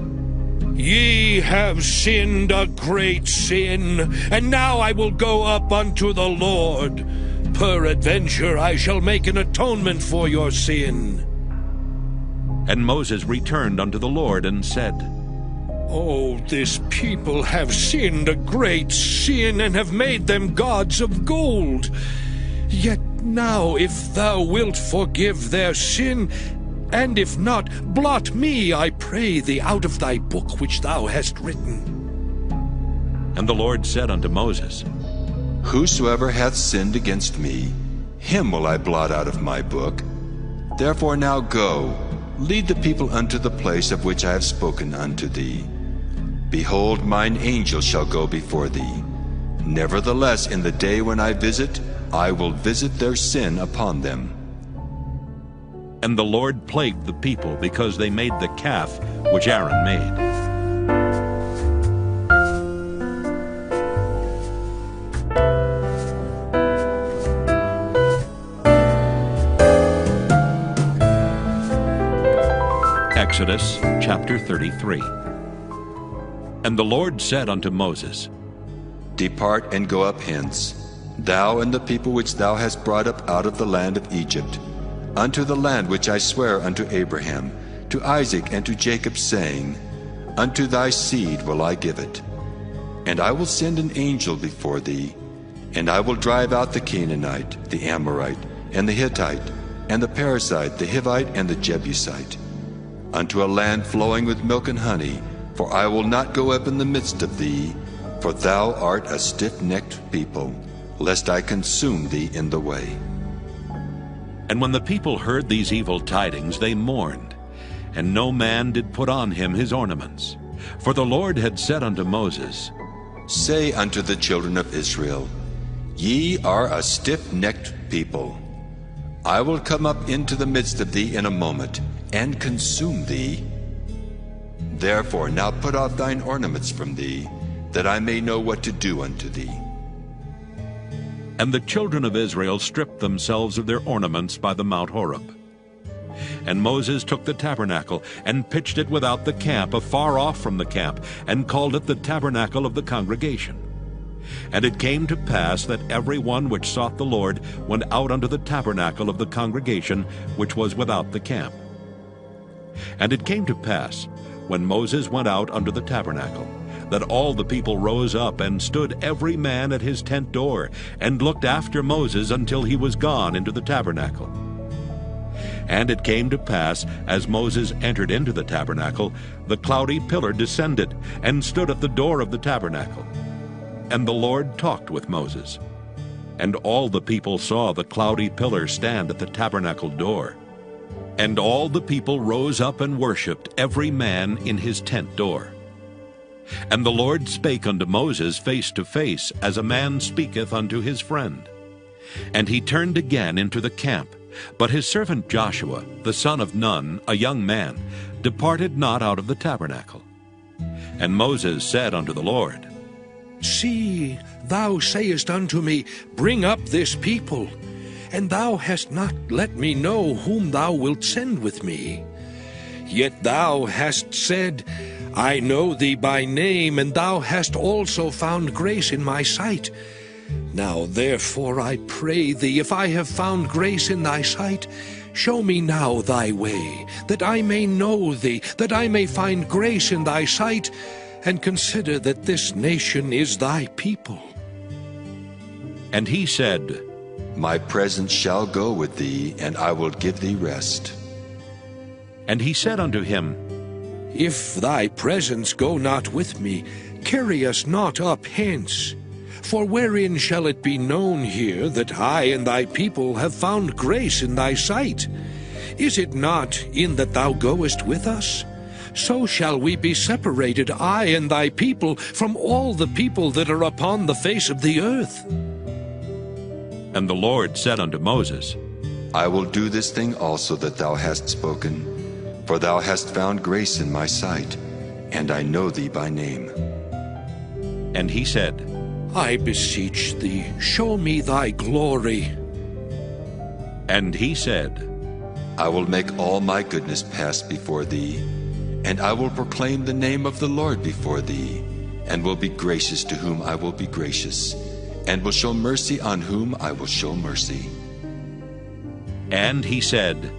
Ye have sinned a great sin, and now I will go up unto the Lord. Peradventure I shall make an atonement for your sin. And Moses returned unto the Lord and said, Oh, this people have sinned a great sin, and have made them gods of gold. Yet now, if thou wilt forgive their sin, and if not, blot me, I pray thee, out of thy book which thou hast written. And the Lord said unto Moses, Whosoever hath sinned against me, him will I blot out of my book. Therefore now go, lead the people unto the place of which I have spoken unto thee. Behold, mine angel shall go before thee. Nevertheless, in the day when I visit, I will visit their sin upon them. And the Lord plagued the people because they made the calf which Aaron made. Exodus chapter 33. And the Lord said unto Moses, Depart and go up hence, thou and the people which thou hast brought up out of the land of Egypt, unto the land which I swear unto Abraham, to Isaac, and to Jacob, saying, Unto thy seed will I give it. And I will send an angel before thee, and I will drive out the Canaanite, the Amorite, and the Hittite, and the Perizzite, the Hivite, and the Jebusite, unto a land flowing with milk and honey, for I will not go up in the midst of thee, for thou art a stiff-necked people, lest I consume thee in the way. And when the people heard these evil tidings, they mourned, and no man did put on him his ornaments. For the Lord had said unto Moses, Say unto the children of Israel, Ye are a stiff-necked people. I will come up into the midst of thee in a moment, and consume thee. Therefore now put off thine ornaments from thee, that I may know what to do unto thee. And the children of Israel stripped themselves of their ornaments by the Mount Horeb. And Moses took the tabernacle, and pitched it without the camp, afar off from the camp, and called it the tabernacle of the congregation. And it came to pass that every one which sought the Lord went out unto the tabernacle of the congregation, which was without the camp. And it came to pass, when Moses went out unto the tabernacle, that all the people rose up, and stood every man at his tent door, and looked after Moses until he was gone into the tabernacle. And it came to pass, as Moses entered into the tabernacle, the cloudy pillar descended, and stood at the door of the tabernacle. And the Lord talked with Moses. And all the people saw the cloudy pillar stand at the tabernacle door. And all the people rose up and worshipped, every man in his tent door. And the Lord spake unto Moses face to face, as a man speaketh unto his friend. And he turned again into the camp. But his servant Joshua, the son of Nun, a young man, departed not out of the tabernacle. And Moses said unto the Lord, See, thou sayest unto me, Bring up this people, and thou hast not let me know whom thou wilt send with me. Yet thou hast said, I know thee by name, and thou hast also found grace in my sight. Now therefore I pray thee, if I have found grace in thy sight, show me now thy way, that I may know thee, that I may find grace in thy sight, and consider that this nation is thy people. And he said, My presence shall go with thee, and I will give thee rest. And he said unto him, If thy presence go not with me, carry us not up hence. For wherein shall it be known here that I and thy people have found grace in thy sight? Is it not in that thou goest with us? So shall we be separated, I and thy people, from all the people that are upon the face of the earth. And the Lord said unto Moses, I will do this thing also that thou hast spoken, for thou hast found grace in my sight, and I know thee by name. And he said, I beseech thee, show me thy glory. And he said, I will make all my goodness pass before thee, and I will proclaim the name of the Lord before thee, and will be gracious to whom I will be gracious, and will show mercy on whom I will show mercy. And he said,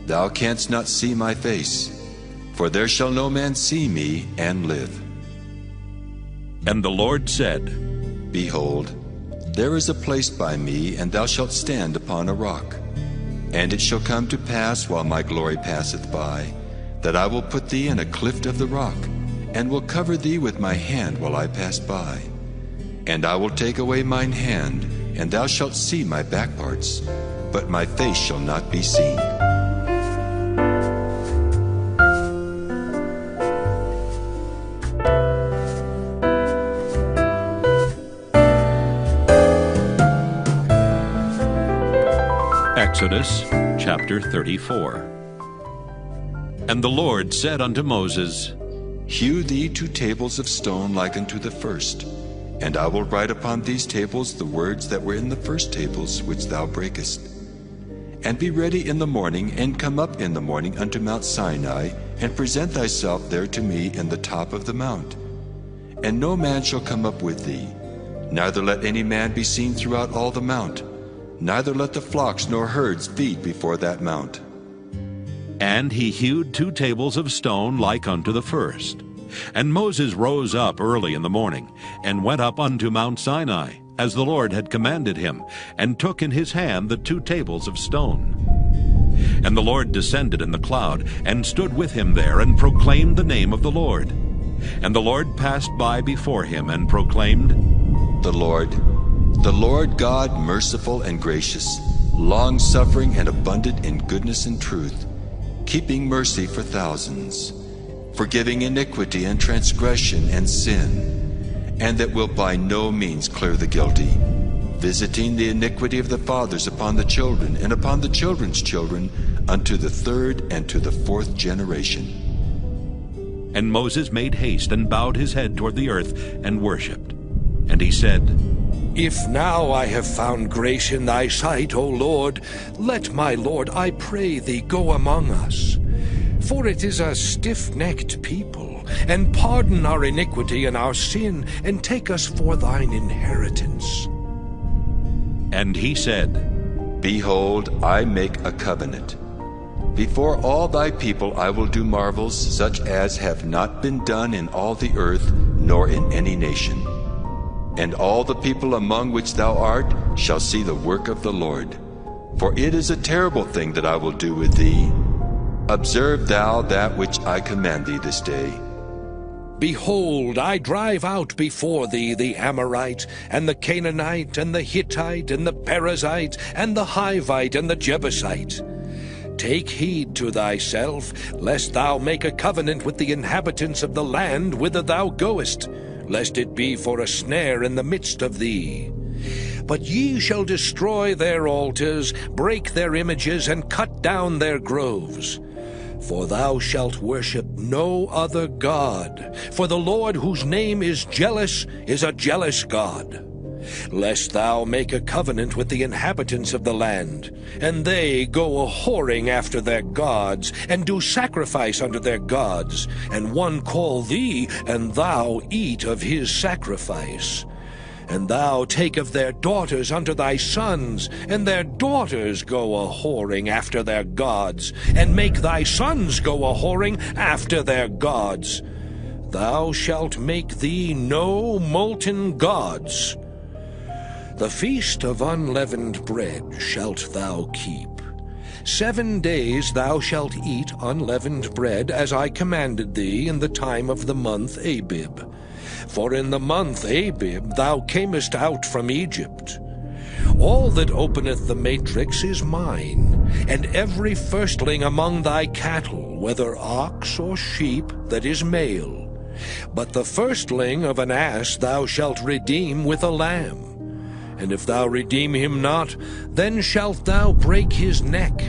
Thou canst not see my face, for there shall no man see me and live. And the Lord said, Behold, there is a place by me, and thou shalt stand upon a rock. And it shall come to pass, while my glory passeth by, that I will put thee in a cleft of the rock, and will cover thee with my hand while I pass by. And I will take away mine hand, and thou shalt see my back parts, but my face shall not be seen. Exodus chapter 34. And the Lord said unto Moses, Hew thee 2 tables of stone like unto the first, and I will write upon these tables the words that were in the first tables which thou breakest. And be ready in the morning, and come up in the morning unto Mount Sinai, and present thyself there to me in the top of the mount. And no man shall come up with thee, neither let any man be seen throughout all the mount, neither let the flocks nor herds feed before that mount. And he hewed 2 tables of stone like unto the first. And Moses rose up early in the morning, and went up unto Mount Sinai, as the Lord had commanded him, and took in his hand the 2 tables of stone. And the Lord descended in the cloud, and stood with him there, and proclaimed the name of the Lord. And the Lord passed by before him, and proclaimed, The Lord God, merciful and gracious, long-suffering and abundant in goodness and truth, keeping mercy for thousands, forgiving iniquity and transgression and sin, and that will by no means clear the guilty, visiting the iniquity of the fathers upon the children and upon the children's children unto the 3rd and to the 4th generation. And Moses made haste, and bowed his head toward the earth, and worshipped. And he said, If now I have found grace in thy sight, O Lord, let my Lord, I pray thee, go among us. For it is a stiff-necked people, and pardon our iniquity and our sin, and take us for thine inheritance. And he said, Behold, I make a covenant. Before all thy people I will do marvels such as have not been done in all the earth, nor in any nation. And all the people among which thou art shall see the work of the Lord. For it is a terrible thing that I will do with thee. Observe thou that which I command thee this day. Behold, I drive out before thee the Amorite, and the Canaanite, and the Hittite, and the Perizzite, and the Hivite, and the Jebusite. Take heed to thyself, lest thou make a covenant with the inhabitants of the land whither thou goest, lest it be for a snare in the midst of thee. But ye shall destroy their altars, break their images, and cut down their groves. For thou shalt worship no other God, for the Lord whose name is jealous is a jealous God. Lest thou make a covenant with the inhabitants of the land, and they go a-whoring after their gods, and do sacrifice unto their gods, and one call thee, and thou eat of his sacrifice. And thou take of their daughters unto thy sons, and their daughters go a-whoring after their gods, and make thy sons go a-whoring after their gods. Thou shalt make thee no molten gods. The feast of unleavened bread shalt thou keep. 7 days thou shalt eat unleavened bread, as I commanded thee in the time of the month Abib. For in the month Abib thou camest out from Egypt. All that openeth the matrix is mine, and every firstling among thy cattle, whether ox or sheep, that is male. But the firstling of an ass thou shalt redeem with a lamb. And if thou redeem him not, then shalt thou break his neck.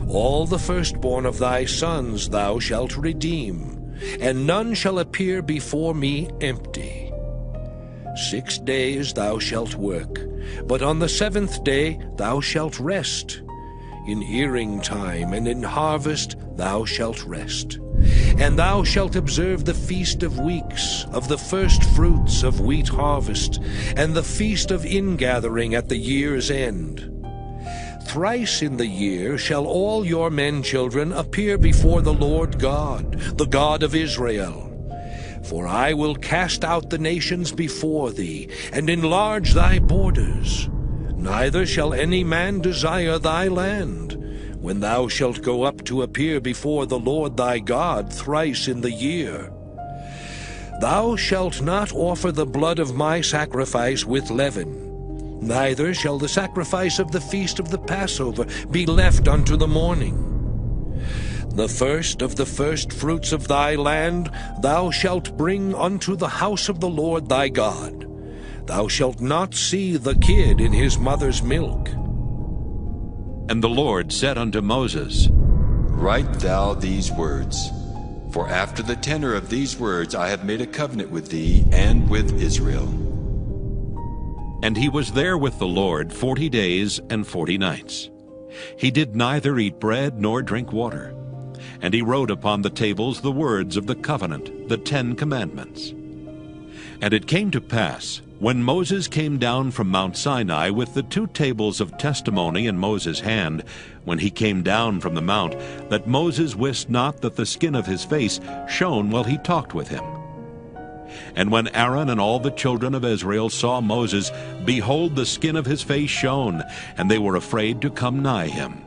All the firstborn of thy sons thou shalt redeem, and none shall appear before me empty. 6 days thou shalt work, but on the 7th day thou shalt rest. In earing time and in harvest thou shalt rest. And thou shalt observe the feast of weeks, of the first fruits of wheat harvest, and the feast of ingathering at the year's end. Thrice in the year shall all your men children appear before the Lord God, the God of Israel. For I will cast out the nations before thee, and enlarge thy borders. Neither shall any man desire thy land, when thou shalt go up to appear before the Lord thy God thrice in the year. Thou shalt not offer the blood of my sacrifice with leaven, neither shall the sacrifice of the feast of the Passover be left unto the morning. The first of the first fruits of thy land thou shalt bring unto the house of the Lord thy God. Thou shalt not see the kid in his mother's milk. And the Lord said unto Moses, Write thou these words, for after the tenor of these words I have made a covenant with thee and with Israel. And he was there with the Lord 40 days and 40 nights. He did neither eat bread nor drink water. And he wrote upon the tables the words of the covenant, the 10 commandments. And it came to pass, when Moses came down from Mount Sinai with the 2 tables of testimony in Moses' hand, when he came down from the mount, that Moses wist not that the skin of his face shone while he talked with him. And when Aaron and all the children of Israel saw Moses, behold, the skin of his face shone, and they were afraid to come nigh him.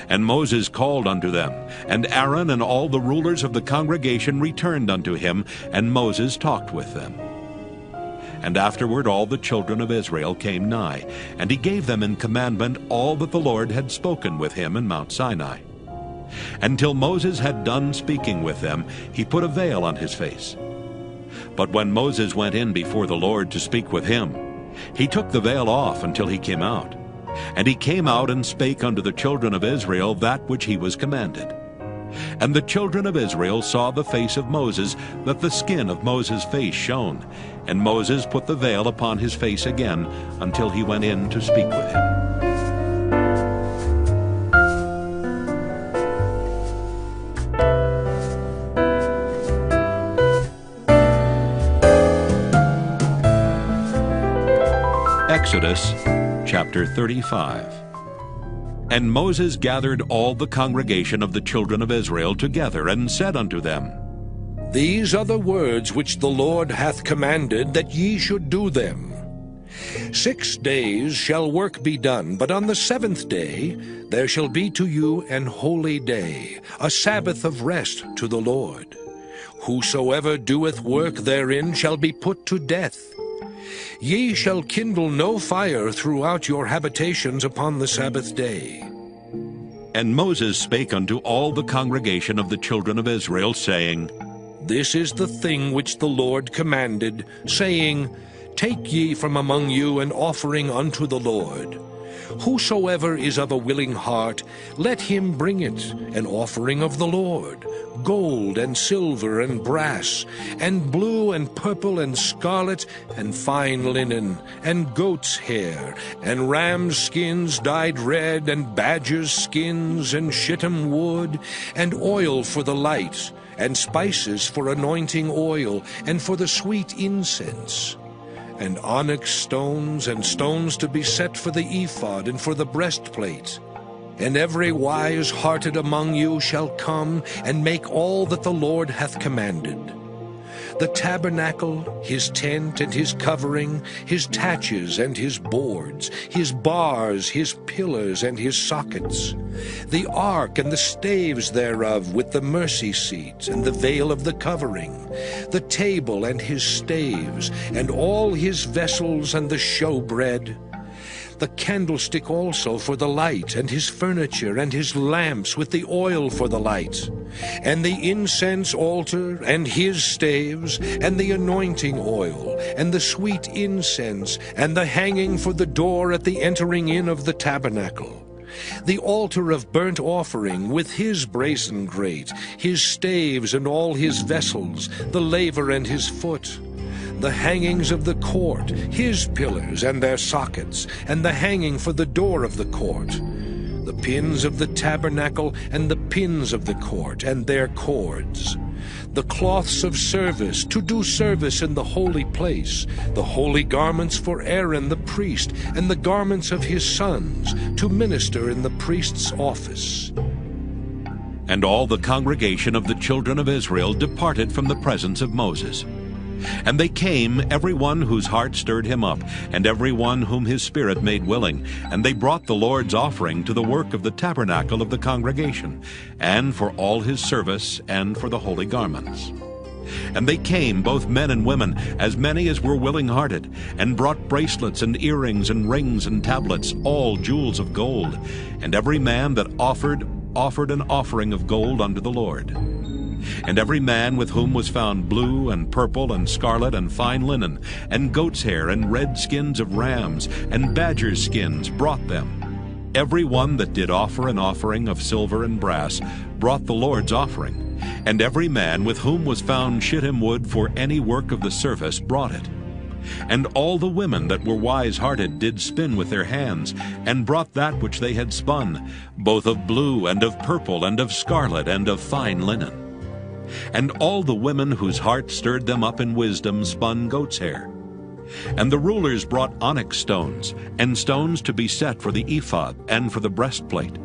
And Moses called unto them, and Aaron and all the rulers of the congregation returned unto him, and Moses talked with them. And afterward all the children of Israel came nigh, and he gave them in commandment all that the Lord had spoken with him in Mount Sinai. Until Moses had done speaking with them, he put a veil on his face. But when Moses went in before the Lord to speak with him, he took the veil off until he came out. And he came out and spake unto the children of Israel that which he was commanded. And the children of Israel saw the face of Moses, that the skin of Moses' face shone. And Moses put the veil upon his face again, until he went in to speak with him. Exodus chapter 35. And Moses gathered all the congregation of the children of Israel together, and said unto them, These are the words which the Lord hath commanded, that ye should do them. 6 days shall work be done, but on the 7th day there shall be to you an holy day, a Sabbath of rest to the Lord. Whosoever doeth work therein shall be put to death. Ye shall kindle no fire throughout your habitations upon the Sabbath day. And Moses spake unto all the congregation of the children of Israel, saying, This is the thing which the Lord commanded, saying, Take ye from among you an offering unto the Lord. Whosoever is of a willing heart, let him bring it, an offering of the Lord, gold and silver and brass, and blue and purple and scarlet, and fine linen, and goat's hair, and ram's skins dyed red, and badger's skins, and shittim wood, and oil for the light, and spices for anointing oil, and for the sweet incense, and onyx stones, and stones to be set for the ephod and for the breastplate. And every wise-hearted among you shall come and make all that the Lord hath commanded. The tabernacle, his tent and his covering, his taches and his boards, his bars, his pillars and his sockets, the ark and the staves thereof with the mercy seat and the veil of the covering, the table and his staves, and all his vessels and the showbread, the candlestick also for the light, and his furniture, and his lamps with the oil for the light, and the incense altar, and his staves, and the anointing oil, and the sweet incense, and the hanging for the door at the entering in of the tabernacle, the altar of burnt offering with his brazen grate, his staves and all his vessels, the laver and his foot, the hangings of the court, his pillars and their sockets, and the hanging for the door of the court, the pins of the tabernacle and the pins of the court and their cords, the cloths of service to do service in the holy place, the holy garments for Aaron the priest, and the garments of his sons to minister in the priest's office. And all the congregation of the children of Israel departed from the presence of Moses. And they came, every one whose heart stirred him up, and every one whom his spirit made willing, and they brought the Lord's offering to the work of the tabernacle of the congregation, and for all his service, and for the holy garments. And they came, both men and women, as many as were willing-hearted, and brought bracelets and earrings and rings and tablets, all jewels of gold. And every man that offered an offering of gold unto the Lord. And every man with whom was found blue and purple and scarlet and fine linen, and goat's hair and red skins of rams and badgers' skins brought them. Every one that did offer an offering of silver and brass brought the Lord's offering. And every man with whom was found shittim wood for any work of the service brought it. And all the women that were wise-hearted did spin with their hands, and brought that which they had spun, both of blue and of purple and of scarlet and of fine linen. And all the women whose heart stirred them up in wisdom spun goat's hair. And the rulers brought onyx stones, and stones to be set for the ephod and for the breastplate,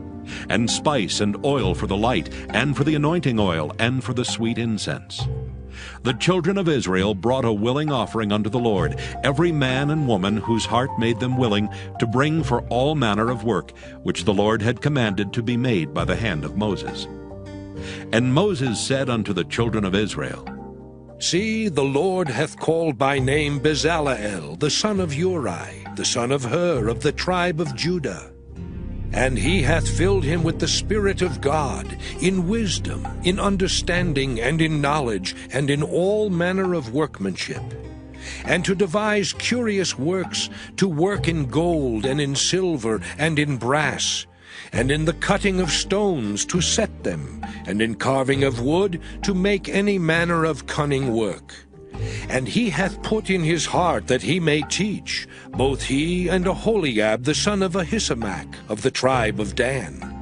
and spice and oil for the light, and for the anointing oil, and for the sweet incense. The children of Israel brought a willing offering unto the Lord, every man and woman whose heart made them willing to bring for all manner of work, which the Lord had commanded to be made by the hand of Moses. And Moses said unto the children of Israel, See, the Lord hath called by name Bezaleel, the son of Uri, the son of Hur, of the tribe of Judah. And he hath filled him with the Spirit of God, in wisdom, in understanding, and in knowledge, and in all manner of workmanship, and to devise curious works, to work in gold, and in silver, and in brass, and in the cutting of stones to set them, and in carving of wood to make any manner of cunning work. And he hath put in his heart that he may teach, both he and Aholiab the son of Ahisamach of the tribe of Dan.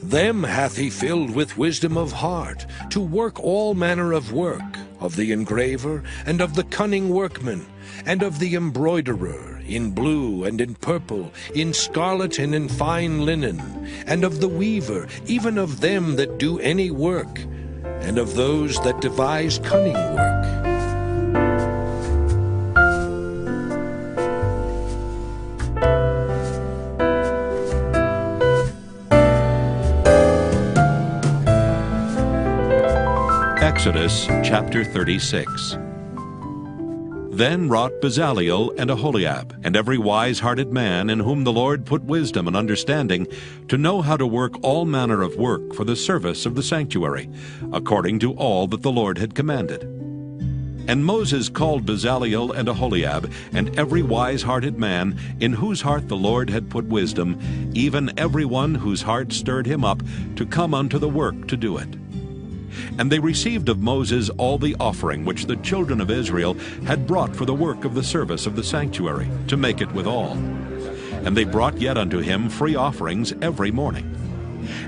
Them hath he filled with wisdom of heart, to work all manner of work, of the engraver, and of the cunning workman, and of the embroiderer, in blue and in purple, in scarlet and in fine linen, and of the weaver, even of them that do any work, and of those that devise cunning work. Exodus chapter 36. Then wrought Bezaleel and Aholiab, and every wise-hearted man in whom the Lord put wisdom and understanding, to know how to work all manner of work for the service of the sanctuary, according to all that the Lord had commanded. And Moses called Bezaleel and Aholiab, and every wise-hearted man, in whose heart the Lord had put wisdom, even every one whose heart stirred him up, to come unto the work to do it. And they received of Moses all the offering which the children of Israel had brought for the work of the service of the sanctuary, to make it withal. And they brought yet unto him free offerings every morning.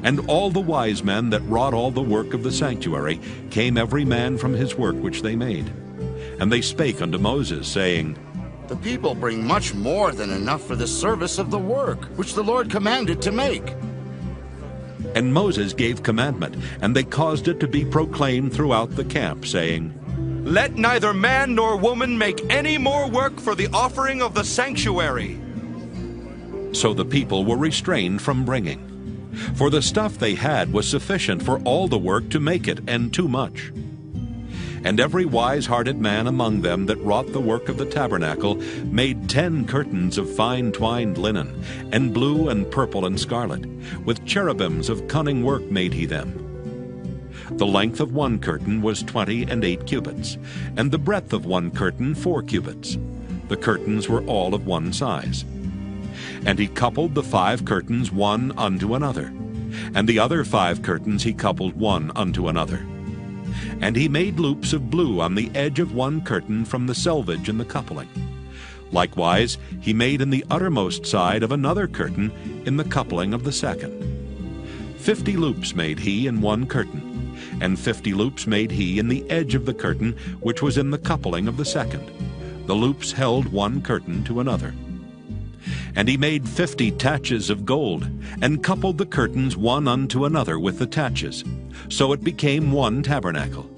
And all the wise men that wrought all the work of the sanctuary came every man from his work which they made. And they spake unto Moses, saying, The people bring much more than enough for the service of the work, which the Lord commanded to make. And Moses gave commandment, and they caused it to be proclaimed throughout the camp, saying, Let neither man nor woman make any more work for the offering of the sanctuary. So the people were restrained from bringing. For the stuff they had was sufficient for all the work to make it, and too much. And every wise-hearted man among them that wrought the work of the tabernacle made 10 curtains of fine twined linen, and blue and purple and scarlet. With cherubims of cunning work made he them. The length of one curtain was 28 cubits, and the breadth of one curtain 4 cubits. The curtains were all of one size. And he coupled the 5 curtains one unto another, and the other 5 curtains he coupled one unto another. And he made loops of blue on the edge of one curtain from the selvage in the coupling. Likewise he made in the uttermost side of another curtain in the coupling of the second. 50 loops made he in one curtain, and 50 loops made he in the edge of the curtain which was in the coupling of the second. The loops held one curtain to another. And he made 50 taches of gold, and coupled the curtains one unto another with the taches. So it became one tabernacle.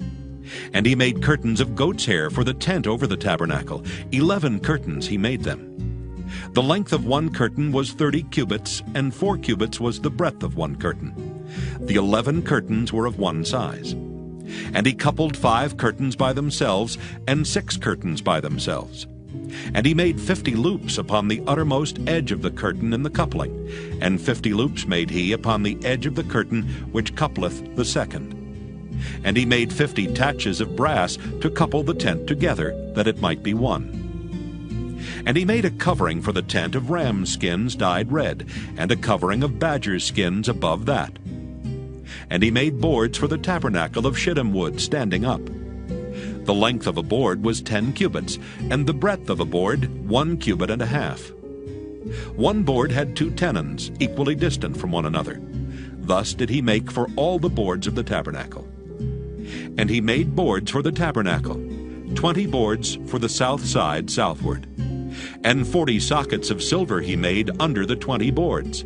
And he made curtains of goat's hair for the tent over the tabernacle. 11 curtains he made them. The length of one curtain was 30 cubits, and 4 cubits was the breadth of one curtain. The 11 curtains were of one size. And he coupled 5 curtains by themselves, and 6 curtains by themselves. And he made 50 loops upon the uttermost edge of the curtain in the coupling, and 50 loops made he upon the edge of the curtain which coupleth the second. And he made 50 taches of brass to couple the tent together, that it might be one. And he made a covering for the tent of rams' skins dyed red, and a covering of badgers' skins above that. And he made boards for the tabernacle of shittim wood standing up. The length of a board was 10 cubits, and the breadth of a board 1 cubit and a half. One board had 2 tenons, equally distant from one another. Thus did he make for all the boards of the tabernacle. And he made boards for the tabernacle, 20 boards for the south side southward. And 40 sockets of silver he made under the 20 boards,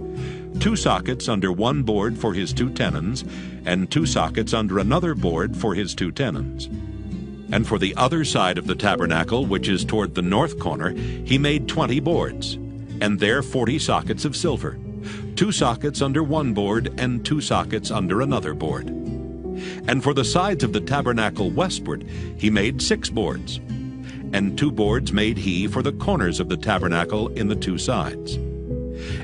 2 sockets under one board for his 2 tenons, and 2 sockets under another board for his 2 tenons. And for the other side of the tabernacle, which is toward the north corner, he made 20 boards, and there 40 sockets of silver, 2 sockets under one board, and 2 sockets under another board. And for the sides of the tabernacle westward he made 6 boards, and 2 boards made he for the corners of the tabernacle in the 2 sides.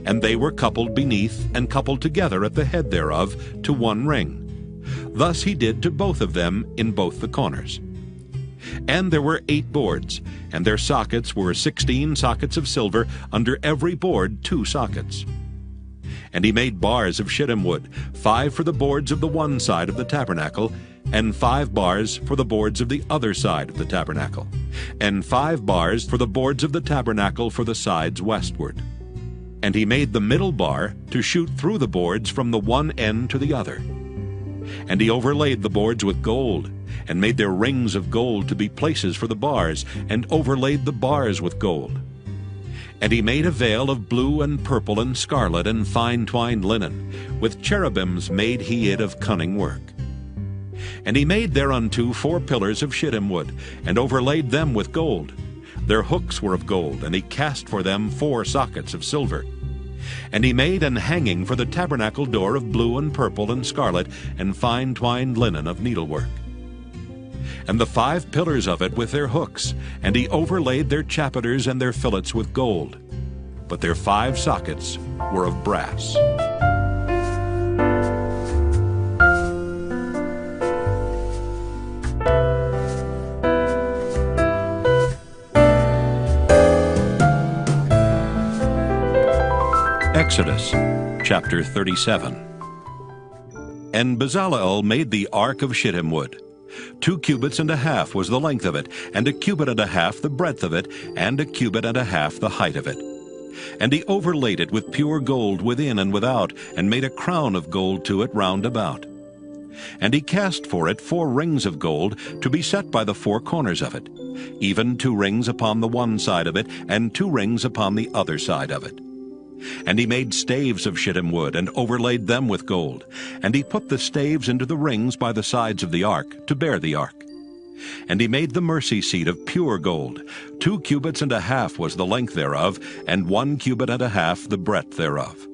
And they were coupled beneath, and coupled together at the head thereof, to one ring. Thus he did to both of them in both the corners. And there were 8 boards, and their sockets were 16 sockets of silver, under every board 2 sockets. And he made bars of shittim wood, 5 for the boards of the one side of the tabernacle, and 5 bars for the boards of the other side of the tabernacle, and 5 bars for the boards of the tabernacle for the sides westward. And he made the middle bar to shoot through the boards from the one end to the other. And he overlaid the boards with gold, and made their rings of gold to be places for the bars, and overlaid the bars with gold. And he made a veil of blue and purple and scarlet and fine twined linen, with cherubims made he it of cunning work. And he made thereunto 4 pillars of shittim wood, and overlaid them with gold. Their hooks were of gold, and he cast for them 4 sockets of silver. And he made an hanging for the tabernacle door of blue and purple and scarlet, and fine twined linen of needlework. And the 5 pillars of it with their hooks, and he overlaid their chapiters and their fillets with gold. But their 5 sockets were of brass. Exodus chapter 37. And Bezaleel made the ark of shittim wood. 2 cubits and a half was the length of it, and 1 cubit and a half the breadth of it, and 1 cubit and a half the height of it. And he overlaid it with pure gold within and without, and made a crown of gold to it round about. And he cast for it 4 rings of gold, to be set by the 4 corners of it, even 2 rings upon the one side of it, and 2 rings upon the other side of it. And he made staves of shittim wood, and overlaid them with gold. And he put the staves into the rings by the sides of the ark, to bear the ark. And he made the mercy seat of pure gold. 2 cubits and a half was the length thereof, and 1 cubit and a half the breadth thereof.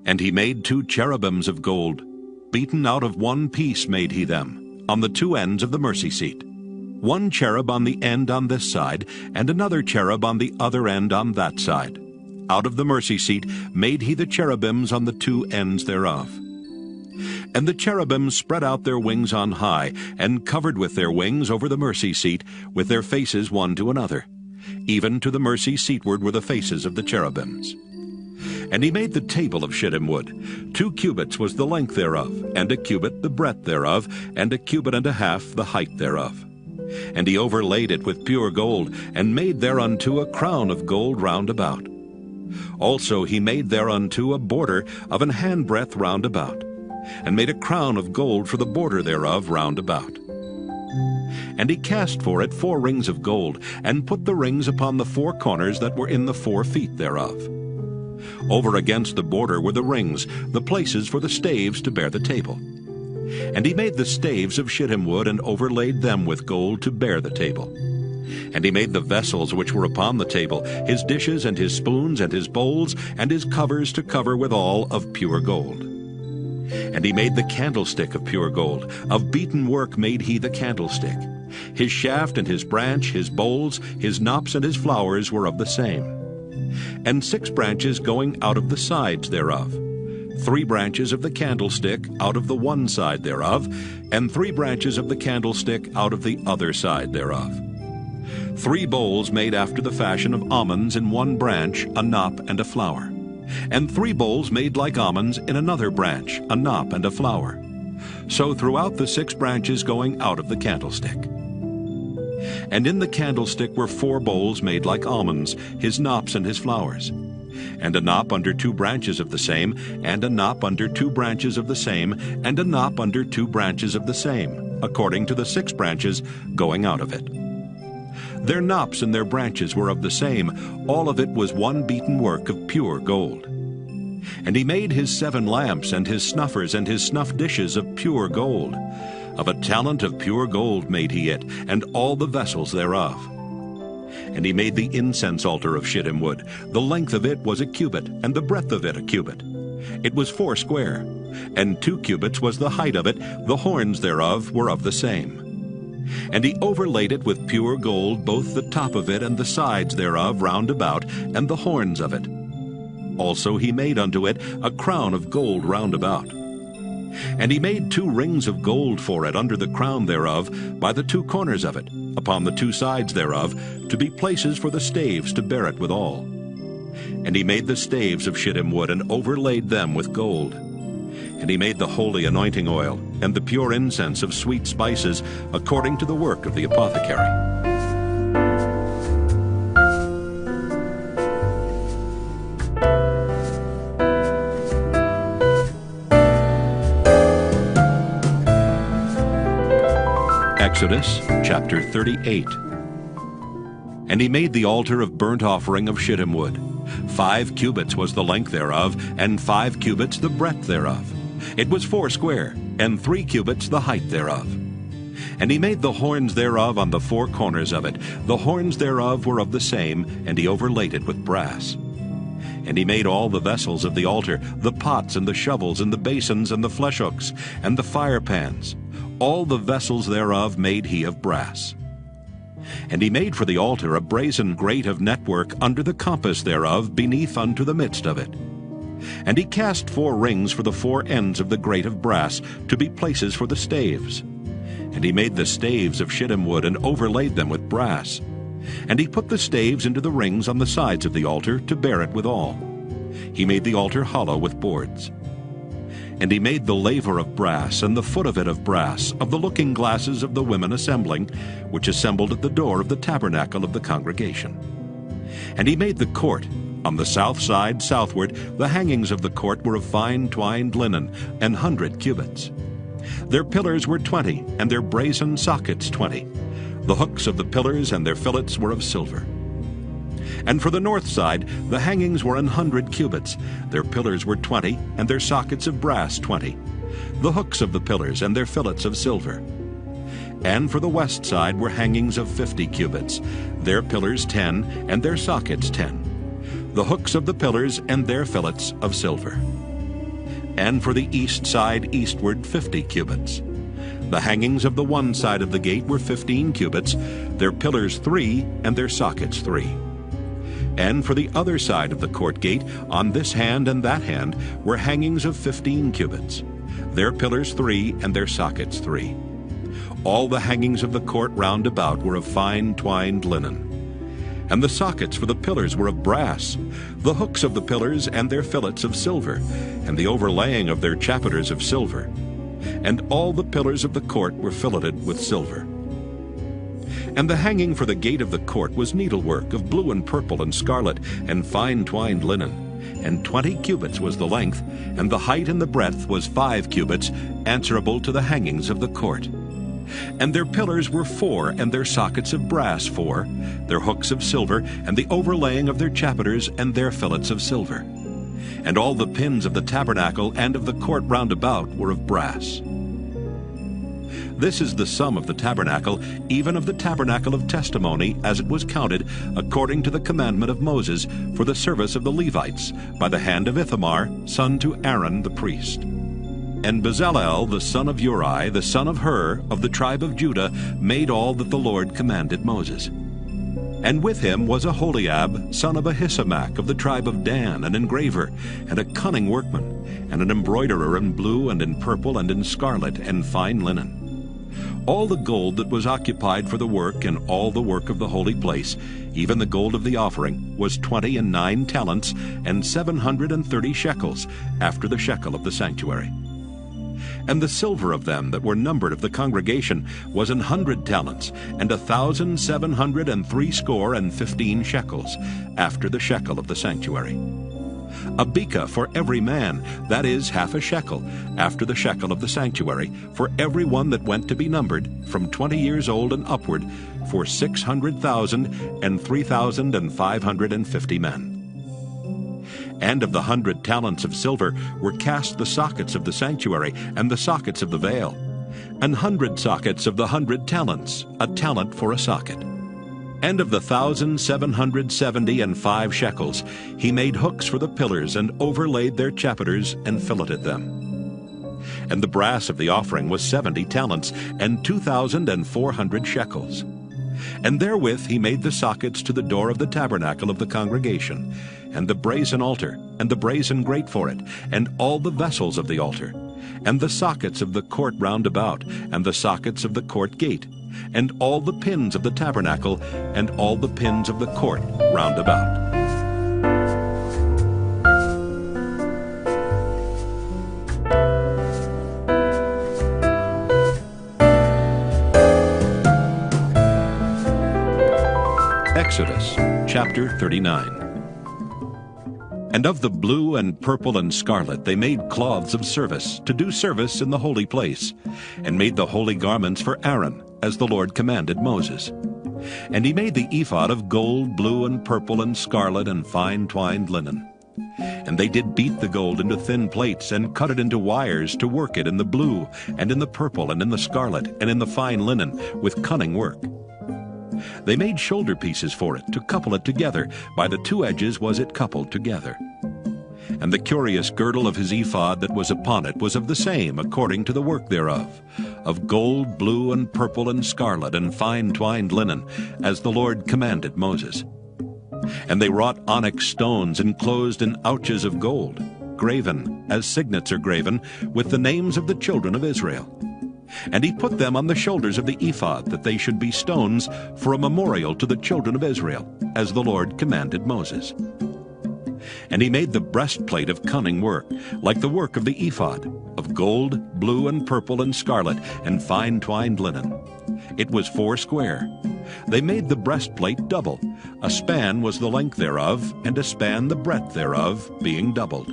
And he made 2 cherubims of gold. Beaten out of 1 piece made he them, on the 2 ends of the mercy seat. 1 cherub on the end on this side, and another cherub on the other end on that side. Out of the mercy seat made he the cherubims on the 2 ends thereof. And the cherubims spread out their wings on high, and covered with their wings over the mercy seat, with their faces one to another. Even to the mercy seatward were the faces of the cherubims. And he made the table of shittim wood. 2 cubits was the length thereof, and 1 cubit the breadth thereof, and 1 cubit and a half the height thereof. And he overlaid it with pure gold, and made thereunto a crown of gold round about. Also he made thereunto a border of an handbreadth round about, and made a crown of gold for the border thereof round about. And he cast for it 4 rings of gold, and put the rings upon the 4 corners that were in the 4 feet thereof. Over against the border were the rings, the places for the staves to bear the table. And he made the staves of shittim wood, and overlaid them with gold to bear the table. And he made the vessels which were upon the table, his dishes and his spoons and his bowls, and his covers to cover withal of pure gold. And he made the candlestick of pure gold. Of beaten work made he the candlestick. His shaft and his branch, his bowls, his knops and his flowers were of the same. And 6 branches going out of the sides thereof. 3 branches of the candlestick out of the one side thereof, and 3 branches of the candlestick out of the other side thereof. 3 bowls made after the fashion of almonds in one branch, a knop and a flower. And 3 bowls made like almonds in another branch, a knop and a flower. So throughout the 6 branches going out of the candlestick. And in the candlestick were 4 bowls made like almonds, his knops and his flowers. And a knop under 2 branches of the same, and a knop under 2 branches of the same, and a knop under 2 branches of the same, according to the 6 branches going out of it. Their knops and their branches were of the same, all of it was one beaten work of pure gold. And he made his 7 lamps, and his snuffers, and his snuff dishes of pure gold. Of a talent of pure gold made he it, and all the vessels thereof. And he made the incense altar of shittim wood. The length of it was 1 cubit, and the breadth of it 1 cubit. It was 4 square, and 2 cubits was the height of it. The horns thereof were of the same. And he overlaid it with pure gold, both the top of it and the sides thereof round about, and the horns of it. Also he made unto it a crown of gold round about. And he made 2 rings of gold for it under the crown thereof, by the 2 corners of it, upon the 2 sides thereof, to be places for the staves to bear it withal. And he made the staves of shittim wood, and overlaid them with gold. And he made the holy anointing oil, and the pure incense of sweet spices, according to the work of the apothecary. Exodus chapter 38. And he made the altar of burnt offering of shittim wood. 5 cubits was the length thereof, and 5 cubits the breadth thereof. It was 4 square, and 3 cubits the height thereof. And he made the horns thereof on the 4 corners of it. The horns thereof were of the same, and he overlaid it with brass. And he made all the vessels of the altar, the pots and the shovels and the basins and the flesh hooks and the fire pans. All the vessels thereof made he of brass. And he made for the altar a brazen grate of network under the compass thereof, beneath unto the midst of it. And he cast 4 rings for the 4 ends of the grate of brass, to be places for the staves. And he made the staves of shittim wood, and overlaid them with brass. And he put the staves into the rings on the sides of the altar, to bear it withal. He made the altar hollow with boards. And he made the laver of brass, and the foot of it of brass, of the looking glasses of the women assembling, which assembled at the door of the tabernacle of the congregation. And he made the court. On the south side southward, the hangings of the court were of fine twined linen, 100 cubits. Their pillars were 20, and their brazen sockets 20. The hooks of the pillars and their fillets were of silver. And for the north side, the hangings were 100 cubits. Their pillars were 20, and their sockets of brass 20. The hooks of the pillars and their fillets of silver. And for the west side were hangings of 50 cubits. Their pillars 10, and their sockets 10. The hooks of the pillars and their fillets of silver. And for the east side eastward 50 cubits. The hangings of the one side of the gate were 15 cubits, their pillars 3, and their sockets 3. And for the other side of the court gate, on this hand and that hand, were hangings of 15 cubits, their pillars 3, and their sockets 3. All the hangings of the court round about were of fine twined linen. And the sockets for the pillars were of brass, the hooks of the pillars and their fillets of silver, and the overlaying of their chapiters of silver. And all the pillars of the court were filleted with silver. And the hanging for the gate of the court was needlework of blue and purple and scarlet, and fine twined linen. And 20 cubits was the length, and the height and the breadth was 5 cubits, answerable to the hangings of the court. And their pillars were 4, and their sockets of brass 4, their hooks of silver, and the overlaying of their chapiters and their fillets of silver. And all the pins of the tabernacle and of the court round about were of brass. This is the sum of the tabernacle, even of the tabernacle of testimony, as it was counted, according to the commandment of Moses, for the service of the Levites, by the hand of Ithamar, son to Aaron the priest. And Bezalel, the son of Uri, the son of Hur, of the tribe of Judah, made all that the Lord commanded Moses. And with him was Aholiab, son of Ahisamach, of the tribe of Dan, an engraver, and a cunning workman, and an embroiderer in blue and in purple and in scarlet and fine linen. All the gold that was occupied for the work and all the work of the holy place, even the gold of the offering, was 29 talents and 730 shekels, after the shekel of the sanctuary. And the silver of them that were numbered of the congregation was 100 talents, and 1,760 shekels, after the shekel of the sanctuary. A beka for every man, that is, half a shekel, after the shekel of the sanctuary, for every one that went to be numbered, from 20 years old and upward, for 600,000 and 3,550 men. And of the 100 talents of silver were cast the sockets of the sanctuary and the sockets of the veil, 100 sockets of the 100 talents, a talent for a socket. And of the 1,775 shekels, he made hooks for the pillars, and overlaid their chapiters, and filleted them. And the brass of the offering was 70 talents, and 2,400 shekels. And therewith he made the sockets to the door of the tabernacle of the congregation, and the brazen altar, and the brazen grate for it, and all the vessels of the altar, and the sockets of the court round about, and the sockets of the court gate, and all the pins of the tabernacle, and all the pins of the court round about. Exodus chapter 39. And of the blue and purple and scarlet they made cloths of service, to do service in the holy place, and made the holy garments for Aaron, as the Lord commanded Moses. And he made the ephod of gold, blue, and purple, and scarlet, and fine twined linen. And they did beat the gold into thin plates, and cut it into wires, to work it in the blue, and in the purple, and in the scarlet, and in the fine linen, with cunning work. They made shoulder pieces for it, to couple it together. By the 2 edges was it coupled together. And the curious girdle of his ephod that was upon it was of the same, according to the work thereof, of gold, blue, and purple, and scarlet, and fine twined linen, as the Lord commanded Moses. And they wrought onyx stones enclosed in ouches of gold, graven, as signets are graven, with the names of the children of Israel. And he put them on the shoulders of the ephod, that they should be stones for a memorial to the children of Israel, as the Lord commanded Moses. And he made the breastplate of cunning work, like the work of the ephod, of gold, blue, and purple, and scarlet, and fine twined linen. It was 4 square. They made the breastplate double. A span was the length thereof, and a span the breadth thereof, being doubled.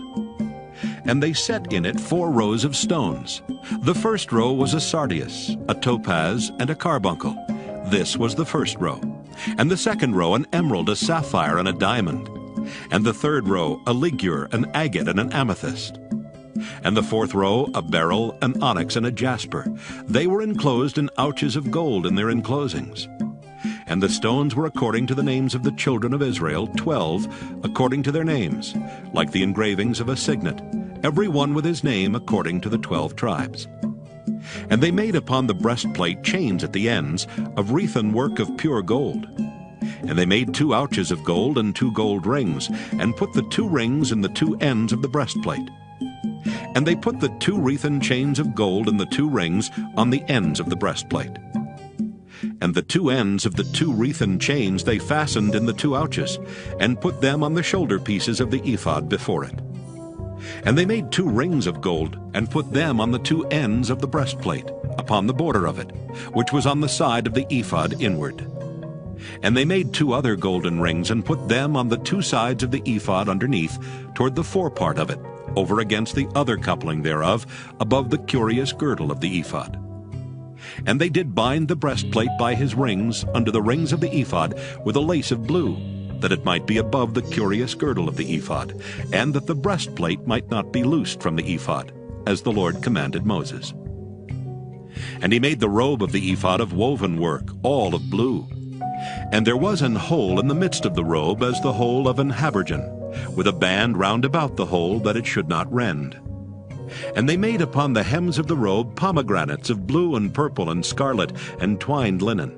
And they set in it 4 rows of stones. The first row was a sardius, a topaz, and a carbuncle. This was the first row. And the second row an emerald, a sapphire, and a diamond. And the third row a ligure, an agate, and an amethyst. And the fourth row a beryl, an onyx, and a jasper. They were enclosed in ouches of gold in their enclosings. And the stones were according to the names of the children of Israel, 12, according to their names, like the engravings of a signet, every one with his name according to the 12 tribes. And they made upon the breastplate chains at the ends of wreathen work of pure gold. And they made 2 ouches of gold and 2 gold rings, and put the 2 rings in the 2 ends of the breastplate. And they put the 2 wreathen chains of gold and the 2 rings on the ends of the breastplate. And the 2 ends of the 2 wreathen chains they fastened in the 2 ouches, and put them on the shoulder pieces of the ephod before it. And they made 2 rings of gold, and put them on the 2 ends of the breastplate, upon the border of it, which was on the side of the ephod inward. And they made 2 other golden rings, and put them on the 2 sides of the ephod underneath, toward the forepart of it, over against the other coupling thereof, above the curious girdle of the ephod. And they did bind the breastplate by his rings under the rings of the ephod with a lace of blue, that it might be above the curious girdle of the ephod, and that the breastplate might not be loosed from the ephod, as the Lord commanded Moses. And he made the robe of the ephod of woven work, all of blue. And there was an hole in the midst of the robe as the hole of an habergeon, with a band round about the hole that it should not rend. And they made upon the hems of the robe pomegranates of blue and purple and scarlet and twined linen.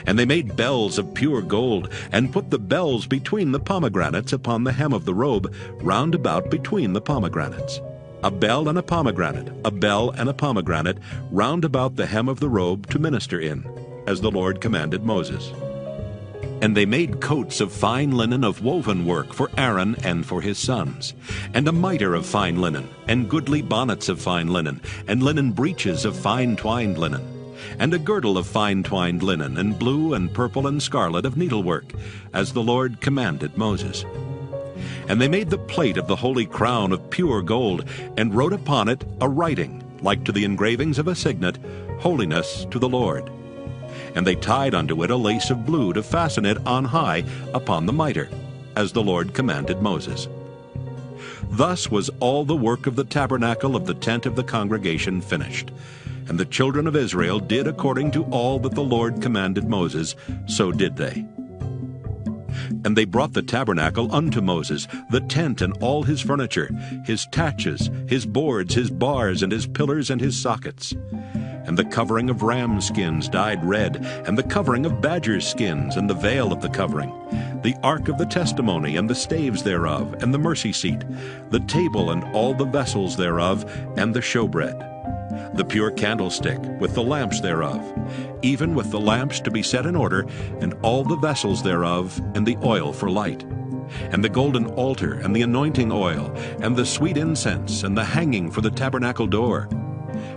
And they made bells of pure gold, and put the bells between the pomegranates upon the hem of the robe, round about between the pomegranates. A bell and a pomegranate, a bell and a pomegranate, round about the hem of the robe to minister in, as the Lord commanded Moses. And they made coats of fine linen of woven work for Aaron and for his sons, and a mitre of fine linen, and goodly bonnets of fine linen, and linen breeches of fine twined linen, and a girdle of fine twined linen, and blue and purple and scarlet of needlework, as the Lord commanded Moses. And they made the plate of the holy crown of pure gold, and wrote upon it a writing, like to the engravings of a signet, Holiness to the Lord. And they tied unto it a lace of blue to fasten it on high upon the mitre, as the Lord commanded Moses. Thus was all the work of the tabernacle of the tent of the congregation finished. And the children of Israel did according to all that the Lord commanded Moses, so did they. And they brought the tabernacle unto Moses, the tent and all his furniture, his taches, his boards, his bars, and his pillars and his sockets. And the covering of ram skins dyed red, and the covering of badger skins, and the veil of the covering, the ark of the testimony, and the staves thereof, and the mercy seat, the table and all the vessels thereof, and the showbread, the pure candlestick, with the lamps thereof, even with the lamps to be set in order, and all the vessels thereof, and the oil for light, and the golden altar, and the anointing oil, and the sweet incense, and the hanging for the tabernacle door,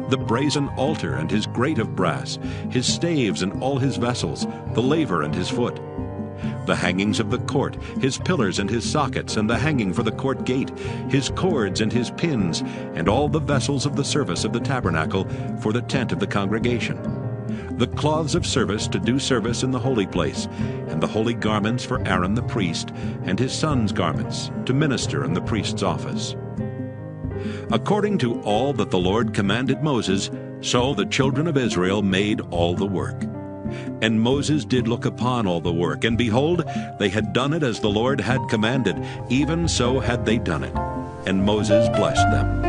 the brazen altar and his grate of brass, his staves and all his vessels, the laver and his foot, the hangings of the court, his pillars and his sockets, and the hanging for the court gate, his cords and his pins, and all the vessels of the service of the tabernacle for the tent of the congregation, the cloths of service to do service in the holy place, and the holy garments for Aaron the priest, and his sons' garments, to minister in the priest's office. According to all that the Lord commanded Moses, so the children of Israel made all the work. And Moses did look upon all the work, and behold, they had done it as the Lord had commanded, even so had they done it. And Moses blessed them.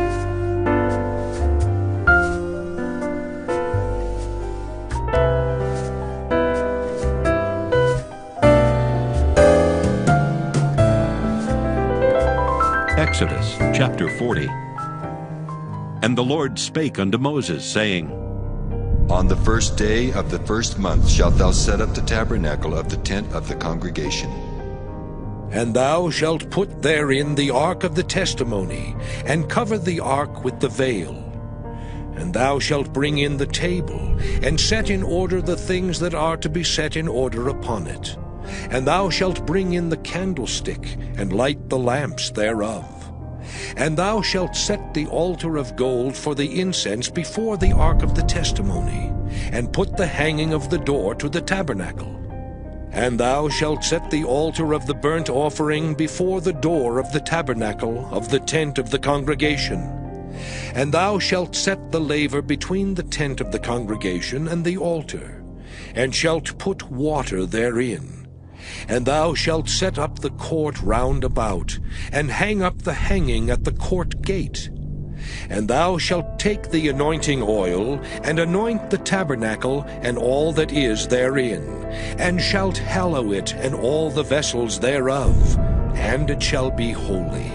Exodus chapter 40. And the Lord spake unto Moses, saying, On the first day of the first month shalt thou set up the tabernacle of the tent of the congregation. And thou shalt put therein the ark of the testimony, and cover the ark with the veil. And thou shalt bring in the table, and set in order the things that are to be set in order upon it. And thou shalt bring in the candlestick, and light the lamps thereof. And thou shalt set the altar of gold for the incense before the ark of the testimony, and put the hanging of the door to the tabernacle. And thou shalt set the altar of the burnt offering before the door of the tabernacle of the tent of the congregation. And thou shalt set the laver between the tent of the congregation and the altar, and shalt put water therein. And thou shalt set up the court round about, and hang up the hanging at the court gate. And thou shalt take the anointing oil, and anoint the tabernacle and all that is therein, and shalt hallow it and all the vessels thereof, and it shall be holy.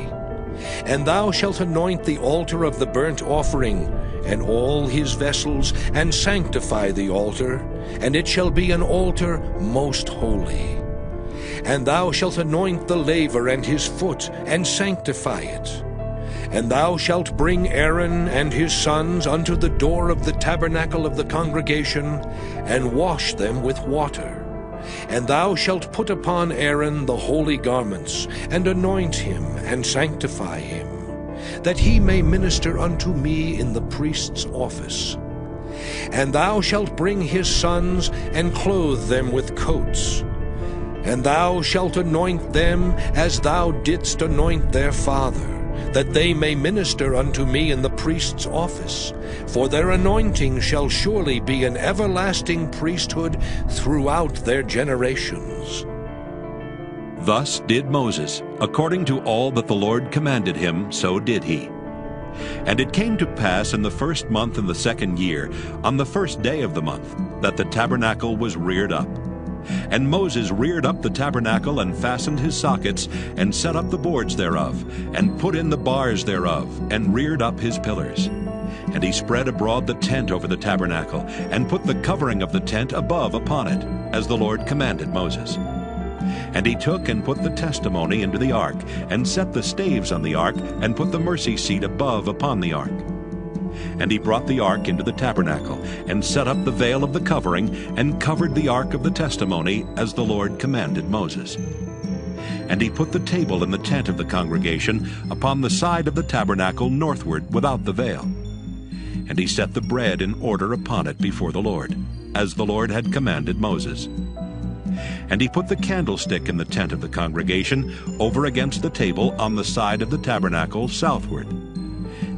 And thou shalt anoint the altar of the burnt offering, and all his vessels, and sanctify the altar, and it shall be an altar most holy. And thou shalt anoint the laver and his foot, and sanctify it. And thou shalt bring Aaron and his sons unto the door of the tabernacle of the congregation, and wash them with water. And thou shalt put upon Aaron the holy garments, and anoint him, and sanctify him, that he may minister unto me in the priest's office. And thou shalt bring his sons, and clothe them with coats. And thou shalt anoint them as thou didst anoint their father, that they may minister unto me in the priest's office. For their anointing shall surely be an everlasting priesthood throughout their generations. Thus did Moses, according to all that the Lord commanded him, so did he. And it came to pass in the 1st month in the 2nd year, on the 1st day of the month, that the tabernacle was reared up. And Moses reared up the tabernacle, and fastened his sockets, and set up the boards thereof, and put in the bars thereof, and reared up his pillars. And he spread abroad the tent over the tabernacle, and put the covering of the tent above upon it, as the Lord commanded Moses. And he took and put the testimony into the ark, and set the staves on the ark, and put the mercy seat above upon the ark. And he brought the ark into the tabernacle, and set up the veil of the covering, and covered the ark of the testimony, as the Lord commanded Moses. And he put the table in the tent of the congregation upon the side of the tabernacle northward without the veil. And he set the bread in order upon it before the Lord, as the Lord had commanded Moses. And he put the candlestick in the tent of the congregation over against the table on the side of the tabernacle southward.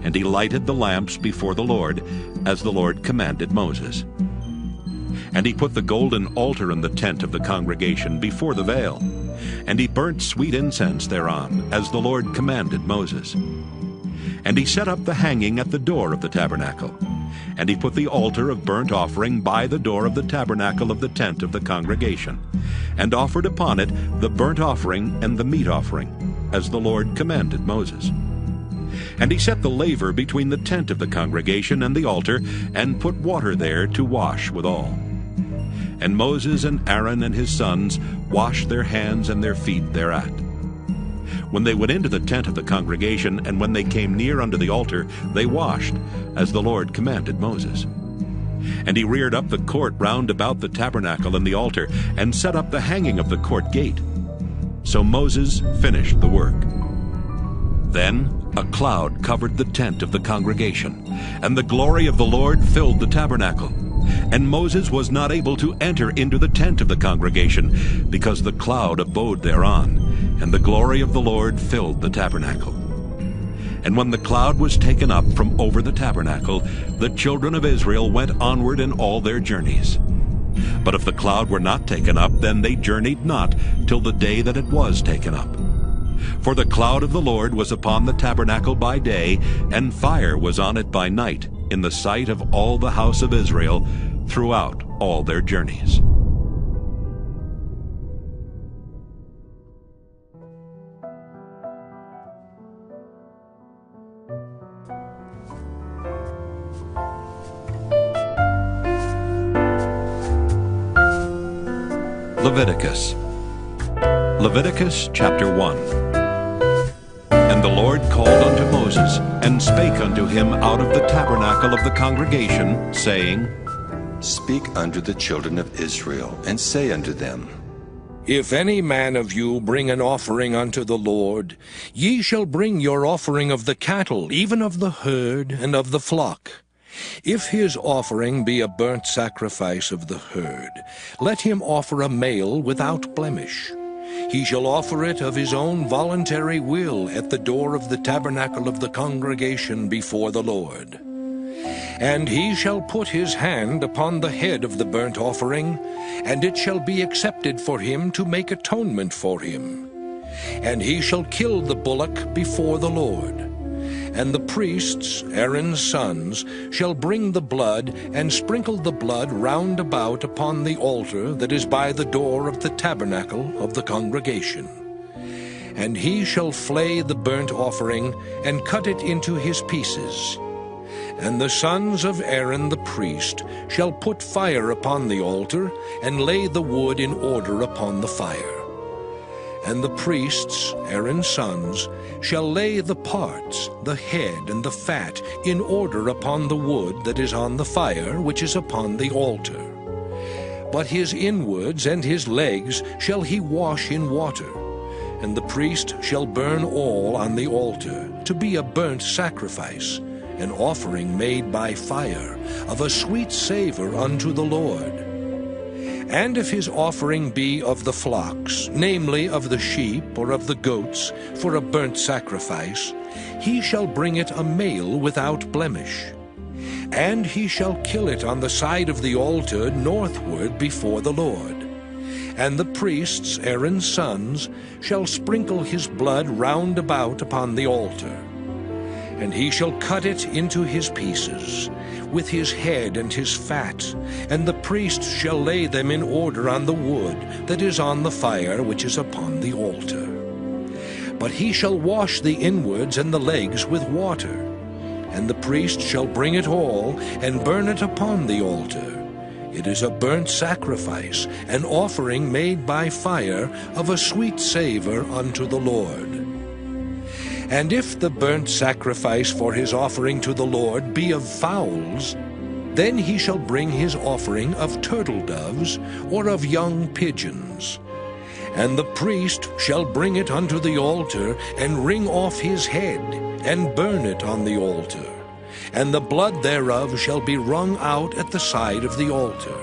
And he lighted the lamps before the Lord, as the Lord commanded Moses. And he put the golden altar in the tent of the congregation before the veil. And he burnt sweet incense thereon, as the Lord commanded Moses. And he set up the hanging at the door of the tabernacle. And he put the altar of burnt offering by the door of the tabernacle of the tent of the congregation, and offered upon it the burnt offering and the meat offering, as the Lord commanded Moses. And he set the laver between the tent of the congregation and the altar, and put water there to wash withal. And Moses and Aaron and his sons washed their hands and their feet thereat. When they went into the tent of the congregation, and when they came near unto the altar, they washed, as the Lord commanded Moses. And he reared up the court round about the tabernacle and the altar, and set up the hanging of the court gate. So Moses finished the work. Then a cloud covered the tent of the congregation, and the glory of the Lord filled the tabernacle. And Moses was not able to enter into the tent of the congregation, because the cloud abode thereon, and the glory of the Lord filled the tabernacle. And when the cloud was taken up from over the tabernacle, the children of Israel went onward in all their journeys. But if the cloud were not taken up, then they journeyed not till the day that it was taken up. For the cloud of the Lord was upon the tabernacle by day, and fire was on it by night, in the sight of all the house of Israel, throughout all their journeys. Leviticus. Leviticus chapter 1. And the Lord called unto Moses, and spake unto him out of the tabernacle of the congregation, saying, Speak unto the children of Israel, and say unto them, If any man of you bring an offering unto the Lord, ye shall bring your offering of the cattle, even of the herd and of the flock. If his offering be a burnt sacrifice of the herd, let him offer a male without blemish. He shall offer it of his own voluntary will at the door of the tabernacle of the congregation before the Lord. And he shall put his hand upon the head of the burnt offering, and it shall be accepted for him to make atonement for him. And he shall kill the bullock before the Lord. And the priests, Aaron's sons, shall bring the blood, and sprinkle the blood round about upon the altar that is by the door of the tabernacle of the congregation. And he shall flay the burnt offering, and cut it into his pieces. And the sons of Aaron the priest shall put fire upon the altar, and lay the wood in order upon the fire. And the priests, Aaron's sons, shall lay the parts, the head and the fat, in order upon the wood that is on the fire, which is upon the altar. But his inwards and his legs shall he wash in water, and the priest shall burn all on the altar, to be a burnt sacrifice, an offering made by fire, of a sweet savor unto the Lord. And if his offering be of the flocks, namely of the sheep or of the goats, for a burnt sacrifice, he shall bring it a male without blemish. And he shall kill it on the side of the altar northward before the Lord. And the priests, Aaron's sons, shall sprinkle his blood round about upon the altar. And he shall cut it into his pieces, with his head and his fat, and the priest shall lay them in order on the wood that is on the fire which is upon the altar. But he shall wash the inwards and the legs with water, and the priest shall bring it all, and burn it upon the altar. It is a burnt sacrifice, an offering made by fire, of a sweet savor unto the Lord. And if the burnt sacrifice for his offering to the Lord be of fowls, then he shall bring his offering of turtle doves, or of young pigeons. And the priest shall bring it unto the altar, and wring off his head, and burn it on the altar. And the blood thereof shall be wrung out at the side of the altar.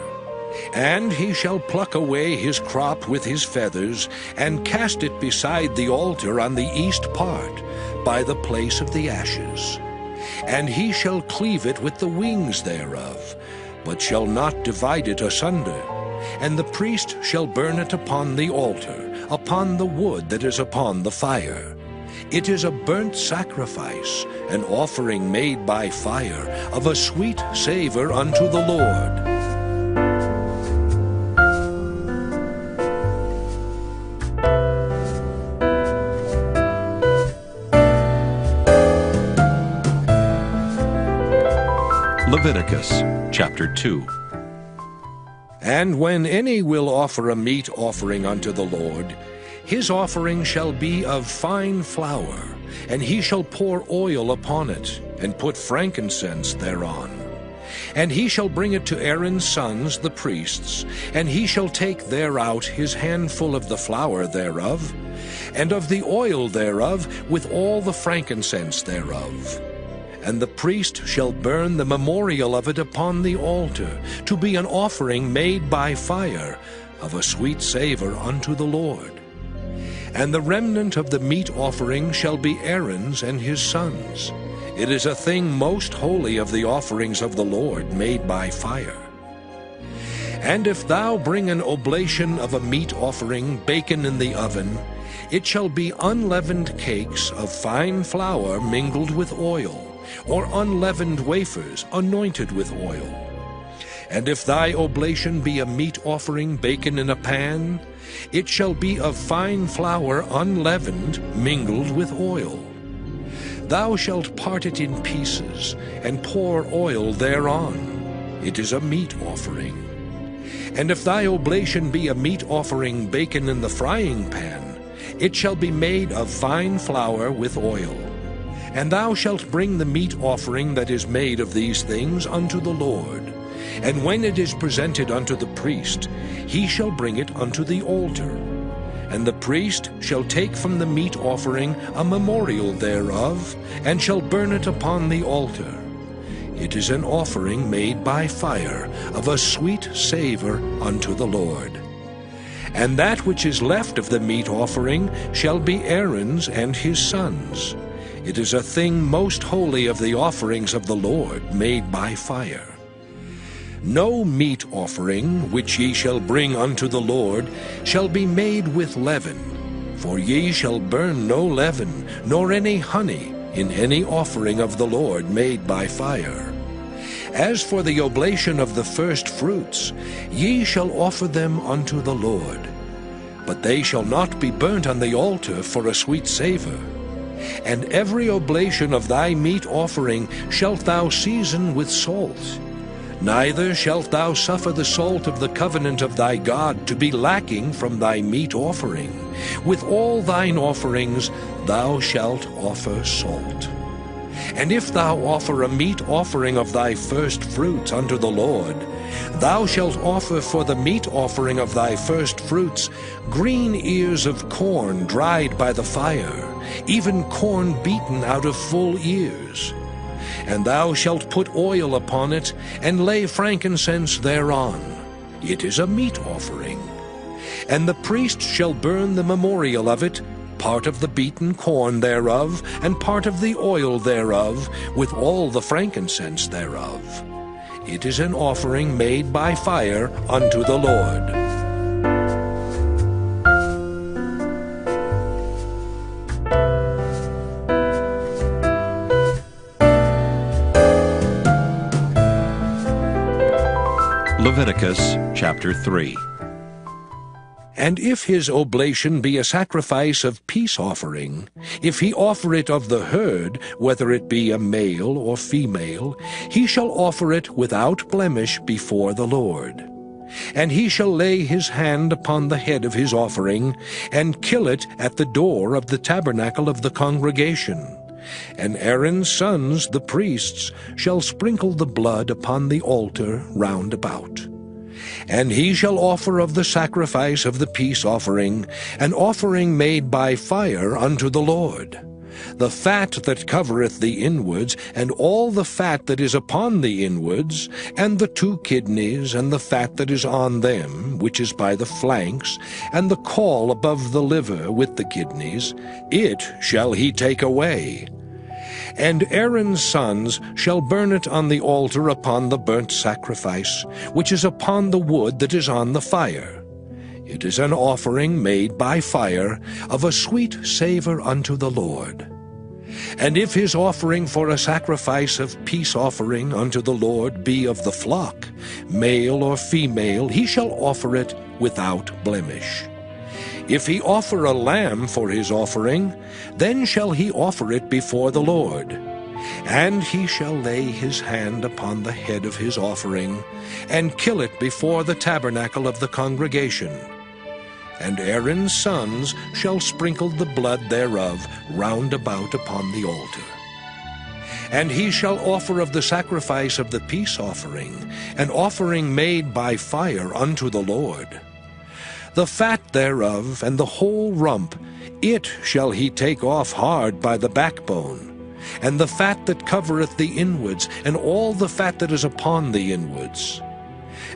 And he shall pluck away his crop with his feathers, and cast it beside the altar on the east part, by the place of the ashes. And he shall cleave it with the wings thereof, but shall not divide it asunder. And the priest shall burn it upon the altar, upon the wood that is upon the fire. It is a burnt sacrifice, an offering made by fire, of a sweet savor unto the Lord. Leviticus chapter 2. And when any will offer a meat offering unto the Lord, his offering shall be of fine flour, and he shall pour oil upon it, and put frankincense thereon. And he shall bring it to Aaron's sons the priests, and he shall take thereout his handful of the flour thereof, and of the oil thereof, with all the frankincense thereof. And the priest shall burn the memorial of it upon the altar, to be an offering made by fire, of a sweet savor unto the Lord. And the remnant of the meat offering shall be Aaron's and his sons. It is a thing most holy of the offerings of the Lord made by fire. And if thou bring an oblation of a meat offering baken in the oven, it shall be unleavened cakes of fine flour mingled with oil, or unleavened wafers anointed with oil. And if thy oblation be a meat offering baken in a pan, it shall be of fine flour unleavened mingled with oil. Thou shalt part it in pieces, and pour oil thereon. It is a meat offering. And if thy oblation be a meat offering baken in the frying pan, It shall be made of fine flour with oil. And thou shalt bring the meat offering that is made of these things unto the Lord. And when it is presented unto the priest, he shall bring it unto the altar. And the priest shall take from the meat offering a memorial thereof, and shall burn it upon the altar. It is an offering made by fire, of a sweet savour unto the Lord. And that which is left of the meat offering shall be Aaron's and his sons'. It is a thing most holy of the offerings of the Lord, made by fire. No meat offering which ye shall bring unto the Lord shall be made with leaven, for ye shall burn no leaven, nor any honey, in any offering of the Lord made by fire. As for the oblation of the first fruits, ye shall offer them unto the Lord. But they shall not be burnt on the altar for a sweet savour. And every oblation of thy meat offering shalt thou season with salt. Neither shalt thou suffer the salt of the covenant of thy God to be lacking from thy meat offering. With all thine offerings thou shalt offer salt. And if thou offer a meat offering of thy first fruits unto the Lord, thou shalt offer for the meat offering of thy first fruits green ears of corn dried by the fire, even corn beaten out of full ears. And thou shalt put oil upon it, and lay frankincense thereon. It is a meat offering. And the priest shall burn the memorial of it, part of the beaten corn thereof, and part of the oil thereof, with all the frankincense thereof. It is an offering made by fire unto the Lord. Leviticus chapter 3. And if his oblation be a sacrifice of peace offering, if he offer it of the herd, whether it be a male or female, he shall offer it without blemish before the Lord. And he shall lay his hand upon the head of his offering, and kill it at the door of the tabernacle of the congregation. And Aaron's sons, the priests, shall sprinkle the blood upon the altar round about. And he shall offer of the sacrifice of the peace offering an offering made by fire unto the Lord. The fat that covereth the inwards, and all the fat that is upon the inwards, and the 2 kidneys, and the fat that is on them, which is by the flanks, and the caul above the liver with the kidneys, it shall he take away. And Aaron's sons shall burn it on the altar upon the burnt sacrifice, which is upon the wood that is on the fire. It is an offering made by fire, of a sweet savour unto the Lord. And if his offering for a sacrifice of peace offering unto the Lord be of the flock, male or female, he shall offer it without blemish. If he offer a lamb for his offering, then shall he offer it before the Lord. And he shall lay his hand upon the head of his offering, and kill it before the tabernacle of the congregation. And Aaron's sons shall sprinkle the blood thereof round about upon the altar. And he shall offer of the sacrifice of the peace offering an offering made by fire unto the Lord. The fat thereof, and the whole rump, it shall he take off hard by the backbone, and the fat that covereth the inwards, and all the fat that is upon the inwards.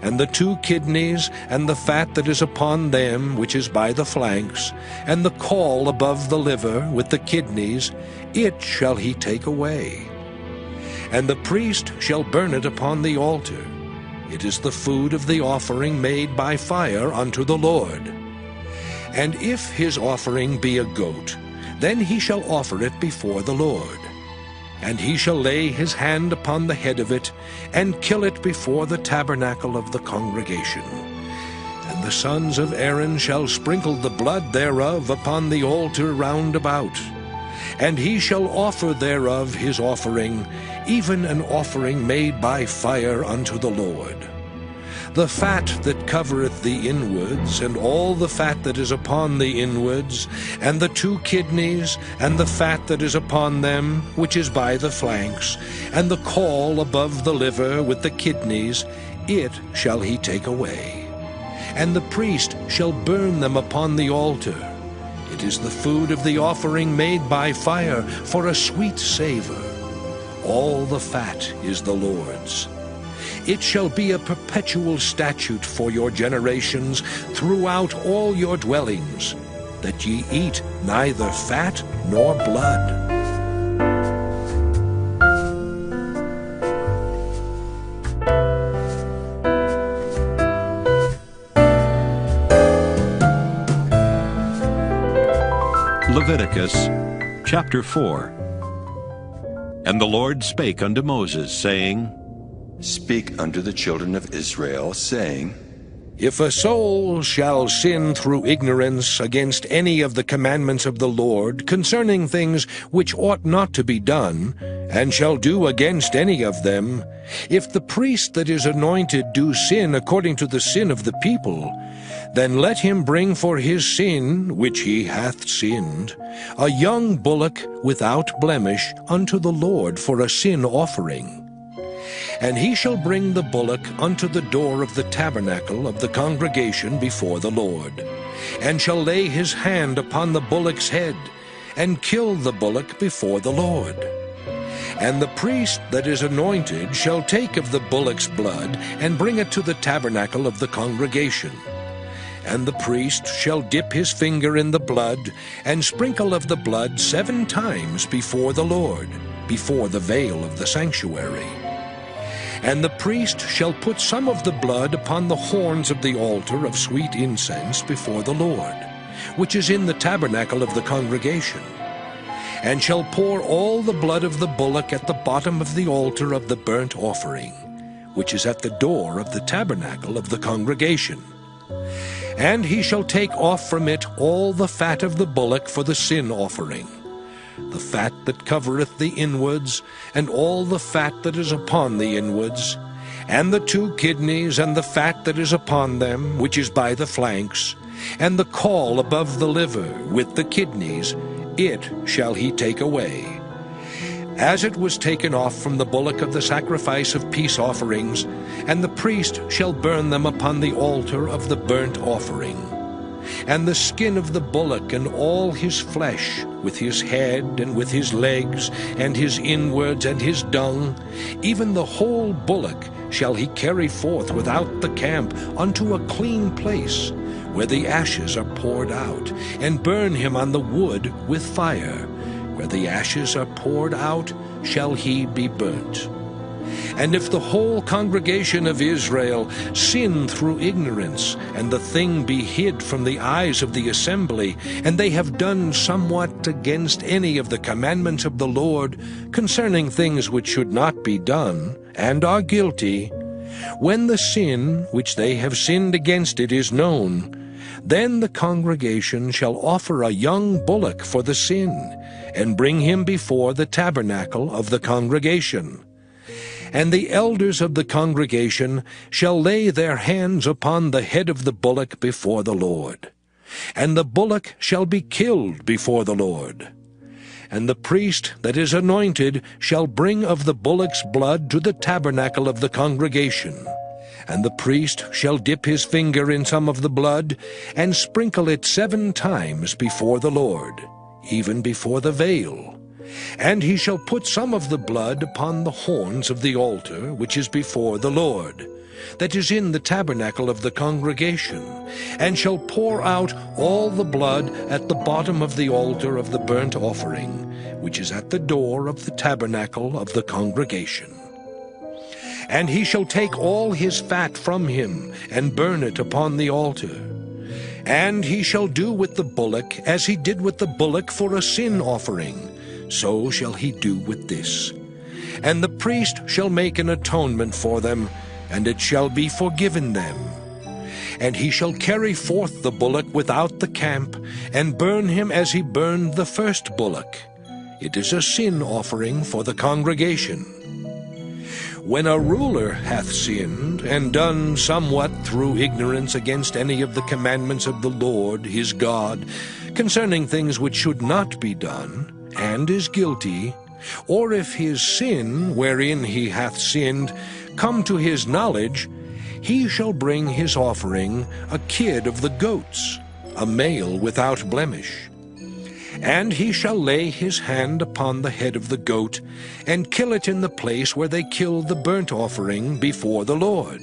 And the 2 kidneys, and the fat that is upon them, which is by the flanks, and the caul above the liver with the kidneys, it shall he take away. And the priest shall burn it upon the altar. It is the food of the offering made by fire unto the Lord. And if his offering be a goat, then he shall offer it before the Lord. And he shall lay his hand upon the head of it, and kill it before the tabernacle of the congregation. And the sons of Aaron shall sprinkle the blood thereof upon the altar round about. And he shall offer thereof his offering, even an offering made by fire unto the Lord. the fat that covereth the inwards, and all the fat that is upon the inwards, and the 2 kidneys, and the fat that is upon them, which is by the flanks, and the caul above the liver with the kidneys, it shall he take away. And the priest shall burn them upon the altar. It is the food of the offering made by fire, for a sweet savor. All the fat is the Lord's. It shall be a perpetual statute for your generations throughout all your dwellings, that ye eat neither fat nor blood. Leviticus chapter 4. And the Lord spake unto Moses, saying, Speak unto the children of Israel, saying, If a soul shall sin through ignorance against any of the commandments of the Lord concerning things which ought not to be done, and shall do against any of them, if the priest that is anointed do sin according to the sin of the people, then let him bring for his sin, which he hath sinned, a young bullock without blemish unto the Lord for a sin offering. And he shall bring the bullock unto the door of the tabernacle of the congregation before the Lord, and shall lay his hand upon the bullock's head, and kill the bullock before the Lord. And the priest that is anointed shall take of the bullock's blood, and bring it to the tabernacle of the congregation. And the priest shall dip his finger in the blood, and sprinkle of the blood 7 times before the Lord, before the veil of the sanctuary. And the priest shall put some of the blood upon the horns of the altar of sweet incense before the Lord, which is in the tabernacle of the congregation, and shall pour all the blood of the bullock at the bottom of the altar of the burnt offering, which is at the door of the tabernacle of the congregation. And he shall take off from it all the fat of the bullock for the sin offering, the fat that covereth the inwards, and all the fat that is upon the inwards, and the 2 kidneys, and the fat that is upon them, which is by the flanks, and the caul above the liver with the kidneys, it shall he take away, as it was taken off from the bullock of the sacrifice of peace offerings, and the priest shall burn them upon the altar of the burnt offering. And the skin of the bullock and all his flesh, with his head and with his legs, and his inwards and his dung, even the whole bullock shall he carry forth without the camp unto a clean place, where the ashes are poured out, and burn him on the wood with fire. Where the ashes are poured out, shall he be burnt. And if the whole congregation of Israel sin through ignorance, and the thing be hid from the eyes of the assembly, and they have done somewhat against any of the commandments of the Lord concerning things which should not be done, and are guilty, when the sin which they have sinned against it is known, then the congregation shall offer a young bullock for the sin, and bring him before the tabernacle of the congregation. And the elders of the congregation shall lay their hands upon the head of the bullock before the Lord. And the bullock shall be killed before the Lord. And the priest that is anointed shall bring of the bullock's blood to the tabernacle of the congregation. And the priest shall dip his finger in some of the blood, and sprinkle it 7 times before the Lord, even before the veil. And he shall put some of the blood upon the horns of the altar which is before the Lord, that is in the tabernacle of the congregation, and shall pour out all the blood at the bottom of the altar of the burnt offering, which is at the door of the tabernacle of the congregation. And he shall take all his fat from him, and burn it upon the altar. And he shall do with the bullock as he did with the bullock for a sin offering, so shall he do with this. And the priest shall make an atonement for them, and it shall be forgiven them. And he shall carry forth the bullock without the camp, and burn him as he burned the first bullock. It is a sin offering for the congregation. When a ruler hath sinned, and done somewhat through ignorance against any of the commandments of the Lord his God, concerning things which should not be done, and is guilty, or if his sin, wherein he hath sinned, come to his knowledge, he shall bring his offering, a kid of the goats, a male without blemish. And he shall lay his hand upon the head of the goat, and kill it in the place where they kill the burnt offering before the Lord.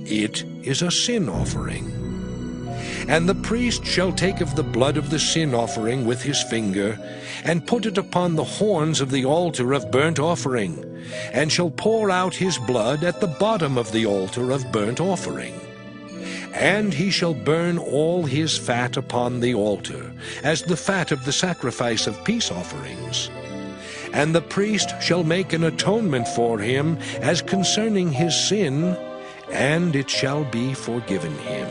It is a sin offering. And the priest shall take of the blood of the sin offering with his finger, and put it upon the horns of the altar of burnt offering, and shall pour out his blood at the bottom of the altar of burnt offering. And he shall burn all his fat upon the altar, as the fat of the sacrifice of peace offerings. And the priest shall make an atonement for him as concerning his sin, and it shall be forgiven him.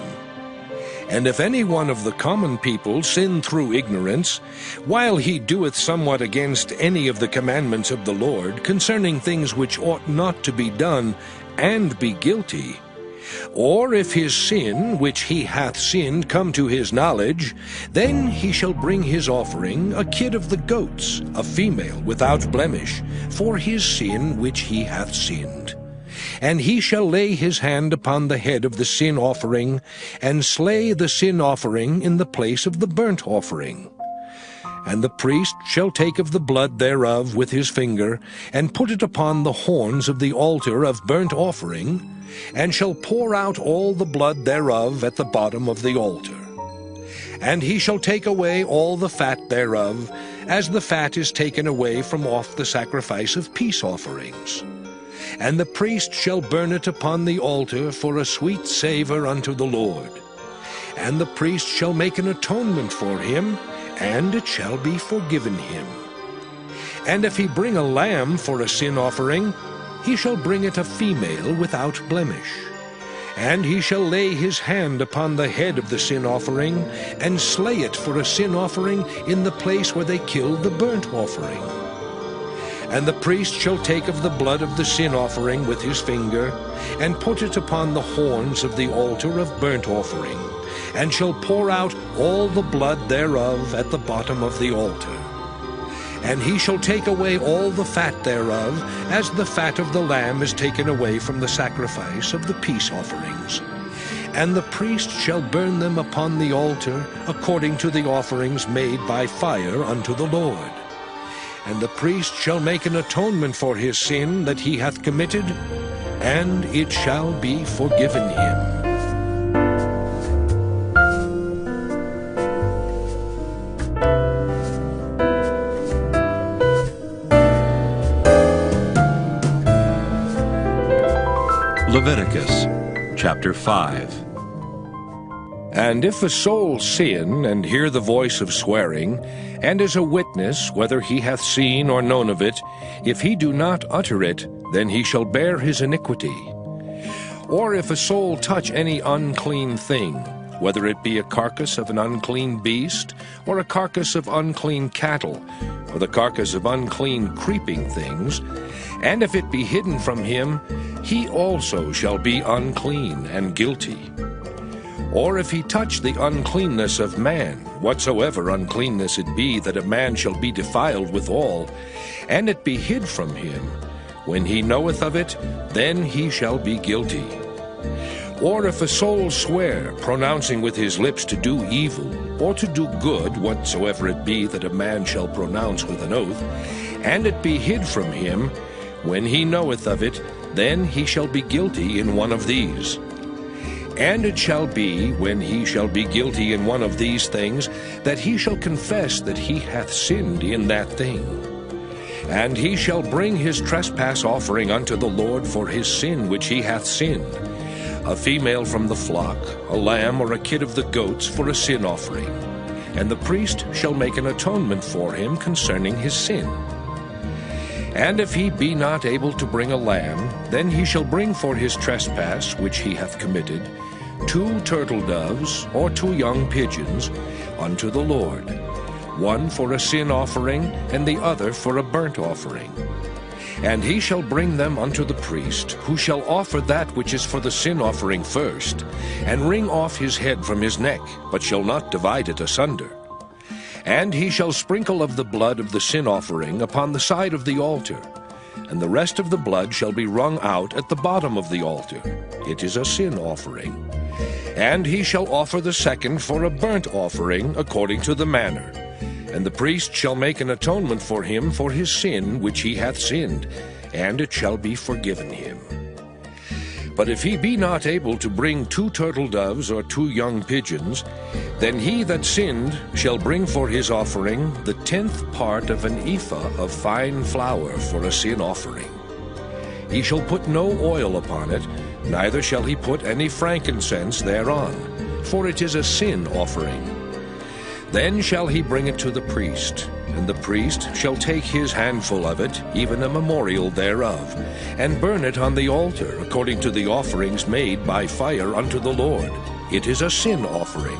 And if any one of the common people sin through ignorance, while he doeth somewhat against any of the commandments of the Lord, concerning things which ought not to be done, and be guilty, or if his sin, which he hath sinned, come to his knowledge, then he shall bring his offering, a kid of the goats, a female without blemish, for his sin which he hath sinned. And he shall lay his hand upon the head of the sin offering, and slay the sin offering in the place of the burnt offering. And the priest shall take of the blood thereof with his finger, and put it upon the horns of the altar of burnt offering, and shall pour out all the blood thereof at the bottom of the altar. And he shall take away all the fat thereof, as the fat is taken away from off the sacrifice of peace offerings. And the priest shall burn it upon the altar for a sweet savour unto the Lord. And the priest shall make an atonement for him, and it shall be forgiven him. And if he bring a lamb for a sin offering, he shall bring it a female without blemish. And he shall lay his hand upon the head of the sin offering, and slay it for a sin offering in the place where they kill the burnt offering. And the priest shall take of the blood of the sin offering with his finger, and put it upon the horns of the altar of burnt offering, and shall pour out all the blood thereof at the bottom of the altar. And he shall take away all the fat thereof, as the fat of the lamb is taken away from the sacrifice of the peace offerings. And the priest shall burn them upon the altar, according to the offerings made by fire unto the Lord. And the priest shall make an atonement for his sin that he hath committed, and it shall be forgiven him. Leviticus chapter 5. And if a soul sin, and hear the voice of swearing, and is a witness, whether he hath seen or known of it, if he do not utter it, then he shall bear his iniquity. Or if a soul touch any unclean thing, whether it be a carcass of an unclean beast, or a carcass of unclean cattle, or the carcass of unclean creeping things, and if it be hidden from him, he also shall be unclean and guilty. Or if he touch the uncleanness of man, whatsoever uncleanness it be, that a man shall be defiled withal, and it be hid from him, when he knoweth of it, then he shall be guilty. Or if a soul swear, pronouncing with his lips to do evil, or to do good, whatsoever it be that a man shall pronounce with an oath, and it be hid from him, when he knoweth of it, then he shall be guilty in one of these. And it shall be, when he shall be guilty in one of these things, that he shall confess that he hath sinned in that thing. And he shall bring his trespass offering unto the Lord for his sin which he hath sinned, a female from the flock, a lamb or a kid of the goats for a sin offering. And the priest shall make an atonement for him concerning his sin. And if he be not able to bring a lamb, then he shall bring for his trespass which he hath committed 2 turtle doves or 2 young pigeons unto the Lord, one for a sin offering and the other for a burnt offering. And he shall bring them unto the priest, who shall offer that which is for the sin offering first, and wring off his head from his neck, but shall not divide it asunder. And he shall sprinkle of the blood of the sin offering upon the side of the altar, and the rest of the blood shall be wrung out at the bottom of the altar. It is a sin offering. And he shall offer the second for a burnt offering according to the manner. And the priest shall make an atonement for him for his sin which he hath sinned, and it shall be forgiven him. But if he be not able to bring 2 turtle doves or 2 young pigeons, then he that sinned shall bring for his offering the 10th part of an ephah of fine flour for a sin offering. He shall put no oil upon it, neither shall he put any frankincense thereon, for it is a sin offering. Then shall he bring it to the priest, and the priest shall take his handful of it, even a memorial thereof, and burn it on the altar, according to the offerings made by fire unto the Lord. It is a sin offering.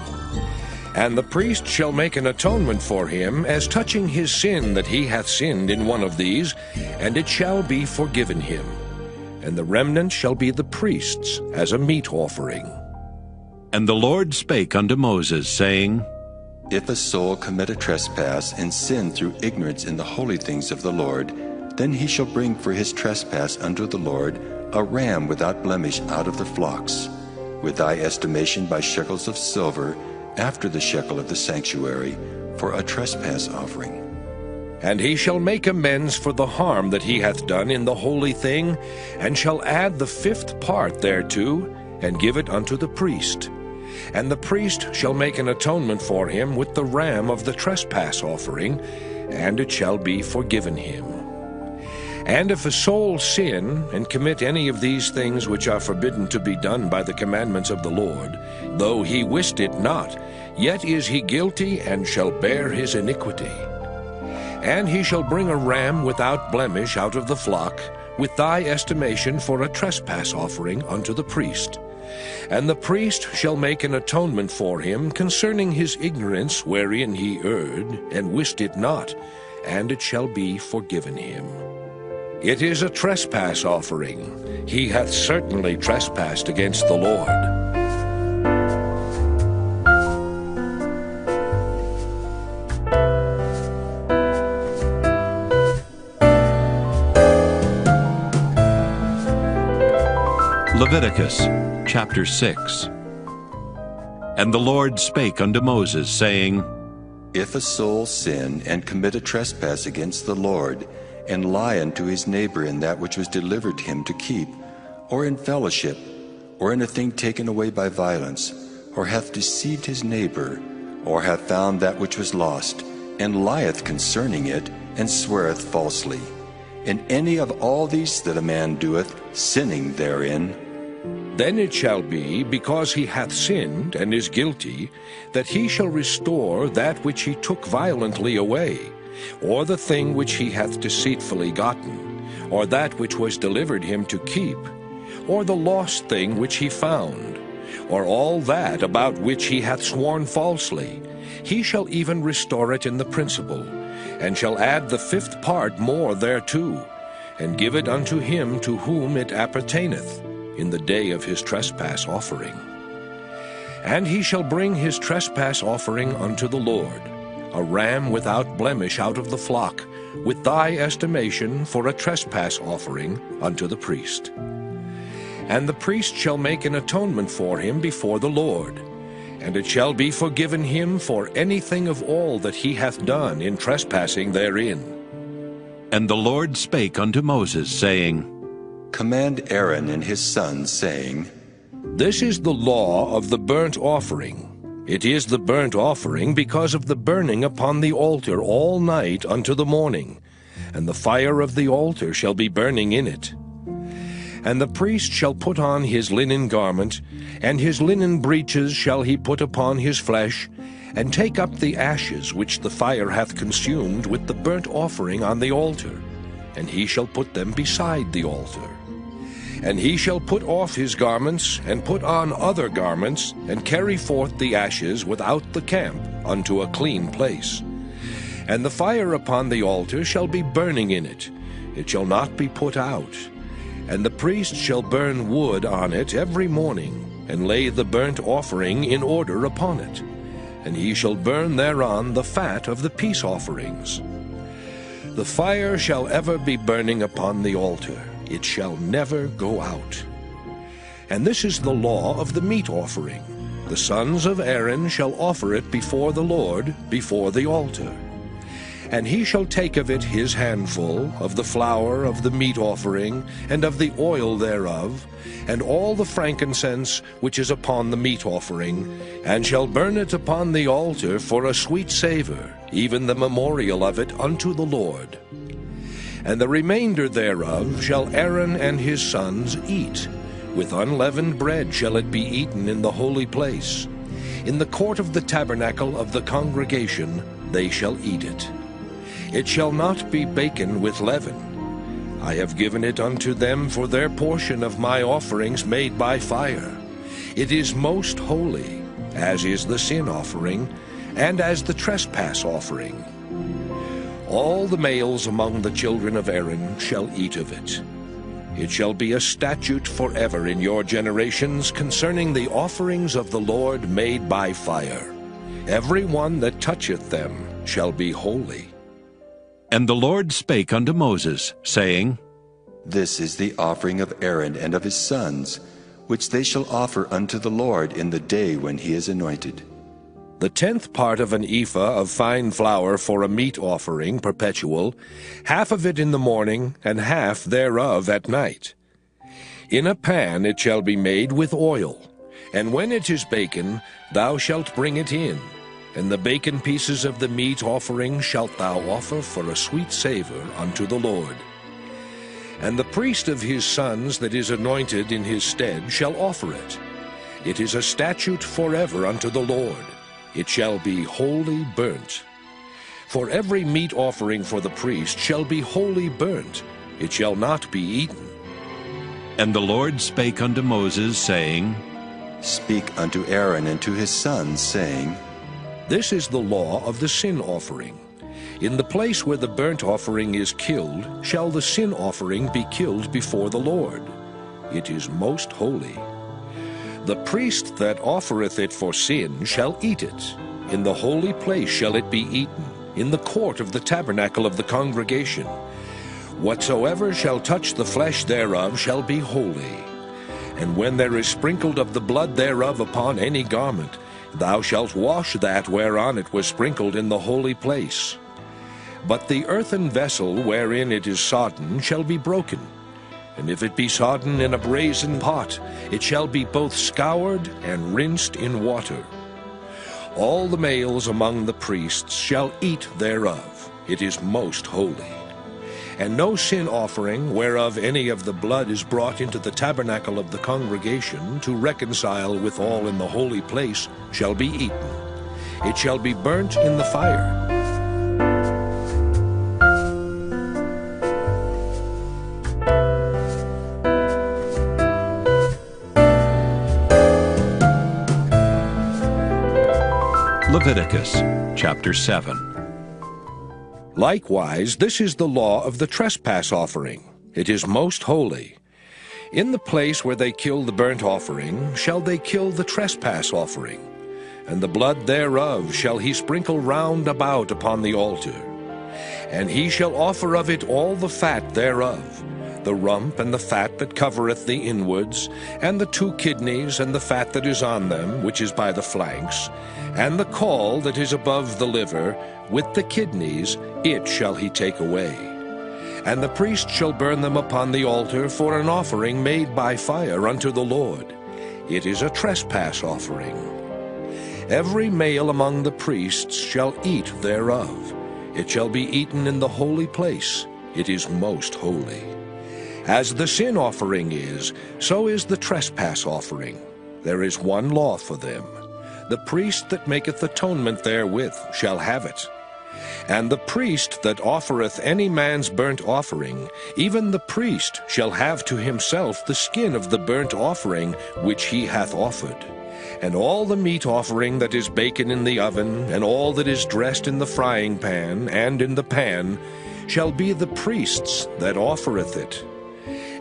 And the priest shall make an atonement for him, as touching his sin that he hath sinned in one of these, and it shall be forgiven him. And the remnant shall be the priest's, as a meat offering. And the Lord spake unto Moses, saying, If a soul commit a trespass and sin through ignorance in the holy things of the Lord, then he shall bring for his trespass unto the Lord a ram without blemish out of the flocks, with thy estimation by shekels of silver, after the shekel of the sanctuary, for a trespass offering. And he shall make amends for the harm that he hath done in the holy thing, and shall add the 5th part thereto, and give it unto the priest. And the priest shall make an atonement for him with the ram of the trespass offering, and it shall be forgiven him. And if a soul sin, and commit any of these things which are forbidden to be done by the commandments of the Lord, though he wist it not, yet is he guilty, and shall bear his iniquity. And he shall bring a ram without blemish out of the flock, with thy estimation for a trespass offering unto the priest. And the priest shall make an atonement for him concerning his ignorance wherein he erred, and wist it not, and it shall be forgiven him. It is a trespass offering. He hath certainly trespassed against the Lord. Leviticus chapter 6. And the Lord spake unto Moses, saying, If a soul sin and commit a trespass against the Lord, and lie unto his neighbor in that which was delivered him to keep, or in fellowship, or in a thing taken away by violence, or hath deceived his neighbor, or hath found that which was lost, and lieth concerning it, and sweareth falsely, in any of all these that a man doeth, sinning therein, then it shall be, because he hath sinned and is guilty, that he shall restore that which he took violently away, or the thing which he hath deceitfully gotten, or that which was delivered him to keep, or the lost thing which he found, or all that about which he hath sworn falsely. He shall even restore it in the principal, and shall add the 5th part more thereto, and give it unto him to whom it appertaineth, in the day of his trespass offering. And he shall bring his trespass offering unto the Lord, a ram without blemish out of the flock, with thy estimation for a trespass offering unto the priest. And the priest shall make an atonement for him before the Lord, and it shall be forgiven him for anything of all that he hath done in trespassing therein. And the Lord spake unto Moses, saying, Command Aaron and his sons, saying, This is the law of the burnt offering. It is the burnt offering because of the burning upon the altar all night unto the morning, and the fire of the altar shall be burning in it. And the priest shall put on his linen garment, and his linen breeches shall he put upon his flesh, and take up the ashes which the fire hath consumed with the burnt offering on the altar, and he shall put them beside the altar. And he shall put off his garments, and put on other garments, and carry forth the ashes without the camp unto a clean place. And the fire upon the altar shall be burning in it, it shall not be put out. And the priest shall burn wood on it every morning, and lay the burnt offering in order upon it. And he shall burn thereon the fat of the peace offerings. The fire shall ever be burning upon the altar, it shall never go out. And this is the law of the meat offering. The sons of Aaron shall offer it before the Lord, before the altar. And he shall take of it his handful, of the flour of the meat offering, and of the oil thereof, and all the frankincense which is upon the meat offering, and shall burn it upon the altar for a sweet savour, even the memorial of it unto the Lord. And the remainder thereof shall Aaron and his sons eat. With unleavened bread shall it be eaten in the holy place. In the court of the tabernacle of the congregation they shall eat it. It shall not be baken with leaven. I have given it unto them for their portion of my offerings made by fire. It is most holy, as is the sin offering, and as the trespass offering. All the males among the children of Aaron shall eat of it. It shall be a statute forever in your generations concerning the offerings of the Lord made by fire. Every one that toucheth them shall be holy. And the Lord spake unto Moses, saying, This is the offering of Aaron and of his sons, which they shall offer unto the Lord in the day when he is anointed. The 10th part of an ephah of fine flour for a meat offering perpetual, half of it in the morning, and half thereof at night. In a pan it shall be made with oil, and when it is baken, thou shalt bring it in, and the baken pieces of the meat offering shalt thou offer for a sweet savour unto the Lord. And the priest of his sons that is anointed in his stead shall offer it. It is a statute forever unto the Lord. It shall be wholly burnt. For every meat offering for the priest shall be wholly burnt. It shall not be eaten. And the Lord spake unto Moses, saying, Speak unto Aaron and to his sons, saying, This is the law of the sin offering. In the place where the burnt offering is killed, shall the sin offering be killed before the Lord. It is most holy. The priest that offereth it for sin shall eat it. In the holy place shall it be eaten, in the court of the tabernacle of the congregation. Whatsoever shall touch the flesh thereof shall be holy. And when there is sprinkled of the blood thereof upon any garment, thou shalt wash that whereon it was sprinkled in the holy place. But the earthen vessel wherein it is sodden shall be broken. And if it be sodden in a brazen pot, it shall be both scoured and rinsed in water. All the males among the priests shall eat thereof. It is most holy. And no sin offering, whereof any of the blood is brought into the tabernacle of the congregation to reconcile with all in the holy place, shall be eaten. It shall be burnt in the fire. Leviticus chapter 7. Likewise, this is the law of the trespass offering. It is most holy. In the place where they kill the burnt offering shall they kill the trespass offering, and the blood thereof shall he sprinkle round about upon the altar. And he shall offer of it all the fat thereof, the rump and the fat that covereth the inwards, and the 2 kidneys and the fat that is on them, which is by the flanks, and the caul that is above the liver, with the kidneys, it shall he take away. And the priest shall burn them upon the altar for an offering made by fire unto the Lord. It is a trespass offering. Every male among the priests shall eat thereof. It shall be eaten in the holy place. It is most holy. As the sin offering is, so is the trespass offering. There is one law for them. The priest that maketh atonement therewith shall have it. And the priest that offereth any man's burnt offering, even the priest shall have to himself the skin of the burnt offering which he hath offered. And all the meat offering that is baken in the oven, and all that is dressed in the frying pan and in the pan, shall be the priest's that offereth it.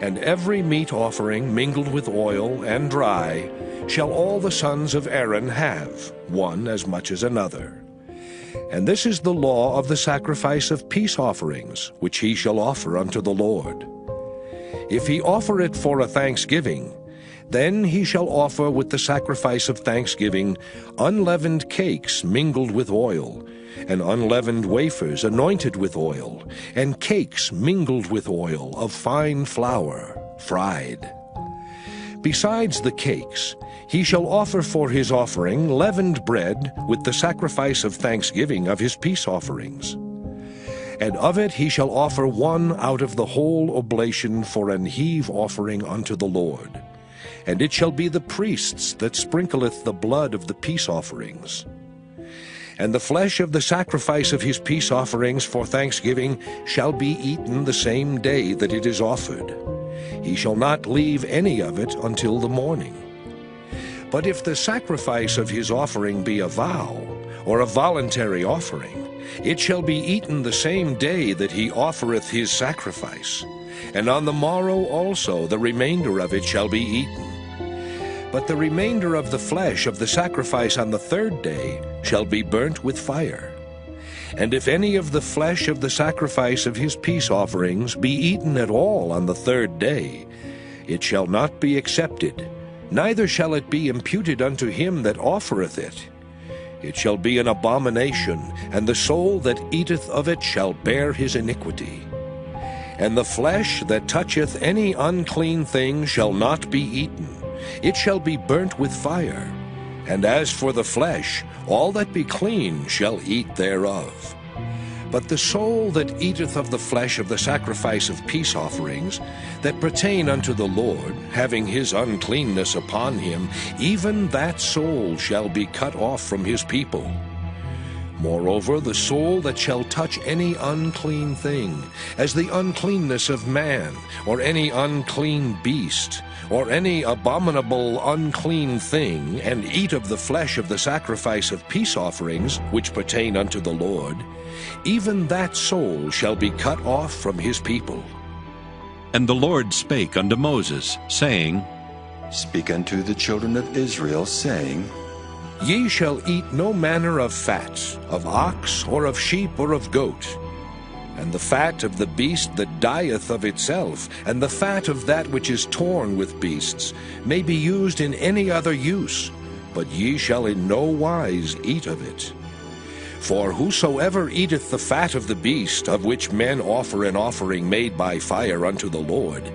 And every meat offering mingled with oil and dry shall all the sons of Aaron have, one as much as another. And this is the law of the sacrifice of peace offerings, which he shall offer unto the Lord. If he offer it for a thanksgiving, then he shall offer with the sacrifice of thanksgiving unleavened cakes mingled with oil, and unleavened wafers anointed with oil, and cakes mingled with oil of fine flour, fried. Besides the cakes, he shall offer for his offering leavened bread with the sacrifice of thanksgiving of his peace offerings. And of it he shall offer one out of the whole oblation for an heave offering unto the Lord. And it shall be the priest's that sprinkleth the blood of the peace offerings. And the flesh of the sacrifice of his peace offerings for thanksgiving shall be eaten the same day that it is offered. He shall not leave any of it until the morning. But if the sacrifice of his offering be a vow, or a voluntary offering, it shall be eaten the same day that he offereth his sacrifice, and on the morrow also the remainder of it shall be eaten. But the remainder of the flesh of the sacrifice on the third day shall be burnt with fire. And if any of the flesh of the sacrifice of his peace offerings be eaten at all on the third day, it shall not be accepted, neither shall it be imputed unto him that offereth it. It shall be an abomination, and the soul that eateth of it shall bear his iniquity. And the flesh that toucheth any unclean thing shall not be eaten, it shall be burnt with fire. And as for the flesh, all that be clean shall eat thereof. But the soul that eateth of the flesh of the sacrifice of peace offerings, that pertain unto the Lord, having his uncleanness upon him, even that soul shall be cut off from his people. Moreover, the soul that shall touch any unclean thing, as the uncleanness of man, or any unclean beast, or any abominable unclean thing, and eat of the flesh of the sacrifice of peace offerings, which pertain unto the Lord, even that soul shall be cut off from his people. And the Lord spake unto Moses, saying, Speak unto the children of Israel, saying, Ye shall eat no manner of fat, of ox, or of sheep, or of goat. And the fat of the beast that dieth of itself, and the fat of that which is torn with beasts, may be used in any other use, but ye shall in no wise eat of it. For whosoever eateth the fat of the beast, of which men offer an offering made by fire unto the Lord,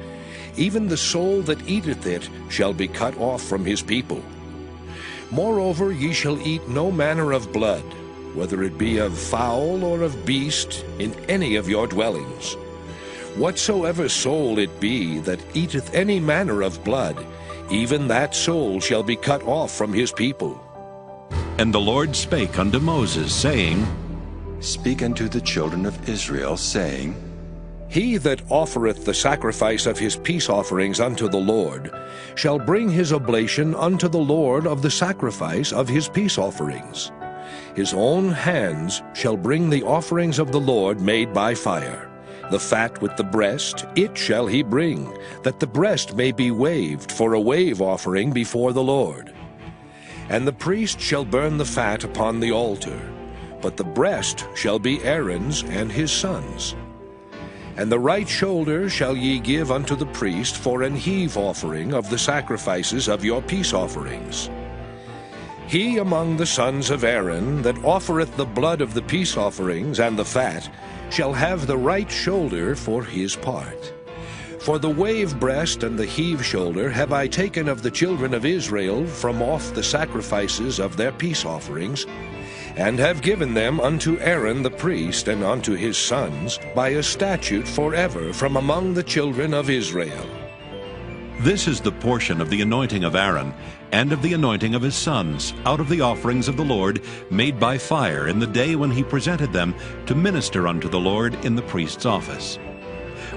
even the soul that eateth it shall be cut off from his people. Moreover, ye shall eat no manner of blood, whether it be of fowl or of beast, in any of your dwellings. Whatsoever soul it be that eateth any manner of blood, even that soul shall be cut off from his people. And the Lord spake unto Moses, saying, Speak unto the children of Israel, saying, He that offereth the sacrifice of his peace offerings unto the Lord shall bring his oblation unto the Lord of the sacrifice of his peace offerings. His own hands shall bring the offerings of the Lord made by fire. The fat with the breast, it shall he bring, that the breast may be waved for a wave offering before the Lord. And the priest shall burn the fat upon the altar, but the breast shall be Aaron's and his sons'. And the right shoulder shall ye give unto the priest for an heave offering of the sacrifices of your peace offerings. He among the sons of Aaron that offereth the blood of the peace offerings and the fat shall have the right shoulder for his part. For the wave breast and the heave shoulder have I taken of the children of Israel from off the sacrifices of their peace offerings, and have given them unto Aaron the priest and unto his sons by a statute forever from among the children of Israel. This is the portion of the anointing of Aaron, and of the anointing of his sons, out of the offerings of the Lord, made by fire in the day when he presented them to minister unto the Lord in the priest's office,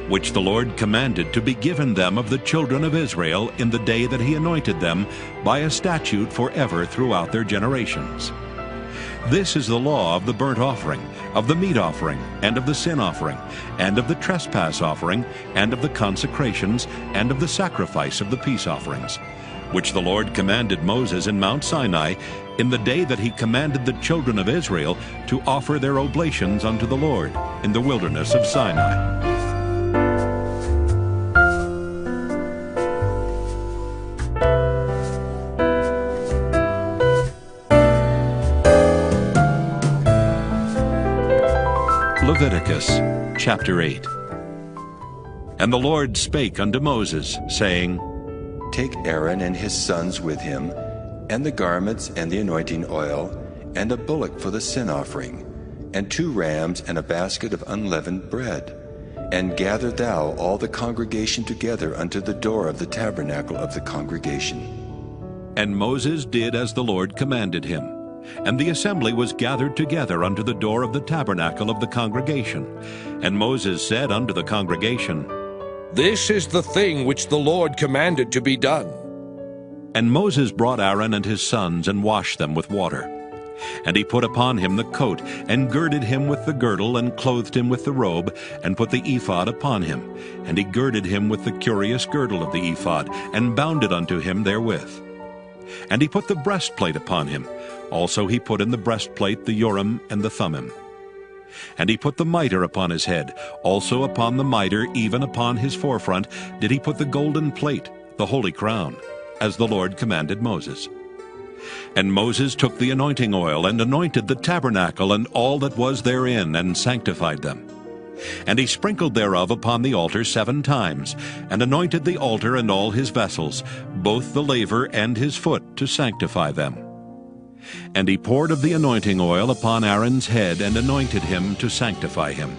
which the Lord commanded to be given them of the children of Israel in the day that he anointed them, by a statute forever throughout their generations. This is the law of the burnt offering, of the meat offering, and of the sin offering, and of the trespass offering, and of the consecrations, and of the sacrifice of the peace offerings, which the Lord commanded Moses in Mount Sinai in the day that he commanded the children of Israel to offer their oblations unto the Lord in the wilderness of Sinai. Leviticus chapter 8. And the Lord spake unto Moses, saying, Take Aaron and his sons with him, and the garments and the anointing oil, and a bullock for the sin offering, and 2 rams and a basket of unleavened bread. And gather thou all the congregation together unto the door of the tabernacle of the congregation. And Moses did as the Lord commanded him. And the assembly was gathered together unto the door of the tabernacle of the congregation. And Moses said unto the congregation, This is the thing which the Lord commanded to be done. And Moses brought Aaron and his sons, and washed them with water. And he put upon him the coat, and girded him with the girdle, and clothed him with the robe, and put the ephod upon him. And he girded him with the curious girdle of the ephod, and bound it unto him therewith. And he put the breastplate upon him. Also he put in the breastplate the Urim and the Thummim. And he put the mitre upon his head. Also upon the mitre, even upon his forefront, did he put the golden plate, the holy crown, as the Lord commanded Moses. And Moses took the anointing oil, and anointed the tabernacle and all that was therein, and sanctified them. And he sprinkled thereof upon the altar 7 times, and anointed the altar and all his vessels, both the laver and his foot, to sanctify them. And he poured of the anointing oil upon Aaron's head, and anointed him to sanctify him.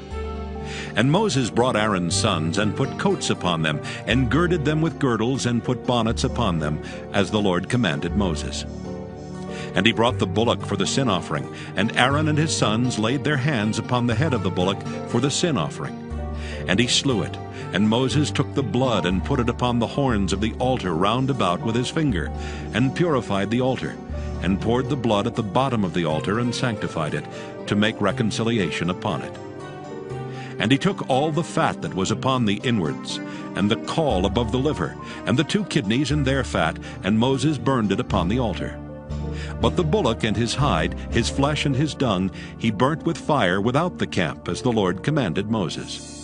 And Moses brought Aaron's sons, and put coats upon them, and girded them with girdles, and put bonnets upon them, as the Lord commanded Moses. And he brought the bullock for the sin offering, and Aaron and his sons laid their hands upon the head of the bullock for the sin offering. And he slew it, and Moses took the blood, and put it upon the horns of the altar round about with his finger, and purified the altar, and poured the blood at the bottom of the altar, and sanctified it, to make reconciliation upon it. And he took all the fat that was upon the inwards, and the caul above the liver, and the 2 kidneys and their fat, and Moses burned it upon the altar. But the bullock and his hide, his flesh and his dung, he burnt with fire without the camp, as the Lord commanded Moses.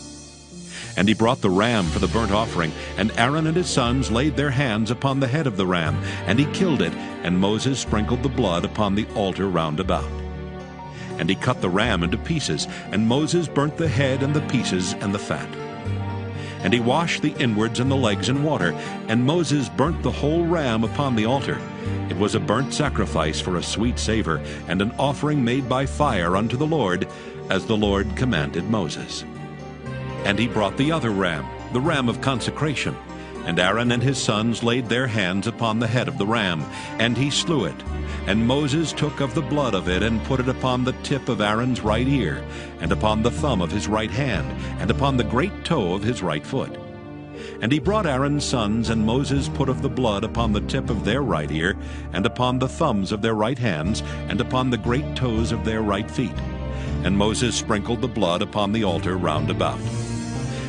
And he brought the ram for the burnt offering, and Aaron and his sons laid their hands upon the head of the ram, and he killed it, and Moses sprinkled the blood upon the altar round about. And he cut the ram into pieces, and Moses burnt the head and the pieces and the fat. And he washed the inwards and the legs in water, and Moses burnt the whole ram upon the altar. It was a burnt sacrifice for a sweet savor, and an offering made by fire unto the Lord, as the Lord commanded Moses. And he brought the other ram, the ram of consecration. And Aaron and his sons laid their hands upon the head of the ram, and he slew it. And Moses took of the blood of it, and put it upon the tip of Aaron's right ear, and upon the thumb of his right hand, and upon the great toe of his right foot. And he brought Aaron's sons, and Moses put of the blood upon the tip of their right ear, and upon the thumbs of their right hands, and upon the great toes of their right feet. And Moses sprinkled the blood upon the altar round about.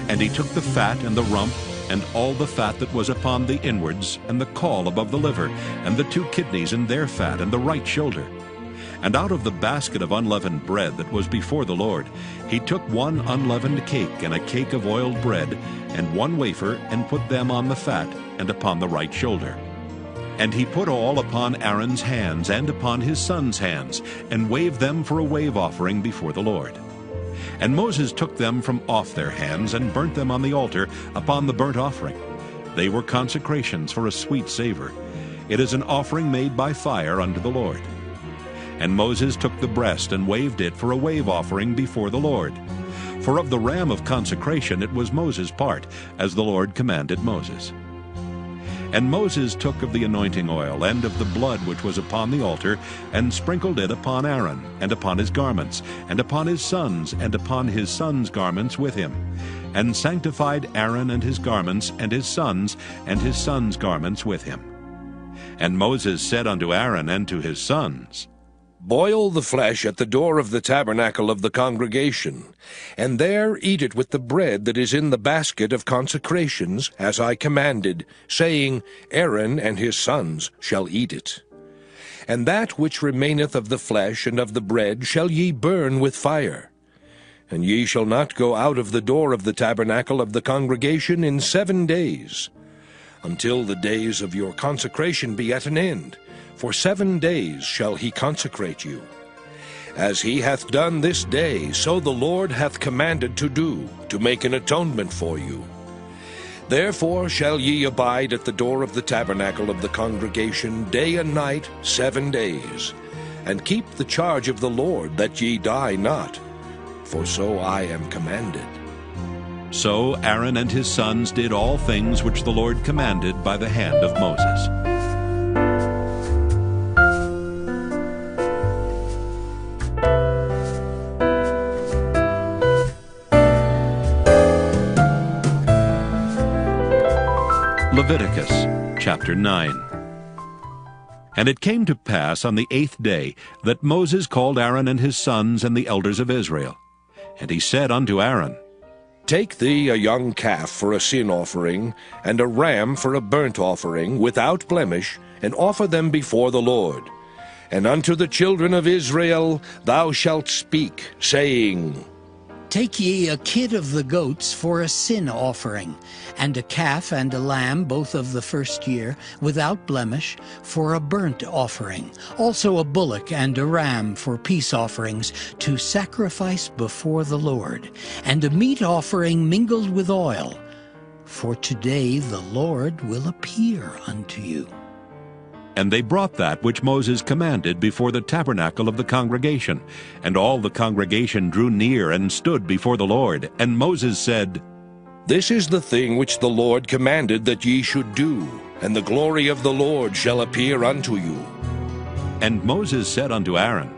And he took the fat and the rump, and all the fat that was upon the inwards, and the caul above the liver, and the 2 kidneys and their fat, and the right shoulder. And out of the basket of unleavened bread that was before the Lord, he took 1 unleavened cake, and a cake of oiled bread, and 1 wafer, and put them on the fat, and upon the right shoulder. And he put all upon Aaron's hands, and upon his sons' hands, and waved them for a wave offering before the Lord. And Moses took them from off their hands, and burnt them on the altar upon the burnt offering. They were consecrations for a sweet savor. It is an offering made by fire unto the Lord. And Moses took the breast, and waved it for a wave offering before the Lord. For of the ram of consecration it was Moses' part, as the Lord commanded Moses. And Moses took of the anointing oil, and of the blood which was upon the altar, and sprinkled it upon Aaron, and upon his garments, and upon his sons, and upon his sons' garments with him, and sanctified Aaron and his garments, and his sons' garments with him. And Moses said unto Aaron and to his sons, Boil the flesh at the door of the tabernacle of the congregation, and there eat it with the bread that is in the basket of consecrations, as I commanded, saying, Aaron and his sons shall eat it. And that which remaineth of the flesh and of the bread shall ye burn with fire. And ye shall not go out of the door of the tabernacle of the congregation in 7 days, until the days of your consecration be at an end. For 7 days shall he consecrate you. As he hath done this day, so the Lord hath commanded to do, to make an atonement for you. Therefore shall ye abide at the door of the tabernacle of the congregation day and night 7 days, and keep the charge of the Lord, that ye die not, for so I am commanded. So Aaron and his sons did all things which the Lord commanded by the hand of Moses. Leviticus chapter 9. And it came to pass on the 8th day that Moses called Aaron and his sons and the elders of Israel. And he said unto Aaron, Take thee a young calf for a sin offering, and a ram for a burnt offering, without blemish, and offer them before the Lord. And unto the children of Israel thou shalt speak, saying, Take ye a kid of the goats for a sin offering, and a calf and a lamb, both of the first year, without blemish, for a burnt offering. Also a bullock and a ram for peace offerings, to sacrifice before the Lord, and a meat offering mingled with oil. For today the Lord will appear unto you. And they brought that which Moses commanded before the tabernacle of the congregation. And all the congregation drew near and stood before the Lord. And Moses said, This is the thing which the Lord commanded that ye should do, and the glory of the Lord shall appear unto you. And Moses said unto Aaron,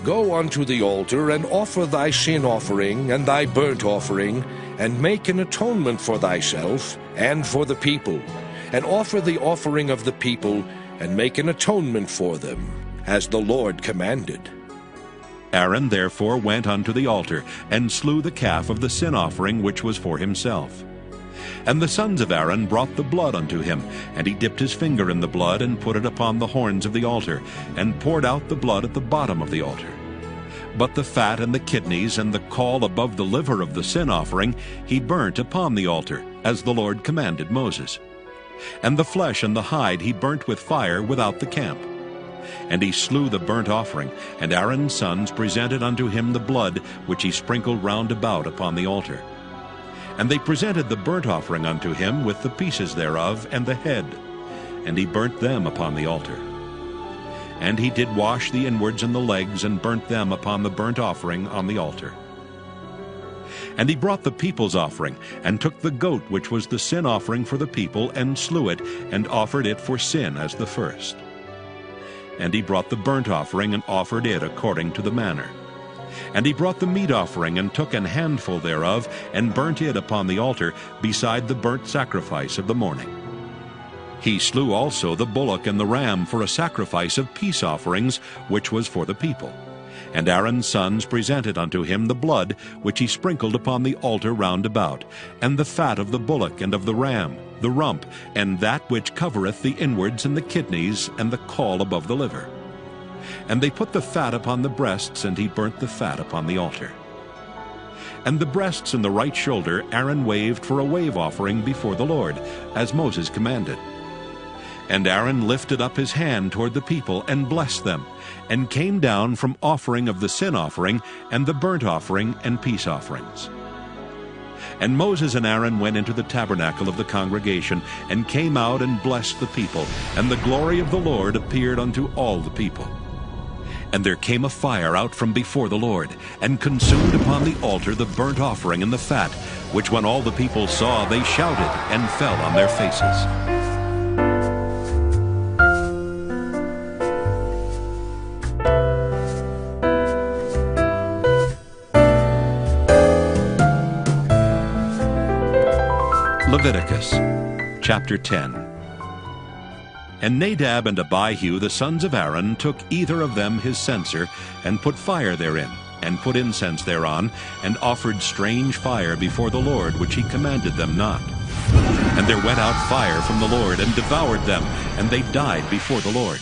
Go unto the altar, and offer thy sin offering and thy burnt offering, and make an atonement for thyself and for the people, and offer the offering of the people, and make an atonement for them, as the Lord commanded. Aaron therefore went unto the altar, and slew the calf of the sin offering which was for himself. And the sons of Aaron brought the blood unto him, and he dipped his finger in the blood, and put it upon the horns of the altar, and poured out the blood at the bottom of the altar. But the fat and the kidneys and the caul above the liver of the sin offering he burnt upon the altar, as the Lord commanded Moses. And the flesh and the hide he burnt with fire without the camp. And he slew the burnt offering, and Aaron's sons presented unto him the blood which he sprinkled round about upon the altar. And they presented the burnt offering unto him with the pieces thereof and the head, and he burnt them upon the altar. And he did wash the inwards and the legs, and burnt them upon the burnt offering on the altar. And he brought the people's offering, and took the goat which was the sin offering for the people, and slew it, and offered it for sin as the first. And he brought the burnt offering, and offered it according to the manner. And he brought the meat offering, and took an handful thereof, and burnt it upon the altar, beside the burnt sacrifice of the morning. He slew also the bullock and the ram for a sacrifice of peace offerings, which was for the people. And Aaron's sons presented unto him the blood which he sprinkled upon the altar round about, and the fat of the bullock and of the ram, the rump, and that which covereth the inwards and the kidneys, and the caul above the liver. And they put the fat upon the breasts, and he burnt the fat upon the altar. And the breasts and the right shoulder Aaron waved for a wave offering before the Lord, as Moses commanded. And Aaron lifted up his hand toward the people, and blessed them, and came down from offering of the sin offering, and the burnt offering, and peace offerings. And Moses and Aaron went into the tabernacle of the congregation, and came out and blessed the people, and the glory of the Lord appeared unto all the people. And there came a fire out from before the Lord, and consumed upon the altar the burnt offering and the fat, which when all the people saw, they shouted, and fell on their faces. Leviticus chapter 10. And Nadab and Abihu, the sons of Aaron, took either of them his censer, and put fire therein, and put incense thereon, and offered strange fire before the Lord, which he commanded them not. And there went out fire from the Lord, and devoured them, and they died before the Lord.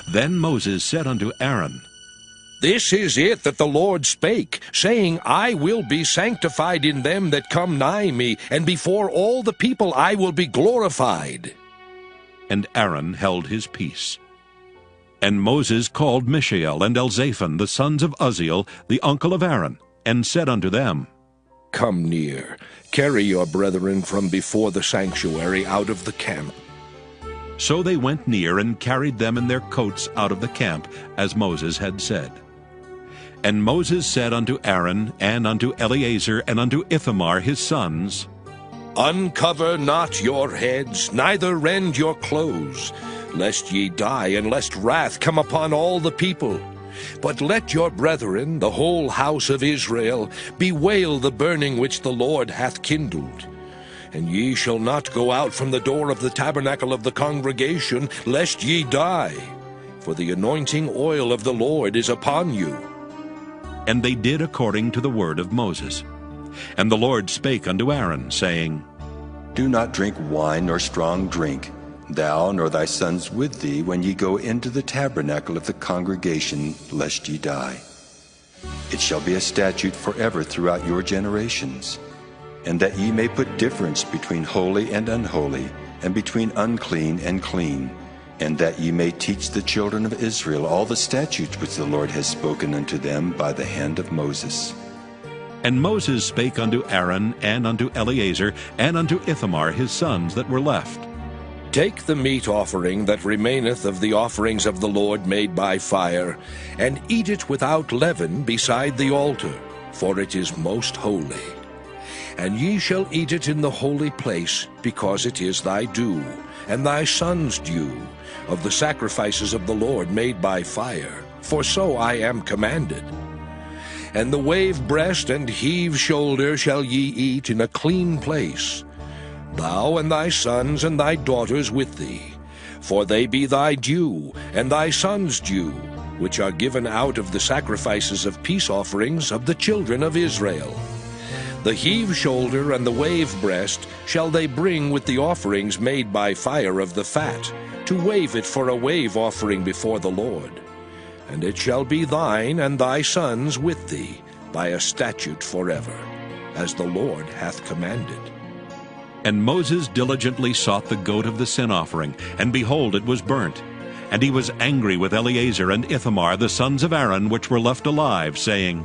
Then Moses said unto Aaron, This is it that the Lord spake, saying, I will be sanctified in them that come nigh me, and before all the people I will be glorified. And Aaron held his peace. And Moses called Mishael and Elzaphan, the sons of Uzziel, the uncle of Aaron, and said unto them, Come near, carry your brethren from before the sanctuary out of the camp. So they went near and carried them in their coats out of the camp, as Moses had said. And Moses said unto Aaron, and unto Eleazar, and unto Ithamar his sons, Uncover not your heads, neither rend your clothes, lest ye die, and lest wrath come upon all the people. But let your brethren, the whole house of Israel, bewail the burning which the Lord hath kindled. And ye shall not go out from the door of the tabernacle of the congregation, lest ye die. For the anointing oil of the Lord is upon you. And they did according to the word of Moses. And the Lord spake unto Aaron, saying, Do not drink wine nor strong drink, thou nor thy sons with thee, when ye go into the tabernacle of the congregation, lest ye die. It shall be a statute forever throughout your generations, and that ye may put difference between holy and unholy, and between unclean and clean, and that ye may teach the children of Israel all the statutes which the Lord has spoken unto them by the hand of Moses. And Moses spake unto Aaron, and unto Eleazar, and unto Ithamar his sons that were left, Take the meat offering that remaineth of the offerings of the Lord made by fire, and eat it without leaven beside the altar, for it is most holy. And ye shall eat it in the holy place, because it is thy due, and thy son's due, of the sacrifices of the Lord made by fire, for so I am commanded. And the wave breast and heave shoulder shall ye eat in a clean place, thou and thy sons and thy daughters with thee, for they be thy due, and thy sons' due, which are given out of the sacrifices of peace offerings of the children of Israel. The heave shoulder and the wave breast shall they bring with the offerings made by fire of the fat, to wave it for a wave offering before the Lord. And it shall be thine and thy sons with thee, by a statute forever, as the Lord hath commanded. And Moses diligently sought the goat of the sin offering, and behold, it was burnt. And he was angry with Eleazar and Ithamar, the sons of Aaron, which were left alive, saying,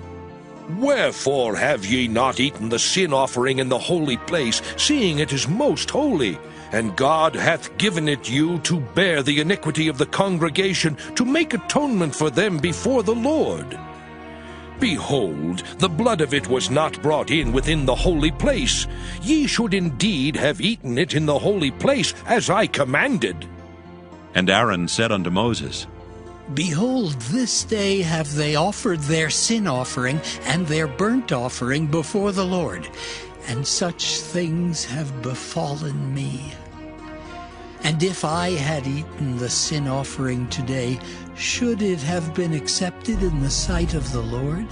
Wherefore have ye not eaten the sin offering in the holy place, seeing it is most holy? And God hath given it you to bear the iniquity of the congregation, to make atonement for them before the Lord. Behold, the blood of it was not brought in within the holy place. Ye should indeed have eaten it in the holy place, as I commanded. And Aaron said unto Moses, Behold, this day have they offered their sin offering and their burnt offering before the Lord, and such things have befallen me. And if I had eaten the sin offering today, should it have been accepted in the sight of the Lord?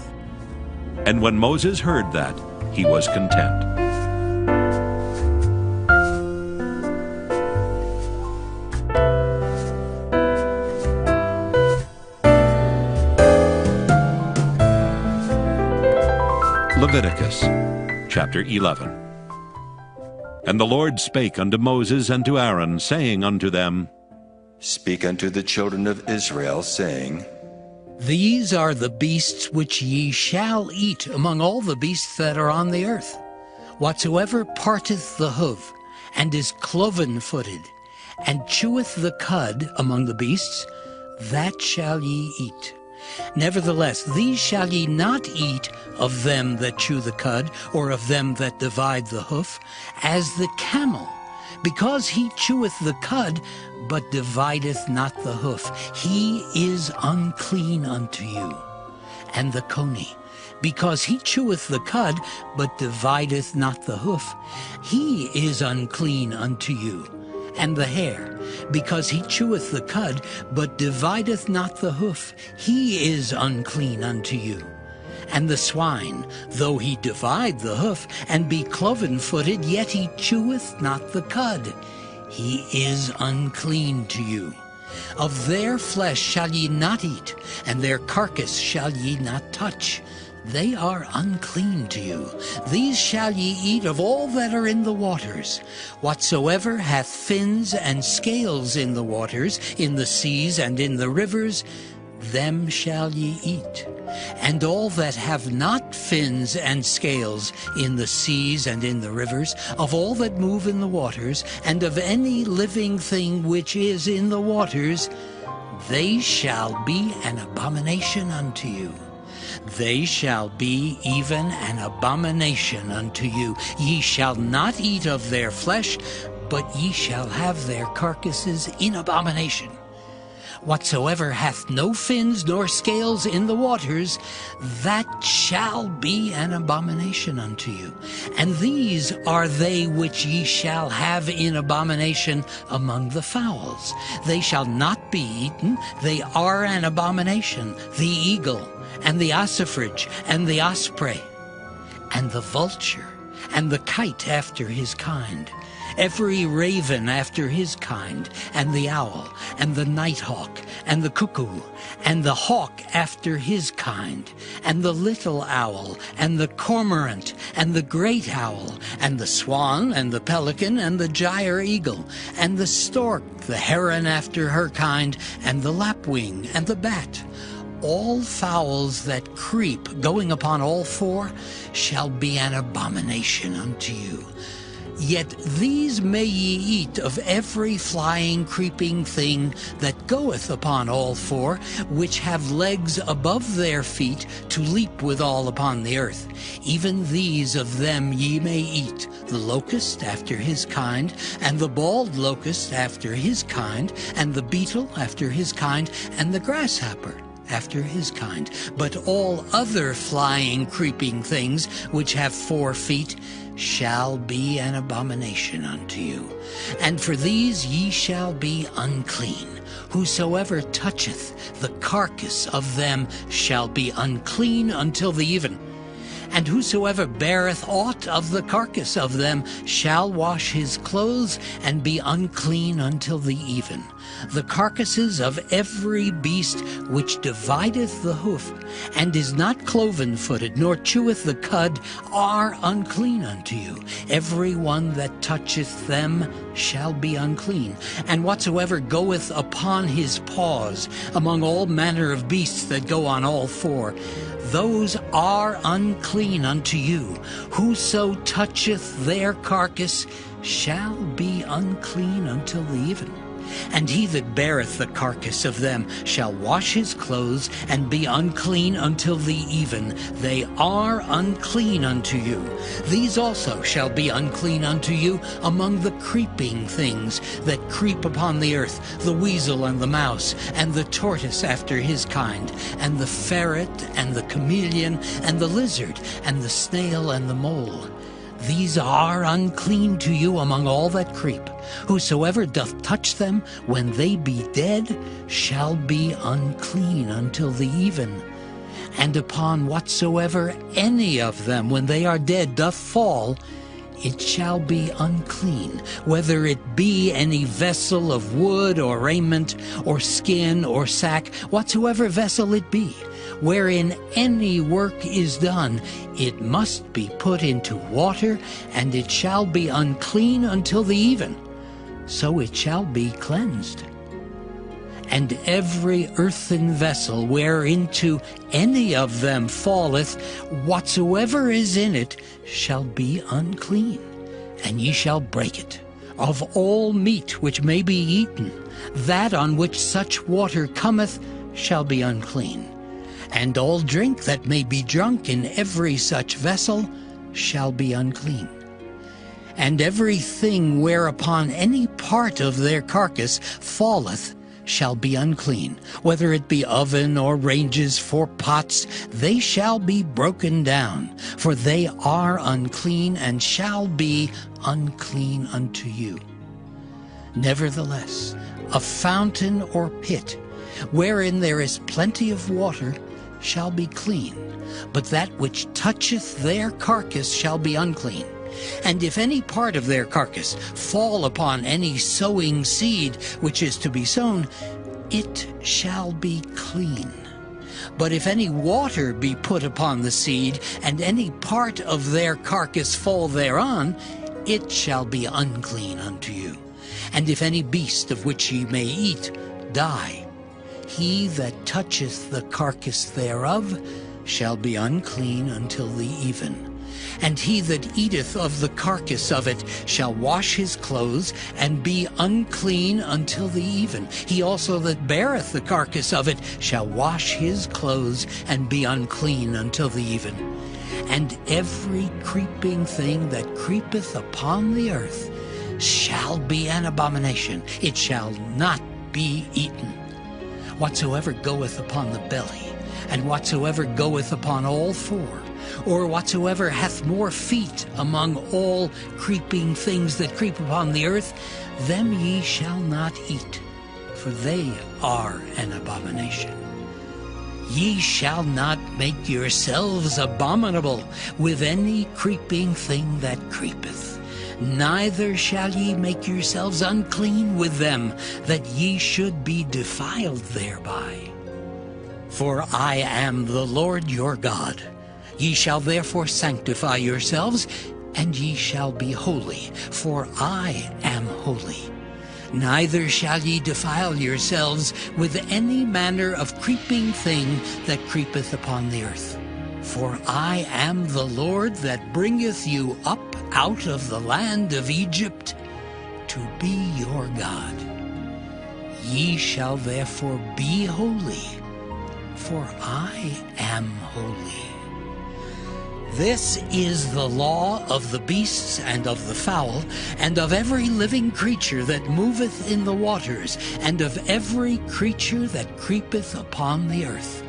And when Moses heard that, he was content. Leviticus chapter 11. And the Lord spake unto Moses and to Aaron, saying unto them, Speak unto the children of Israel, saying, These are the beasts which ye shall eat among all the beasts that are on the earth. Whatsoever parteth the hoof, and is cloven-footed, and cheweth the cud among the beasts, that shall ye eat. Nevertheless, these shall ye not eat of them that chew the cud, or of them that divide the hoof, as the camel, because he cheweth the cud, but divideth not the hoof. He is unclean unto you. And the coney, because he cheweth the cud, but divideth not the hoof. He is unclean unto you. and the hare, because he cheweth the cud, but divideth not the hoof, he is unclean unto you. And the swine, though he divide the hoof, and be cloven-footed, yet he cheweth not the cud, he is unclean to you. Of their flesh shall ye not eat, and their carcass shall ye not touch. They are unclean to you. These shall ye eat of all that are in the waters. Whatsoever hath fins and scales in the waters, in the seas and in the rivers, them shall ye eat. And all that have not fins and scales in the seas and in the rivers, of all that move in the waters, and of any living thing which is in the waters, they shall be an abomination unto you. They shall be even an abomination unto you. Ye shall not eat of their flesh, but ye shall have their carcasses in abomination. Whatsoever hath no fins nor scales in the waters, that shall be an abomination unto you. And these are they which ye shall have in abomination among the fowls. They shall not be eaten, they are an abomination, the eagle, and the ossifrage, and the osprey, and the vulture, and the kite after his kind, every raven after his kind, and the owl, and the nighthawk, and the cuckoo, and the hawk after his kind, and the little owl, and the cormorant, and the great owl, and the swan, and the pelican, and the gyre eagle, and the stork, the heron after her kind, and the lapwing, and the bat. All fowls that creep, going upon all four, shall be an abomination unto you. Yet these may ye eat of every flying, creeping thing that goeth upon all four, which have legs above their feet to leap withal upon the earth. Even these of them ye may eat, the locust after his kind, and the bald locust after his kind, and the beetle after his kind, and the grasshopper after his kind. But all other flying, creeping things which have 4 feet shall be an abomination unto you. And for these ye shall be unclean. Whosoever toucheth the carcass of them shall be unclean until the even. And whosoever beareth aught of the carcass of them shall wash his clothes, and be unclean until the even. The carcasses of every beast which divideth the hoof, and is not cloven-footed, nor cheweth the cud, are unclean unto you. Every one that toucheth them shall be unclean. And whatsoever goeth upon his paws among all manner of beasts that go on all 4, those are unclean unto you. Whoso toucheth their carcass shall be unclean until the even. And he that beareth the carcass of them shall wash his clothes, and be unclean until the even. They are unclean unto you. These also shall be unclean unto you among the creeping things that creep upon the earth, the weasel and the mouse, and the tortoise after his kind, and the ferret, and the chameleon, and the lizard, and the snail, and the mole. These are unclean to you among all that creep. Whosoever doth touch them when they be dead shall be unclean until the even. And upon whatsoever any of them when they are dead doth fall, it shall be unclean, whether it be any vessel of wood or raiment or skin or sack, whatsoever vessel it be, wherein any work is done, it must be put into water, and it shall be unclean until the even. So it shall be cleansed. And every earthen vessel whereinto any of them falleth, whatsoever is in it shall be unclean, and ye shall break it. Of all meat which may be eaten, that on which such water cometh shall be unclean. And all drink that may be drunk in every such vessel shall be unclean. And everything whereupon any part of their carcass falleth shall be unclean, whether it be oven or ranges for pots, they shall be broken down, for they are unclean, and shall be unclean unto you. Nevertheless, a fountain or pit, wherein there is plenty of water, shall be clean, but that which toucheth their carcass shall be unclean. And if any part of their carcass fall upon any sowing seed which is to be sown, it shall be clean. But if any water be put upon the seed, and any part of their carcass fall thereon, it shall be unclean unto you. And if any beast of which ye may eat die, he that toucheth the carcass thereof shall be unclean until the even. And he that eateth of the carcass of it shall wash his clothes, and be unclean until the even. He also that beareth the carcass of it shall wash his clothes, and be unclean until the even. And every creeping thing that creepeth upon the earth shall be an abomination. It shall not be eaten. Whatsoever goeth upon the belly, and whatsoever goeth upon all four, or whatsoever hath more feet among all creeping things that creep upon the earth, them ye shall not eat, for they are an abomination. Ye shall not make yourselves abominable with any creeping thing that creepeth, neither shall ye make yourselves unclean with them, that ye should be defiled thereby. For I am the Lord your God. Ye shall therefore sanctify yourselves, and ye shall be holy, for I am holy. Neither shall ye defile yourselves with any manner of creeping thing that creepeth upon the earth. For I am the Lord that bringeth you up out of the land of Egypt to be your God. Ye shall therefore be holy, for I am holy. This is the law of the beasts and of the fowl, and of every living creature that moveth in the waters, and of every creature that creepeth upon the earth,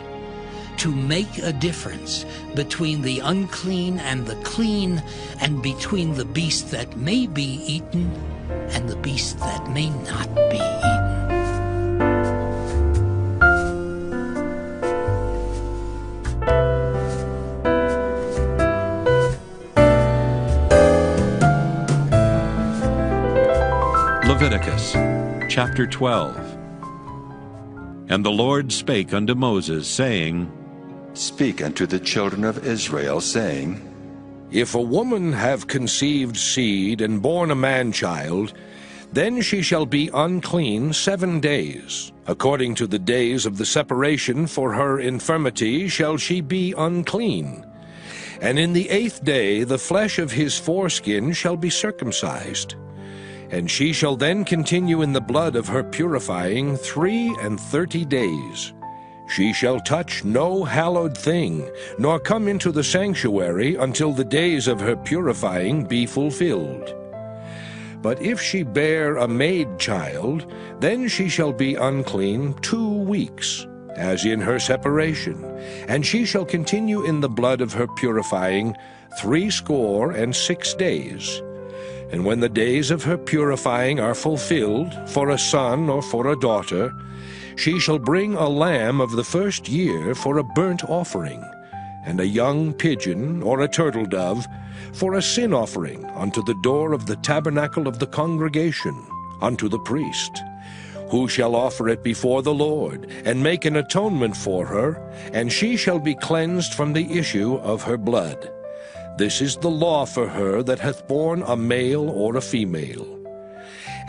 to make a difference between the unclean and the clean, and between the beast that may be eaten and the beast that may not be eaten. Leviticus chapter 12. And the Lord spake unto Moses, saying, Speak unto the children of Israel, saying, If a woman have conceived seed and born a man-child, then she shall be unclean 7 days. According to the days of the separation for her infirmity shall she be unclean. And in the 8th day the flesh of his foreskin shall be circumcised. And she shall then continue in the blood of her purifying 33 days. She shall touch no hallowed thing, nor come into the sanctuary until the days of her purifying be fulfilled. But if she bear a maid child, then she shall be unclean 2 weeks, as in her separation, and she shall continue in the blood of her purifying 66 days. And when the days of her purifying are fulfilled, for a son or for a daughter, she shall bring a lamb of the 1st year for a burnt offering, and a young pigeon or a turtle dove for a sin offering unto the door of the tabernacle of the congregation, unto the priest, who shall offer it before the Lord, and make an atonement for her, and she shall be cleansed from the issue of her blood. This is the law for her that hath borne a male or a female.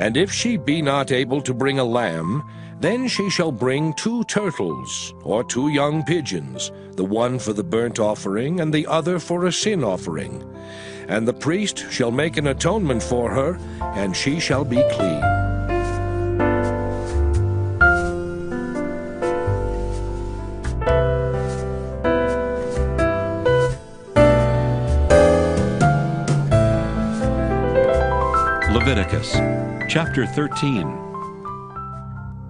And if she be not able to bring a lamb, then she shall bring 2 turtles, or 2 young pigeons, the one for the burnt offering, and the other for a sin offering. And the priest shall make an atonement for her, and she shall be clean. Leviticus chapter 13.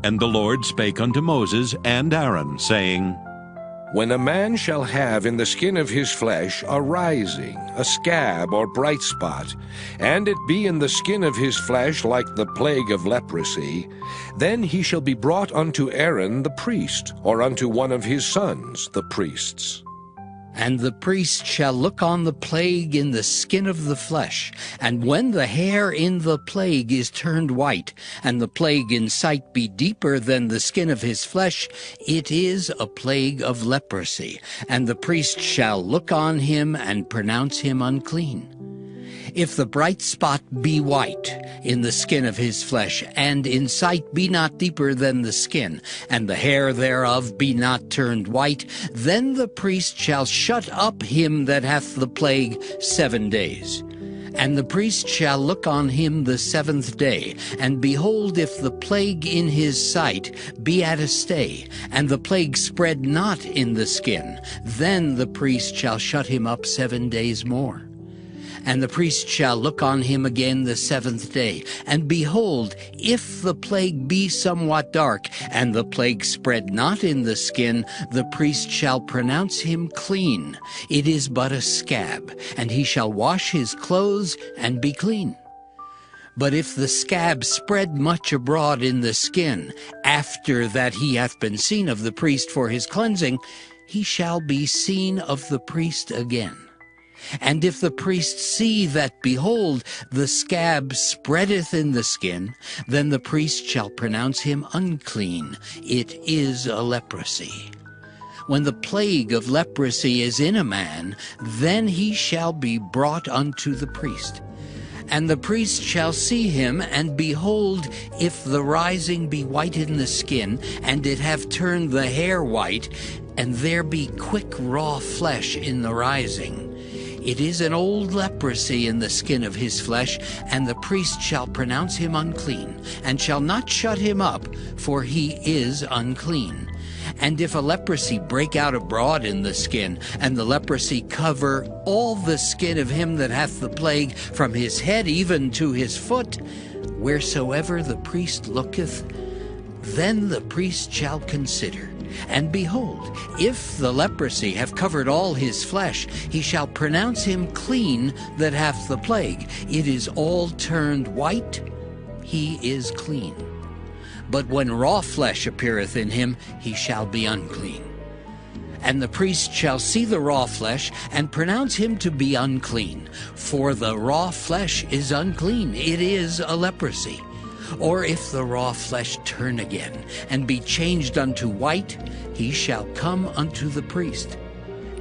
And the Lord spake unto Moses and Aaron, saying, When a man shall have in the skin of his flesh a rising, a scab or bright spot, and it be in the skin of his flesh like the plague of leprosy, then he shall be brought unto Aaron the priest, or unto one of his sons the priests. And the priest shall look on the plague in the skin of the flesh, and when the hair in the plague is turned white, and the plague in sight be deeper than the skin of his flesh, it is a plague of leprosy, and the priest shall look on him and pronounce him unclean. If the bright spot be white in the skin of his flesh, and in sight be not deeper than the skin, and the hair thereof be not turned white, then the priest shall shut up him that hath the plague 7 days. And the priest shall look on him the 7th day, and behold, if the plague in his sight be at a stay, and the plague spread not in the skin, then the priest shall shut him up 7 days more. And the priest shall look on him again the 7th day, and behold, if the plague be somewhat dark, and the plague spread not in the skin, the priest shall pronounce him clean. It is but a scab, and he shall wash his clothes and be clean. But if the scab spread much abroad in the skin, after that he hath been seen of the priest for his cleansing, he shall be seen of the priest again. And if the priest see that, behold, the scab spreadeth in the skin, then the priest shall pronounce him unclean. It is a leprosy. When the plague of leprosy is in a man, then he shall be brought unto the priest. And the priest shall see him, and behold, if the rising be white in the skin, and it have turned the hair white, and there be quick raw flesh in the rising, it is an old leprosy in the skin of his flesh, and the priest shall pronounce him unclean, and shall not shut him up, for he is unclean. And if a leprosy break out abroad in the skin, and the leprosy cover all the skin of him that hath the plague, from his head even to his foot, wheresoever the priest looketh, then the priest shall consider. And behold, if the leprosy have covered all his flesh, he shall pronounce him clean that hath the plague. It is all turned white, he is clean. But when raw flesh appeareth in him, he shall be unclean. And the priest shall see the raw flesh, and pronounce him to be unclean. For the raw flesh is unclean, it is a leprosy. Or if the raw flesh turn again, and be changed unto white, he shall come unto the priest.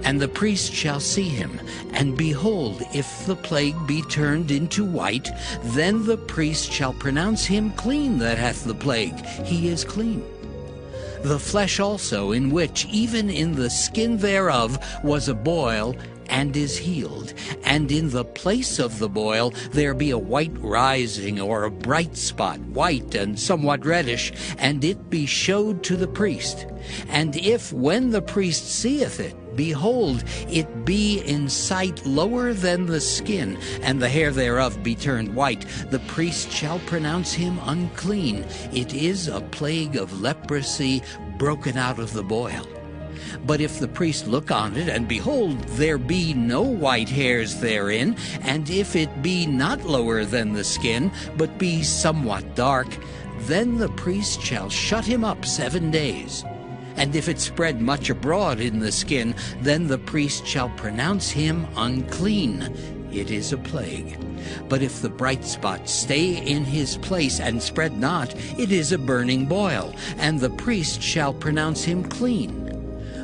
And the priest shall see him, and behold, if the plague be turned into white, then the priest shall pronounce him clean that hath the plague. He is clean. The flesh also, in which, even in the skin thereof, was a boil, and is healed, and in the place of the boil there be a white rising, or a bright spot, white and somewhat reddish, and it be showed to the priest. And if, when the priest seeth it, behold, it be in sight lower than the skin, and the hair thereof be turned white, the priest shall pronounce him unclean. It is a plague of leprosy broken out of the boil. But if the priest look on it, and behold, there be no white hairs therein, and if it be not lower than the skin, but be somewhat dark, then the priest shall shut him up 7 days. And if it spread much abroad in the skin, then the priest shall pronounce him unclean. It is a plague. But if the bright spot stay in his place and spread not, it is a burning boil, and the priest shall pronounce him clean.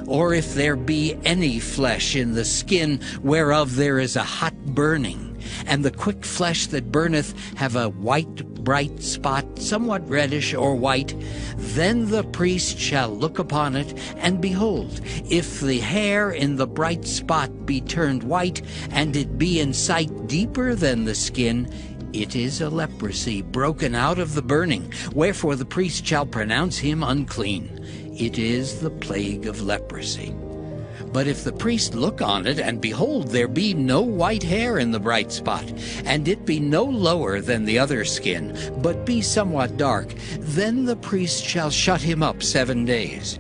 Or if there be any flesh in the skin whereof there is a hot burning, and the quick flesh that burneth have a white bright spot, somewhat reddish or white, then the priest shall look upon it, and behold, if the hair in the bright spot be turned white, and it be in sight deeper than the skin, it is a leprosy broken out of the burning, wherefore the priest shall pronounce him unclean. It is the plague of leprosy. But if the priest look on it, and behold, there be no white hair in the bright spot, and it be no lower than the other skin, but be somewhat dark, then the priest shall shut him up 7 days.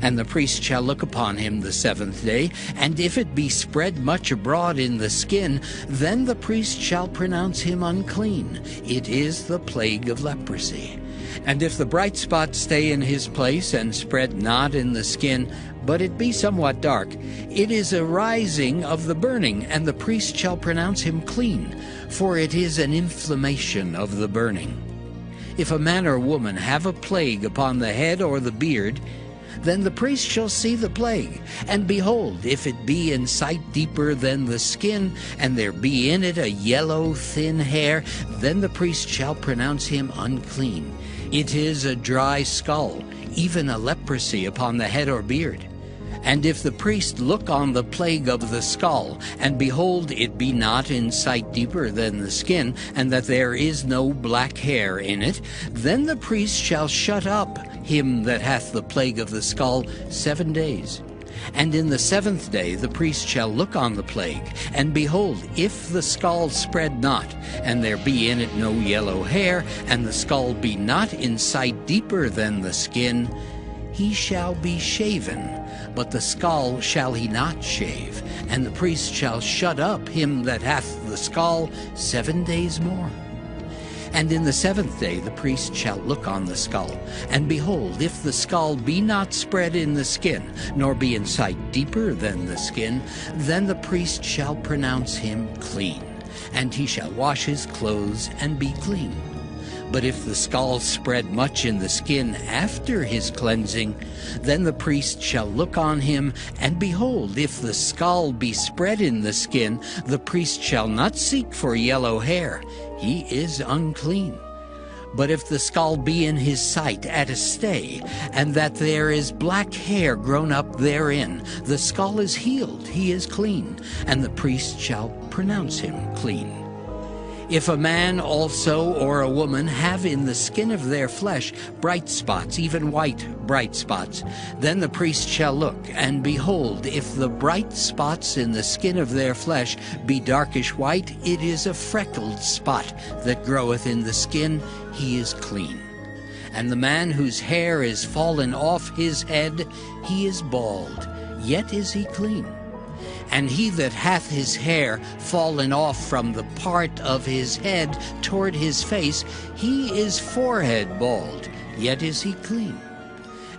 And the priest shall look upon him the 7th day, and if it be spread much abroad in the skin, then the priest shall pronounce him unclean. It is the plague of leprosy. And if the bright spot stay in his place, and spread not in the skin, but it be somewhat dark, it is a rising of the burning, and the priest shall pronounce him clean, for it is an inflammation of the burning. If a man or woman have a plague upon the head or the beard, then the priest shall see the plague, and behold, if it be in sight deeper than the skin, and there be in it a yellow thin hair, then the priest shall pronounce him unclean. It is a dry skull, even a leprosy upon the head or beard. And if the priest look on the plague of the skull, and behold, it be not in sight deeper than the skin, and that there is no black hair in it, then the priest shall shut up him that hath the plague of the skull 7 days. And in the 7th day the priest shall look on the plague, and behold, if the skull spread not, and there be in it no yellow hair, and the skull be not in sight deeper than the skin, he shall be shaven, but the skull shall he not shave, and the priest shall shut up him that hath the skull 7 days more. And in the 7th day the priest shall look on the skull, and behold, if the skull be not spread in the skin, nor be in sight deeper than the skin, then the priest shall pronounce him clean, and he shall wash his clothes and be clean. But if the skull spread much in the skin after his cleansing, then the priest shall look on him, and behold, if the skull be spread in the skin, the priest shall not seek for yellow hair. He is unclean. But if the skull be in his sight at a stay, and that there is black hair grown up therein, the skull is healed, he is clean, and the priest shall pronounce him clean. If a man also or a woman have in the skin of their flesh bright spots, even white bright spots, then the priest shall look, and behold, if the bright spots in the skin of their flesh be darkish white, it is a freckled spot that groweth in the skin, he is clean. And the man whose hair is fallen off his head, he is bald, yet is he clean. And he that hath his hair fallen off from the part of his head toward his face, he is forehead bald, yet is he clean.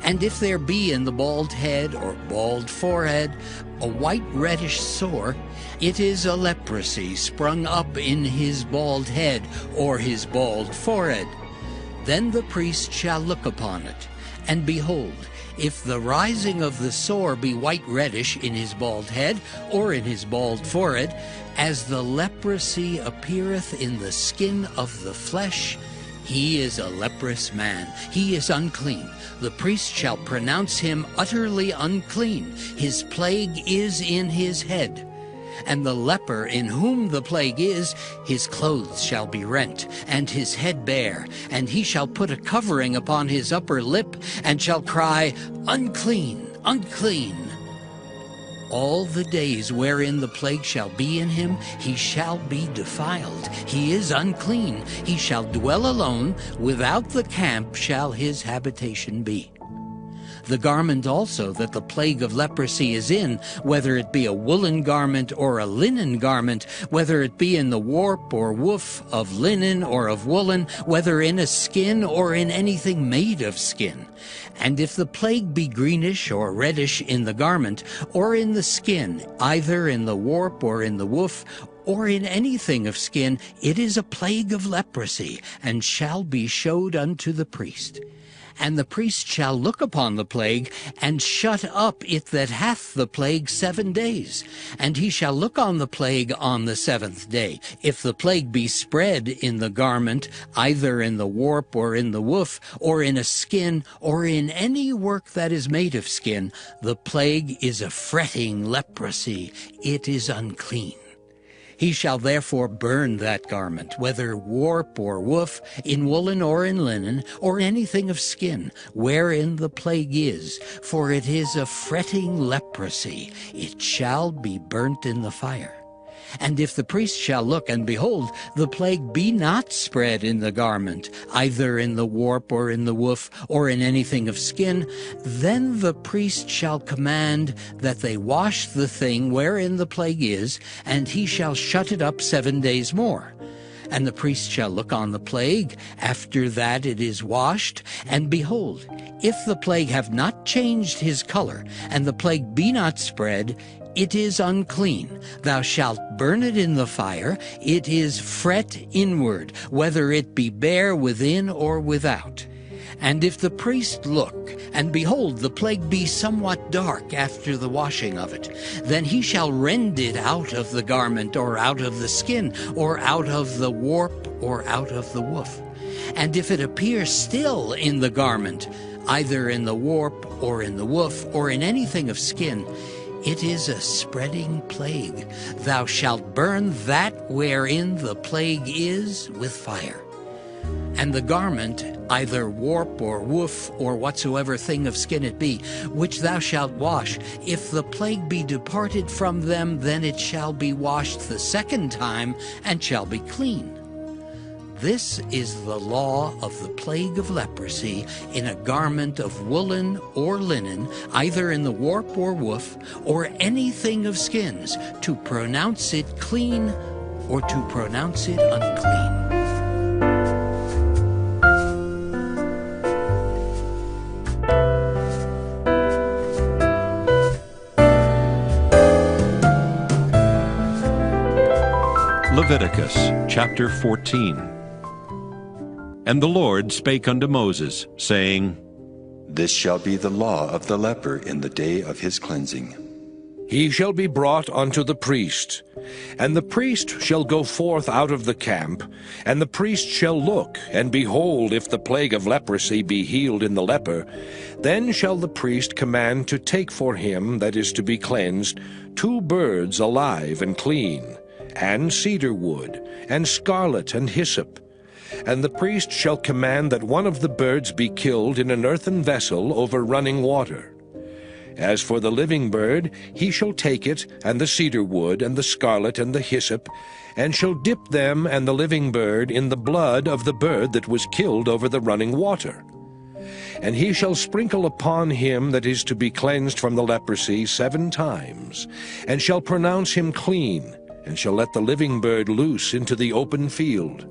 And if there be in the bald head or bald forehead a white reddish sore, it is a leprosy sprung up in his bald head or his bald forehead. Then the priest shall look upon it, and behold, if the rising of the sore be white reddish in his bald head or in his bald forehead, as the leprosy appeareth in the skin of the flesh, he is a leprous man, he is unclean. The priest shall pronounce him utterly unclean. His plague is in his head. And the leper in whom the plague is, his clothes shall be rent, and his head bare, and he shall put a covering upon his upper lip, and shall cry, Unclean, unclean. All the days wherein the plague shall be in him, he shall be defiled. He is unclean. He shall dwell alone. Without the camp shall his habitation be. The garment also that the plague of leprosy is in, whether it be a woolen garment or a linen garment, whether it be in the warp or woof of linen or of woolen, whether in a skin or in anything made of skin. And if the plague be greenish or reddish in the garment, or in the skin, either in the warp or in the woof, or in anything of skin, it is a plague of leprosy, and shall be showed unto the priest. And the priest shall look upon the plague, and shut up it that hath the plague 7 days. And he shall look on the plague on the 7th day. If the plague be spread in the garment, either in the warp or in the woof, or in a skin, or in any work that is made of skin, the plague is a fretting leprosy. It is unclean. He shall therefore burn that garment, whether warp or woof, in woolen or in linen, or anything of skin, wherein the plague is, for it is a fretting leprosy. It shall be burnt in the fire. And if the priest shall look, and behold, the plague be not spread in the garment, either in the warp or in the woof, or in anything of skin, then the priest shall command that they wash the thing wherein the plague is, and he shall shut it up 7 days more. And the priest shall look on the plague after that it is washed, and behold, if the plague have not changed his color, and the plague be not spread, it is unclean. Thou shalt burn it in the fire. It is fret inward, whether it be bare within or without. And if the priest look, and behold, the plague be somewhat dark after the washing of it, then he shall rend it out of the garment, or out of the skin, or out of the warp, or out of the woof. And if it appear still in the garment, either in the warp, or in the woof, or in anything of skin, it is a spreading plague. Thou shalt burn that wherein the plague is with fire. And the garment, either warp or woof, or whatsoever thing of skin it be, which thou shalt wash, if the plague be departed from them, then it shall be washed the second time, and shall be clean. This is the law of the plague of leprosy in a garment of woolen or linen, either in the warp or woof, or anything of skins, to pronounce it clean or to pronounce it unclean. Leviticus chapter 14. And the Lord spake unto Moses, saying, This shall be the law of the leper in the day of his cleansing. He shall be brought unto the priest, and the priest shall go forth out of the camp, and the priest shall look, and behold, if the plague of leprosy be healed in the leper, then shall the priest command to take for him that is to be cleansed 2 birds alive and clean, and cedar wood, and scarlet and hyssop. And the priest shall command that one of the birds be killed in an earthen vessel over running water. As for the living bird, he shall take it, and the cedar wood, and the scarlet, and the hyssop, and shall dip them and the living bird in the blood of the bird that was killed over the running water. And he shall sprinkle upon him that is to be cleansed from the leprosy 7 times, and shall pronounce him clean, and shall let the living bird loose into the open field.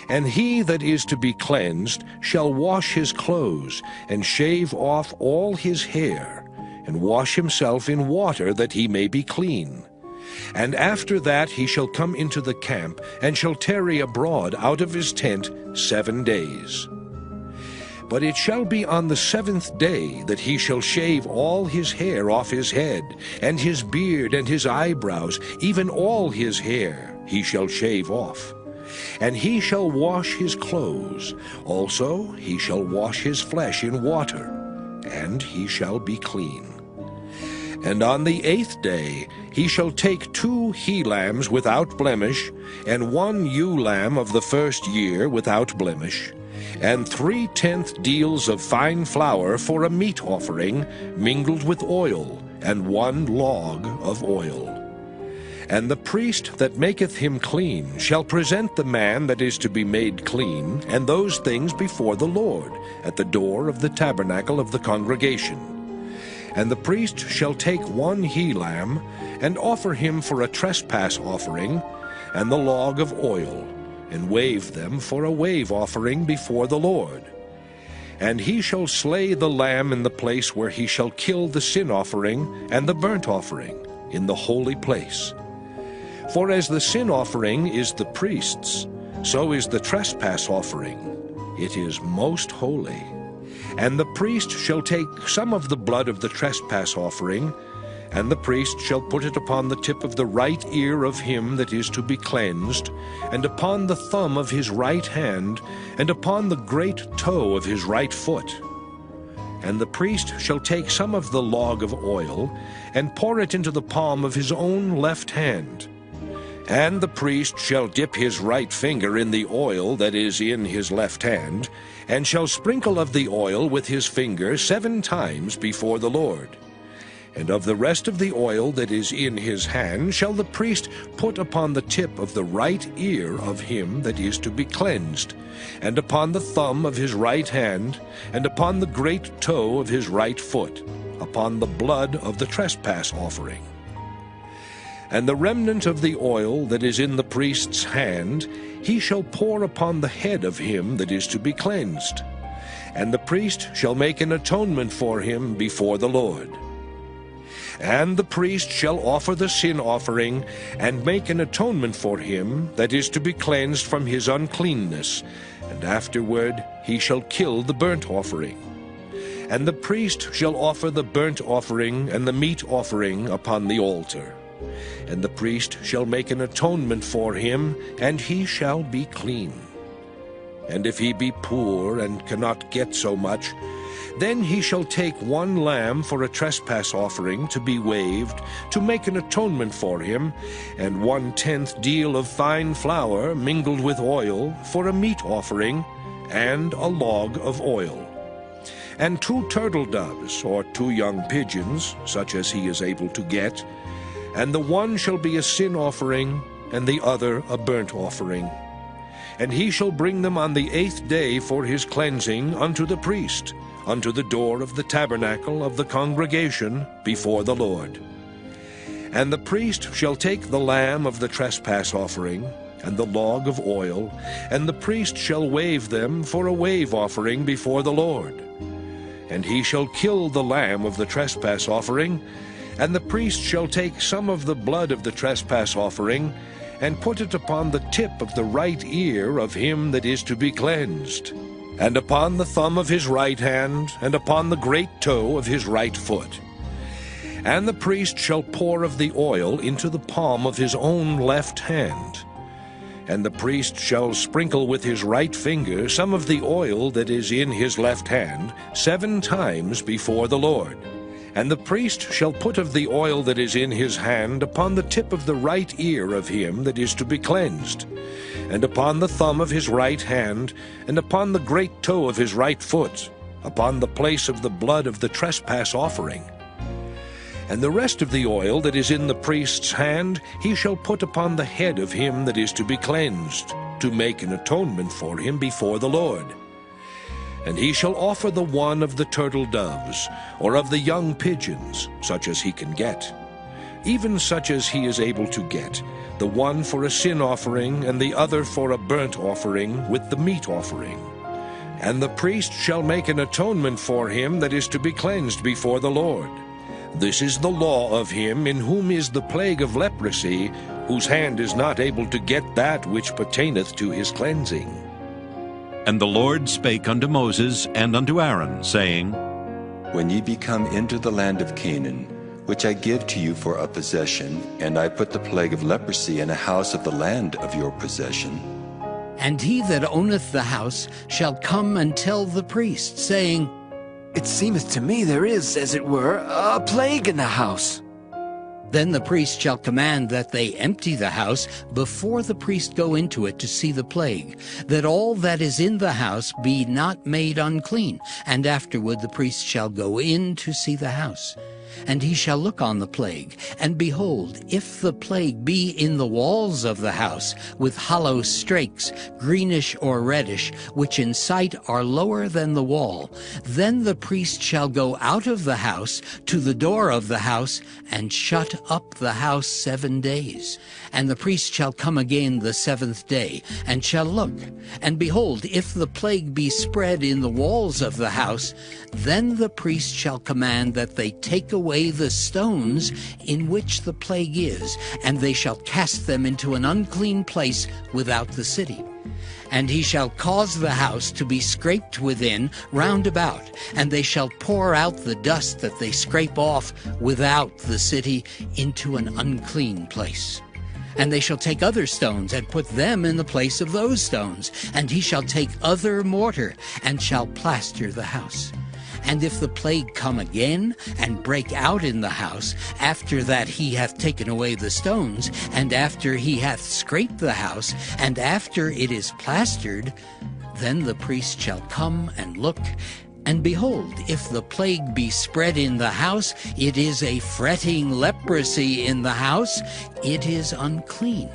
And he that is to be cleansed shall wash his clothes, and shave off all his hair, and wash himself in water, that he may be clean. And after that he shall come into the camp, and shall tarry abroad out of his tent 7 days. But it shall be on the 7th day that he shall shave all his hair off his head, and his beard, and his eyebrows, even all his hair he shall shave off. And he shall wash his clothes. Also he shall wash his flesh in water, and he shall be clean. And on the 8th day he shall take 2 he-lambs without blemish, and 1 ewe-lamb of the 1st year without blemish, and 3/10 deals of fine flour for a meat offering, mingled with oil, and 1 log of oil. And the priest that maketh him clean shall present the man that is to be made clean, and those things before the Lord, at the door of the tabernacle of the congregation. And the priest shall take 1 he-lamb, and offer him for a trespass offering, and the log of oil, and wave them for a wave offering before the Lord. And he shall slay the lamb in the place where he shall kill the sin offering and the burnt offering, in the holy place. For as the sin offering is the priest's, so is the trespass offering. It is most holy. And the priest shall take some of the blood of the trespass offering, and the priest shall put it upon the tip of the right ear of him that is to be cleansed, and upon the thumb of his right hand, and upon the great toe of his right foot. And the priest shall take some of the log of oil, and pour it into the palm of his own left hand. And the priest shall dip his right finger in the oil that is in his left hand, and shall sprinkle of the oil with his finger 7 times before the Lord. And of the rest of the oil that is in his hand shall the priest put upon the tip of the right ear of him that is to be cleansed, and upon the thumb of his right hand, and upon the great toe of his right foot, upon the blood of the trespass offering. And the remnant of the oil that is in the priest's hand he shall pour upon the head of him that is to be cleansed. And the priest shall make an atonement for him before the Lord. And the priest shall offer the sin offering, and make an atonement for him that is to be cleansed from his uncleanness, and afterward he shall kill the burnt offering. And the priest shall offer the burnt offering and the meat offering upon the altar. And the priest shall make an atonement for him, and he shall be clean. And if he be poor and cannot get so much, then he shall take one lamb for a trespass offering to be waved, to make an atonement for him, and 1/10 deal of fine flour mingled with oil for a meat offering, and a log of oil. And 2 turtle doves, or 2 young pigeons, such as he is able to get, and the one shall be a sin offering, and the other a burnt offering. And he shall bring them on the 8th day for his cleansing unto the priest, unto the door of the tabernacle of the congregation before the Lord. And the priest shall take the lamb of the trespass offering, and the log of oil, and the priest shall wave them for a wave offering before the Lord. And he shall kill the lamb of the trespass offering, and the priest shall take some of the blood of the trespass offering, and put it upon the tip of the right ear of him that is to be cleansed, and upon the thumb of his right hand, and upon the great toe of his right foot. And the priest shall pour of the oil into the palm of his own left hand. And the priest shall sprinkle with his right finger some of the oil that is in his left hand 7 times before the Lord. And the priest shall put of the oil that is in his hand upon the tip of the right ear of him that is to be cleansed, and upon the thumb of his right hand, and upon the great toe of his right foot, upon the place of the blood of the trespass offering. And the rest of the oil that is in the priest's hand he shall put upon the head of him that is to be cleansed, to make an atonement for him before the Lord. And he shall offer the one of the turtle doves, or of the young pigeons, such as he can get, even such as he is able to get, the one for a sin offering, and the other for a burnt offering with the meat offering. And the priest shall make an atonement for him that is to be cleansed before the Lord. This is the law of him in whom is the plague of leprosy, whose hand is not able to get that which pertaineth to his cleansing. And the Lord spake unto Moses and unto Aaron, saying, When ye be come into the land of Canaan, which I give to you for a possession, and I put the plague of leprosy in a house of the land of your possession. And he that owneth the house shall come and tell the priest, saying, It seemeth to me there is, as it were, a plague in the house. Then the priest shall command that they empty the house before the priest go into it to see the plague, that all that is in the house be not made unclean. And afterward the priest shall go in to see the house. And he shall look on the plague, and behold, if the plague be in the walls of the house, with hollow strakes, greenish or reddish, which in sight are lower than the wall, then the priest shall go out of the house to the door of the house, and shut up the house 7 days. And the priest shall come again the 7th day, and shall look. And behold, if the plague be spread in the walls of the house, then the priest shall command that they take away the stones in which the plague is, and they shall cast them into an unclean place without the city. And he shall cause the house to be scraped within round about, and they shall pour out the dust that they scrape off without the city into an unclean place. And they shall take other stones, and put them in the place of those stones. And he shall take other mortar, and shall plaster the house. And if the plague come again, and break out in the house, after that he hath taken away the stones, and after he hath scraped the house, and after it is plastered, then the priest shall come and look, And behold, if the plague be spread in the house, it is a fretting leprosy in the house, it is unclean.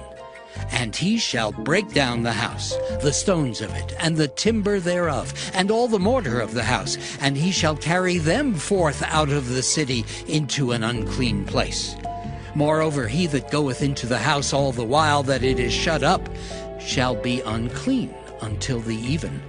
And he shall break down the house, the stones of it, and the timber thereof, and all the mortar of the house, and he shall carry them forth out of the city into an unclean place. Moreover, he that goeth into the house all the while that it is shut up shall be unclean until the even.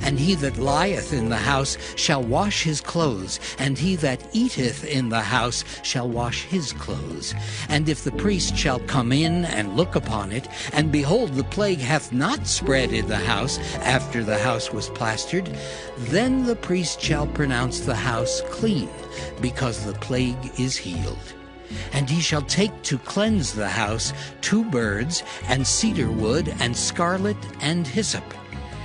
And he that lieth in the house shall wash his clothes, and he that eateth in the house shall wash his clothes. And if the priest shall come in and look upon it, and behold, the plague hath not spread in the house after the house was plastered, then the priest shall pronounce the house clean, because the plague is healed. And he shall take to cleanse the house 2 birds, and cedar wood, and scarlet, and hyssop.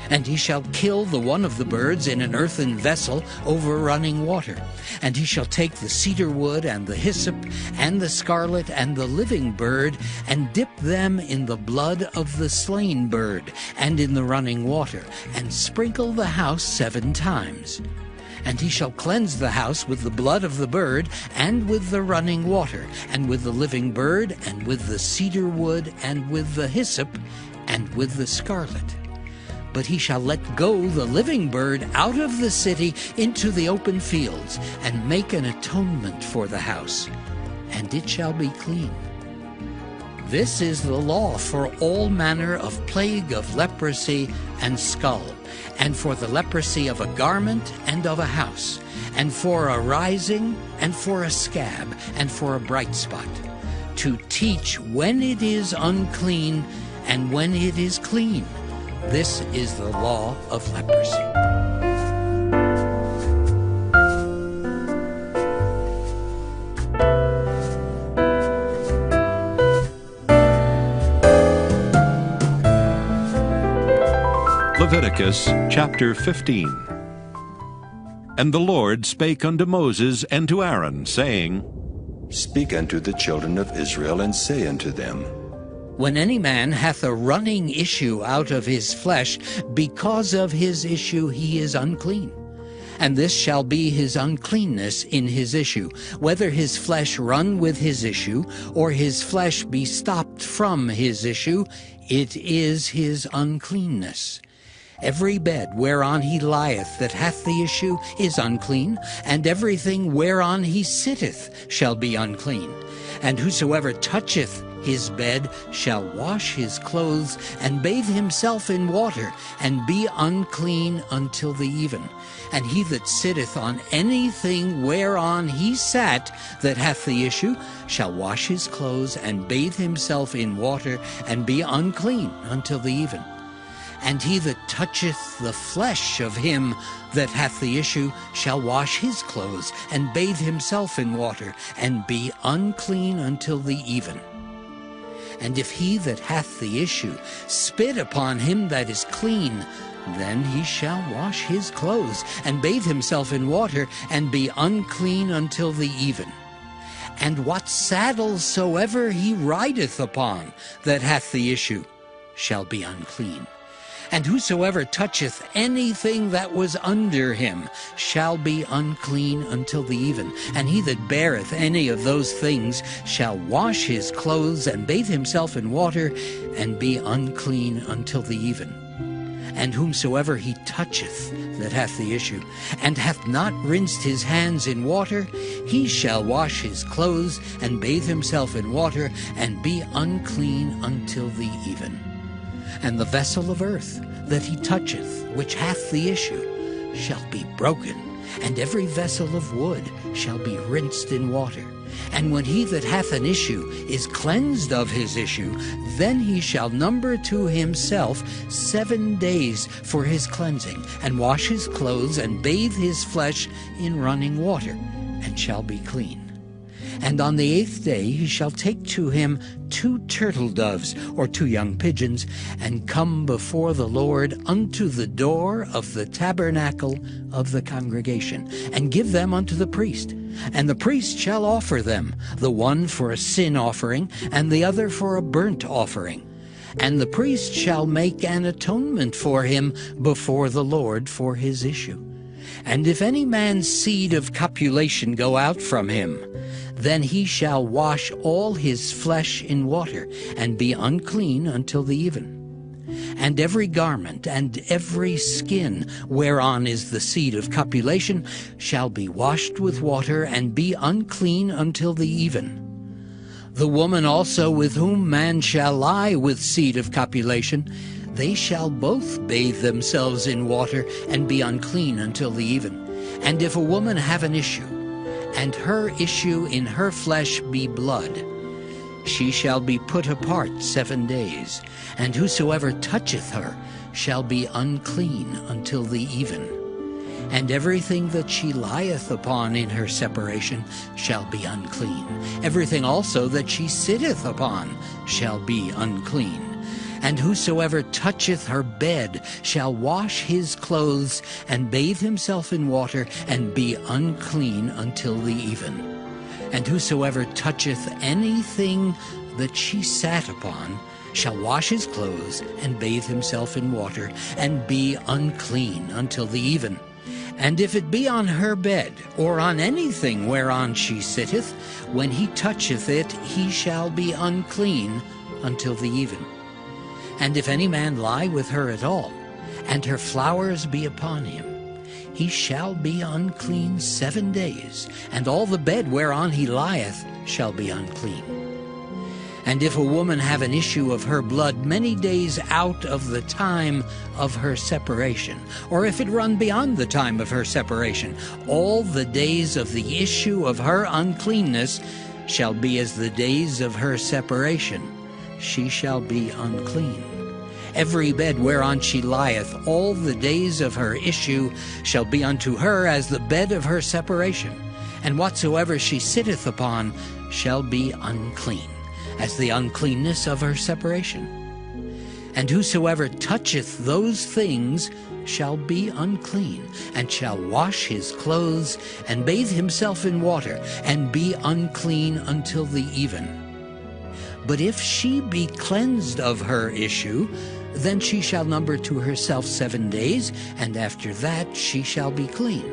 And he shall kill the one of the birds in an earthen vessel over running water. And he shall take the cedar wood, and the hyssop, and the scarlet, and the living bird, and dip them in the blood of the slain bird, and in the running water, and sprinkle the house 7 times. And he shall cleanse the house with the blood of the bird, and with the running water, and with the living bird, and with the cedar wood, and with the hyssop, and with the scarlet. But he shall let go the living bird out of the city into the open fields, and make an atonement for the house, and it shall be clean. This is the law for all manner of plague of leprosy and skull, and for the leprosy of a garment and of a house, and for a rising, and for a scab, and for a bright spot, to teach when it is unclean and when it is clean. This is the law of leprosy. Leviticus chapter 15. And the Lord spake unto Moses and to Aaron, saying, Speak unto the children of Israel, and say unto them, When any man hath a running issue out of his flesh, because of his issue he is unclean. And this shall be his uncleanness in his issue, whether his flesh run with his issue, or his flesh be stopped from his issue, it is his uncleanness. Every bed whereon he lieth that hath the issue is unclean, and everything whereon he sitteth shall be unclean. And whosoever toucheth his bed shall wash his clothes, and bathe himself in water, and be unclean until the even. And he that sitteth on anything whereon he sat that hath the issue shall wash his clothes, and bathe himself in water, and be unclean until the even. And he that toucheth the flesh of him that hath the issue shall wash his clothes, and bathe himself in water, and be unclean until the even. And if he that hath the issue spit upon him that is clean, then he shall wash his clothes, and bathe himself in water, and be unclean until the even. And what saddle soever he rideth upon that hath the issue shall be unclean. And whosoever toucheth anything that was under him shall be unclean until the even. And he that beareth any of those things shall wash his clothes, and bathe himself in water, and be unclean until the even. And whomsoever he toucheth that hath the issue, and hath not rinsed his hands in water, he shall wash his clothes, and bathe himself in water, and be unclean until the even. And the vessel of earth that he toucheth, which hath the issue, shall be broken, and every vessel of wood shall be rinsed in water. And when he that hath an issue is cleansed of his issue, then he shall number to himself 7 days for his cleansing, and wash his clothes, and bathe his flesh in running water, and shall be clean. And on the 8th day he shall take to him 2 turtle doves, or 2 young pigeons, and come before the Lord unto the door of the tabernacle of the congregation, and give them unto the priest. And the priest shall offer them, the one for a sin offering, and the other for a burnt offering. And the priest shall make an atonement for him before the Lord for his issue. And if any man's seed of copulation go out from him, then he shall wash all his flesh in water, and be unclean until the even. And every garment and every skin whereon is the seed of copulation shall be washed with water, and be unclean until the even. The woman also with whom man shall lie with seed of copulation, they shall both bathe themselves in water, and be unclean until the even. And if a woman have an issue, and her issue in her flesh be blood, she shall be put apart 7 days, and whosoever toucheth her shall be unclean until the even. And everything that she lieth upon in her separation shall be unclean. Everything also that she sitteth upon shall be unclean. And whosoever toucheth her bed shall wash his clothes, and bathe himself in water, and be unclean until the even. And whosoever toucheth anything that she sat upon shall wash his clothes, and bathe himself in water, and be unclean until the even. And if it be on her bed, or on anything whereon she sitteth, when he toucheth it, he shall be unclean until the even. And if any man lie with her at all, and her flowers be upon him, he shall be unclean 7 days, and all the bed whereon he lieth shall be unclean. And if a woman have an issue of her blood many days out of the time of her separation, or if it run beyond the time of her separation, all the days of the issue of her uncleanness shall be as the days of her separation. She shall be unclean. Every bed whereon she lieth all the days of her issue shall be unto her as the bed of her separation, and whatsoever she sitteth upon shall be unclean, as the uncleanness of her separation. And whosoever toucheth those things shall be unclean, and shall wash his clothes, and bathe himself in water, and be unclean until the even. But if she be cleansed of her issue, then she shall number to herself 7 days, and after that she shall be clean.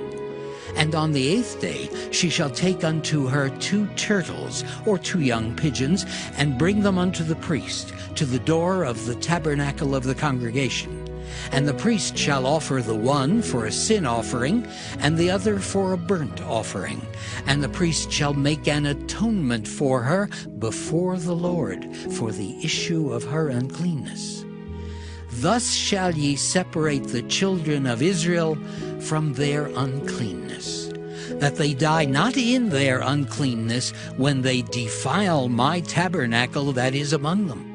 And on the 8th day she shall take unto her 2 turtles, or 2 young pigeons, and bring them unto the priest, to the door of the tabernacle of the congregation. And the priest shall offer the one for a sin offering, and the other for a burnt offering. And the priest shall make an atonement for her before the Lord for the issue of her uncleanness. Thus shall ye separate the children of Israel from their uncleanness, that they die not in their uncleanness when they defile my tabernacle that is among them.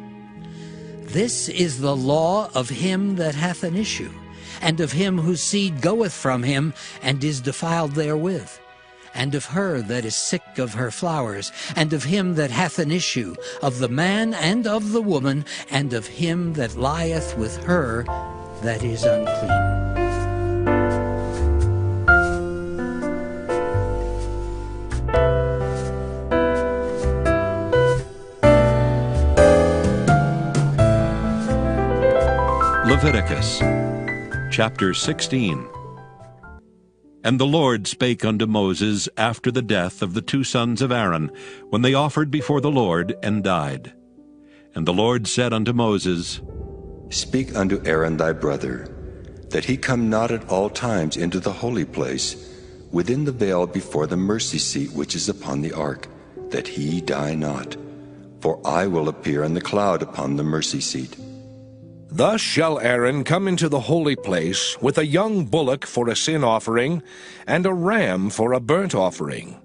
This is the law of him that hath an issue, and of him whose seed goeth from him, and is defiled therewith, and of her that is sick of her flowers, and of him that hath an issue, of the man and of the woman, and of him that lieth with her that is unclean. Leviticus chapter 16. And the Lord spake unto Moses after the death of the 2 sons of Aaron, when they offered before the Lord and died. And the Lord said unto Moses, Speak unto Aaron thy brother, that he come not at all times into the holy place, within the veil before the mercy seat which is upon the ark, that he die not. For I will appear in the cloud upon the mercy seat. Thus shall Aaron come into the holy place with a young bullock for a sin offering, and a ram for a burnt offering.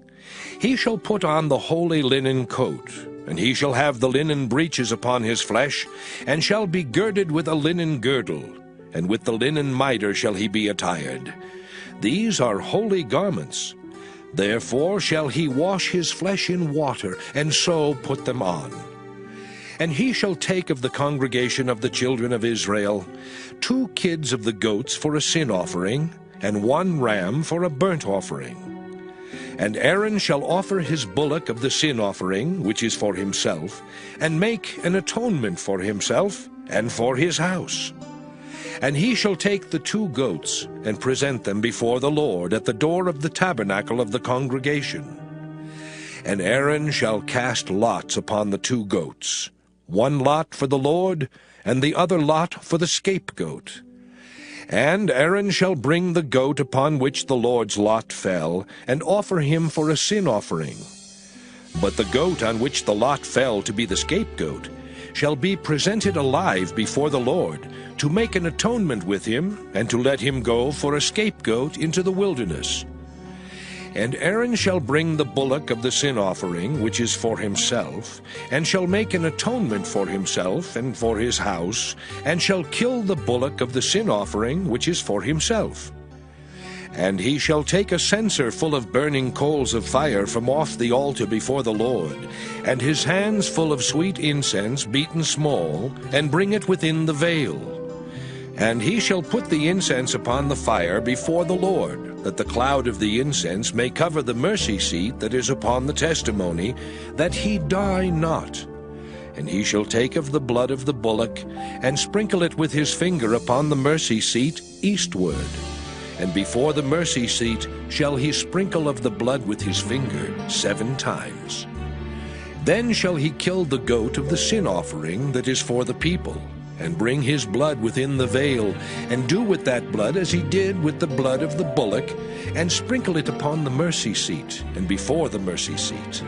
He shall put on the holy linen coat, and he shall have the linen breeches upon his flesh, and shall be girded with a linen girdle, and with the linen mitre shall he be attired. These are holy garments. Therefore shall he wash his flesh in water, and so put them on. And he shall take of the congregation of the children of Israel 2 kids of the goats for a sin offering, and 1 ram for a burnt offering. And Aaron shall offer his bullock of the sin offering, which is for himself, and make an atonement for himself and for his house. And he shall take the 2 goats, and present them before the Lord at the door of the tabernacle of the congregation. And Aaron shall cast lots upon the 2 goats, 1 lot for the Lord, and the other lot for the scapegoat. And Aaron shall bring the goat upon which the Lord's lot fell, and offer him for a sin offering. But the goat on which the lot fell to be the scapegoat shall be presented alive before the Lord, to make an atonement with him, and to let him go for a scapegoat into the wilderness. And Aaron shall bring the bullock of the sin offering, which is for himself, and shall make an atonement for himself and for his house, and shall kill the bullock of the sin offering, which is for himself. And he shall take a censer full of burning coals of fire from off the altar before the Lord, and his hands full of sweet incense beaten small, and bring it within the veil. And he shall put the incense upon the fire before the Lord, that the cloud of the incense may cover the mercy seat that is upon the testimony, that he die not. And he shall take of the blood of the bullock, and sprinkle it with his finger upon the mercy seat eastward. And before the mercy seat shall he sprinkle of the blood with his finger 7 times. Then shall he kill the goat of the sin offering that is for the people, and bring his blood within the veil, and do with that blood as he did with the blood of the bullock, and sprinkle it upon the mercy seat, and before the mercy seat.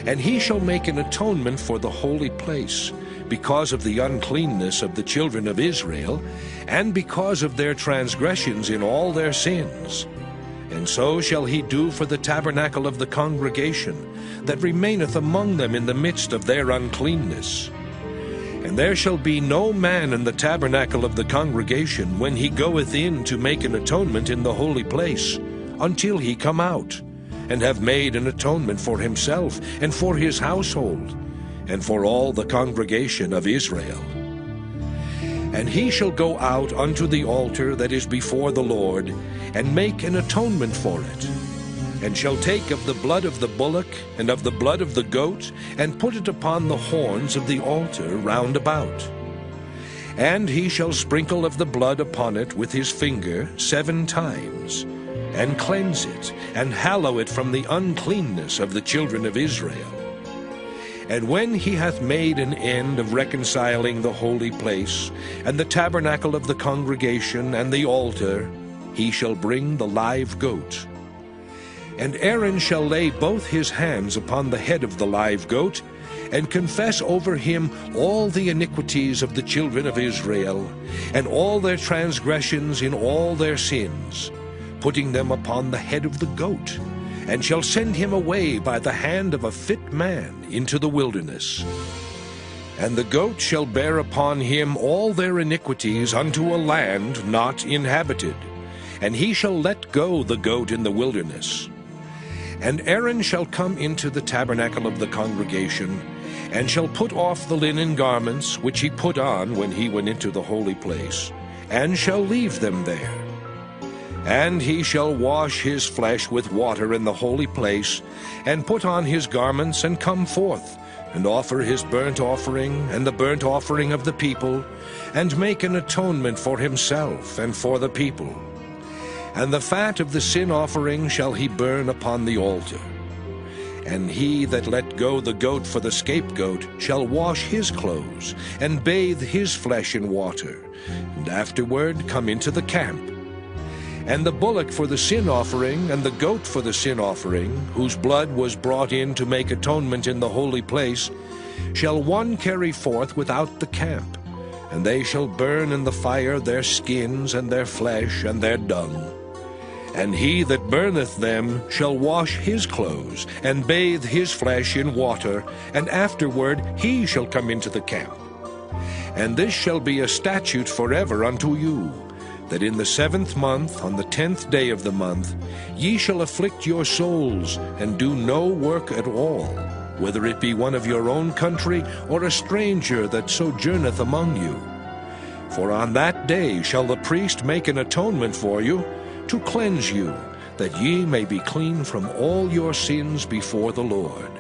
And he shall make an atonement for the holy place, because of the uncleanness of the children of Israel, and because of their transgressions in all their sins. And so shall he do for the tabernacle of the congregation, that remaineth among them in the midst of their uncleanness. And there shall be no man in the tabernacle of the congregation when he goeth in to make an atonement in the holy place, until he come out, and have made an atonement for himself, and for his household, and for all the congregation of Israel. And he shall go out unto the altar that is before the Lord, and make an atonement for it, and shall take of the blood of the bullock and of the blood of the goat, and put it upon the horns of the altar round about. And he shall sprinkle of the blood upon it with his finger 7 times, and cleanse it, and hallow it from the uncleanness of the children of Israel. And when he hath made an end of reconciling the holy place, and the tabernacle of the congregation, and the altar, he shall bring the live goat. And Aaron shall lay both his hands upon the head of the live goat, and confess over him all the iniquities of the children of Israel, and all their transgressions in all their sins, putting them upon the head of the goat, and shall send him away by the hand of a fit man into the wilderness. And the goat shall bear upon him all their iniquities unto a land not inhabited, and he shall let go the goat in the wilderness. And Aaron shall come into the tabernacle of the congregation, and shall put off the linen garments which he put on when he went into the holy place, and shall leave them there. And he shall wash his flesh with water in the holy place, and put on his garments, and come forth, and offer his burnt offering, and the burnt offering of the people, and make an atonement for himself and for the people. And the fat of the sin offering shall he burn upon the altar. And he that let go the goat for the scapegoat shall wash his clothes, and bathe his flesh in water, and afterward come into the camp. And the bullock for the sin offering, and the goat for the sin offering, whose blood was brought in to make atonement in the holy place, shall one carry forth without the camp, and they shall burn in the fire their skins and their flesh and their dung. And he that burneth them shall wash his clothes, and bathe his flesh in water, and afterward he shall come into the camp. And this shall be a statute forever unto you, that in the 7th month, on the 10th day of the month, ye shall afflict your souls, and do no work at all, whether it be one of your own country, or a stranger that sojourneth among you. For on that day shall the priest make an atonement for you, to cleanse you, that ye may be clean from all your sins before the Lord.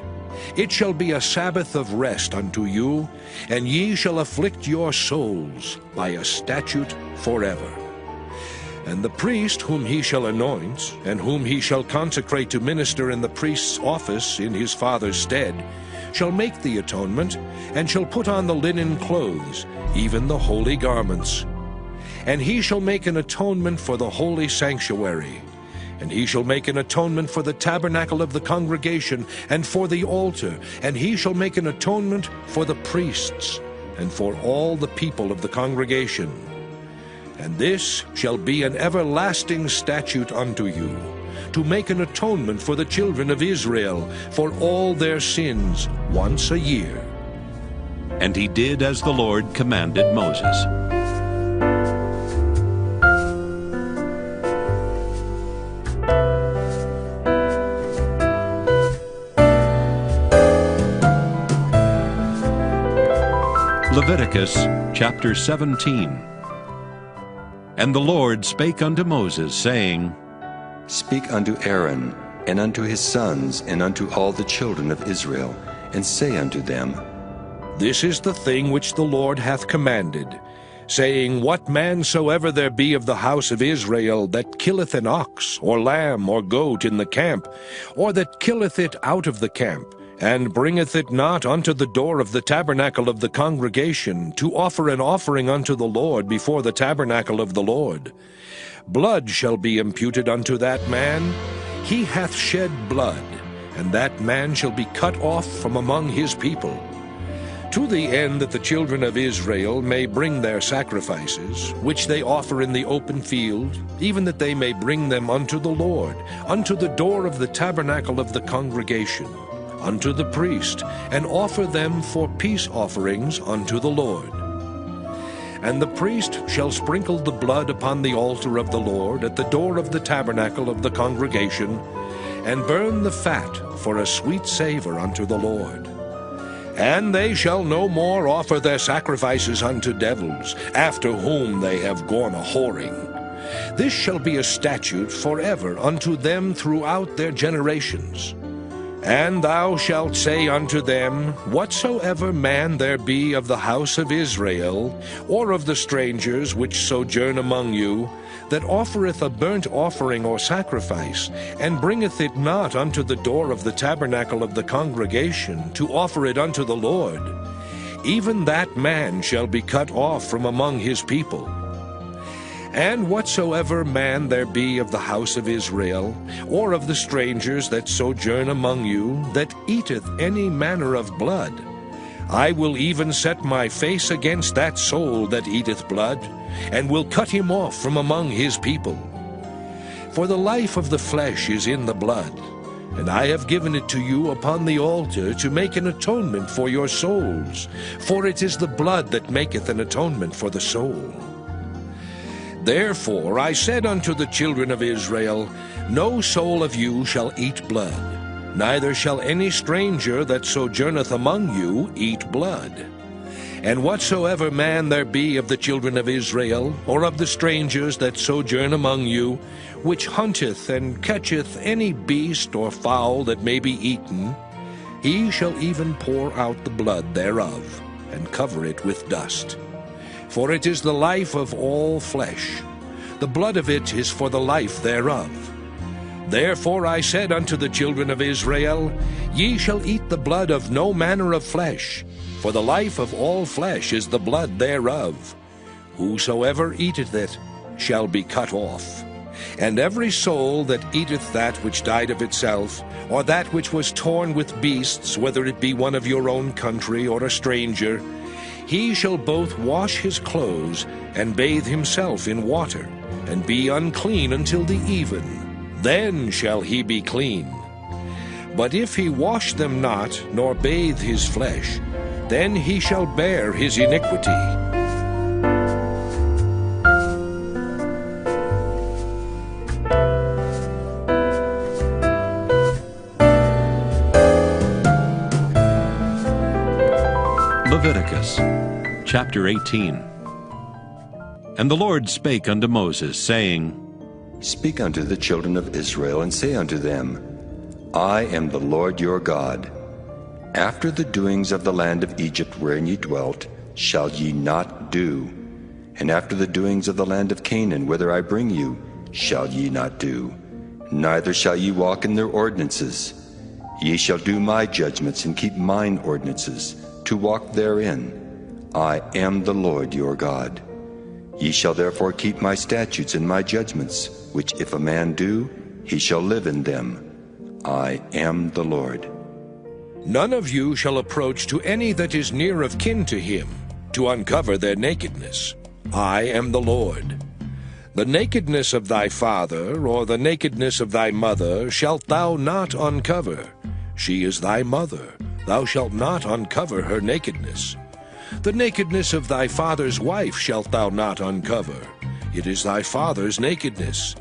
It shall be a Sabbath of rest unto you, and ye shall afflict your souls by a statute forever. And the priest whom he shall anoint, and whom he shall consecrate to minister in the priest's office in his father's stead, shall make the atonement, and shall put on the linen clothes, even the holy garments. And he shall make an atonement for the holy sanctuary, and he shall make an atonement for the tabernacle of the congregation, and for the altar, and he shall make an atonement for the priests, and for all the people of the congregation. And this shall be an everlasting statute unto you, to make an atonement for the children of Israel for all their sins once a year. And he did as the Lord commanded Moses. Leviticus chapter 17. And the Lord spake unto Moses, saying, Speak unto Aaron, and unto his sons, and unto all the children of Israel, and say unto them, This is the thing which the Lord hath commanded, saying, What man soever there be of the house of Israel that killeth an ox, or lamb, or goat in the camp, or that killeth it out of the camp, and bringeth it not unto the door of the tabernacle of the congregation, to offer an offering unto the Lord before the tabernacle of the Lord, blood shall be imputed unto that man. He hath shed blood, and that man shall be cut off from among his people. To the end that the children of Israel may bring their sacrifices, which they offer in the open field, even that they may bring them unto the Lord, unto the door of the tabernacle of the congregation, unto the priest, and offer them for peace offerings unto the Lord. And the priest shall sprinkle the blood upon the altar of the Lord at the door of the tabernacle of the congregation, and burn the fat for a sweet savor unto the Lord. And they shall no more offer their sacrifices unto devils, after whom they have gone a whoring. This shall be a statute forever unto them throughout their generations. And thou shalt say unto them, Whatsoever man there be of the house of Israel, or of the strangers which sojourn among you, that offereth a burnt offering or sacrifice, and bringeth it not unto the door of the tabernacle of the congregation, to offer it unto the Lord, even that man shall be cut off from among his people. And whatsoever man there be of the house of Israel, or of the strangers that sojourn among you, that eateth any manner of blood, I will even set my face against that soul that eateth blood, and will cut him off from among his people. For the life of the flesh is in the blood, and I have given it to you upon the altar to make an atonement for your souls, for it is the blood that maketh an atonement for the soul. Therefore I said unto the children of Israel, No soul of you shall eat blood, neither shall any stranger that sojourneth among you eat blood. And whatsoever man there be of the children of Israel, or of the strangers that sojourn among you, which hunteth and catcheth any beast or fowl that may be eaten, he shall even pour out the blood thereof, and cover it with dust. For it is the life of all flesh. The blood of it is for the life thereof. Therefore I said unto the children of Israel, Ye shall eat the blood of no manner of flesh, for the life of all flesh is the blood thereof. Whosoever eateth it shall be cut off. And every soul that eateth that which died of itself, or that which was torn with beasts, whether it be one of your own country or a stranger, he shall both wash his clothes and bathe himself in water, and be unclean until the even. Then shall he be clean. But if he wash them not, nor bathe his flesh, then he shall bear his iniquity. Leviticus chapter 18. And the Lord spake unto Moses, saying, Speak unto the children of Israel, and say unto them, I am the Lord your God. After the doings of the land of Egypt wherein ye dwelt, shall ye not do. And after the doings of the land of Canaan, whither I bring you, shall ye not do. Neither shall ye walk in their ordinances. Ye shall do my judgments and keep mine ordinances, to walk therein. I am the Lord your God. Ye shall therefore keep my statutes and my judgments, which if a man do, he shall live in them. I am the Lord. None of you shall approach to any that is near of kin to him, to uncover their nakedness. I am the Lord. The nakedness of thy father, or the nakedness of thy mother, shalt thou not uncover. She is thy mother. Thou shalt not uncover her nakedness. The nakedness of thy father's wife shalt thou not uncover. It is thy father's nakedness.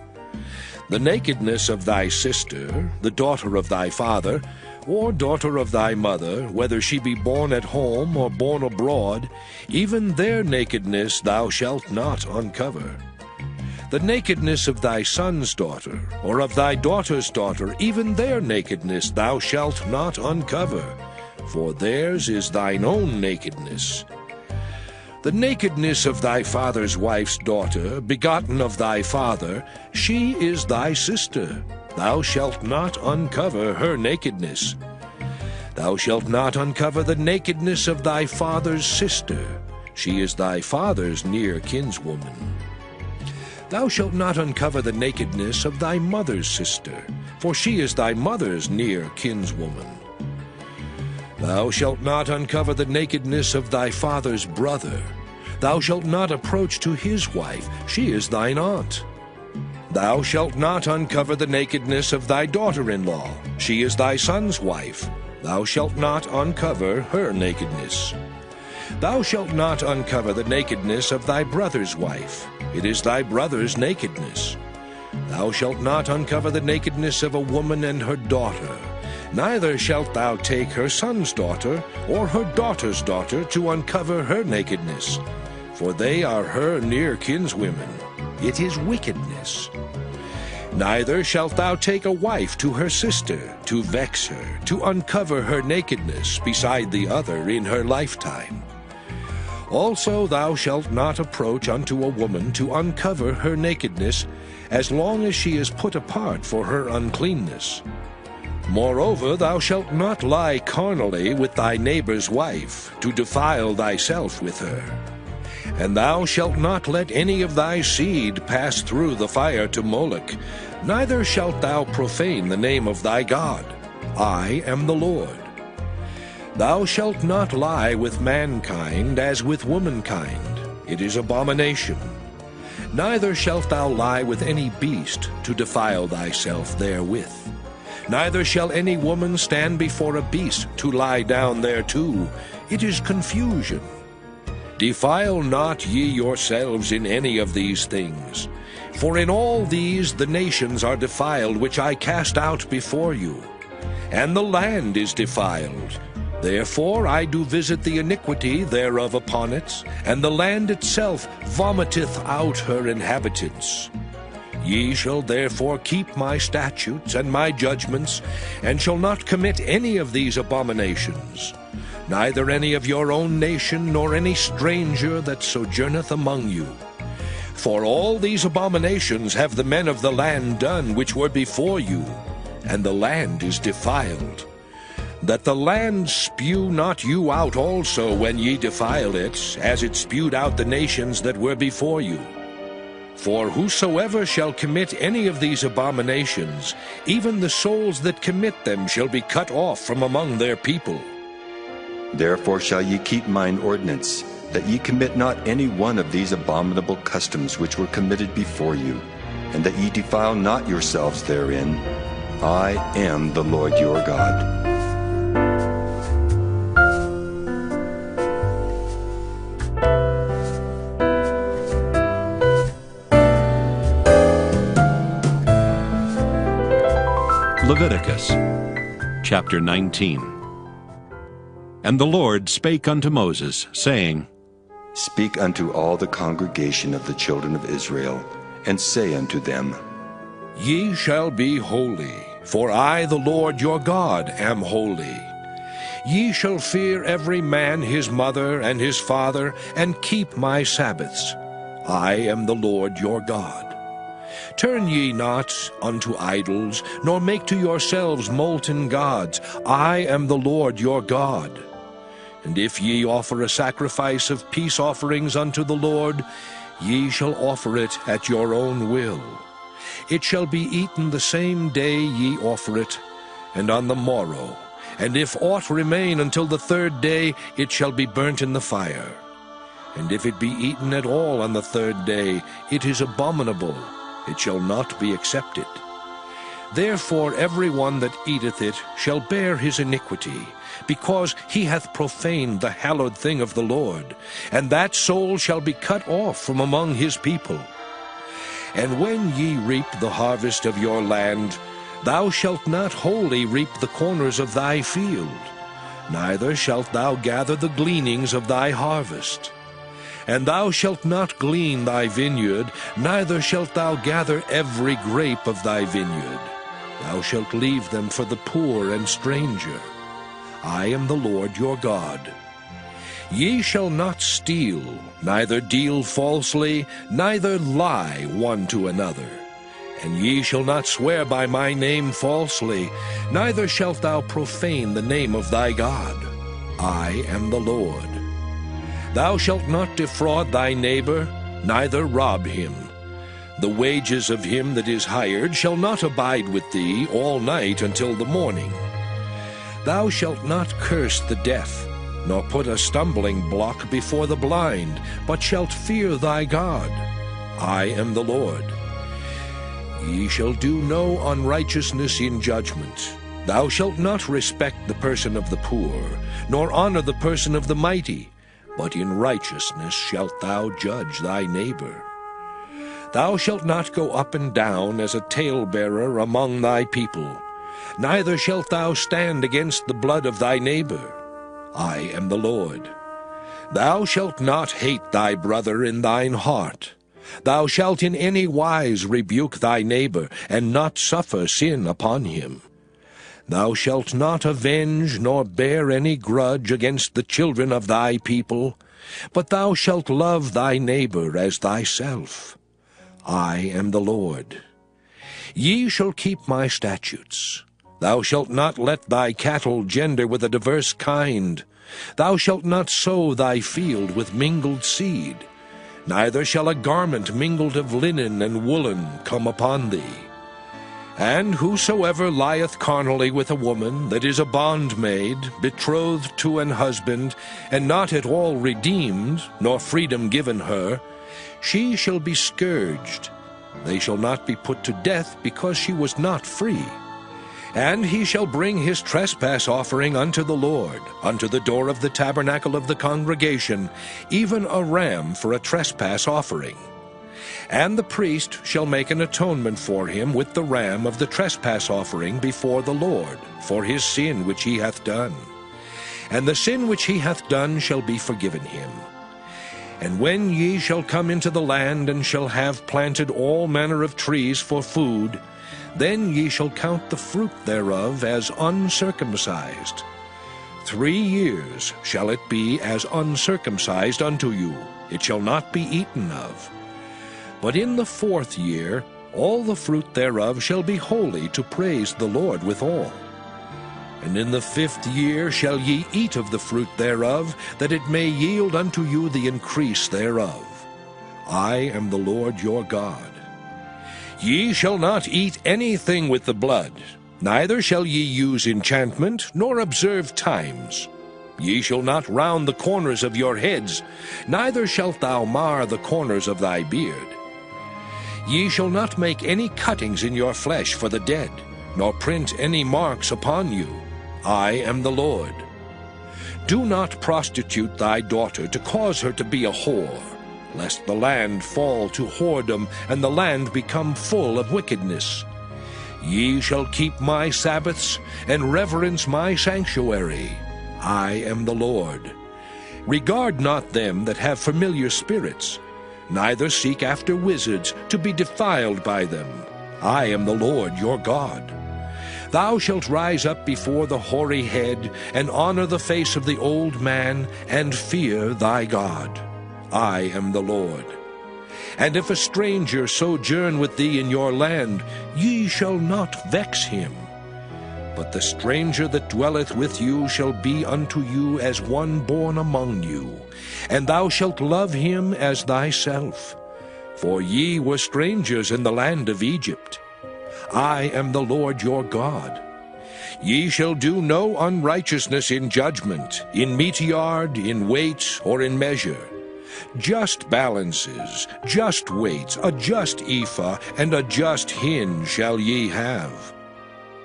The nakedness of thy sister, the daughter of thy father, or daughter of thy mother, whether she be born at home or born abroad, even their nakedness thou shalt not uncover. The nakedness of thy son's daughter, or of thy daughter's daughter, even their nakedness thou shalt not uncover, for theirs is thine own nakedness. The nakedness of thy father's wife's daughter, begotten of thy father, she is thy sister. Thou shalt not uncover her nakedness. Thou shalt not uncover the nakedness of thy father's sister. She is thy father's near kinswoman. Thou shalt not uncover the nakedness of thy mother's sister, for she is thy mother's near kinswoman. Thou shalt not uncover the nakedness of thy father's brother. Thou shalt not approach to his wife, she is thine aunt. Thou shalt not uncover the nakedness of thy daughter-in-law, she is thy son's wife. Thou shalt not uncover her nakedness. Thou shalt not uncover the nakedness of thy brother's wife. It is thy brother's nakedness. Thou shalt not uncover the nakedness of a woman and her daughter. Neither shalt thou take her son's daughter or her daughter's daughter to uncover her nakedness, for they are her near kinswomen. It is wickedness. Neither shalt thou take a wife to her sister, to vex her, to uncover her nakedness beside the other in her lifetime. Also thou shalt not approach unto a woman to uncover her nakedness, as long as she is put apart for her uncleanness. Moreover, thou shalt not lie carnally with thy neighbor's wife, to defile thyself with her. And thou shalt not let any of thy seed pass through the fire to Moloch, neither shalt thou profane the name of thy God. I am the Lord. Thou shalt not lie with mankind as with womankind. It is abomination. Neither shalt thou lie with any beast to defile thyself therewith. Neither shall any woman stand before a beast to lie down thereto. It is confusion. Defile not ye yourselves in any of these things. For in all these the nations are defiled, which I cast out before you. And the land is defiled. Therefore I do visit the iniquity thereof upon it, and the land itself vomiteth out her inhabitants. Ye shall therefore keep my statutes and my judgments, and shall not commit any of these abominations, neither any of your own nation, nor any stranger that sojourneth among you. For all these abominations have the men of the land done which were before you, and the land is defiled. That the land spew not you out also when ye defile it, as it spewed out the nations that were before you. For whosoever shall commit any of these abominations, even the souls that commit them shall be cut off from among their people. Therefore shall ye keep mine ordinance, that ye commit not any one of these abominable customs which were committed before you, and that ye defile not yourselves therein. I am the Lord your God. Leviticus chapter 19. And the Lord spake unto Moses, saying, Speak unto all the congregation of the children of Israel, and say unto them, Ye shall be holy, for I, the Lord your God, am holy. Ye shall fear every man his mother and his father, and keep my Sabbaths. I am the Lord your God. Turn ye not unto idols, nor make to yourselves molten gods. I am the Lord your God. And if ye offer a sacrifice of peace offerings unto the Lord, ye shall offer it at your own will. It shall be eaten the same day ye offer it, and on the morrow. And if aught remain until the third day, it shall be burnt in the fire. And if it be eaten at all on the third day, it is abominable, it shall not be accepted. Therefore every one that eateth it shall bear his iniquity, because he hath profaned the hallowed thing of the Lord, and that soul shall be cut off from among his people. And when ye reap the harvest of your land, thou shalt not wholly reap the corners of thy field, neither shalt thou gather the gleanings of thy harvest. And thou shalt not glean thy vineyard, neither shalt thou gather every grape of thy vineyard. Thou shalt leave them for the poor and stranger. I am the Lord your God. Ye shall not steal, neither deal falsely, neither lie one to another. And ye shall not swear by my name falsely, neither shalt thou profane the name of thy God. I am the Lord. Thou shalt not defraud thy neighbor, neither rob him. The wages of him that is hired shall not abide with thee all night until the morning. Thou shalt not curse the deaf, nor put a stumbling block before the blind, but shalt fear thy God. I am the Lord. Ye shall do no unrighteousness in judgment. Thou shalt not respect the person of the poor, nor honor the person of the mighty, but in righteousness shalt thou judge thy neighbor. Thou shalt not go up and down as a talebearer among thy people, neither shalt thou stand against the blood of thy neighbor. I am the Lord. Thou shalt not hate thy brother in thine heart. Thou shalt in any wise rebuke thy neighbor, and not suffer sin upon him. Thou shalt not avenge nor bear any grudge against the children of thy people, but thou shalt love thy neighbor as thyself. I am the Lord. Ye shall keep my statutes. Thou shalt not let thy cattle gender with a diverse kind. Thou shalt not sow thy field with mingled seed. Neither shall a garment mingled of linen and woolen come upon thee. And whosoever lieth carnally with a woman that is a bondmaid, betrothed to an husband, and not at all redeemed, nor freedom given her, she shall be scourged. They shall not be put to death, because she was not free. And he shall bring his trespass offering unto the Lord, unto the door of the tabernacle of the congregation, even a ram for a trespass offering. And the priest shall make an atonement for him with the ram of the trespass offering before the Lord, for his sin which he hath done. And the sin which he hath done shall be forgiven him. And when ye shall come into the land, and shall have planted all manner of trees for food, then ye shall count the fruit thereof as uncircumcised. 3 years shall it be as uncircumcised unto you, it shall not be eaten of. But in the 4th year all the fruit thereof shall be holy, to praise the Lord withal. And in the 5th year shall ye eat of the fruit thereof, that it may yield unto you the increase thereof. I am the Lord your God. Ye shall not eat anything with the blood, neither shall ye use enchantment, nor observe times. Ye shall not round the corners of your heads, neither shalt thou mar the corners of thy beard. Ye shall not make any cuttings in your flesh for the dead, nor print any marks upon you. I am the Lord. Do not prostitute thy daughter, to cause her to be a whore, lest the land fall to whoredom, and the land become full of wickedness. Ye shall keep my Sabbaths, and reverence my sanctuary. I am the Lord. Regard not them that have familiar spirits, neither seek after wizards, to be defiled by them. I am the Lord your God. Thou shalt rise up before the hoary head, and honor the face of the old man, and fear thy God. I am the Lord. And if a stranger sojourn with thee in your land, ye shall not vex him. But the stranger that dwelleth with you shall be unto you as one born among you, and thou shalt love him as thyself. For ye were strangers in the land of Egypt. I am the Lord your God. Ye shall do no unrighteousness in judgment, in meteyard, in weight, or in measure. Just balances, just weights, a just ephah, and a just hin shall ye have.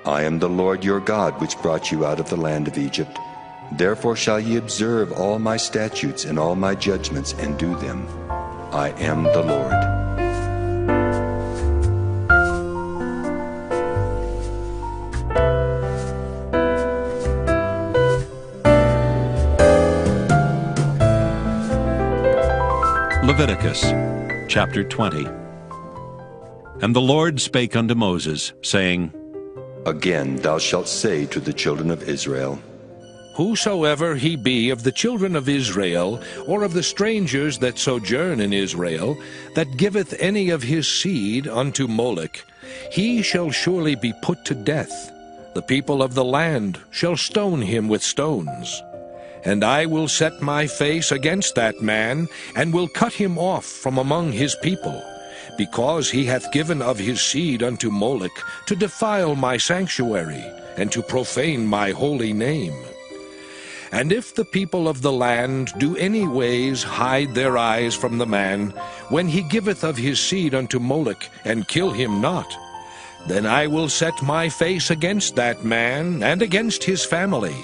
I am the Lord your God, which brought you out of the land of Egypt. Therefore shall ye observe all my statutes and all my judgments, and do them. I am the Lord. Leviticus chapter 20. And the Lord spake unto Moses, saying, Again thou shalt say to the children of Israel, Whosoever he be of the children of Israel, or of the strangers that sojourn in Israel, that giveth any of his seed unto Moloch, he shall surely be put to death. The people of the land shall stone him with stones. And I will set my face against that man, and will cut him off from among his people, because he hath given of his seed unto Moloch, to defile my sanctuary, and to profane my holy name. And if the people of the land do any ways hide their eyes from the man, when he giveth of his seed unto Moloch, and kill him not, then I will set my face against that man, and against his family,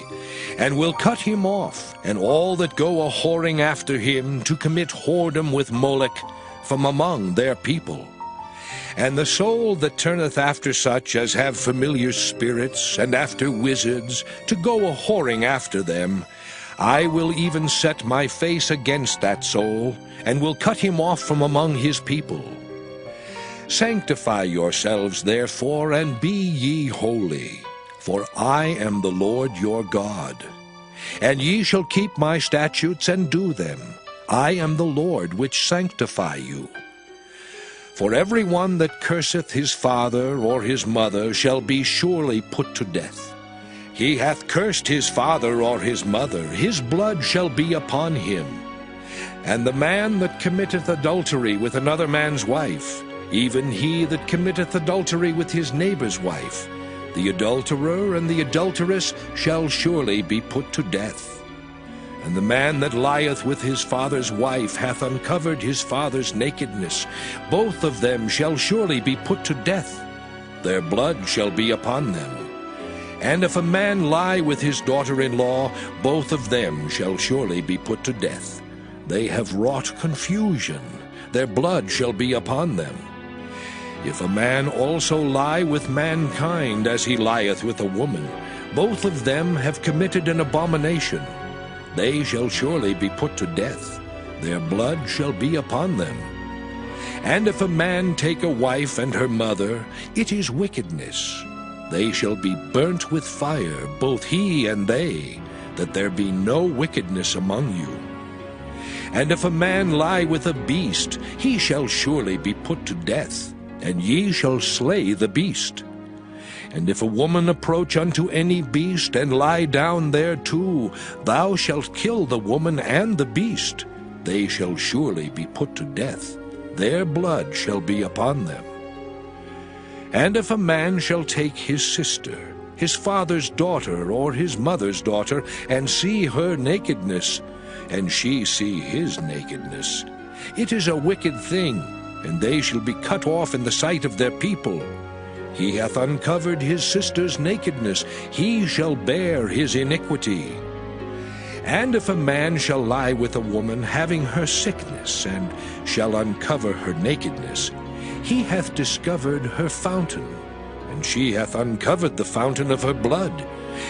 and will cut him off, and all that go a-whoring after him, to commit whoredom with Moloch, from among their people. And the soul that turneth after such as have familiar spirits, and after wizards, to go a-whoring after them, I will even set my face against that soul, and will cut him off from among his people. Sanctify yourselves therefore, and be ye holy, for I am the Lord your God. And ye shall keep my statutes and do them. I am the Lord which sanctify you. For every one that curseth his father or his mother shall be surely put to death. He hath cursed his father or his mother, his blood shall be upon him. And the man that committeth adultery with another man's wife, even he that committeth adultery with his neighbor's wife, the adulterer and the adulteress shall surely be put to death. And the man that lieth with his father's wife hath uncovered his father's nakedness. Both of them shall surely be put to death. Their blood shall be upon them. And if a man lie with his daughter-in-law, both of them shall surely be put to death. They have wrought confusion. Their blood shall be upon them. If a man also lie with mankind as he lieth with a woman, both of them have committed an abomination. They shall surely be put to death. Their blood shall be upon them. And if a man take a wife and her mother, it is wickedness. They shall be burnt with fire, both he and they, that there be no wickedness among you. And if a man lie with a beast, he shall surely be put to death, and ye shall slay the beast. And if a woman approach unto any beast, and lie down thereto, thou shalt kill the woman and the beast. They shall surely be put to death. Their blood shall be upon them. And if a man shall take his sister, his father's daughter, or his mother's daughter, and see her nakedness, and she see his nakedness, it is a wicked thing, and they shall be cut off in the sight of their people. He hath uncovered his sister's nakedness, he shall bear his iniquity. And if a man shall lie with a woman having her sickness, and shall uncover her nakedness, he hath discovered her fountain, and she hath uncovered the fountain of her blood,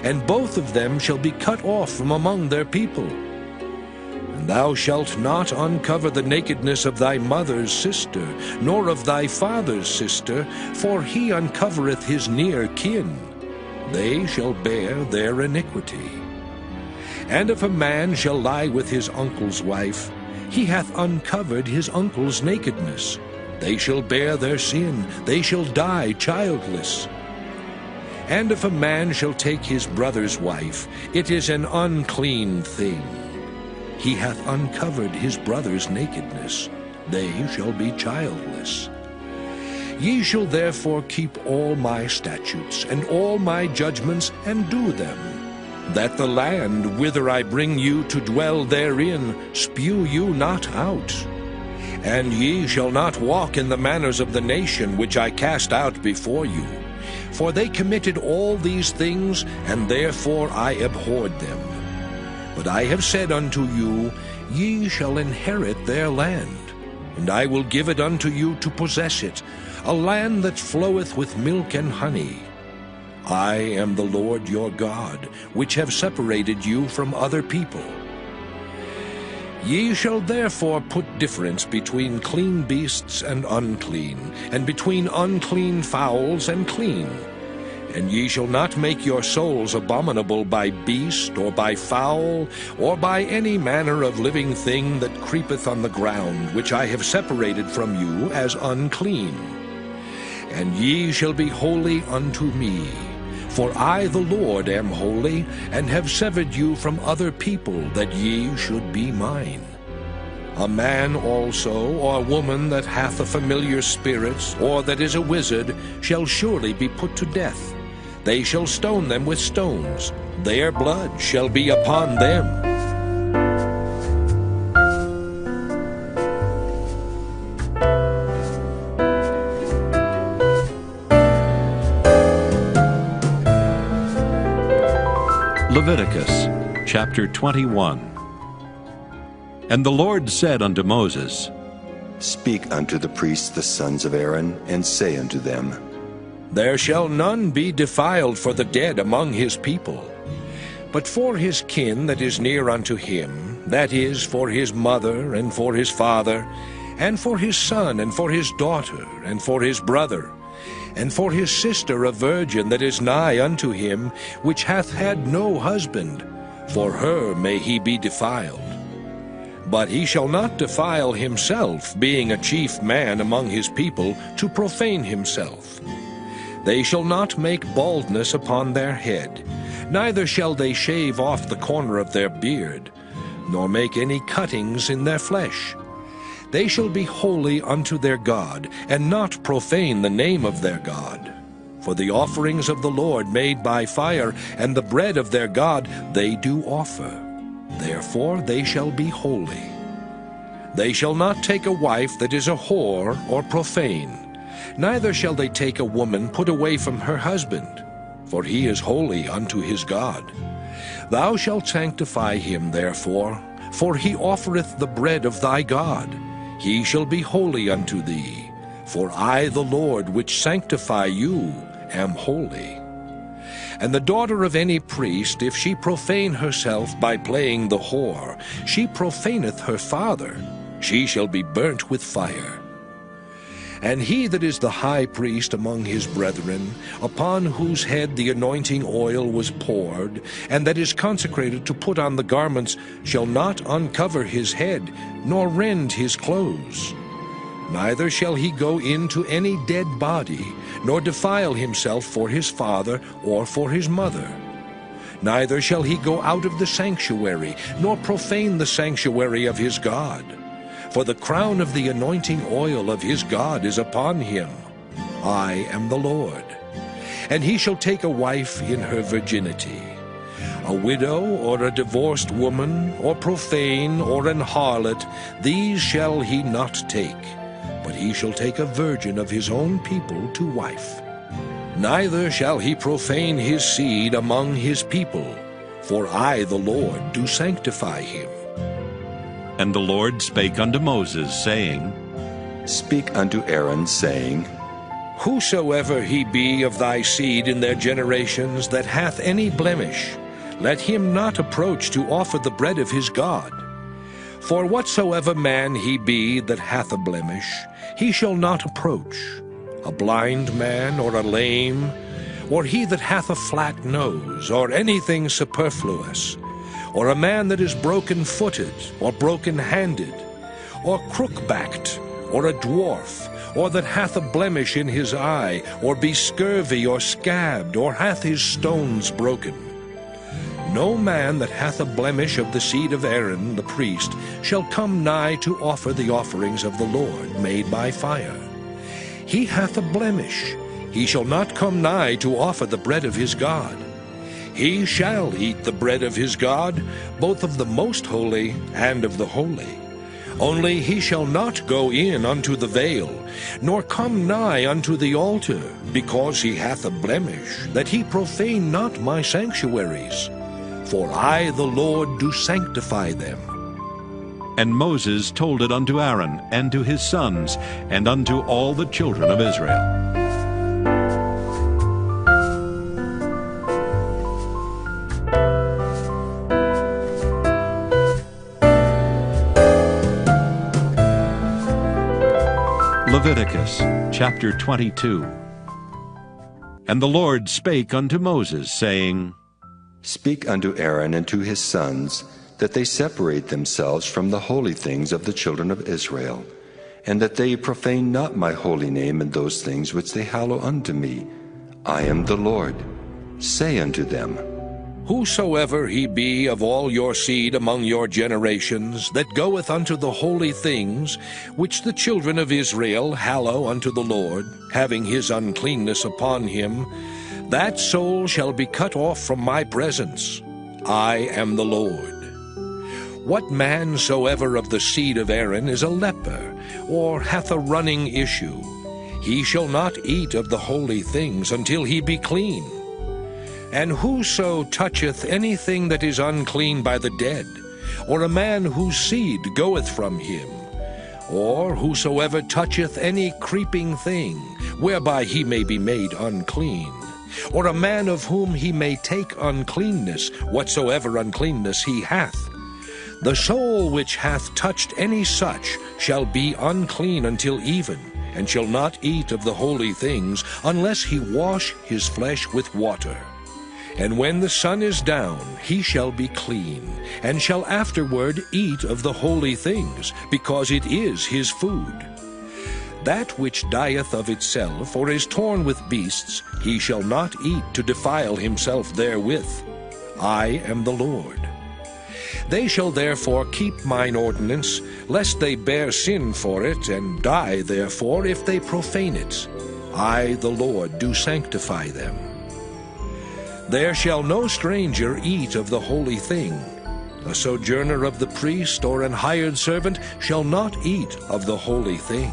and both of them shall be cut off from among their people. And thou shalt not uncover the nakedness of thy mother's sister, nor of thy father's sister, for he uncovereth his near kin. they shall bear their iniquity. And if a man shall lie with his uncle's wife, he hath uncovered his uncle's nakedness. They shall bear their sin, they shall die childless. And if a man shall take his brother's wife, it is an unclean thing. He hath uncovered his brother's nakedness. They shall be childless. Ye shall therefore keep all my statutes and all my judgments, and do them, that the land whither I bring you to dwell therein spew you not out. And ye shall not walk in the manners of the nation which I cast out before you. For they committed all these things, and therefore I abhorred them. But I have said unto you, Ye shall inherit their land, and I will give it unto you to possess it, a land that floweth with milk and honey. I am the Lord your God, which have separated you from other people. Ye shall therefore put difference between clean beasts and unclean, and between unclean fowls and clean. And ye shall not make your souls abominable by beast, or by fowl, or by any manner of living thing that creepeth on the ground, which I have separated from you as unclean. And ye shall be holy unto me. For I, the Lord, am holy, and have severed you from other people, that ye should be mine. A man also, or woman that hath a familiar spirit, or that is a wizard, shall surely be put to death. They shall stone them with stones. Their blood shall be upon them. Leviticus chapter 21. And the Lord said unto Moses, Speak unto the priests the sons of Aaron, and say unto them, There shall none be defiled for the dead among his people. But for his kin that is near unto him, that is, for his mother, and for his father, and for his son, and for his daughter, and for his brother, and for his sister a virgin that is nigh unto him, which hath had no husband, for her may he be defiled. But he shall not defile himself, being a chief man among his people, to profane himself. They shall not make baldness upon their head, neither shall they shave off the corner of their beard, nor make any cuttings in their flesh. They shall be holy unto their God, and not profane the name of their God. For the offerings of the Lord made by fire, and the bread of their God, they do offer. Therefore they shall be holy. They shall not take a wife that is a whore or profane, neither shall they take a woman put away from her husband, for he is holy unto his God. Thou shalt sanctify him therefore, for he offereth the bread of thy God. He shall be holy unto thee, for I, the Lord, which sanctify you, am holy. And the daughter of any priest, if she profane herself by playing the whore, she profaneth her father. She shall be burnt with fire. And he that is the high priest among his brethren, upon whose head the anointing oil was poured, and that is consecrated to put on the garments, shall not uncover his head, nor rend his clothes. Neither shall he go into any dead body, nor defile himself for his father or for his mother. Neither shall he go out of the sanctuary, nor profane the sanctuary of his God. For the crown of the anointing oil of his God is upon him. I am the Lord. And he shall take a wife in her virginity. A widow, or a divorced woman, or profane, or an harlot, these shall he not take. But he shall take a virgin of his own people to wife. Neither shall he profane his seed among his people, for I, the Lord, do sanctify him. And the Lord spake unto Moses, saying, Speak unto Aaron, saying, Whosoever he be of thy seed in their generations that hath any blemish, let him not approach to offer the bread of his God. For whatsoever man he be that hath a blemish, he shall not approach. A blind man, or a lame, or he that hath a flat nose, or anything superfluous, or a man that is broken-footed, or broken-handed, or crook-backed, or a dwarf, or that hath a blemish in his eye, or be scurvy, or scabbed, or hath his stones broken. No man that hath a blemish of the seed of Aaron the priest shall come nigh to offer the offerings of the Lord made by fire. He hath a blemish, he shall not come nigh to offer the bread of his God. He shall eat the bread of his God, both of the most holy and of the holy. Only he shall not go in unto the veil, nor come nigh unto the altar, because he hath a blemish, that he profane not my sanctuaries. For I, the Lord, do sanctify them. And Moses told it unto Aaron, and to his sons, and unto all the children of Israel. Leviticus chapter 22. And the Lord spake unto Moses, saying, Speak unto Aaron and to his sons, that they separate themselves from the holy things of the children of Israel, and that they profane not my holy name in those things which they hallow unto me. I am the Lord. Say unto them, Whosoever he be of all your seed among your generations, that goeth unto the holy things, which the children of Israel hallow unto the Lord, having his uncleanness upon him, that soul shall be cut off from my presence. I am the Lord. What man soever of the seed of Aaron is a leper, or hath a running issue, he shall not eat of the holy things until he be clean. And whoso toucheth anything that is unclean by the dead, or a man whose seed goeth from him, or whosoever toucheth any creeping thing, whereby he may be made unclean, or a man of whom he may take uncleanness, whatsoever uncleanness he hath, the soul which hath touched any such shall be unclean until even, and shall not eat of the holy things, unless he wash his flesh with water. And when the sun is down, he shall be clean, and shall afterward eat of the holy things, because it is his food. That which dieth of itself, or is torn with beasts, he shall not eat to defile himself therewith. I am the Lord. They shall therefore keep mine ordinance, lest they bear sin for it, and die therefore if they profane it. I, the Lord, do sanctify them. There shall no stranger eat of the holy thing. A sojourner of the priest or an hired servant shall not eat of the holy thing.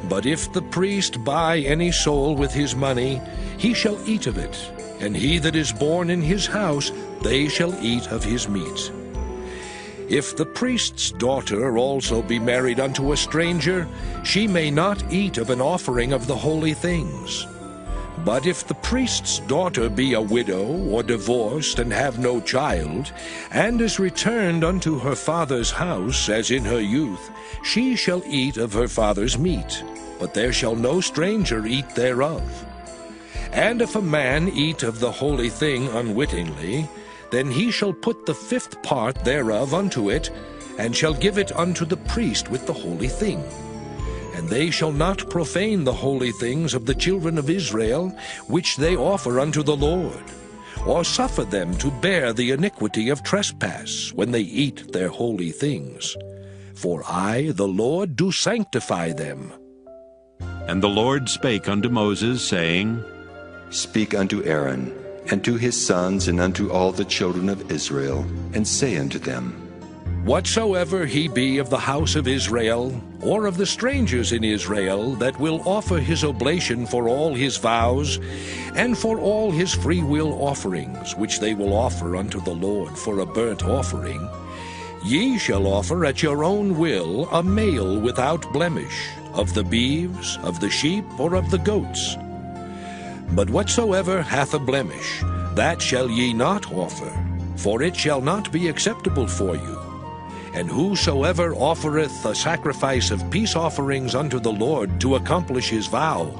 But if the priest buy any soul with his money, he shall eat of it, and he that is born in his house, they shall eat of his meat. If the priest's daughter also be married unto a stranger, she may not eat of an offering of the holy things. But if the priest's daughter be a widow, or divorced, and have no child, and is returned unto her father's house, as in her youth, she shall eat of her father's meat, but there shall no stranger eat thereof. And if a man eat of the holy thing unwittingly, then he shall put the 5th part thereof unto it, and shall give it unto the priest with the holy thing. And they shall not profane the holy things of the children of Israel, which they offer unto the Lord, or suffer them to bear the iniquity of trespass, when they eat their holy things. For I, the Lord, do sanctify them. And the Lord spake unto Moses, saying, Speak unto Aaron, and to his sons, and unto all the children of Israel, and say unto them, Whatsoever he be of the house of Israel, or of the strangers in Israel, that will offer his oblation for all his vows, and for all his freewill offerings, which they will offer unto the Lord for a burnt offering, ye shall offer at your own will a male without blemish, of the beeves, of the sheep, or of the goats. But whatsoever hath a blemish, that shall ye not offer, for it shall not be acceptable for you. And whosoever offereth a sacrifice of peace offerings unto the Lord to accomplish his vow,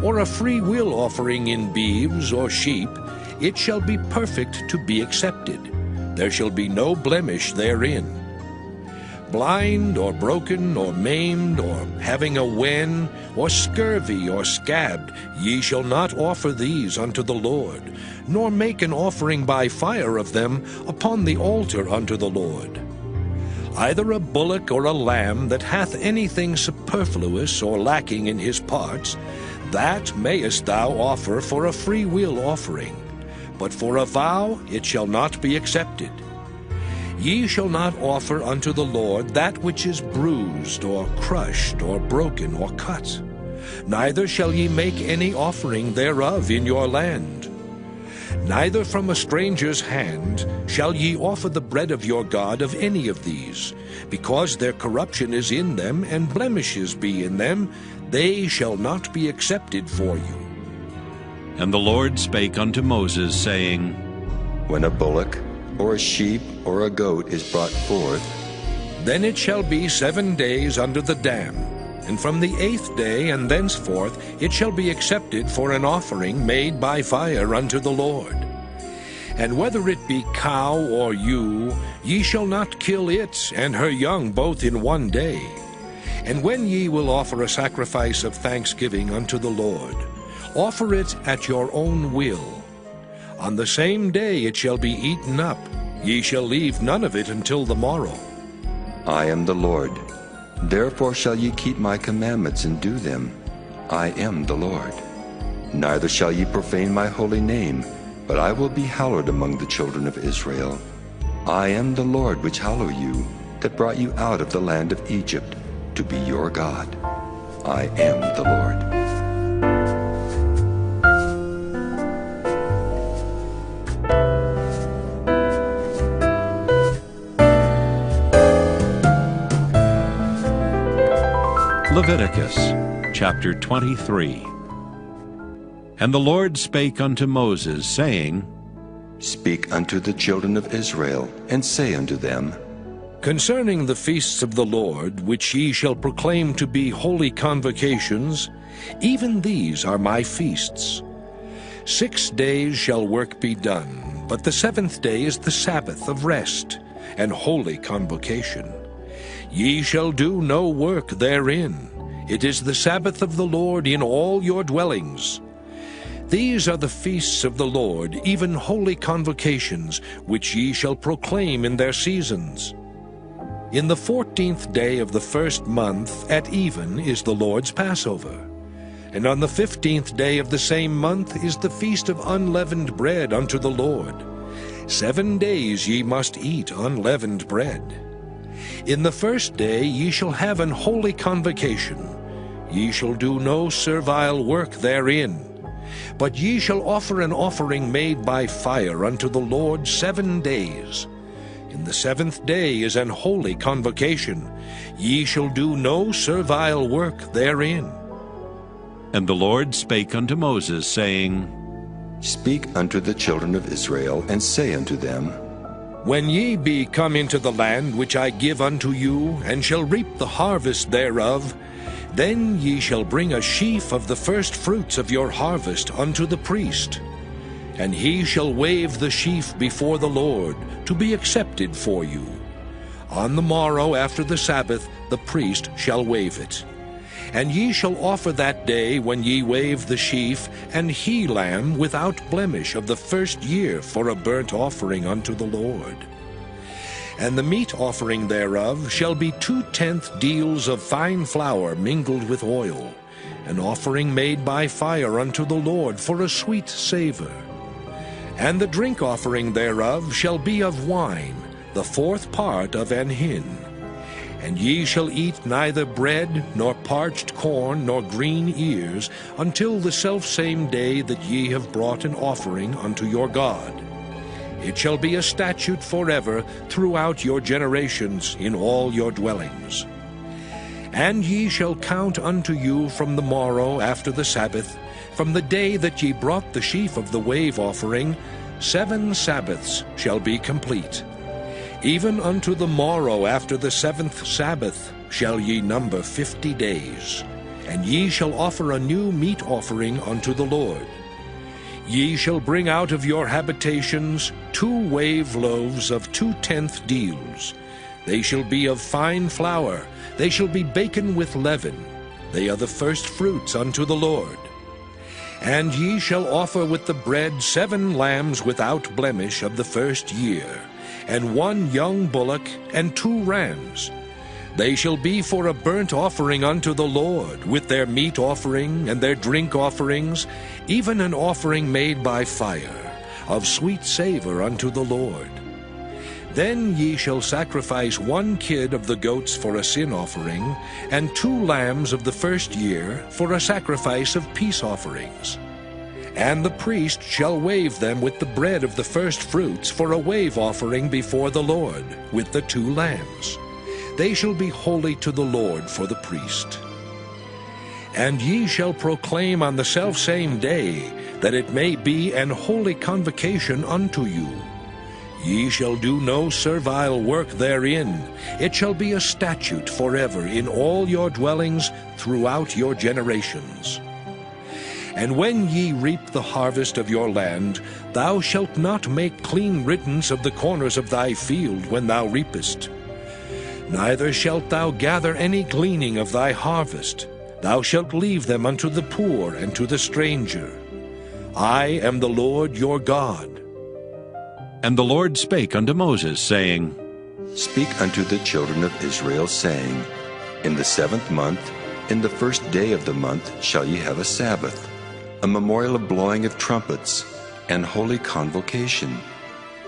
or a free will offering in beeves or sheep, it shall be perfect to be accepted. There shall be no blemish therein. Blind or broken or maimed or having a wen or scurvy or scabbed, ye shall not offer these unto the Lord, nor make an offering by fire of them upon the altar unto the Lord. Either a bullock or a lamb that hath anything superfluous or lacking in his parts, that mayest thou offer for a free will offering, but for a vow it shall not be accepted. Ye shall not offer unto the Lord that which is bruised, or crushed, or broken, or cut. Neither shall ye make any offering thereof in your land. Neither from a stranger's hand shall ye offer the bread of your God of any of these, because their corruption is in them, and blemishes be in them, they shall not be accepted for you. And the Lord spake unto Moses, saying, When a bullock, or a sheep, or a goat is brought forth, then it shall be 7 days under the dam, and from the 8th day and thenceforth it shall be accepted for an offering made by fire unto the Lord. And whether it be cow or ewe, ye shall not kill it and her young both in 1 day. And when ye will offer a sacrifice of thanksgiving unto the Lord, offer it at your own will. On the same day it shall be eaten up. Ye shall leave none of it until the morrow. I am the Lord. Therefore shall ye keep my commandments and do them. I am the Lord. Neither shall ye profane my holy name, but I will be hallowed among the children of Israel. I am the Lord which hallow you, that brought you out of the land of Egypt, to be your God. I am the Lord. Leviticus chapter 23. And the Lord spake unto Moses, saying, Speak unto the children of Israel, and say unto them, Concerning the feasts of the Lord, which ye shall proclaim to be holy convocations, even these are my feasts. 6 days shall work be done, but the 7th day is the Sabbath of rest, and holy convocation. Ye shall do no work therein. It is the Sabbath of the Lord in all your dwellings. These are the feasts of the Lord, even holy convocations, which ye shall proclaim in their seasons. In the 14th day of the 1st month at even is the Lord's Passover. And on the 15th day of the same month is the feast of unleavened bread unto the Lord. 7 days ye must eat unleavened bread. In the 1st day ye shall have an holy convocation. Ye shall do no servile work therein. But ye shall offer an offering made by fire unto the Lord 7 days. In the 7th day is an holy convocation. Ye shall do no servile work therein. And the Lord spake unto Moses, saying, Speak unto the children of Israel, and say unto them, When ye be come into the land which I give unto you, and shall reap the harvest thereof, then ye shall bring a sheaf of the first fruits of your harvest unto the priest. And he shall wave the sheaf before the Lord, to be accepted for you. On the morrow after the Sabbath the priest shall wave it. And ye shall offer that day when ye wave the sheaf an he-lamb without blemish of the 1st year for a burnt offering unto the Lord. And the meat offering thereof shall be 2/10 deals of fine flour mingled with oil, an offering made by fire unto the Lord for a sweet savour. And the drink offering thereof shall be of wine, the 4th part of an hin. And ye shall eat neither bread, nor parched corn, nor green ears, until the selfsame day that ye have brought an offering unto your God. It shall be a statute forever throughout your generations in all your dwellings. And ye shall count unto you from the morrow after the Sabbath, from the day that ye brought the sheaf of the wave offering, 7 Sabbaths shall be complete. Even unto the morrow after the 7th Sabbath shall ye number 50 days, and ye shall offer a new meat offering unto the Lord. Ye shall bring out of your habitations 2 wave loaves of 2/10 deals. They shall be of fine flour, they shall be baken with leaven. They are the first fruits unto the Lord. And ye shall offer with the bread 7 lambs without blemish of the first year, and 1 young bullock, and 2 rams. They shall be for a burnt offering unto the Lord, with their meat offering and their drink offerings, even an offering made by fire, of sweet savour unto the Lord. Then ye shall sacrifice 1 kid of the goats for a sin offering, and 2 lambs of the first year for a sacrifice of peace offerings. And the priest shall wave them with the bread of the first fruits for a wave offering before the Lord, with the 2 lambs. They shall be holy to the Lord for the priest. And ye shall proclaim on the selfsame day, that it may be an holy convocation unto you. Ye shall do no servile work therein. It shall be a statute forever in all your dwellings throughout your generations. And when ye reap the harvest of your land, thou shalt not make clean riddance of the corners of thy field when thou reapest. Neither shalt thou gather any gleaning of thy harvest. Thou shalt leave them unto the poor and to the stranger. I am the Lord your God. And the Lord spake unto Moses, saying, Speak unto the children of Israel, saying, In the 7th month, in the 1st day of the month, shall ye have a Sabbath, a memorial of blowing of trumpets, and holy convocation.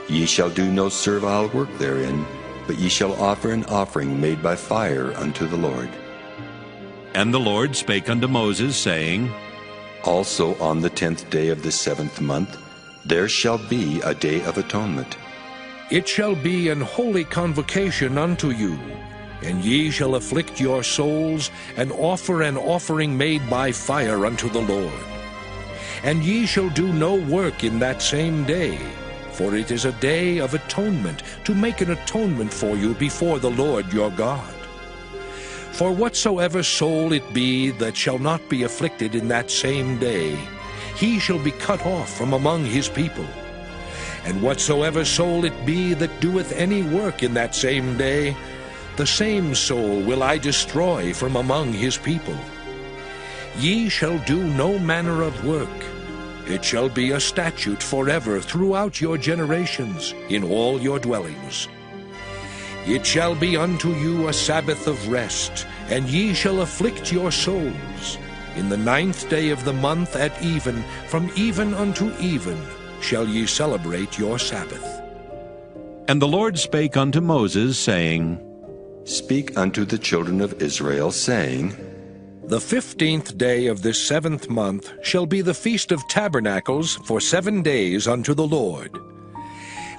Ye shall do no servile work therein, but ye shall offer an offering made by fire unto the Lord. And the Lord spake unto Moses, saying, Also on the 10th day of the 7th month, there shall be a day of atonement. It shall be an holy convocation unto you, and ye shall afflict your souls, and offer an offering made by fire unto the Lord. And ye shall do no work in that same day, for it is a day of atonement, to make an atonement for you before the Lord your God. For whatsoever soul it be that shall not be afflicted in that same day, he shall be cut off from among his people. And whatsoever soul it be that doeth any work in that same day, the same soul will I destroy from among his people. Ye shall do no manner of work. It shall be a statute forever throughout your generations in all your dwellings. It shall be unto you a Sabbath of rest, and ye shall afflict your souls. In the 9th day of the month at even, from even unto even, shall ye celebrate your Sabbath. And the Lord spake unto Moses, saying, Speak unto the children of Israel, saying, The 15th day of this 7th month shall be the Feast of Tabernacles for 7 days unto the Lord.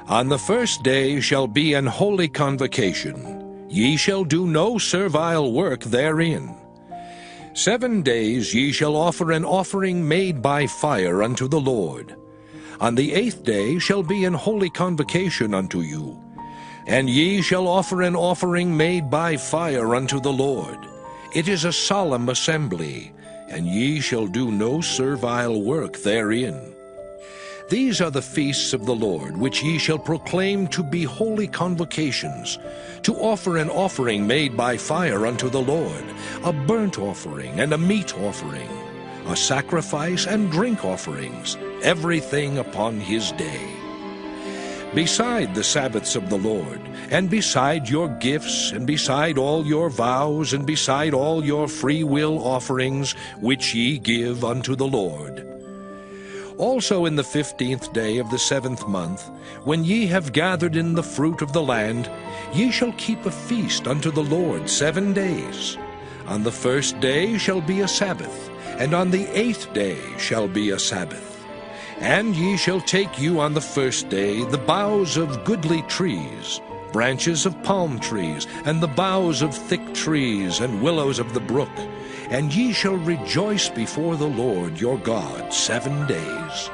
On the 1st day shall be an holy convocation. Ye shall do no servile work therein. 7 days ye shall offer an offering made by fire unto the Lord. On the 8th day shall be an holy convocation unto you. And ye shall offer an offering made by fire unto the Lord. It is a solemn assembly, and ye shall do no servile work therein. These are the feasts of the Lord, which ye shall proclaim to be holy convocations, to offer an offering made by fire unto the Lord, a burnt offering and a meat offering, a sacrifice and drink offerings, everything upon his day. Beside the Sabbaths of the Lord, and beside your gifts, and beside all your vows, and beside all your free will offerings, which ye give unto the Lord. Also in the 15th day of the 7th month, when ye have gathered in the fruit of the land, ye shall keep a feast unto the Lord 7 days. On the 1st day shall be a Sabbath, and on the 8th day shall be a Sabbath. And ye shall take you on the 1st day the boughs of goodly trees, branches of palm trees, and the boughs of thick trees, and willows of the brook, and ye shall rejoice before the Lord your God 7 days.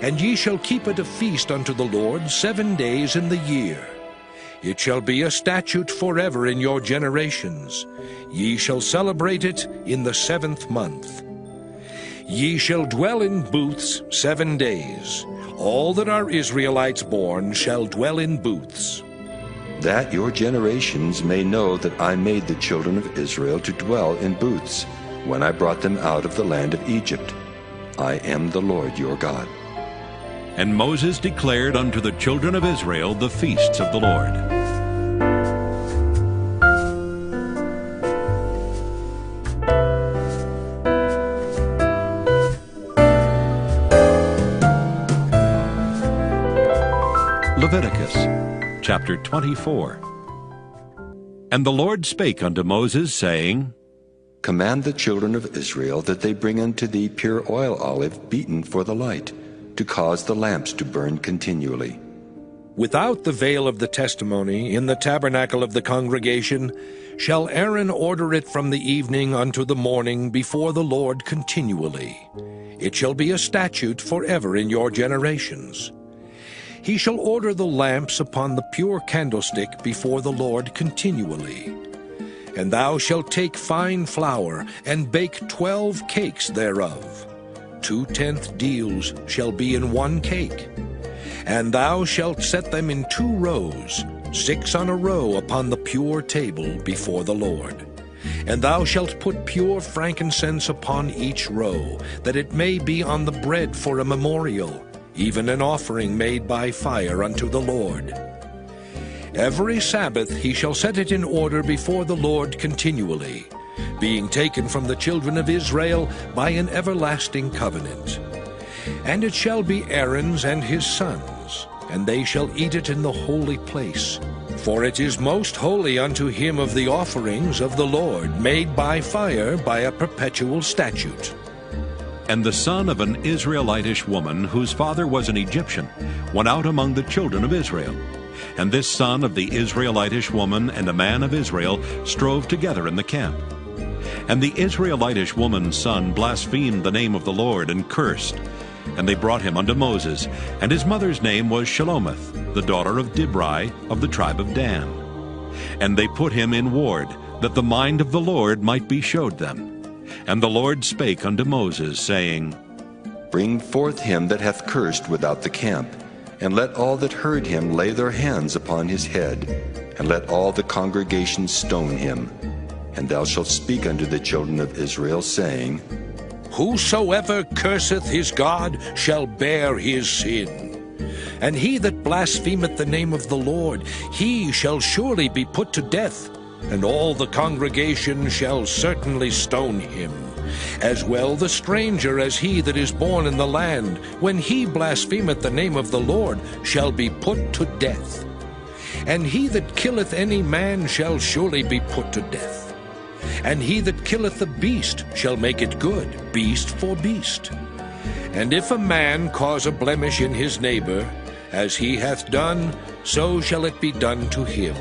And ye shall keep it a feast unto the Lord 7 days in the year. It shall be a statute forever in your generations. Ye shall celebrate it in the 7th month. Ye shall dwell in booths 7 days. All that are Israelites born shall dwell in booths. That your generations may know that I made the children of Israel to dwell in booths, when I brought them out of the land of Egypt. I am the Lord your God. And Moses declared unto the children of Israel the feasts of the Lord. Leviticus chapter 24. And the Lord spake unto Moses, saying, Command the children of Israel that they bring unto thee pure oil olive beaten for the light, to cause the lamps to burn continually. Without the veil of the testimony, in the tabernacle of the congregation, shall Aaron order it from the evening unto the morning before the Lord continually. It shall be a statute forever in your generations. He shall order the lamps upon the pure candlestick before the Lord continually. And thou shalt take fine flour, and bake 12 cakes thereof. 2/10 deals shall be in 1 cake. And thou shalt set them in 2 rows, 6 on a row upon the pure table before the Lord. And thou shalt put pure frankincense upon each row, that it may be on the bread for a memorial, even an offering made by fire unto the Lord. Every Sabbath he shall set it in order before the Lord continually, being taken from the children of Israel by an everlasting covenant. And it shall be Aaron's and his sons, and they shall eat it in the holy place. For it is most holy unto him of the offerings of the Lord, made by fire by a perpetual statute. And the son of an Israelitish woman, whose father was an Egyptian, went out among the children of Israel. And this son of the Israelitish woman and a man of Israel strove together in the camp. And the Israelitish woman's son blasphemed the name of the Lord, and cursed. And they brought him unto Moses, and his mother's name was Shelomith, the daughter of Dibri, of the tribe of Dan. And they put him in ward, that the mind of the Lord might be showed them. And the Lord spake unto Moses, saying, Bring forth him that hath cursed without the camp, and let all that heard him lay their hands upon his head, and let all the congregation stone him. And thou shalt speak unto the children of Israel, saying, Whosoever curseth his God shall bear his sin. And he that blasphemeth the name of the Lord, he shall surely be put to death, and all the congregation shall certainly stone him. As well the stranger as he that is born in the land, when he blasphemeth the name of the Lord, shall be put to death. And he that killeth any man shall surely be put to death. And he that killeth the beast shall make it good, beast for beast. And if a man cause a blemish in his neighbor, as he hath done, so shall it be done to him.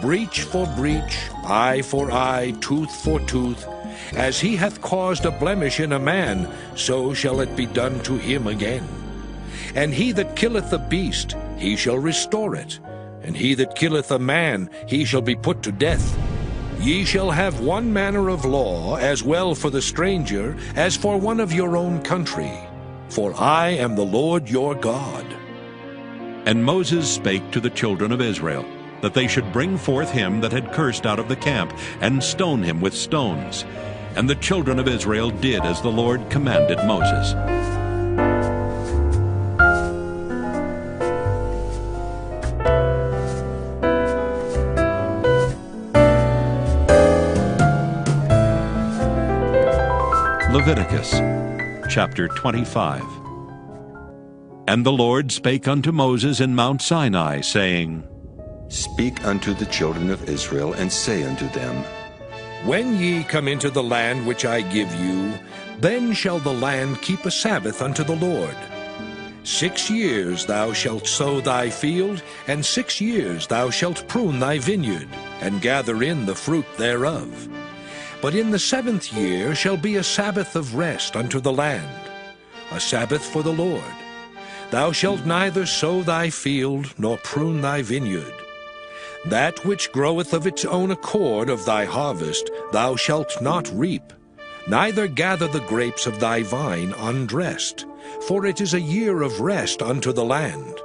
Breach for breach, eye for eye, tooth for tooth. As he hath caused a blemish in a man, so shall it be done to him again. And he that killeth the beast, he shall restore it. And he that killeth a man, he shall be put to death. Ye shall have one manner of law, as well for the stranger, as for one of your own country. For I am the Lord your God. And Moses spake to the children of Israel, that they should bring forth him that had cursed out of the camp, and stone him with stones. And the children of Israel did as the Lord commanded Moses. Leviticus chapter 25. And the Lord spake unto Moses in Mount Sinai, saying, Speak unto the children of Israel, and say unto them, When ye come into the land which I give you, then shall the land keep a Sabbath unto the Lord. 6 years thou shalt sow thy field, and 6 years thou shalt prune thy vineyard, and gather in the fruit thereof. But in the 7th year shall be a Sabbath of rest unto the land, a Sabbath for the Lord. Thou shalt neither sow thy field, nor prune thy vineyard. That which groweth of its own accord of thy harvest thou shalt not reap, neither gather the grapes of thy vine undressed, for it is a year of rest unto the land.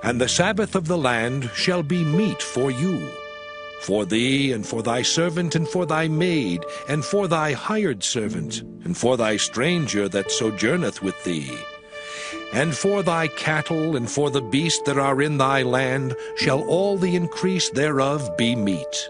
And the Sabbath of the land shall be meat for you, for thee, and for thy servant, and for thy maid, and for thy hired servant, and for thy stranger that sojourneth with thee. And for thy cattle, and for the beasts that are in thy land, shall all the increase thereof be meat.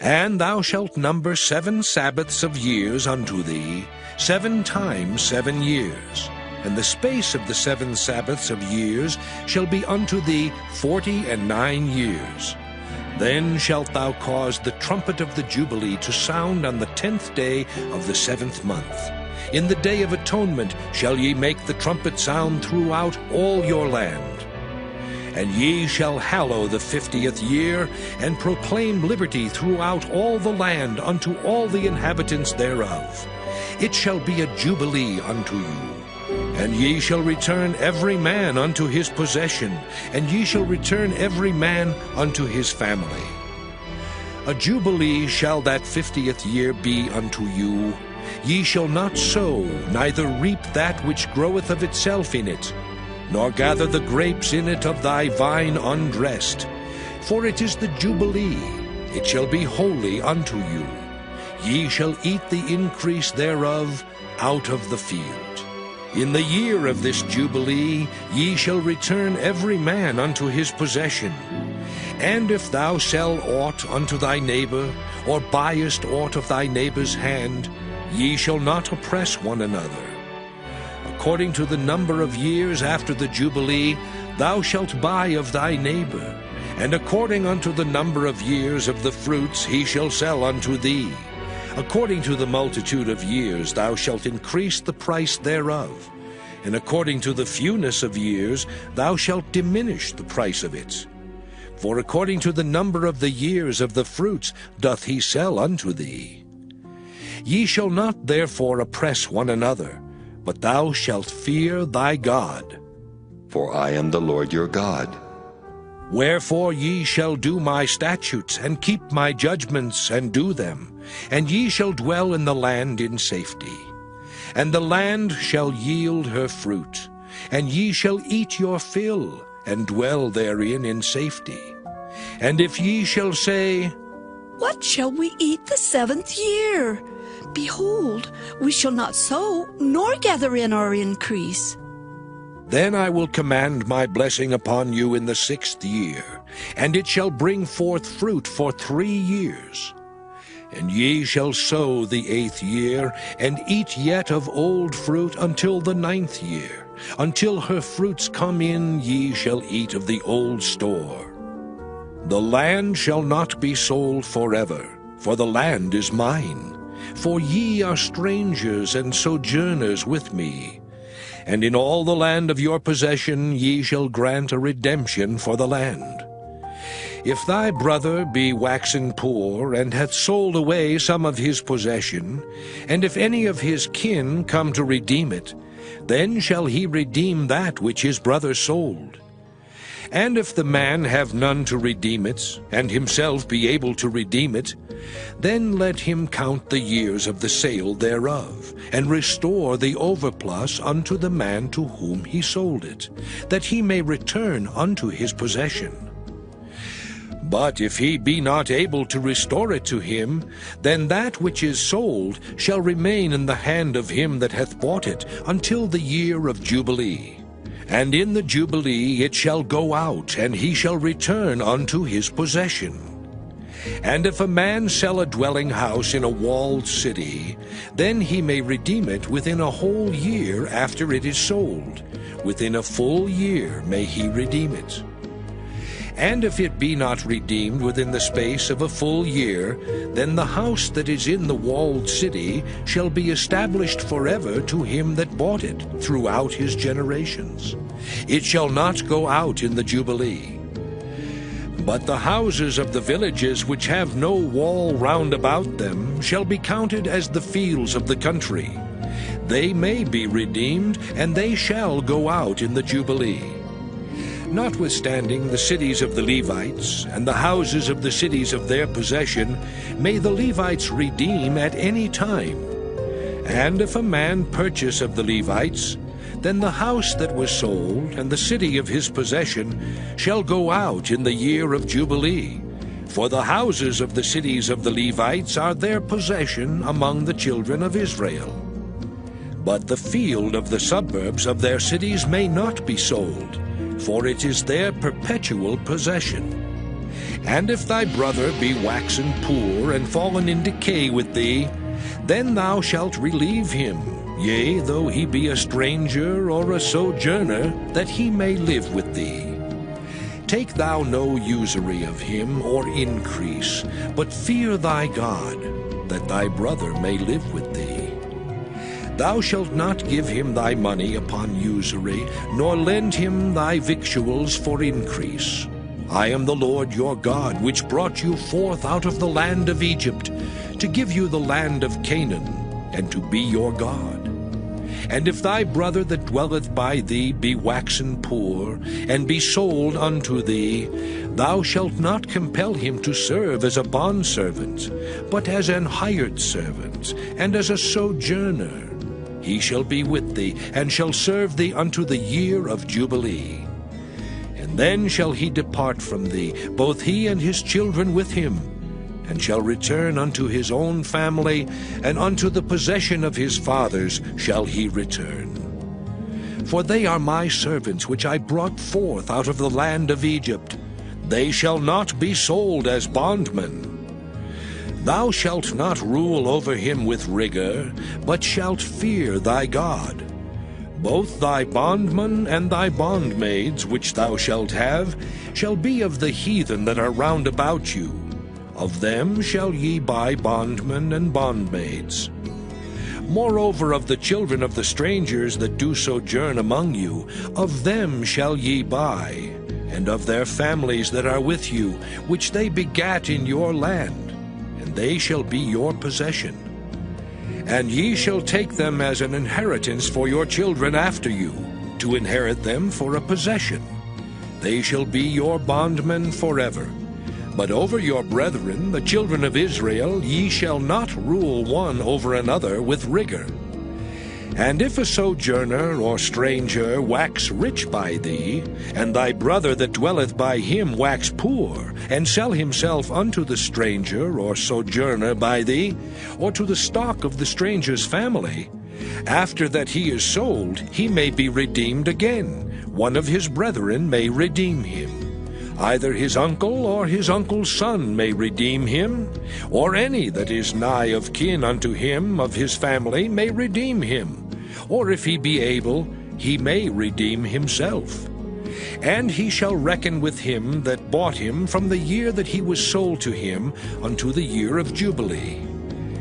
And thou shalt number 7 Sabbaths of years unto thee, 7 times 7 years. And the space of the 7 Sabbaths of years shall be unto thee 49 years. Then shalt thou cause the trumpet of the Jubilee to sound on the 10th day of the 7th month. In the day of atonement shall ye make the trumpet sound throughout all your land. And ye shall hallow the 50th year, and proclaim liberty throughout all the land unto all the inhabitants thereof. It shall be a jubilee unto you. And ye shall return every man unto his possession, and ye shall return every man unto his family. A jubilee shall that 50th year be unto you. Ye shall not sow, neither reap that which groweth of itself in it, nor gather the grapes in it of thy vine undressed. For it is the Jubilee, it shall be holy unto you. Ye shall eat the increase thereof out of the field. In the year of this Jubilee ye shall return every man unto his possession. And if thou sell aught unto thy neighbor, or buyest aught of thy neighbor's hand, ye shall not oppress one another. According to the number of years after the Jubilee, thou shalt buy of thy neighbor, and according unto the number of years of the fruits he shall sell unto thee. According to the multitude of years thou shalt increase the price thereof, and according to the fewness of years thou shalt diminish the price of it. For according to the number of the years of the fruits doth he sell unto thee. Ye shall not therefore oppress one another, but thou shalt fear thy God. For I am the Lord your God. Wherefore ye shall do my statutes, and keep my judgments, and do them, and ye shall dwell in the land in safety. And the land shall yield her fruit, and ye shall eat your fill, and dwell therein in safety. And if ye shall say, What shall we eat the 7th year? Behold, we shall not sow, nor gather in our increase. Then I will command my blessing upon you in the 6th year, and it shall bring forth fruit for 3 years. And ye shall sow the 8th year, and eat yet of old fruit until the 9th year. Until her fruits come in, ye shall eat of the old store. The land shall not be sold forever, for the land is mine. For ye are strangers and sojourners with me. And in all the land of your possession ye shall grant a redemption for the land. If thy brother be waxen poor, and hath sold away some of his possession, and if any of his kin come to redeem it, then shall he redeem that which his brother sold. And if the man have none to redeem it, and himself be able to redeem it, then let him count the years of the sale thereof, and restore the overplus unto the man to whom he sold it, that he may return unto his possession. But if he be not able to restore it to him, then that which is sold shall remain in the hand of him that hath bought it until the year of Jubilee. And in the Jubilee it shall go out, and he shall return unto his possession. And if a man sell a dwelling house in a walled city, then he may redeem it within a whole year after it is sold. Within a full year may he redeem it. And if it be not redeemed within the space of a full year, then the house that is in the walled city shall be established forever to him that bought it throughout his generations. It shall not go out in the Jubilee. But the houses of the villages which have no wall round about them shall be counted as the fields of the country. They may be redeemed, and they shall go out in the Jubilee. Notwithstanding the cities of the Levites, and the houses of the cities of their possession, may the Levites redeem at any time. And if a man purchase of the Levites, then the house that was sold, and the city of his possession, shall go out in the year of Jubilee. For the houses of the cities of the Levites are their possession among the children of Israel. But the field of the suburbs of their cities may not be sold, for it is their perpetual possession. And if thy brother be waxen poor, and fallen in decay with thee, then thou shalt relieve him, yea, though he be a stranger or a sojourner, that he may live with thee. Take thou no usury of him, or increase, but fear thy God, that thy brother may live with thee. Thou shalt not give him thy money upon usury, nor lend him thy victuals for increase. I am the Lord your God, which brought you forth out of the land of Egypt, to give you the land of Canaan, and to be your God. And if thy brother that dwelleth by thee be waxen poor, and be sold unto thee, thou shalt not compel him to serve as a bondservant, but as an hired servant, and as a sojourner. He shall be with thee, and shall serve thee unto the year of Jubilee. And then shall he depart from thee, both he and his children with him, and shall return unto his own family, and unto the possession of his fathers shall he return. For they are my servants, which I brought forth out of the land of Egypt. They shall not be sold as bondmen. Thou shalt not rule over him with rigor, but shalt fear thy God. Both thy bondmen and thy bondmaids, which thou shalt have, shall be of the heathen that are round about you. Of them shall ye buy bondmen and bondmaids. Moreover, of the children of the strangers that do sojourn among you, of them shall ye buy, and of their families that are with you, which they begat in your land, and they shall be your possession. And ye shall take them as an inheritance for your children after you, to inherit them for a possession. They shall be your bondmen forever. But over your brethren, the children of Israel, ye shall not rule one over another with rigor. And if a sojourner or stranger wax rich by thee, and thy brother that dwelleth by him wax poor, and sell himself unto the stranger or sojourner by thee, or to the stock of the stranger's family, after that he is sold, he may be redeemed again. One of his brethren may redeem him. Either his uncle or his uncle's son may redeem him, or any that is nigh of kin unto him of his family may redeem him, or if he be able, he may redeem himself. And he shall reckon with him that bought him from the year that he was sold to him unto the year of Jubilee.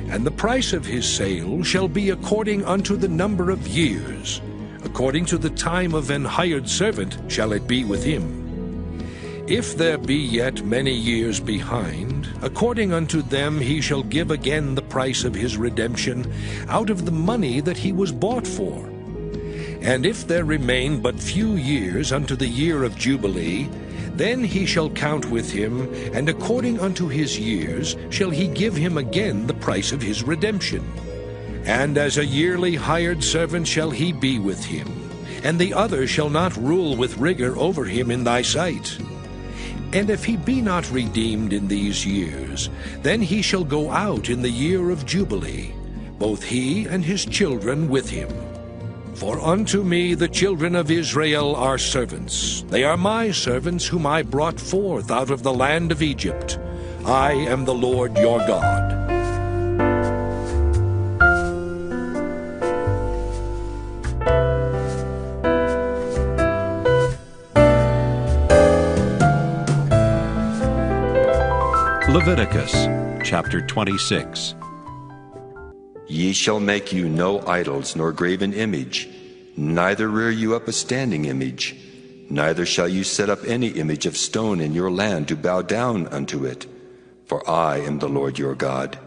And the price of his sale shall be according unto the number of years. According to the time of an hired servant shall it be with him. If there be yet many years behind, according unto them he shall give again the price of his redemption out of the money that he was bought for. And if there remain but few years unto the year of Jubilee, then he shall count with him, and according unto his years shall he give him again the price of his redemption. And as a yearly hired servant shall he be with him, and the other shall not rule with rigor over him in thy sight. And if he be not redeemed in these years, then he shall go out in the year of Jubilee, both he and his children with him. For unto me the children of Israel are servants. They are my servants whom I brought forth out of the land of Egypt. I am the Lord your God. Leviticus chapter 26. Ye shall make you no idols nor graven image, neither rear you up a standing image, neither shall you set up any image of stone in your land to bow down unto it, for I am the Lord your God.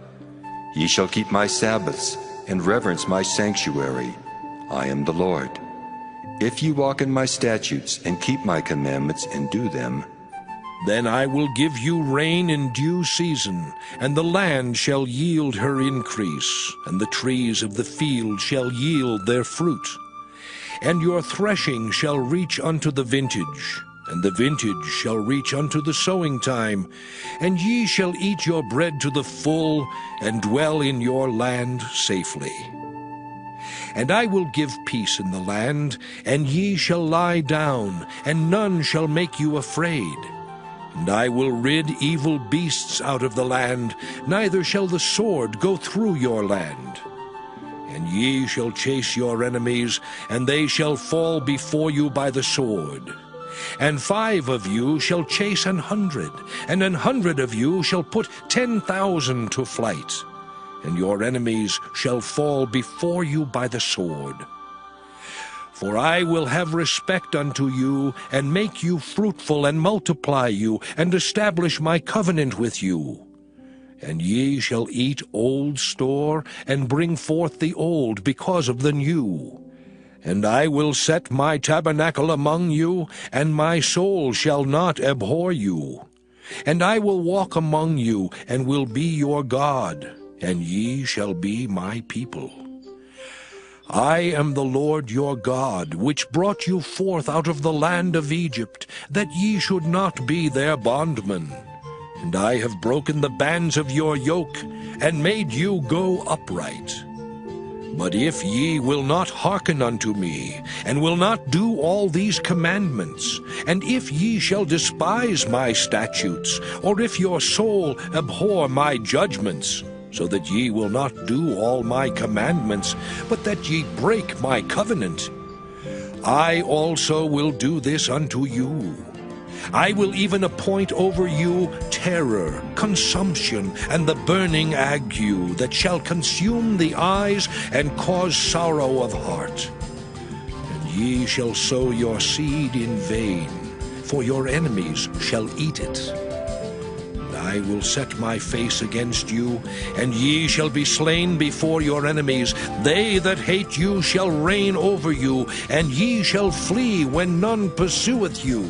Ye shall keep my Sabbaths and reverence my sanctuary. I am the Lord. If you walk in my statutes and keep my commandments and do them, then I will give you rain in due season, and the land shall yield her increase, and the trees of the field shall yield their fruit. And your threshing shall reach unto the vintage, and the vintage shall reach unto the sowing time, and ye shall eat your bread to the full, and dwell in your land safely. And I will give peace in the land, and ye shall lie down, and none shall make you afraid. And I will rid evil beasts out of the land, neither shall the sword go through your land. And ye shall chase your enemies, and they shall fall before you by the sword. And 5 of you shall chase 100, and 100 of you shall put 10,000 to flight. And your enemies shall fall before you by the sword. For I will have respect unto you, and make you fruitful, and multiply you, and establish my covenant with you. And ye shall eat old store, and bring forth the old because of the new. And I will set my tabernacle among you, and my soul shall not abhor you. And I will walk among you, and will be your God, and ye shall be my people. I am the Lord your God, which brought you forth out of the land of Egypt, that ye should not be their bondmen. And I have broken the bands of your yoke, and made you go upright. But if ye will not hearken unto me, and will not do all these commandments, and if ye shall despise my statutes, or if your soul abhor my judgments, so that ye will not do all my commandments, but that ye break my covenant, I also will do this unto you. I will even appoint over you terror, consumption, and the burning ague that shall consume the eyes and cause sorrow of heart. And ye shall sow your seed in vain, for your enemies shall eat it. I will set my face against you, and ye shall be slain before your enemies. They that hate you shall reign over you, and ye shall flee when none pursueth you.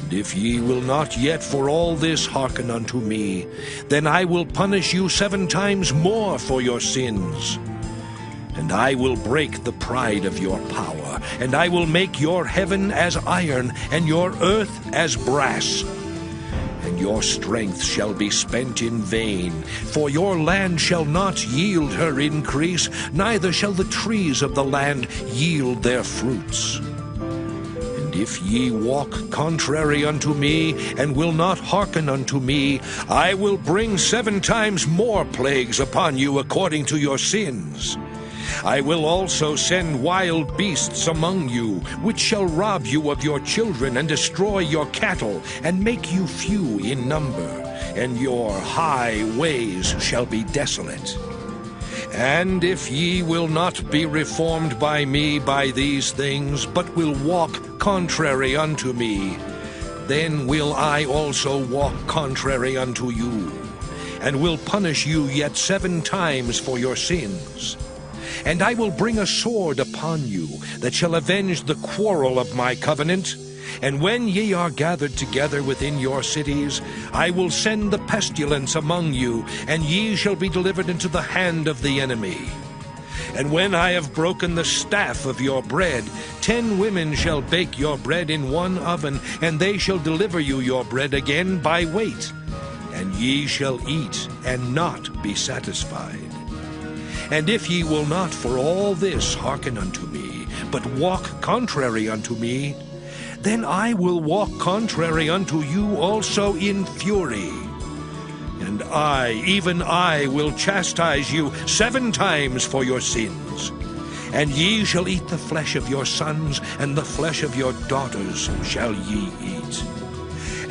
And if ye will not yet for all this hearken unto me, then I will punish you 7 times more for your sins. And I will break the pride of your power, and I will make your heaven as iron, and your earth as brass. And your strength shall be spent in vain, for your land shall not yield her increase, neither shall the trees of the land yield their fruits. And if ye walk contrary unto me, and will not hearken unto me, I will bring 7 times more plagues upon you according to your sins. I will also send wild beasts among you, which shall rob you of your children, and destroy your cattle, and make you few in number, and your high ways shall be desolate. And if ye will not be reformed by me by these things, but will walk contrary unto me, then will I also walk contrary unto you, and will punish you yet 7 times for your sins. And I will bring a sword upon you, that shall avenge the quarrel of my covenant. And when ye are gathered together within your cities, I will send the pestilence among you, and ye shall be delivered into the hand of the enemy. And when I have broken the staff of your bread, 10 women shall bake your bread in one oven, and they shall deliver you your bread again by weight. And ye shall eat, and not be satisfied. And if ye will not for all this hearken unto me, but walk contrary unto me, then I will walk contrary unto you also in fury. And I, even I, will chastise you 7 times for your sins. And ye shall eat the flesh of your sons, and the flesh of your daughters shall ye eat.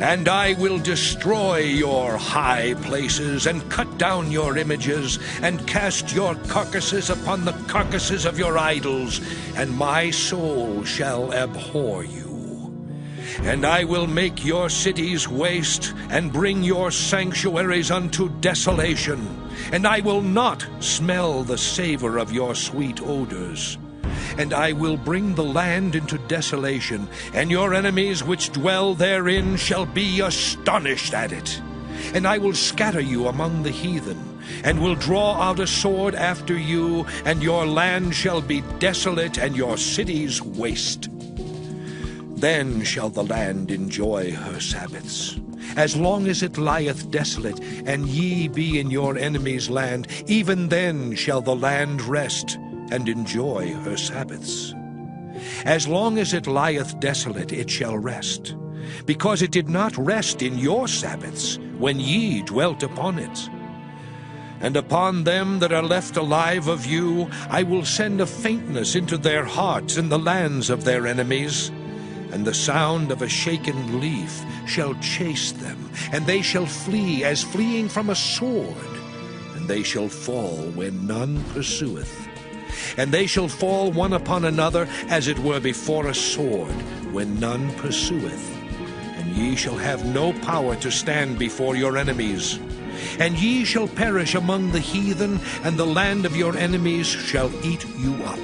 And I will destroy your high places, and cut down your images, and cast your carcasses upon the carcasses of your idols, and my soul shall abhor you. And I will make your cities waste, and bring your sanctuaries unto desolation, and I will not smell the savor of your sweet odors. And I will bring the land into desolation, and your enemies which dwell therein shall be astonished at it. And I will scatter you among the heathen, and will draw out a sword after you, and your land shall be desolate, and your cities waste. Then shall the land enjoy her Sabbaths, as long as it lieth desolate, and ye be in your enemy's land. Even then shall the land rest, and enjoy her Sabbaths. As long as it lieth desolate, it shall rest, because it did not rest in your Sabbaths, when ye dwelt upon it. And upon them that are left alive of you I will send a faintness into their hearts in the lands of their enemies, and the sound of a shaken leaf shall chase them, and they shall flee as fleeing from a sword, and they shall fall when none pursueth. And they shall fall one upon another, as it were before a sword, when none pursueth. And ye shall have no power to stand before your enemies. And ye shall perish among the heathen, and the land of your enemies shall eat you up.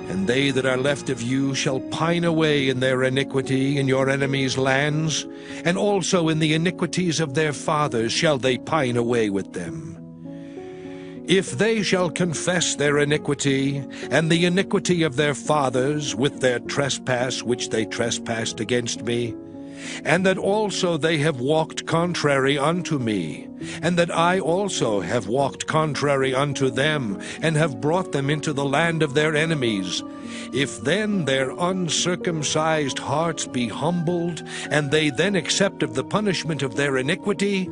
And they that are left of you shall pine away in their iniquity in your enemies' lands, and also in the iniquities of their fathers shall they pine away with them. If they shall confess their iniquity, and the iniquity of their fathers, with their trespass which they trespassed against me, and that also they have walked contrary unto me, and that I also have walked contrary unto them, and have brought them into the land of their enemies, if then their uncircumcised hearts be humbled, and they then accept of the punishment of their iniquity,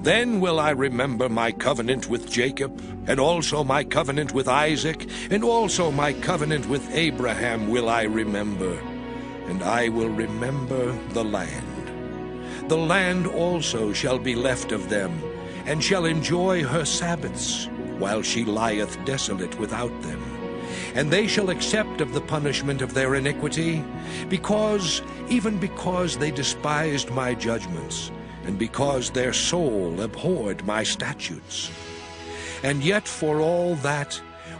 then will I remember my covenant with Jacob, and also my covenant with Isaac, and also my covenant with Abraham will I remember. And I will remember the land. The land also shall be left of them, and shall enjoy her Sabbaths, while she lieth desolate without them. And they shall accept of the punishment of their iniquity, even because they despised my judgments, and because their soul abhorred my statutes. And yet for all that,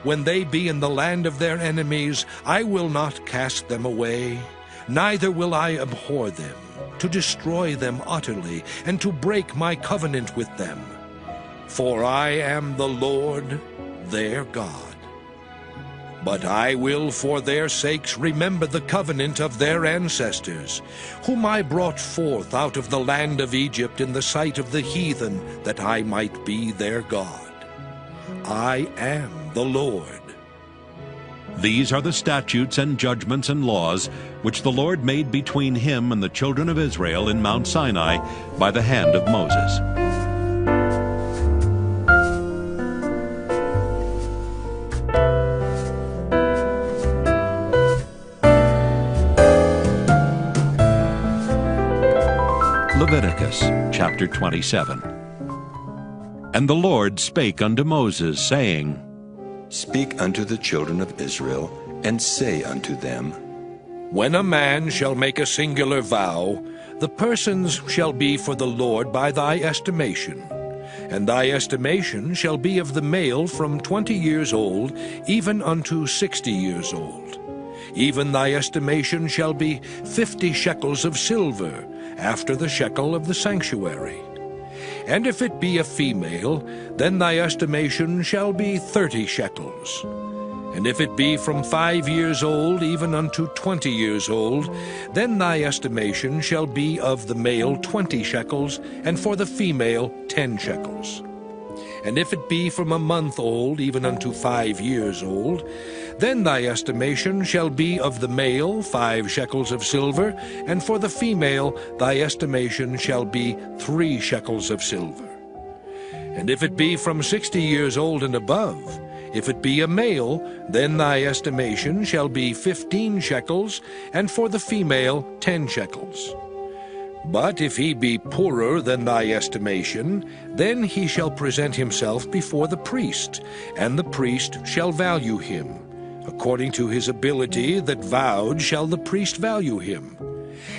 when they be in the land of their enemies, I will not cast them away, neither will I abhor them, to destroy them utterly, and to break my covenant with them. For I am the Lord their God. But I will for their sakes remember the covenant of their ancestors, whom I brought forth out of the land of Egypt in the sight of the heathen, that I might be their God. I am the Lord. These are the statutes and judgments and laws which the Lord made between him and the children of Israel in Mount Sinai by the hand of Moses. Leviticus chapter 27. And the Lord spake unto Moses, saying, Speak unto the children of Israel, and say unto them, When a man shall make a singular vow, the persons shall be for the Lord by thy estimation. And thy estimation shall be of the male from 20 years old, even unto 60 years old. Even thy estimation shall be 50 shekels of silver, after the shekel of the sanctuary. And if it be a female, then thy estimation shall be 30 shekels. And if it be from 5 years old even unto 20 years old, then thy estimation shall be of the male 20 shekels, and for the female 10 shekels. And if it be from a month old even unto 5 years old, then thy estimation shall be of the male 5 shekels of silver, and for the female thy estimation shall be 3 shekels of silver. And if it be from 60 years old and above, if it be a male, then thy estimation shall be 15 shekels, and for the female 10 shekels. But if he be poorer than thy estimation, then he shall present himself before the priest, and the priest shall value him. According to his ability that vowed shall the priest value him.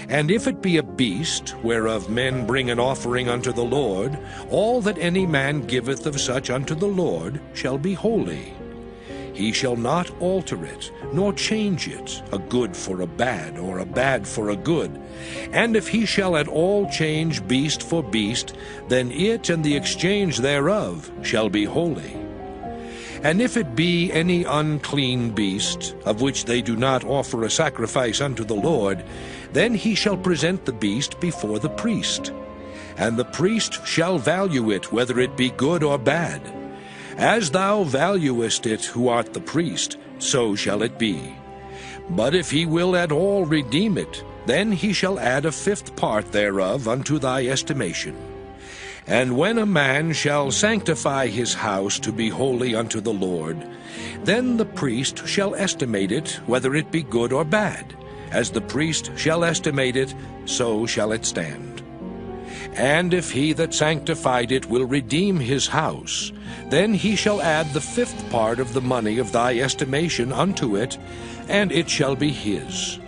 And if it be a beast, whereof men bring an offering unto the Lord, all that any man giveth of such unto the Lord shall be holy. He shall not alter it, nor change it, a good for a bad, or a bad for a good. And if he shall at all change beast for beast, then it and the exchange thereof shall be holy. And if it be any unclean beast, of which they do not offer a sacrifice unto the Lord, then he shall present the beast before the priest. And the priest shall value it, whether it be good or bad. As thou valuest it who art the priest, so shall it be. But if he will at all redeem it, then he shall add a fifth part thereof unto thy estimation. And when a man shall sanctify his house to be holy unto the Lord, then the priest shall estimate it, whether it be good or bad. As the priest shall estimate it, so shall it stand. And if he that sanctified it will redeem his house, then he shall add the fifth part of the money of thy estimation unto it, and it shall be his.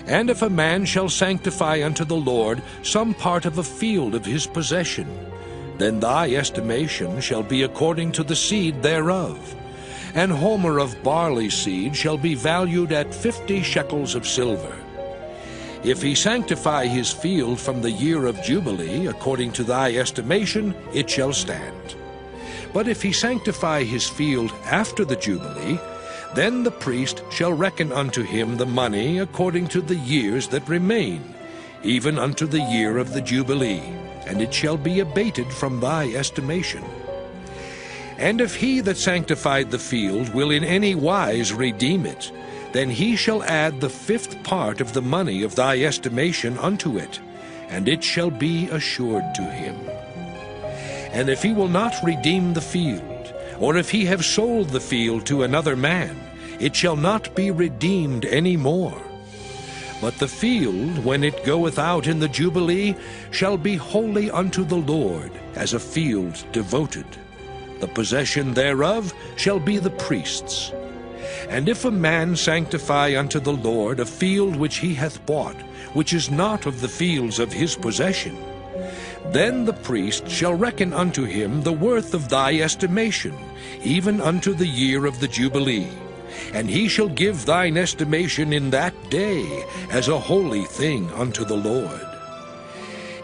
And if a man shall sanctify unto the Lord some part of a field of his possession, then thy estimation shall be according to the seed thereof. An homer of barley seed shall be valued at 50 shekels of silver. If he sanctify his field from the year of Jubilee, according to thy estimation, it shall stand. But if he sanctify his field after the Jubilee, then the priest shall reckon unto him the money according to the years that remain, even unto the year of the Jubilee, and it shall be abated from thy estimation. And if he that sanctified the field will in any wise redeem it, then he shall add the fifth part of the money of thy estimation unto it, and it shall be assured to him. And if he will not redeem the field, or if he have sold the field to another man, it shall not be redeemed any more. But the field, when it goeth out in the Jubilee, shall be holy unto the Lord, as a field devoted. The possession thereof shall be the priest's. And if a man sanctify unto the Lord a field which he hath bought, which is not of the fields of his possession, then the priest shall reckon unto him the worth of thy estimation, even unto the year of the Jubilee. And he shall give thine estimation in that day as a holy thing unto the Lord.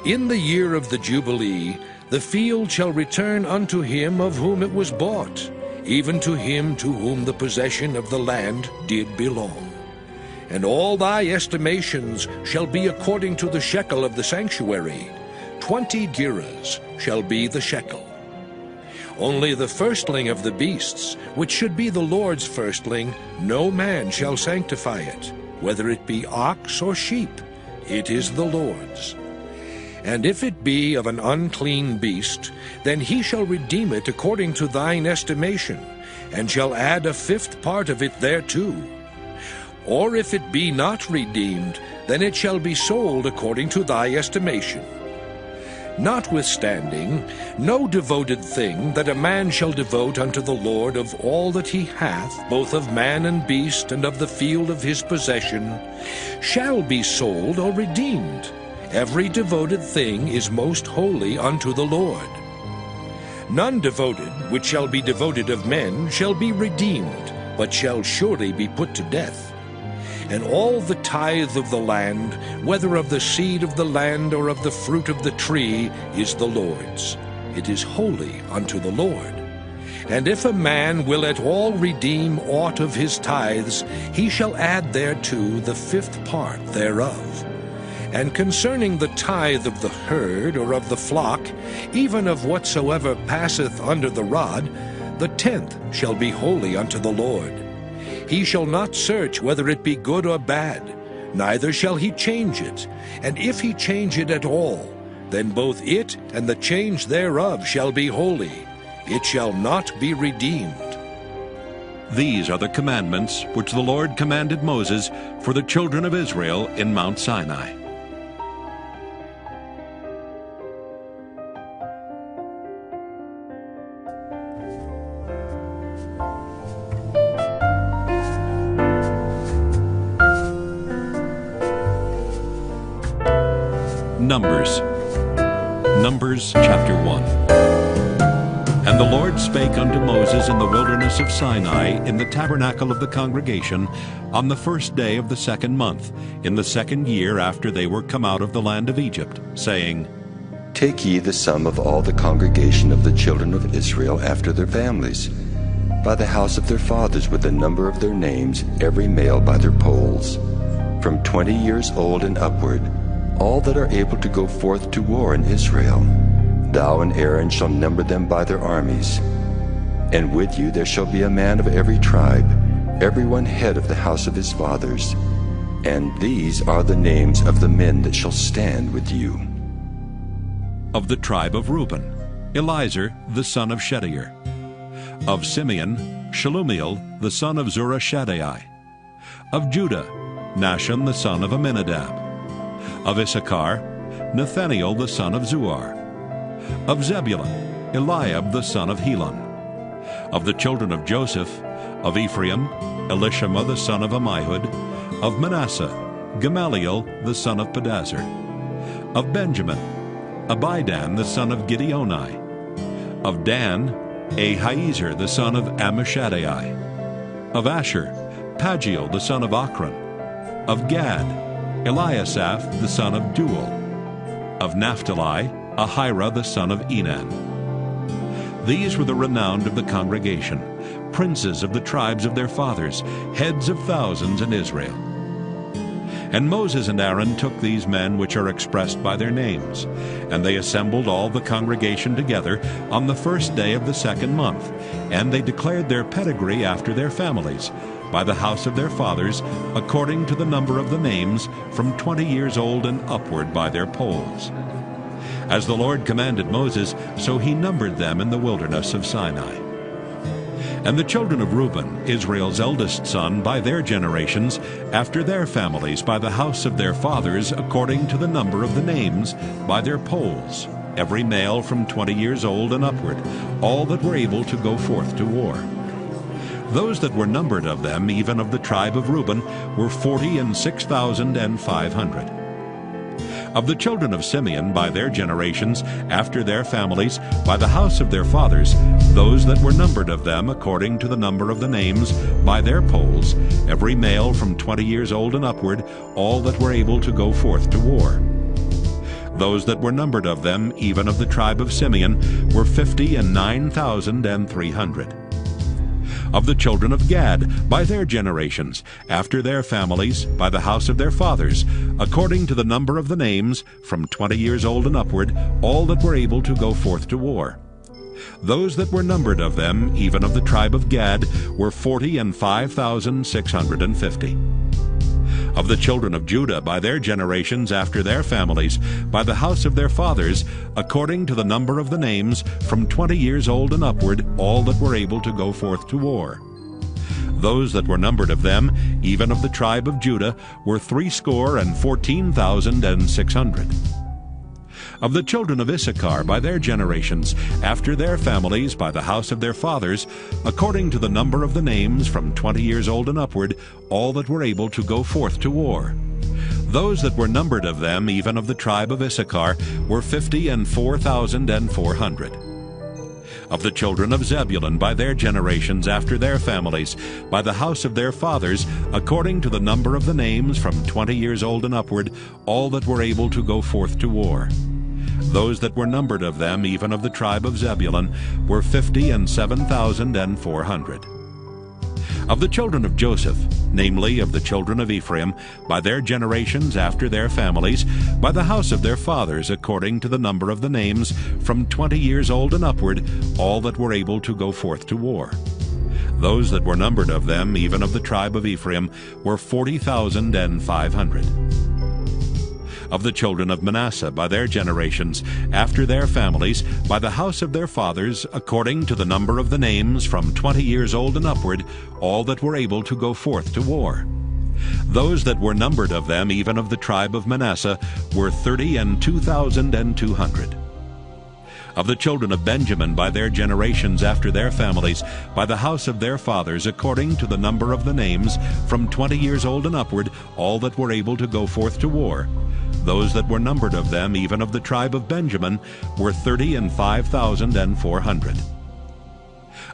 In the year of the Jubilee the field shall return unto him of whom it was bought, even to him to whom the possession of the land did belong. And all thy estimations shall be according to the shekel of the sanctuary. 20 gerahs shall be the shekel. Only the firstling of the beasts, which should be the Lord's firstling, no man shall sanctify it, whether it be ox or sheep, it is the Lord's. And if it be of an unclean beast, then he shall redeem it according to thine estimation, and shall add a fifth part of it thereto. Or if it be not redeemed, then it shall be sold according to thy estimation. Notwithstanding, no devoted thing that a man shall devote unto the Lord of all that he hath, both of man and beast, and of the field of his possession, shall be sold or redeemed. Every devoted thing is most holy unto the Lord. None devoted, which shall be devoted of men, shall be redeemed, but shall surely be put to death. And all the tithe of the land, whether of the seed of the land or of the fruit of the tree, is the Lord's. It is holy unto the Lord. And if a man will at all redeem aught of his tithes, he shall add thereto the fifth part thereof. And concerning the tithe of the herd or of the flock, even of whatsoever passeth under the rod, the 10th shall be holy unto the Lord. He shall not search whether it be good or bad, neither shall he change it. And if he change it at all, then both it and the change thereof shall be holy. It shall not be redeemed. These are the commandments which the Lord commanded Moses for the children of Israel in Mount Sinai. Numbers chapter 1. And And the Lord spake unto Moses in the wilderness of Sinai, in the tabernacle of the congregation, on the first day of the 2nd month, in the 2nd year after they were come out of the land of Egypt, saying, Take ye the sum of all the congregation of the children of Israel after their families, by the house of their fathers with the number of their names, every male by their polls, from 20 years old and upward, all that are able to go forth to war in Israel. Thou and Aaron shall number them by their armies. And with you there shall be a man of every tribe, every one head of the house of his fathers. And these are the names of the men that shall stand with you. Of the tribe of Reuben, Elizur the son of Shedeur. Of Simeon, Shelumiel the son of Zurishaddai. Of Judah, Nahshon the son of Amminadab. Of Issachar, Nathaniel the son of Zuar. Of Zebulun, Eliab the son of Helon. Of the children of Joseph, of Ephraim, Elishama the son of Ammihud. Of Manasseh, Gamaliel the son of Pedazur. Of Benjamin, Abidan the son of Gideoni. Of Dan, Ahiezer the son of Ammishaddai. Of Asher, Pagiel the son of Ochran. Of Gad, Eliasaph the son of Duel. Of Naphtali, Ahira the son of Enan. These were the renowned of the congregation, princes of the tribes of their fathers, heads of thousands in Israel. And Moses and Aaron took these men which are expressed by their names, and they assembled all the congregation together on the first day of the 2nd month, and they declared their pedigree after their families, by the house of their fathers, according to the number of the names, from 20 years old and upward by their polls. As the Lord commanded Moses, so he numbered them in the wilderness of Sinai. And the children of Reuben, Israel's eldest son, by their generations, after their families, by the house of their fathers, according to the number of the names, by their polls, every male from 20 years old and upward, all that were able to go forth to war. Those that were numbered of them, even of the tribe of Reuben, were 46,500. Of the children of Simeon, by their generations, after their families, by the house of their fathers, those that were numbered of them, according to the number of the names, by their polls, every male from 20 years old and upward, all that were able to go forth to war. Those that were numbered of them, even of the tribe of Simeon, were 59,300. Of the children of Gad, by their generations, after their families, by the house of their fathers, according to the number of the names, from 20 years old and upward, all that were able to go forth to war. Those that were numbered of them, even of the tribe of Gad, were 45,650. Of the children of Judah, by their generations, after their families, by the house of their fathers, according to the number of the names, from 20 years old and upward, all that were able to go forth to war. Those that were numbered of them, even of the tribe of Judah, were 314,600. Of the children of Issachar, by their generations, after their families, by the house of their fathers, according to the number of the names, from 20 years old and upward, all that were able to go forth to war. Those that were numbered of them, even of the tribe of Issachar, were 54,400. Of the children of Zebulun, by their generations, after their families, by the house of their fathers, according to the number of the names, from 20 years old and upward, all that were able to go forth to war. Those that were numbered of them, even of the tribe of Zebulun, were 57,400. Of the children of Joseph, namely of the children of Ephraim, by their generations after their families, by the house of their fathers, according to the number of the names, from 20 years old and upward, all that were able to go forth to war. Those that were numbered of them, even of the tribe of Ephraim, were 40,500. Of the children of Manasseh, by their generations, after their families, by the house of their fathers, according to the number of the names, from 20 years old and upward, all that were able to go forth to war. Those that were numbered of them, even of the tribe of Manasseh, were 32,200. Of the children of Benjamin, by their generations, after their families, by the house of their fathers, according to the number of the names, from 20 years old and upward, all that were able to go forth to war. Those that were numbered of them, even of the tribe of Benjamin, were 35,400.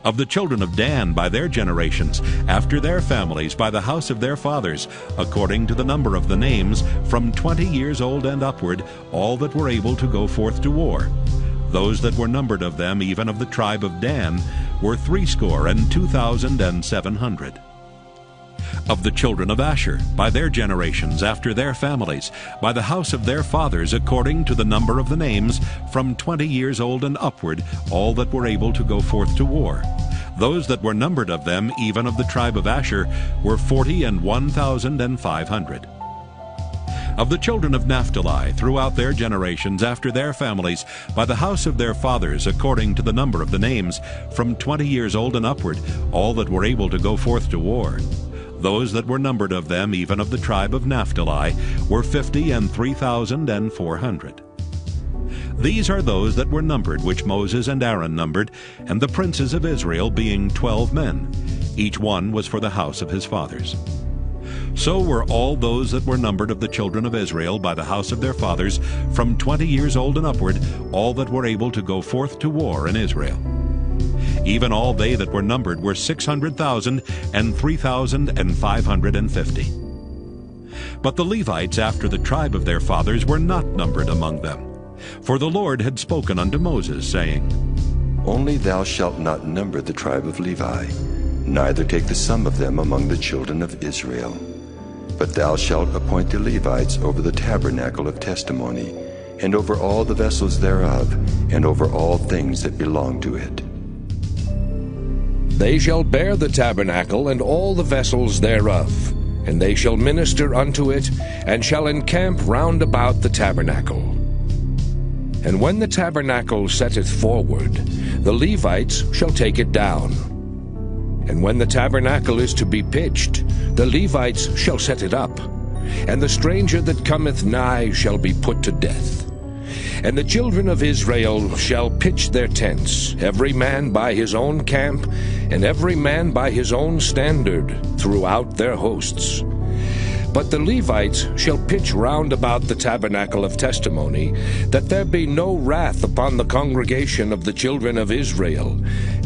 Of the children of Dan by their generations, after their families, by the house of their fathers, according to the number of the names, from 20 years old and upward, all that were able to go forth to war. Those that were numbered of them, even of the tribe of Dan, were 62,700. Of the children of Asher, by their generations, after their families, by the house of their fathers, according to the number of the names, from 20 years old and upward, all that were able to go forth to war. Those that were numbered of them, even of the tribe of Asher, were 41,500. Of the children of Naphtali, throughout their generations, after their families, by the house of their fathers, according to the number of the names, from 20 years old and upward, all that were able to go forth to war. Those that were numbered of them, even of the tribe of Naphtali, were 53,400. These are those that were numbered, which Moses and Aaron numbered, and the princes of Israel, being 12 men. Each one was for the house of his fathers. So were all those that were numbered of the children of Israel by the house of their fathers, from 20 years old and upward, all that were able to go forth to war in Israel. Even all they that were numbered were 600,000 and 3,550. But the Levites after the tribe of their fathers were not numbered among them. For the Lord had spoken unto Moses, saying, Only thou shalt not number the tribe of Levi, neither take the sum of them among the children of Israel. But thou shalt appoint the Levites over the tabernacle of testimony, and over all the vessels thereof, and over all things that belong to it. They shall bear the tabernacle and all the vessels thereof, and they shall minister unto it, and shall encamp round about the tabernacle. And when the tabernacle setteth forward, the Levites shall take it down. And when the tabernacle is to be pitched, the Levites shall set it up, and the stranger that cometh nigh shall be put to death. And the children of Israel shall pitch their tents, every man by his own camp, and every man by his own standard, throughout their hosts. But the Levites shall pitch round about the tabernacle of testimony, that there be no wrath upon the congregation of the children of Israel.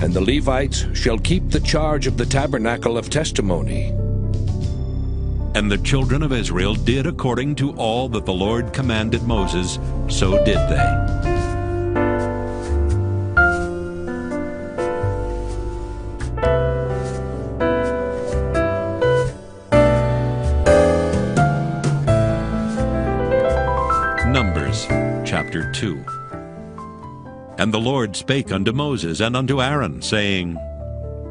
And the Levites shall keep the charge of the tabernacle of testimony. And the children of Israel did according to all that the Lord commanded Moses, so did they. Numbers chapter 2. And the Lord spake unto Moses and unto Aaron, saying,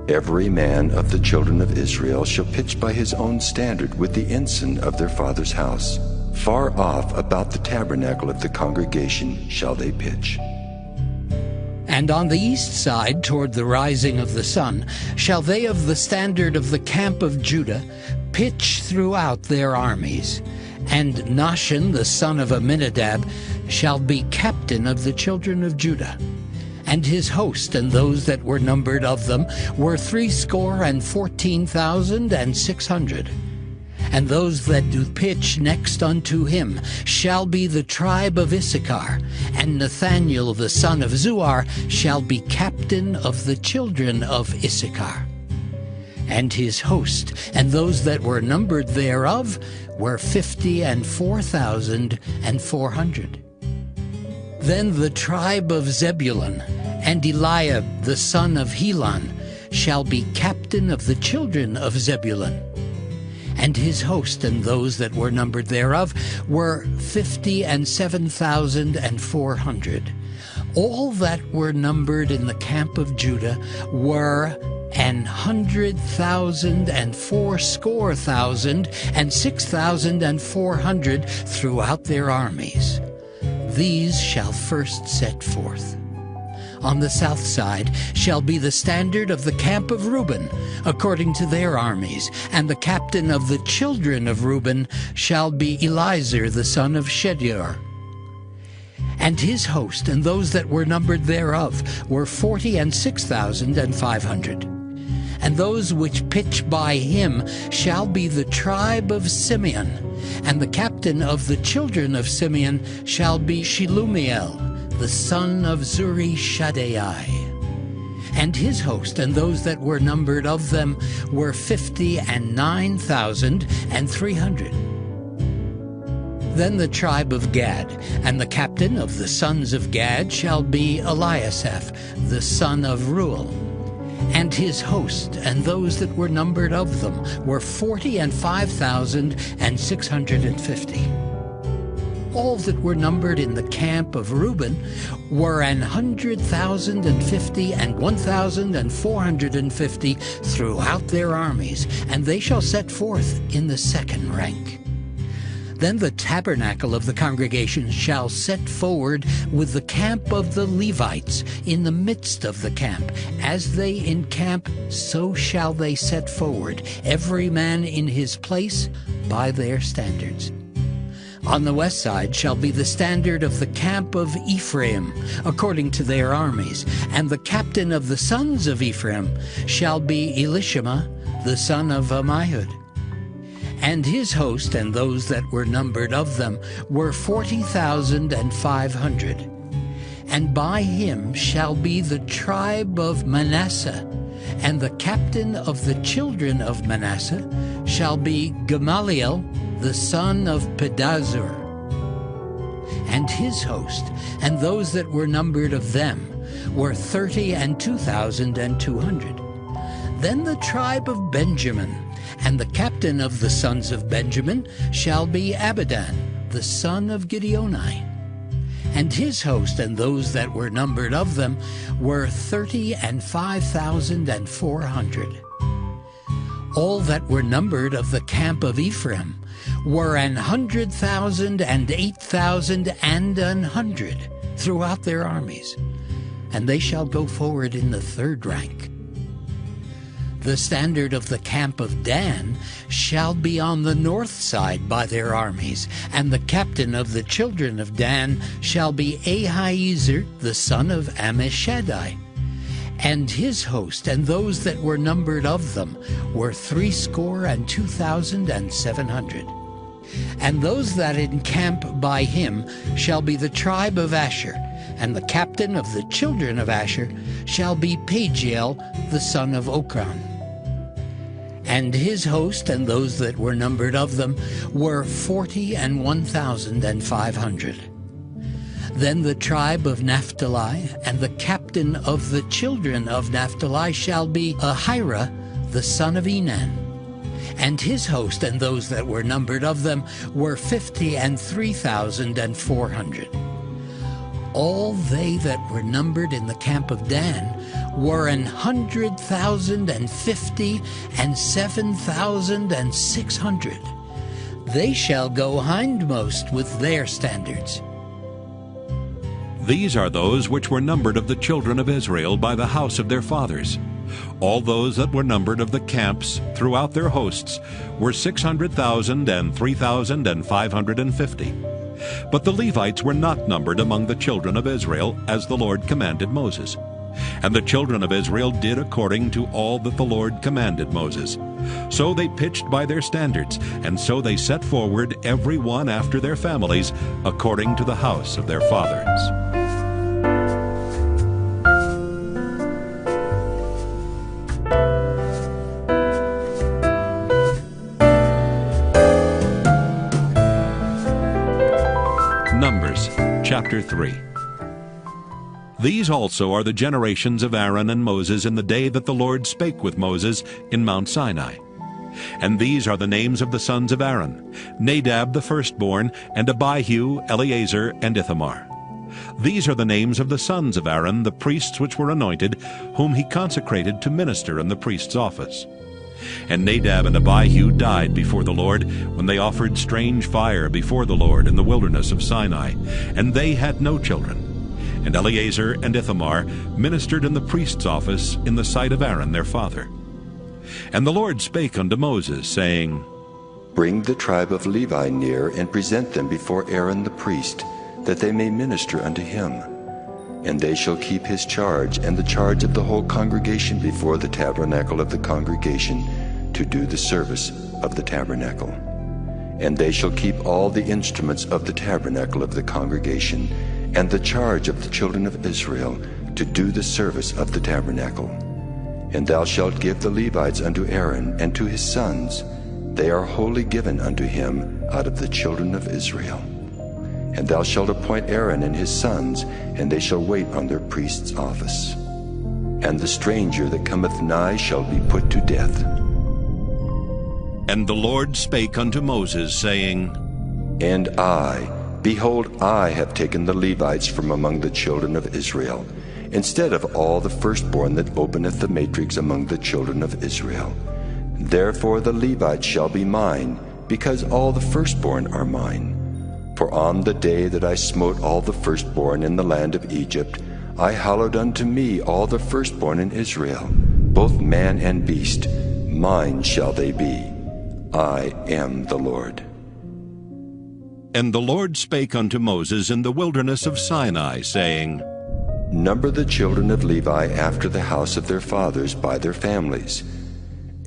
Every man of the children of Israel shall pitch by his own standard with the ensign of their father's house. Far off about the tabernacle of the congregation shall they pitch. And on the east side, toward the rising of the sun, shall they of the standard of the camp of Judah pitch throughout their armies. And Nahshon the son of Amminadab shall be captain of the children of Judah. And his host and those that were numbered of them were 314,600. And those that do pitch next unto him shall be the tribe of Issachar, and Nathaniel the son of Zuar shall be captain of the children of Issachar. And his host and those that were numbered thereof were 54,400. Then the tribe of Zebulun, and Eliab the son of Helon shall be captain of the children of Zebulun. And his host and those that were numbered thereof were 57,400. All that were numbered in the camp of Judah were 100,000 and 6,400 throughout their armies. These shall first set forth. On the south side shall be the standard of the camp of Reuben, according to their armies, and the captain of the children of Reuben shall be Elizur the son of Shedeur. And his host and those that were numbered thereof were 46,500. And those which pitch by him shall be the tribe of Simeon, and the captain of the children of Simeon shall be Shelumiel, the son of Zuri-Shaddai. And his host and those that were numbered of them were 59,300. Then the tribe of Gad, and the captain of the sons of Gad shall be Eliasaph, the son of Reuel. And his host and those that were numbered of them were 45,650. All that were numbered in the camp of Reuben were 100,050 and 1,450 throughout their armies, and they shall set forth in the second rank. Then the tabernacle of the congregation shall set forward with the camp of the Levites in the midst of the camp. As they encamp, so shall they set forward, every man in his place by their standards. On the west side shall be the standard of the camp of Ephraim, according to their armies. And the captain of the sons of Ephraim shall be Elishama, the son of Ammihud. And his host and those that were numbered of them were 40,500. And by him shall be the tribe of Manasseh, and the captain of the children of Manasseh shall be Gamaliel, the son of Pedazur. And his host and those that were numbered of them were 32,200. Then the tribe of Benjamin, and the captain of the sons of Benjamin shall be Abidan, the son of Gideoni. And his host and those that were numbered of them were 35,400. All that were numbered of the camp of Ephraim were 100,000 and 8,000 and 100 throughout their armies, and they shall go forward in the third rank. The standard of the camp of Dan shall be on the north side by their armies, and the captain of the children of Dan shall be Ahiezer, the son of Ammishaddai. And his host and those that were numbered of them were 62,700. And those that encamp by him shall be the tribe of Asher, and the captain of the children of Asher shall be Pagiel, the son of Okran. And his host and those that were numbered of them were 41,500. Then the tribe of Naphtali, and the captain of the children of Naphtali shall be Ahira, the son of Enan. And his host and those that were numbered of them were 53,400. All they that were numbered in the camp of Dan were 100,050 and 7,600. They shall go hindmost with their standards. These are those which were numbered of the children of Israel by the house of their fathers. All those that were numbered of the camps throughout their hosts were 600,000 and 3,550. But the Levites were not numbered among the children of Israel, as the Lord commanded Moses. And the children of Israel did according to all that the Lord commanded Moses. So they pitched by their standards, and so they set forward every one after their families, according to the house of their fathers. Numbers chapter 3. These also are the generations of Aaron and Moses in the day that the Lord spake with Moses in Mount Sinai. And these are the names of the sons of Aaron, Nadab the firstborn, and Abihu, Eleazar, and Ithamar. These are the names of the sons of Aaron, the priests which were anointed, whom he consecrated to minister in the priest's office. And Nadab and Abihu died before the Lord when they offered strange fire before the Lord in the wilderness of Sinai, and they had no children. And Eleazar and Ithamar ministered in the priest's office in the sight of Aaron their father. And the Lord spake unto Moses, saying, Bring the tribe of Levi near, and present them before Aaron the priest, that they may minister unto him. And they shall keep his charge, and the charge of the whole congregation before the tabernacle of the congregation, to do the service of the tabernacle. And they shall keep all the instruments of the tabernacle of the congregation, and the charge of the children of Israel, to do the service of the tabernacle. And thou shalt give the Levites unto Aaron and to his sons. They are wholly given unto him out of the children of Israel. And thou shalt appoint Aaron and his sons, and they shall wait on their priest's office. And the stranger that cometh nigh shall be put to death. And the Lord spake unto Moses, saying, And I, behold, I have taken the Levites from among the children of Israel, instead of all the firstborn that openeth the matrix among the children of Israel. Therefore the Levites shall be mine, because all the firstborn are mine. For on the day that I smote all the firstborn in the land of Egypt, I hallowed unto me all the firstborn in Israel, both man and beast. Mine shall they be. I am the Lord. And the Lord spake unto Moses in the wilderness of Sinai, saying, Number the children of Levi after the house of their fathers by their families.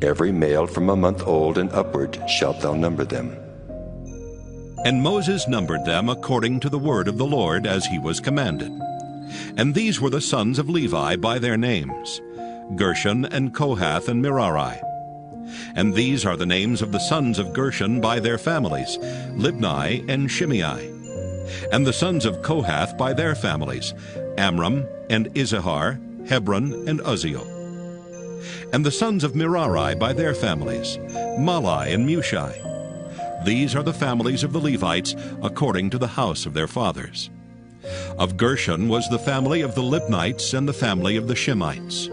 Every male from a month old and upward shalt thou number them. And Moses numbered them according to the word of the Lord, as he was commanded. And these were the sons of Levi by their names, Gershon and Kohath and Merari. And these are the names of the sons of Gershon by their families, Libni and Shimei. And the sons of Kohath by their families, Amram and Izahar, Hebron and Uzziel. And the sons of Merari by their families, Malai and Mushai. These are the families of the Levites according to the house of their fathers. Of Gershon was the family of the Libnites and the family of the Shimites.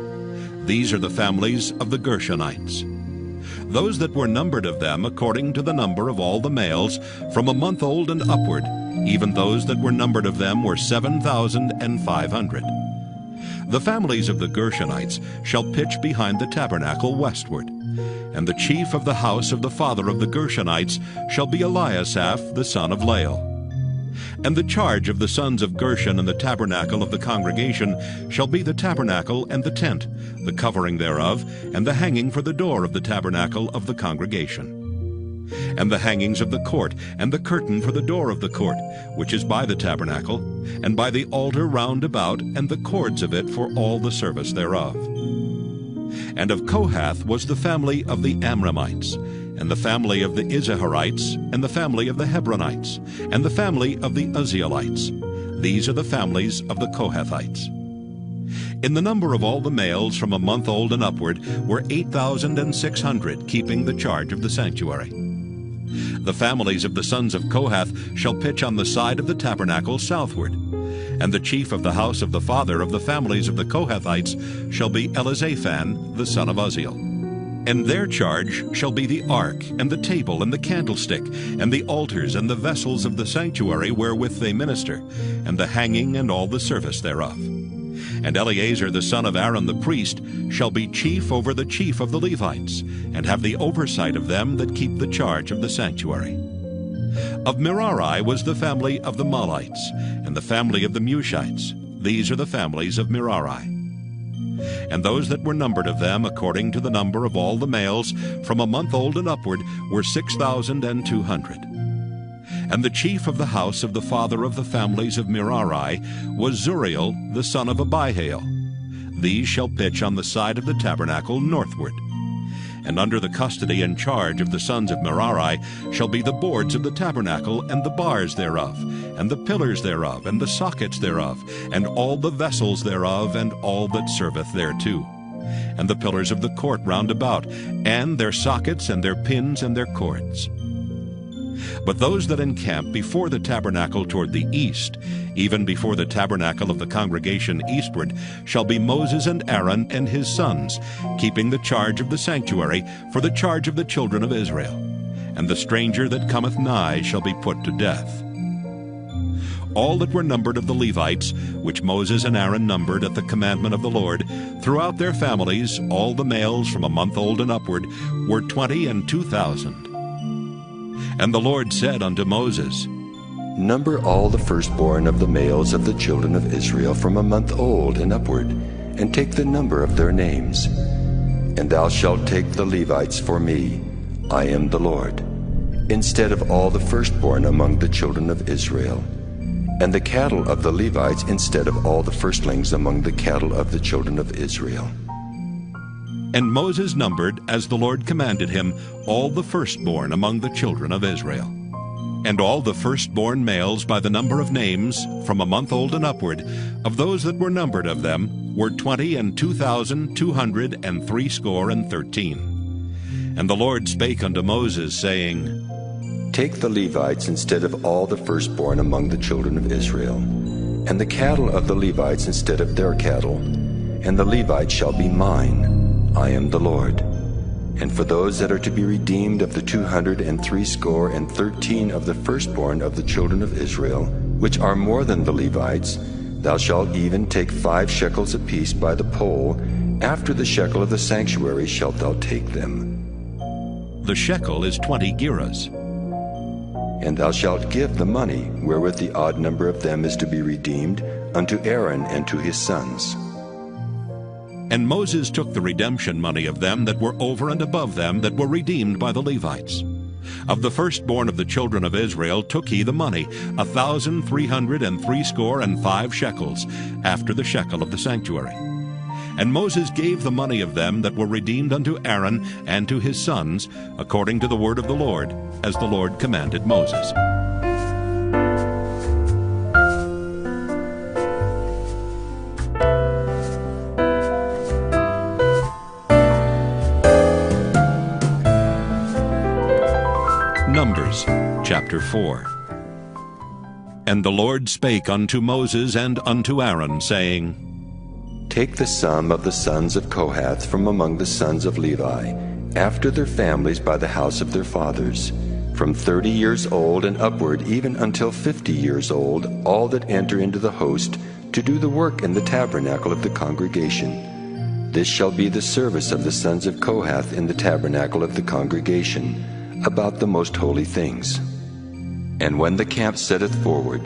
These are the families of the Gershonites. Those that were numbered of them according to the number of all the males, from a month old and upward, even those that were numbered of them were 7,500. The families of the Gershonites shall pitch behind the tabernacle westward. And the chief of the house of the father of the Gershonites shall be Eliasaph the son of Lael. And the charge of the sons of Gershon in the tabernacle of the congregation shall be the tabernacle and the tent, the covering thereof, and the hanging for the door of the tabernacle of the congregation. And the hangings of the court, and the curtain for the door of the court, which is by the tabernacle, and by the altar round about, and the cords of it for all the service thereof. And of Kohath was the family of the Amramites, and the family of the Izaharites, and the family of the Hebronites, and the family of the Uzzielites. These are the families of the Kohathites. In the number of all the males from a month old and upward were 8,600, keeping the charge of the sanctuary. The families of the sons of Kohath shall pitch on the side of the tabernacle southward. And the chief of the house of the father of the families of the Kohathites shall be Elizaphan the son of Uzziel. And their charge shall be the ark, and the table, and the candlestick, and the altars, and the vessels of the sanctuary wherewith they minister, and the hanging, and all the service thereof. And Eleazar the son of Aaron the priest shall be chief over the chief of the Levites, and have the oversight of them that keep the charge of the sanctuary. Of Merari was the family of the Malites, and the family of the Mushites. These are the families of Merari. And those that were numbered of them according to the number of all the males, from a month old and upward, were 6,200. And the chief of the house of the father of the families of Merari was Zuriel the son of Abihail. These shall pitch on the side of the tabernacle northward. And under the custody and charge of the sons of Merari shall be the boards of the tabernacle, and the bars thereof, and the pillars thereof, and the sockets thereof, and all the vessels thereof, and all that serveth thereto, and the pillars of the court round about, and their sockets, and their pins, and their cords. But those that encamp before the tabernacle toward the east, even before the tabernacle of the congregation eastward, shall be Moses and Aaron and his sons, keeping the charge of the sanctuary for the charge of the children of Israel. And the stranger that cometh nigh shall be put to death. All that were numbered of the Levites, which Moses and Aaron numbered at the commandment of the Lord, throughout their families, all the males from a month old and upward, were 22,000. And the Lord said unto Moses, Number all the firstborn of the males of the children of Israel from a month old and upward, and take the number of their names. And thou shalt take the Levites for me, I am the Lord, instead of all the firstborn among the children of Israel. and the cattle of the Levites instead of all the firstlings among the cattle of the children of Israel. And Moses numbered, as the Lord commanded him, all the firstborn among the children of Israel. And all the firstborn males by the number of names, from a month old and upward, of those that were numbered of them, were 20,213. And the Lord spake unto Moses, saying, Take the Levites instead of all the firstborn among the children of Israel, and the cattle of the Levites instead of their cattle, and the Levites shall be mine. I am the Lord. And for those that are to be redeemed of the 213 of the firstborn of the children of Israel, which are more than the Levites, thou shalt even take 5 shekels apiece by the poll. After the shekel of the sanctuary shalt thou take them. The shekel is 20 gerahs. And thou shalt give the money, wherewith the odd number of them is to be redeemed, unto Aaron and to his sons. And Moses took the redemption money of them that were over and above them that were redeemed by the Levites. Of the firstborn of the children of Israel took he the money, 1,365 shekels, after the shekel of the sanctuary. And Moses gave the money of them that were redeemed unto Aaron and to his sons, according to the word of the Lord, as the Lord commanded Moses. Numbers chapter 4. And the Lord spake unto Moses and unto Aaron, saying, Take the sum of the sons of Kohath from among the sons of Levi, after their families by the house of their fathers, from 30 years old and upward, even until 50 years old, all that enter into the host, to do the work in the tabernacle of the congregation. This shall be the service of the sons of Kohath in the tabernacle of the congregation, about the most holy things. And when the camp setteth forward,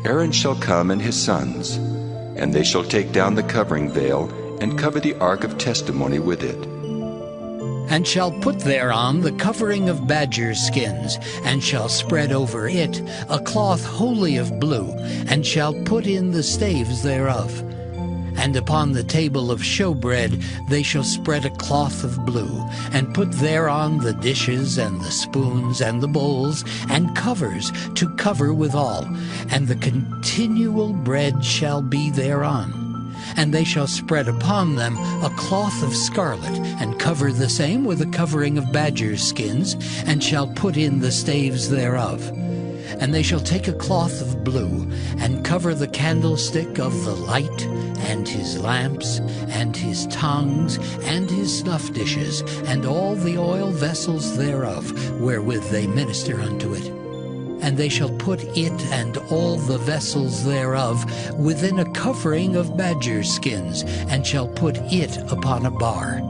Aaron shall come and his sons, and they shall take down the covering veil, and cover the ark of testimony with it. And shall put thereon the covering of badger skins, and shall spread over it a cloth wholly of blue, and shall put in the staves thereof. And upon the table of showbread they shall spread a cloth of blue, and put thereon the dishes, and the spoons, and the bowls, and covers to cover withal, and the continual bread shall be thereon. And they shall spread upon them a cloth of scarlet, and cover the same with a covering of badger skins, and shall put in the staves thereof. And they shall take a cloth of blue, and cover the candlestick of the light, and his lamps, and his tongues, and his snuff dishes, and all the oil vessels thereof, wherewith they minister unto it. And they shall put it and all the vessels thereof within a covering of badger skins, and shall put it upon a bar.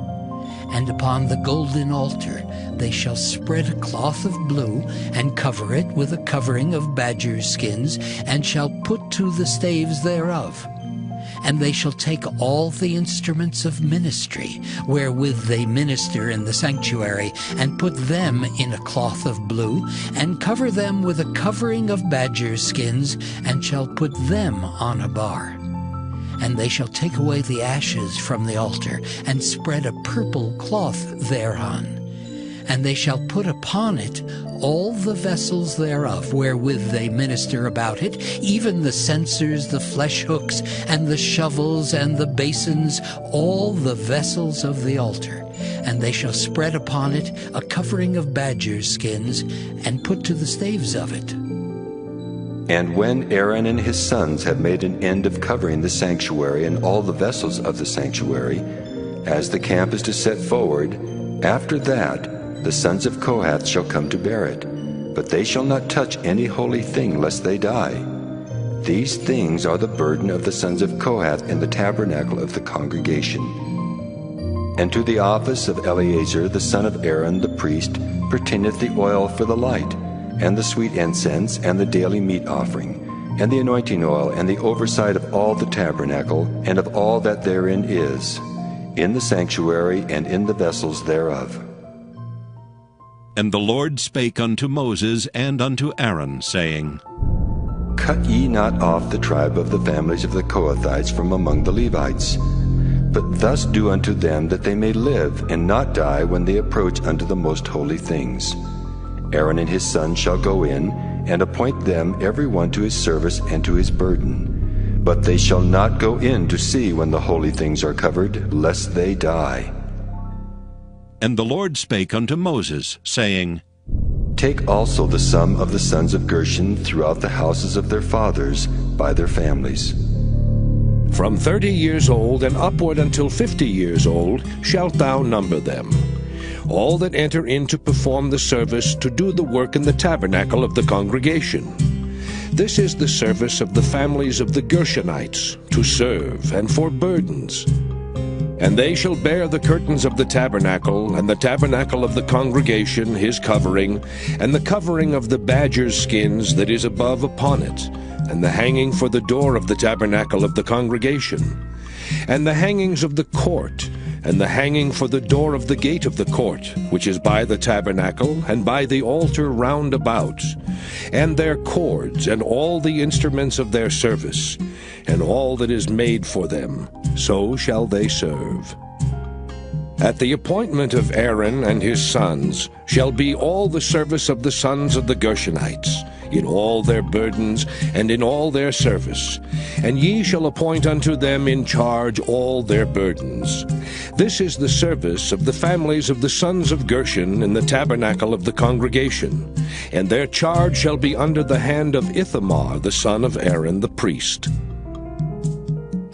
And upon the golden altar they shall spread a cloth of blue, and cover it with a covering of badger skins, and shall put to the staves thereof. And they shall take all the instruments of ministry, wherewith they minister in the sanctuary, and put them in a cloth of blue, and cover them with a covering of badger skins, and shall put them on a bar. And they shall take away the ashes from the altar, and spread a purple cloth thereon. And they shall put upon it all the vessels thereof, wherewith they minister about it, even the censers, the flesh hooks, and the shovels, and the basins, all the vessels of the altar. And they shall spread upon it a covering of badger skins, and put to the staves of it. And when Aaron and his sons have made an end of covering the sanctuary and all the vessels of the sanctuary, as the camp is to set forward, after that the sons of Kohath shall come to bear it, but they shall not touch any holy thing, lest they die. These things are the burden of the sons of Kohath in the tabernacle of the congregation. And to the office of Eleazar the son of Aaron the priest pertaineth the oil for the light, and the sweet incense, and the daily meat offering, and the anointing oil, and the oversight of all the tabernacle, and of all that therein is, in the sanctuary and in the vessels thereof. And the Lord spake unto Moses and unto Aaron, saying, Cut ye not off the tribe of the families of the Kohathites from among the Levites, but thus do unto them that they may live and not die when they approach unto the most holy things. Aaron and his sons shall go in, and appoint them every one to his service and to his burden. But they shall not go in to see when the holy things are covered, lest they die. And the Lord spake unto Moses, saying, Take also the sum of the sons of Gershon throughout the houses of their fathers by their families. From 30 years old and upward until 50 years old shalt thou number them. All that enter in to perform the service to do the work in the tabernacle of the congregation. This is the service of the families of the Gershonites, to serve and for burdens. And they shall bear the curtains of the tabernacle, and the tabernacle of the congregation his covering, and the covering of the badger's skins that is above upon it, and the hanging for the door of the tabernacle of the congregation, and the hangings of the court, and the hanging for the door of the gate of the court, which is by the tabernacle, and by the altar round about, and their cords, and all the instruments of their service, and all that is made for them, so shall they serve. At the appointment of Aaron and his sons shall be all the service of the sons of the Gershonites, in all their burdens and in all their service, and ye shall appoint unto them in charge all their burdens. This is the service of the families of the sons of Gershon in the tabernacle of the congregation, and their charge shall be under the hand of Ithamar the son of Aaron the priest.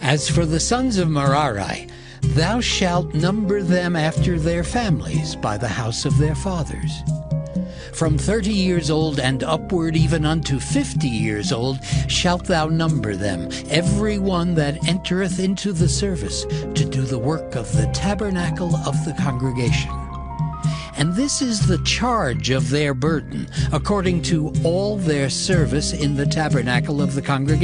As for the sons of Merari, thou shalt number them after their families by the house of their fathers. From 30 years old and upward even unto 50 years old shalt thou number them, every one that entereth into the service to do the work of the tabernacle of the congregation. And this is the charge of their burden, according to all their service in the tabernacle of the congregation.